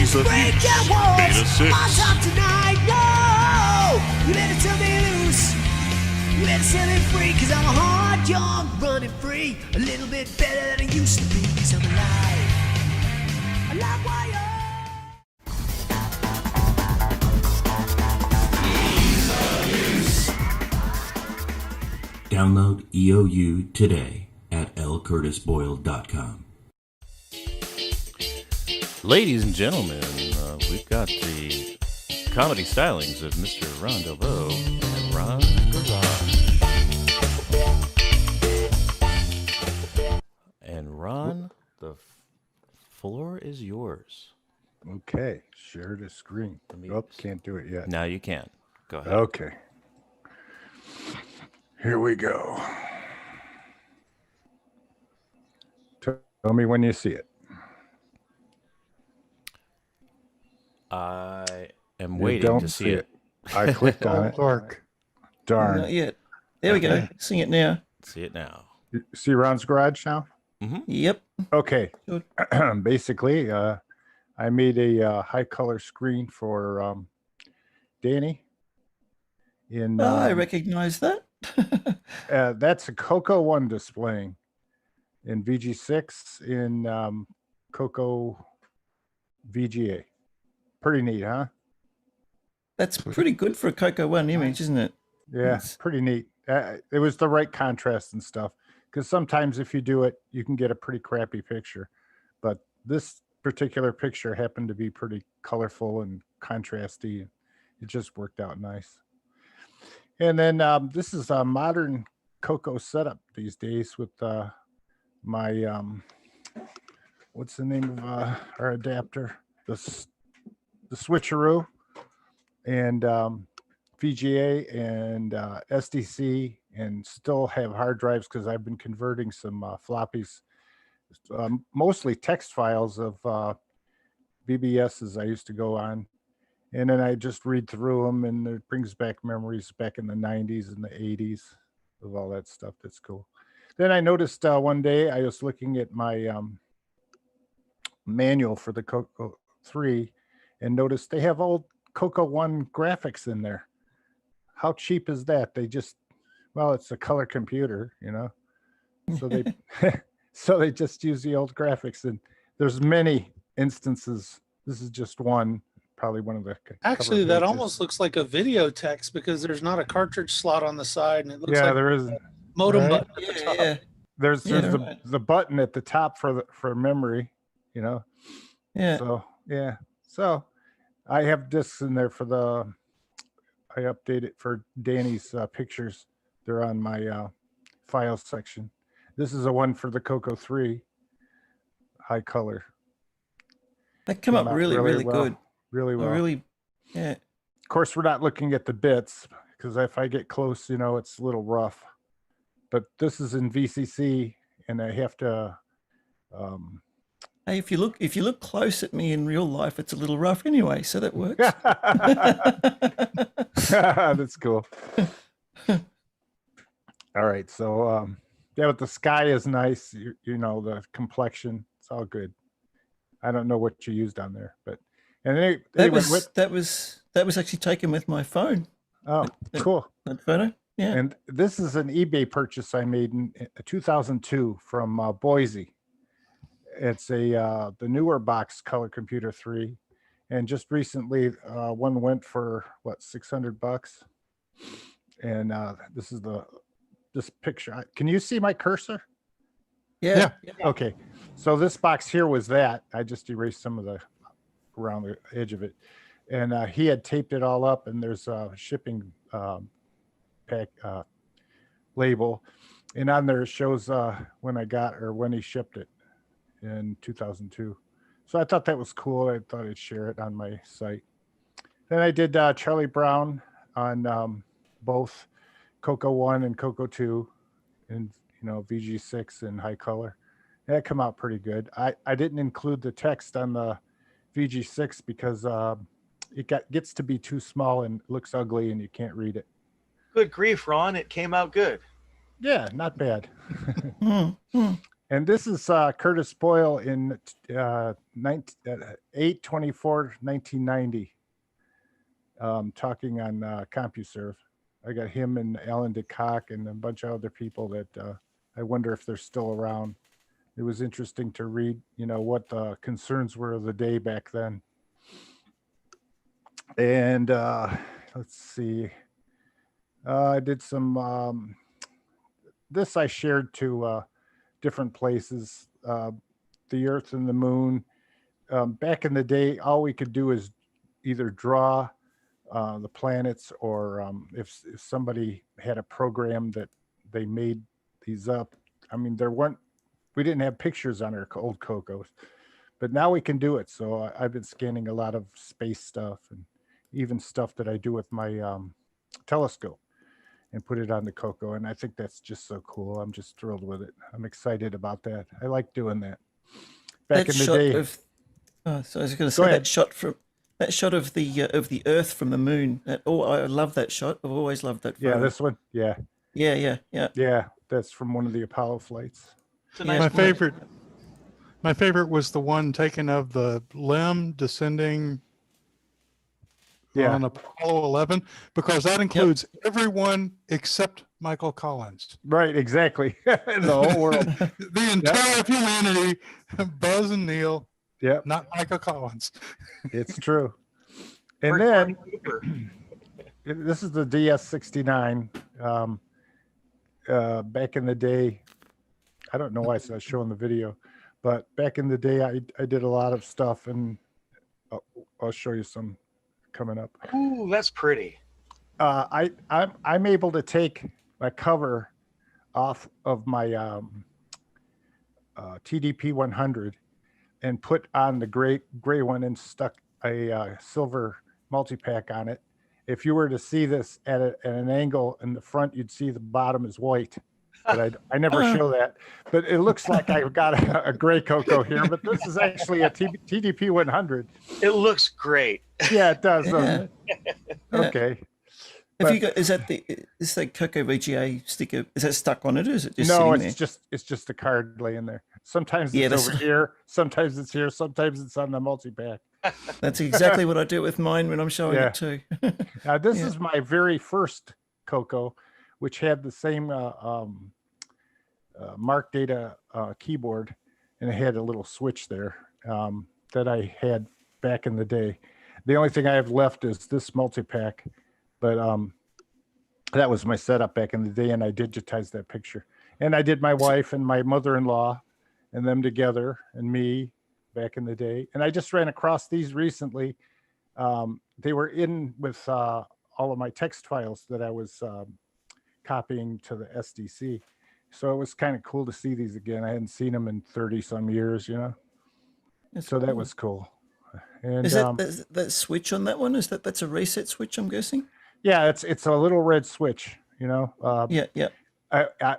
News of Use, Beta 6.
Tonight, no! You better tell me loose. You better set me free, cause I'm a hard dog running free. A little bit better than I used to be, cause I'm alive. Alive wire.
Download EOU today at lcurtisboyle.com.
Ladies and gentlemen, we've got the comedy stylings of Mr. Ron Delvaux and Ron Garage. And Ron, the floor is yours.
Okay, share the screen. Oh, can't do it yet.
Now you can. Go ahead.
Okay. Here we go. Tell me when you see it.
I am
You
waiting
don't
to see it.
I clicked on it.
Dark.
Darn.
Not yet. There we go. Seeing it now.
See it now.
You see Ron's garage now?
Mm-hmm.
Yep.
Okay. Basically, I made a high color screen for Danny.
I recognize that.
That's a CoCo 1 displaying in VG6 in CoCo VGA. Pretty neat, huh?
That's pretty good for a CoCo 1 image, isn't it?
Yeah,
It's-
pretty neat. It was the right contrast and stuff. Because sometimes if you do it, you can get a pretty crappy picture. But this particular picture happened to be pretty colorful and contrasty. It just worked out nice. And then this is a modern CoCo setup these days with my, what's the name of our adapter? The switcheroo and VGA and SDC, and still have hard drives because I've been converting some floppies, mostly text files of BBSs I used to go on. And then I just read through them, and it brings back memories back in the 90s and the 80s of all that stuff. That's cool. Then I noticed one day I was looking at my manual for the CoCo 3 and noticed they have old CoCo 1 graphics in there. How cheap is that? They just, well, it's a color computer, you know, so they so they just use the old graphics. And there's many instances. This is just one. Probably one of the
Actually,
cover
that
pages.
almost looks like a video text because there's not a cartridge slot on the side, and it looks
Yeah,
like
there is
a modem
right?
button at the top.
There's
Yeah,
the button at the top for memory, you know.
Yeah.
So yeah. So I have discs in there for the. I update it for Danny's pictures. They're on my files section. This is a one for the CoCo 3 high color.
That came up really, really
well.
good.
Really well.
Really, yeah.
Of course, we're not looking at the bits because if I get close, you know, it's a little rough. But this is in VCC, and I have to.
Hey, if you look close at me in real life, it's a little rough anyway, so that works.
That's cool. All right, so yeah, but the sky is nice. You know, the complexion, it's all good. I don't know what you used on there, but anyway,
that was actually taken with my phone.
Oh, cool.
That photo. Yeah.
And this is an eBay purchase I made in 2002 from Boise. It's the newer box Color Computer 3, and just recently one went for what, $600, and this is this picture. Can you see my cursor?
Yeah.
Okay, so this box here was that. I just erased some of the around the edge of it, and he had taped it all up, and there's a shipping pack label, and on there it shows when I got or when he shipped it in 2002. So I thought that was cool. I thought I'd share it on my site. Then I did Charlie Brown on both CoCo 1 and CoCo 2, and VG6 and high color. That come out pretty good. I didn't include the text on the VG6 because it gets to be too small and looks ugly and you can't read it.
Good grief, Ron! It came out good.
Yeah, not bad. And this is Curtis Boyle in 8/24/1990, talking on CompuServe. I got him and Alan DeCock and a bunch of other people that I wonder if they're still around. It was interesting to read, what the concerns were of the day back then. And let's see. I did some, this I shared to different places, the Earth and the Moon. Back in the day, all we could do is either draw the planets, or if somebody had a program that they made these up. I mean, we didn't have pictures on our old CoCos, but now we can do it. So I've been scanning a lot of space stuff and even stuff that I do with my telescope and put it on the CoCo. And I think that's just so cool. I'm just thrilled with it. I'm excited about that. I like doing that. Back
That
in the
shot
day.
So I was going to say
ahead.
that shot of the Earth from the moon. I love that shot. I've always loved that photo.
Yeah, this one. Yeah.
Yeah.
Yeah, that's from one of the Apollo flights.
My favorite was the one taken of the limb descending on Apollo 11, because that includes everyone except Michael Collins.
Right, exactly. In the whole world.
The entire humanity, Buzz and Neil.
Yep.
Not Michael Collins.
It's true. And then this is the DS69. Back in the day, I don't know why I was showing the video, but back in the day, I did a lot of stuff, and I'll show you some coming up.
Ooh, that's pretty.
I'm able to take my cover off of my TDP 100 and put on the gray one and stuck a silver multi-pack on it. If you were to see this at an angle in the front, you'd see the bottom is white. But I never show that. But it looks like I've got a gray CoCo here, but this is actually a TDP 100.
It looks great.
Yeah, it does. Doesn't it? Okay.
Is that CoCo VGA sticker? Is that stuck on it, or is it just
no?
Sitting
It's just a card laying there. Sometimes
Yeah,
it's over here. Sometimes it's here. Sometimes it's on the multi-pack.
That's exactly what I do with mine when I'm showing it too.
Now this is my very first CoCo, which had the same Mark Data keyboard, and it had a little switch there that I had back in the day. The only thing I have left is this multi-pack, but that was my setup back in the day, and I digitized that picture. And I did my wife and my mother-in-law and them together, and me back in the day. And I just ran across these recently. They were in with all of my text files that I was copying to the SDC. So it was kind of cool to see these again. I hadn't seen them in 30 some years, So that was cool. And
is that switch on that one? That's a reset switch, I'm guessing?
Yeah, it's a little red switch,
Yeah.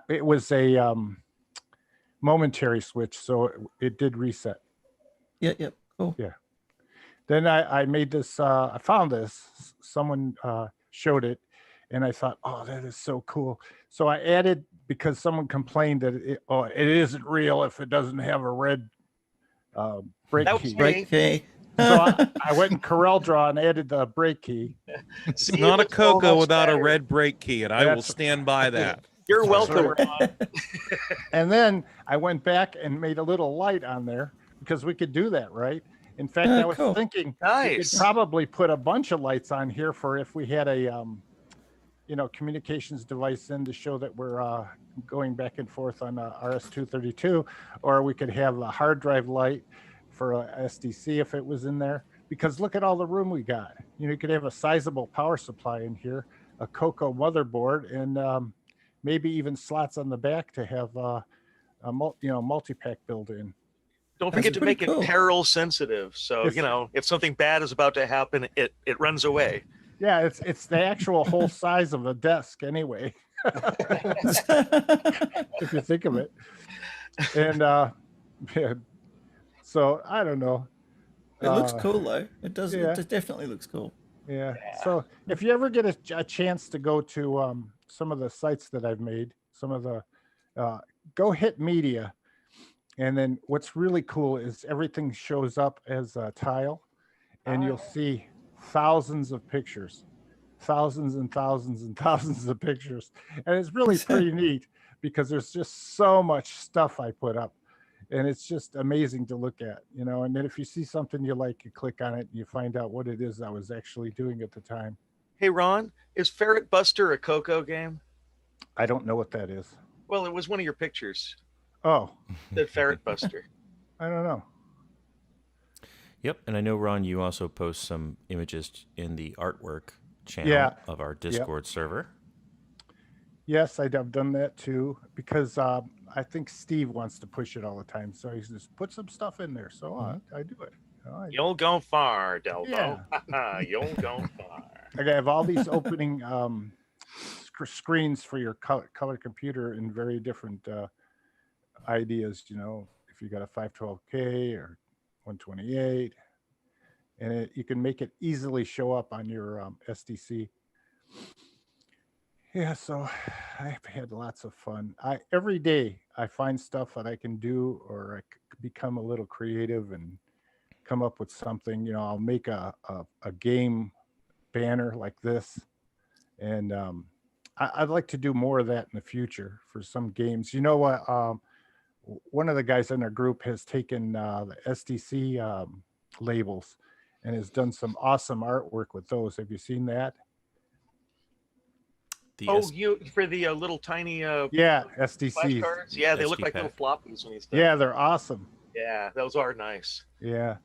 It was a momentary switch, so it did reset.
Yeah, cool.
Yeah. Then I made this, I found this, someone showed it, and I thought, oh, that is so cool. So I added, because someone complained that it isn't real if it doesn't have a red break key.
Break key.
So I went in CorelDRAW and added the break key.
It's not a CoCo without a red break key, and I will stand by that.
You're welcome.
And then I went back and made a little light on there, because we could do that, right? In fact, I was thinking we could probably put a bunch of lights on here for if we had a communications device in to show that we're going back and forth on RS-232, or we could have a hard drive light for a SDC if it was in there. Because look at all the room we got. You could have a sizable power supply in here, a CoCo motherboard, and maybe even slots on the back to have a multi-pack built in.
Don't forget to make it peril sensitive. So, if something bad is about to happen, it runs away.
Yeah, it's the actual whole size of a desk anyway. If you think of it. And so I don't know.
It looks cool though. It does. Yeah. It definitely looks cool.
Yeah. So if you ever get a chance to go to some of the sites that I've made, some of the go hit media, And then what's really cool is everything shows up as a tile, and you'll see thousands of pictures, thousands and thousands and thousands of pictures. And it's really pretty neat because there's just so much stuff I put up. And it's just amazing to look at, you know. And then if you see something you like, you click on it and you find out what it is I was actually doing at the time.
Hey, Ron, is Ferret Buster a CoCo game?
I don't know what that is.
Well, it was one of your pictures.
Oh.
That Ferret Buster.
I don't know.
Yep, and I know, Ron, you also post some images in the artwork channel of our Discord server.
Yes, I've done that too, because I think Steve wants to push it all the time. So he says, put some stuff in there. So I do it. You know,
You'll go far, Delbo.
Yeah.
You'll go far.
I have all these opening screens for your color computer in very different ideas, you know, if you got a 512K or 128, and you can make it easily show up on your SDC. Yeah, so I've had lots of fun. Every day I find stuff that I can do, or I become a little creative and come up with something. You know, I'll make a game banner like this, and I'd like to do more of that in the future for some games. You know what? One of the guys in our group has taken the SDC labels and has done some awesome artwork with those. Have you seen that?
You for the little tiny
SDCs.
flashcards? Yeah, they look
SD
like
pack.
little floppies when he's done.
Yeah, they're awesome.
Yeah, those are nice.
Yeah,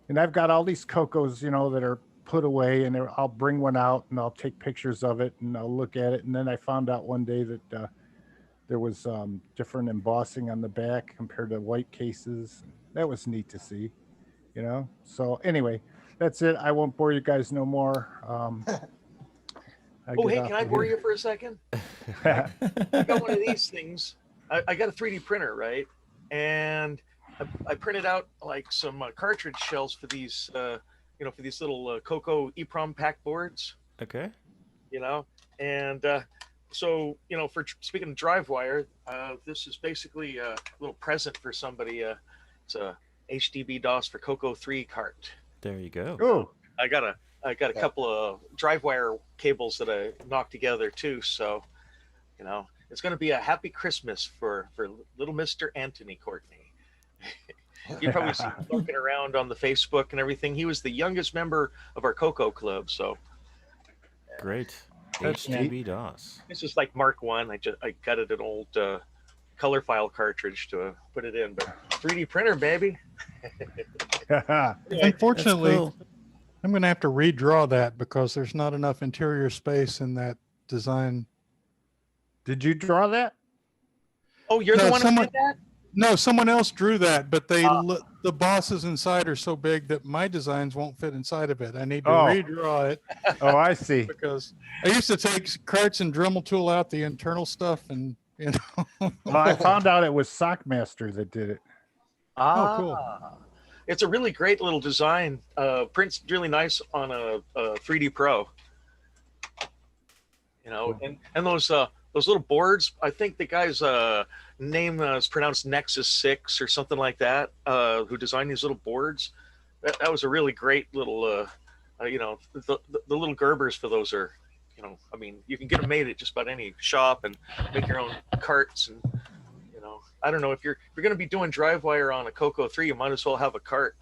and I've got all these CoCos, you know, that are put away, and I'll bring one out and I'll take pictures of it and I'll look at it. And then I found out one day that there was different embossing on the back compared to white cases. That was neat to see, you know. So anyway, that's it. I won't bore you guys no more.
Can I bore you for a second? I got one of these things. I got a 3D printer, right? And I printed out like some cartridge shells for these, you know, for these little CoCo EEPROM pack boards.
Okay.
You know, and so, you know, for speaking of DriveWire, this is basically a little present for somebody. It's a HDB DOS for CoCo 3 cart.
There you go.
Oh,
I got a couple of DriveWire cables that I knocked together too. So, you know, it's going to be a happy Christmas for little Mr. Anthony Courtney. You probably see him looking around on the Facebook and everything. He was the youngest member of our CoCo club. So
great.
That's
HDB DOS.
This is like Mark One. I gutted an old color file cartridge to put it in, but 3D printer, baby.
Unfortunately,
cool.
I'm going to have to redraw that because there's not enough interior space in that design.
Did you draw that?
Oh, you're the one who did that?
No, someone else drew that, but the bosses inside are so big that my designs won't fit inside of it. I need to redraw it.
Oh, I see.
Because I used to take carts and Dremel tool out the internal stuff, and you know.
Well, I found out it was Sockmaster that did it.
Ah,
cool.
It's a really great little design. Prints really nice on a 3D Pro. You know, and those little boards. I think the guy's name is pronounced Nexus 6 or something like that. Who designed these little boards? That was a really great little. You know, the little Gerbers for those are, you know, I mean, you can get them made at just about any shop and make your own carts and. You know, I don't know if you're going to be doing DriveWire on a CoCo 3, you might as well have a cart.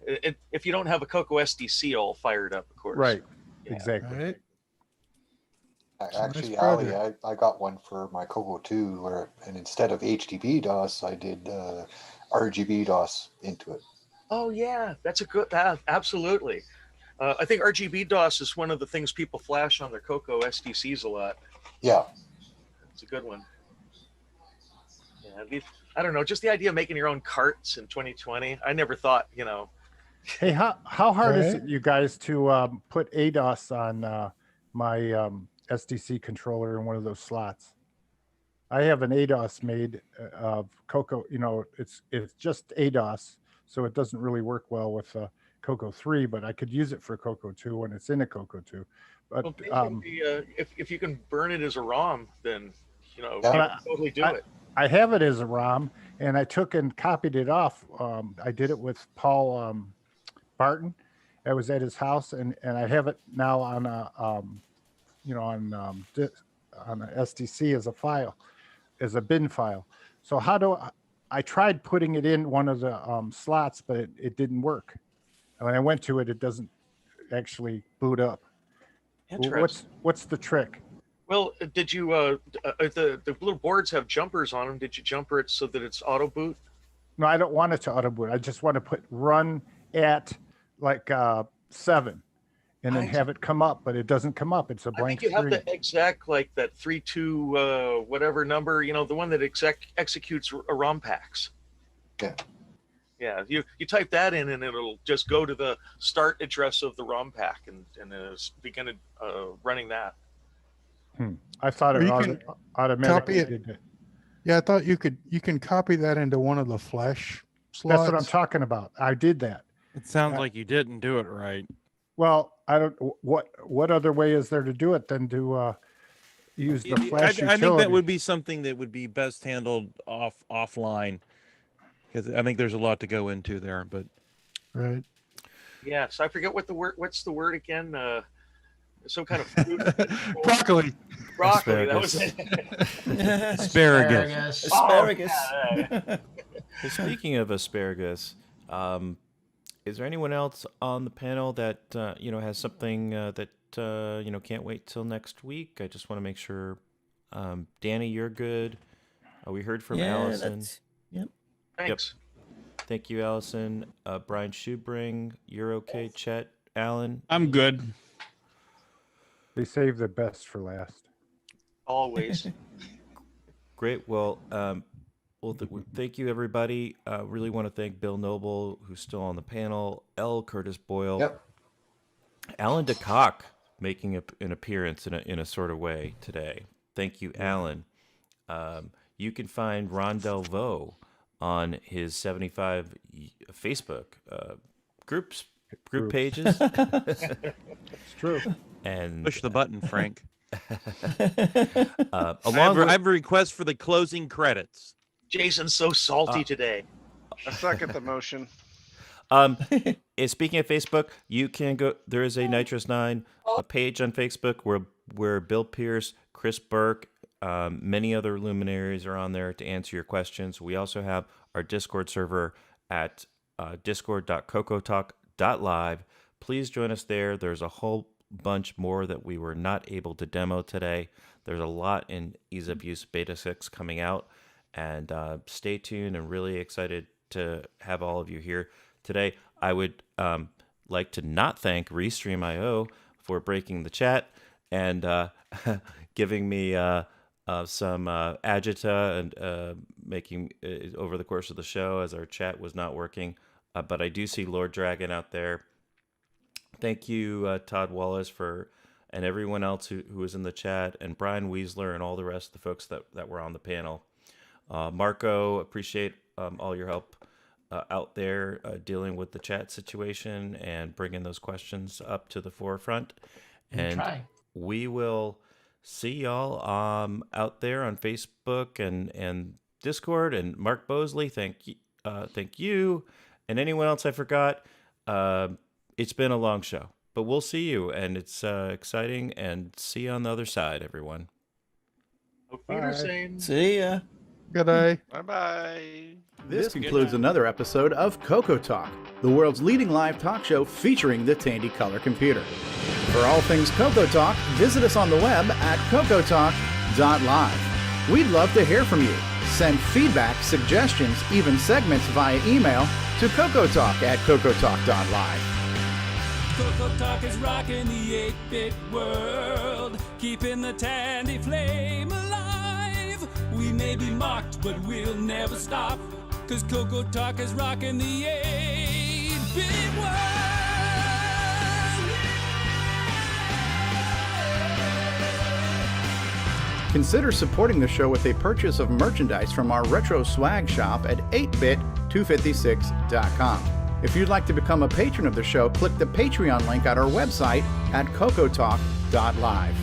If you don't have a CoCo SDC all fired up, of course.
Right.
Yeah.
Exactly.
Right.
Actually,
Nice
Ali,
project.
I got one for my CoCo 2 and instead of HDB DOS, I did RGB DOS into it.
Oh yeah, that's a good. Absolutely. I think RGB DOS is one of the things people flash on their CoCo SDCs a lot.
Yeah.
It's a good one. Yeah, I don't know, just the idea of making your own carts in 2020. I never thought, you know.
Hey, how hard is it, you guys, to put ADOS on my SDC controller in one of those slots? I have an ADOS made of CoCo. You know, it's just ADOS, so it doesn't really work well with CoCo 3, but I could use it for CoCo 2 when it's in a CoCo 2. But
Well, basically, if you can burn it as a ROM, then You know,
Yeah.
you can totally do it.
I have it as a ROM, and I took and copied it off. I did it with Paul Barton. I was at his house, and I have it now on a on a SDC as a file, as a bin file. So how do I tried putting it in one of the slots, but it didn't work. When I went to it, it doesn't actually boot up.
Interesting.
What's the trick?
Well, did you the little boards have jumpers on them? Did you jumper it so that it's auto boot?
No, I don't want it to auto boot. I just want to put run at like 7, and then have it come up, but it doesn't come up. It's a blank
I think you have
screen.
the exec, like that 32 whatever number, you know, the one that executes ROM packs.
Okay.
Yeah, you type that in, and it'll just go to the start address of the ROM pack and begin running that.
I thought
Or
it
you can
automatically
copy it.
did it.
Yeah, I thought you can copy that into one of the flash slots.
That's what I'm talking about. I did that.
It sounds like you didn't do it right.
Well, I don't. What other way is there to do it than to use the flash
I think that
utility?
would be something that would be best handled offline, because I think there's a lot to go into there. But
right.
Yeah, so I forget what the word. What's the word again? Some kind of fruit.
Broccoli.
Broccoli. That was it.
Asparagus.
Asparagus.
Well, speaking of asparagus, is there anyone else on the panel that has something that can't wait till next week? I just want to make sure. Danny, you're good. We heard from Allison.
Yep.
Thanks.
Yep. Thank you, Allison. Brian Schubring, you're okay. Chet, Alan.
I'm good.
They save the best for last.
Always.
Great. Well, thank you, everybody. Really want to thank Bill Noble, who's still on the panel, L. Curtis Boyle,
Yep.
Alan DeCock making an appearance in a sort of way today. Thank you, Alan. You can find Ron Delvaux on his 75 Facebook group pages.
It's true.
And
push the button, Frank.
I
have a request for the closing credits.
Jason's so salty today.
I second the motion.
Speaking of Facebook, you can go. There is a NitrOS9 page on Facebook where Bill Pierce, Chris Burke, many other luminaries are on there to answer your questions. We also have our Discord server at discord.cocotalk.live. Please join us there. There's a whole bunch more that we were not able to demo today. There's a lot in ease of use beta 6 coming out, and stay tuned. And really excited to have all of you here today. I would like to not thank Restream.io for breaking the chat and giving me some agita and making over the course of the show as our chat was not working. But I do see Lord Dragon out there. Thank you, Todd Wallace, and everyone else who was in the chat, and Brian Weisler and all the rest of the folks that were on the panel. Marco, appreciate all your help out there dealing with the chat situation and bringing those questions up to the forefront. And we will see y'all out there on Facebook and Discord. And Mark Bosley, thank you, and anyone else I forgot. It's been a long show, but we'll see you, and it's exciting, and see you on the other side, everyone.
See ya.
Good day.
Bye-bye.
This concludes another episode of CoCoTALK, the world's leading live talk show featuring the Tandy Color Computer. For all things CoCoTALK, visit us on the web at cocotalk.live. We'd love to hear from you. Send feedback, suggestions, even segments via email to cocotalk@cocotalk.live.
CoCoTALK is rocking the 8-bit world, keeping the Tandy flame alive. We may be mocked, but we'll never stop, 'cause CoCoTALK is rocking the 8-bit world.
Consider supporting the show with a purchase of merchandise from our retro swag shop at 8bit256.com. If you'd like to become a patron of the show, click the Patreon link at our website at cocotalk.live.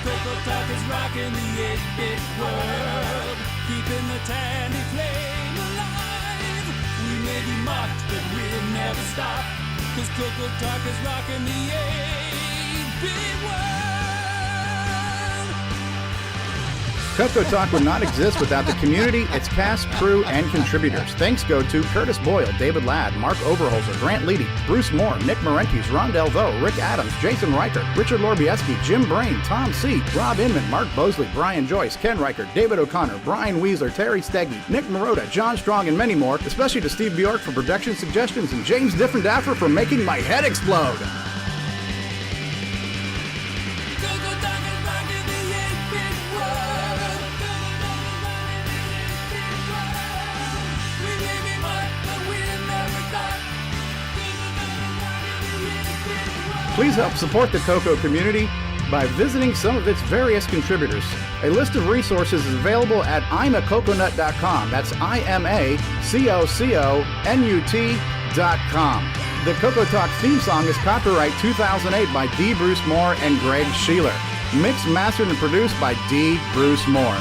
CoCoTALK is rocking the 8-bit world, keeping the Tandy flame alive. We may be mocked, but we'll never stop, cause CoCoTALK is rocking the 8-bit world.
CoCoTALK would not exist without the community, its cast, crew, and contributors. Thanks go to Curtis Boyle, David Ladd, Mark Overholzer, Grant Leedy, Bruce Moore, Nick Marentes, Ron Delvaux, Rick Adams, Jason Reicher, Richard Lorbieski, Jim Brain, Tom C., Rob Inman, Mark Bosley, Brian Joyce, Ken Reichert, David O'Connor, Brian Weasler, Terry Steggy, Nick Marotta, John Strong, and many more, especially to Steve Bjork for production suggestions and James Differendaffer for making my head explode. Please help support the CoCo community by visiting some of its various contributors. A list of resources is available at imacoconut.com. That's IMACOCONUT.com. The CoCoTALK theme song is copyright 2008 by D. Bruce Moore and Greg Sheeler. Mixed, mastered, and produced by D. Bruce Moore.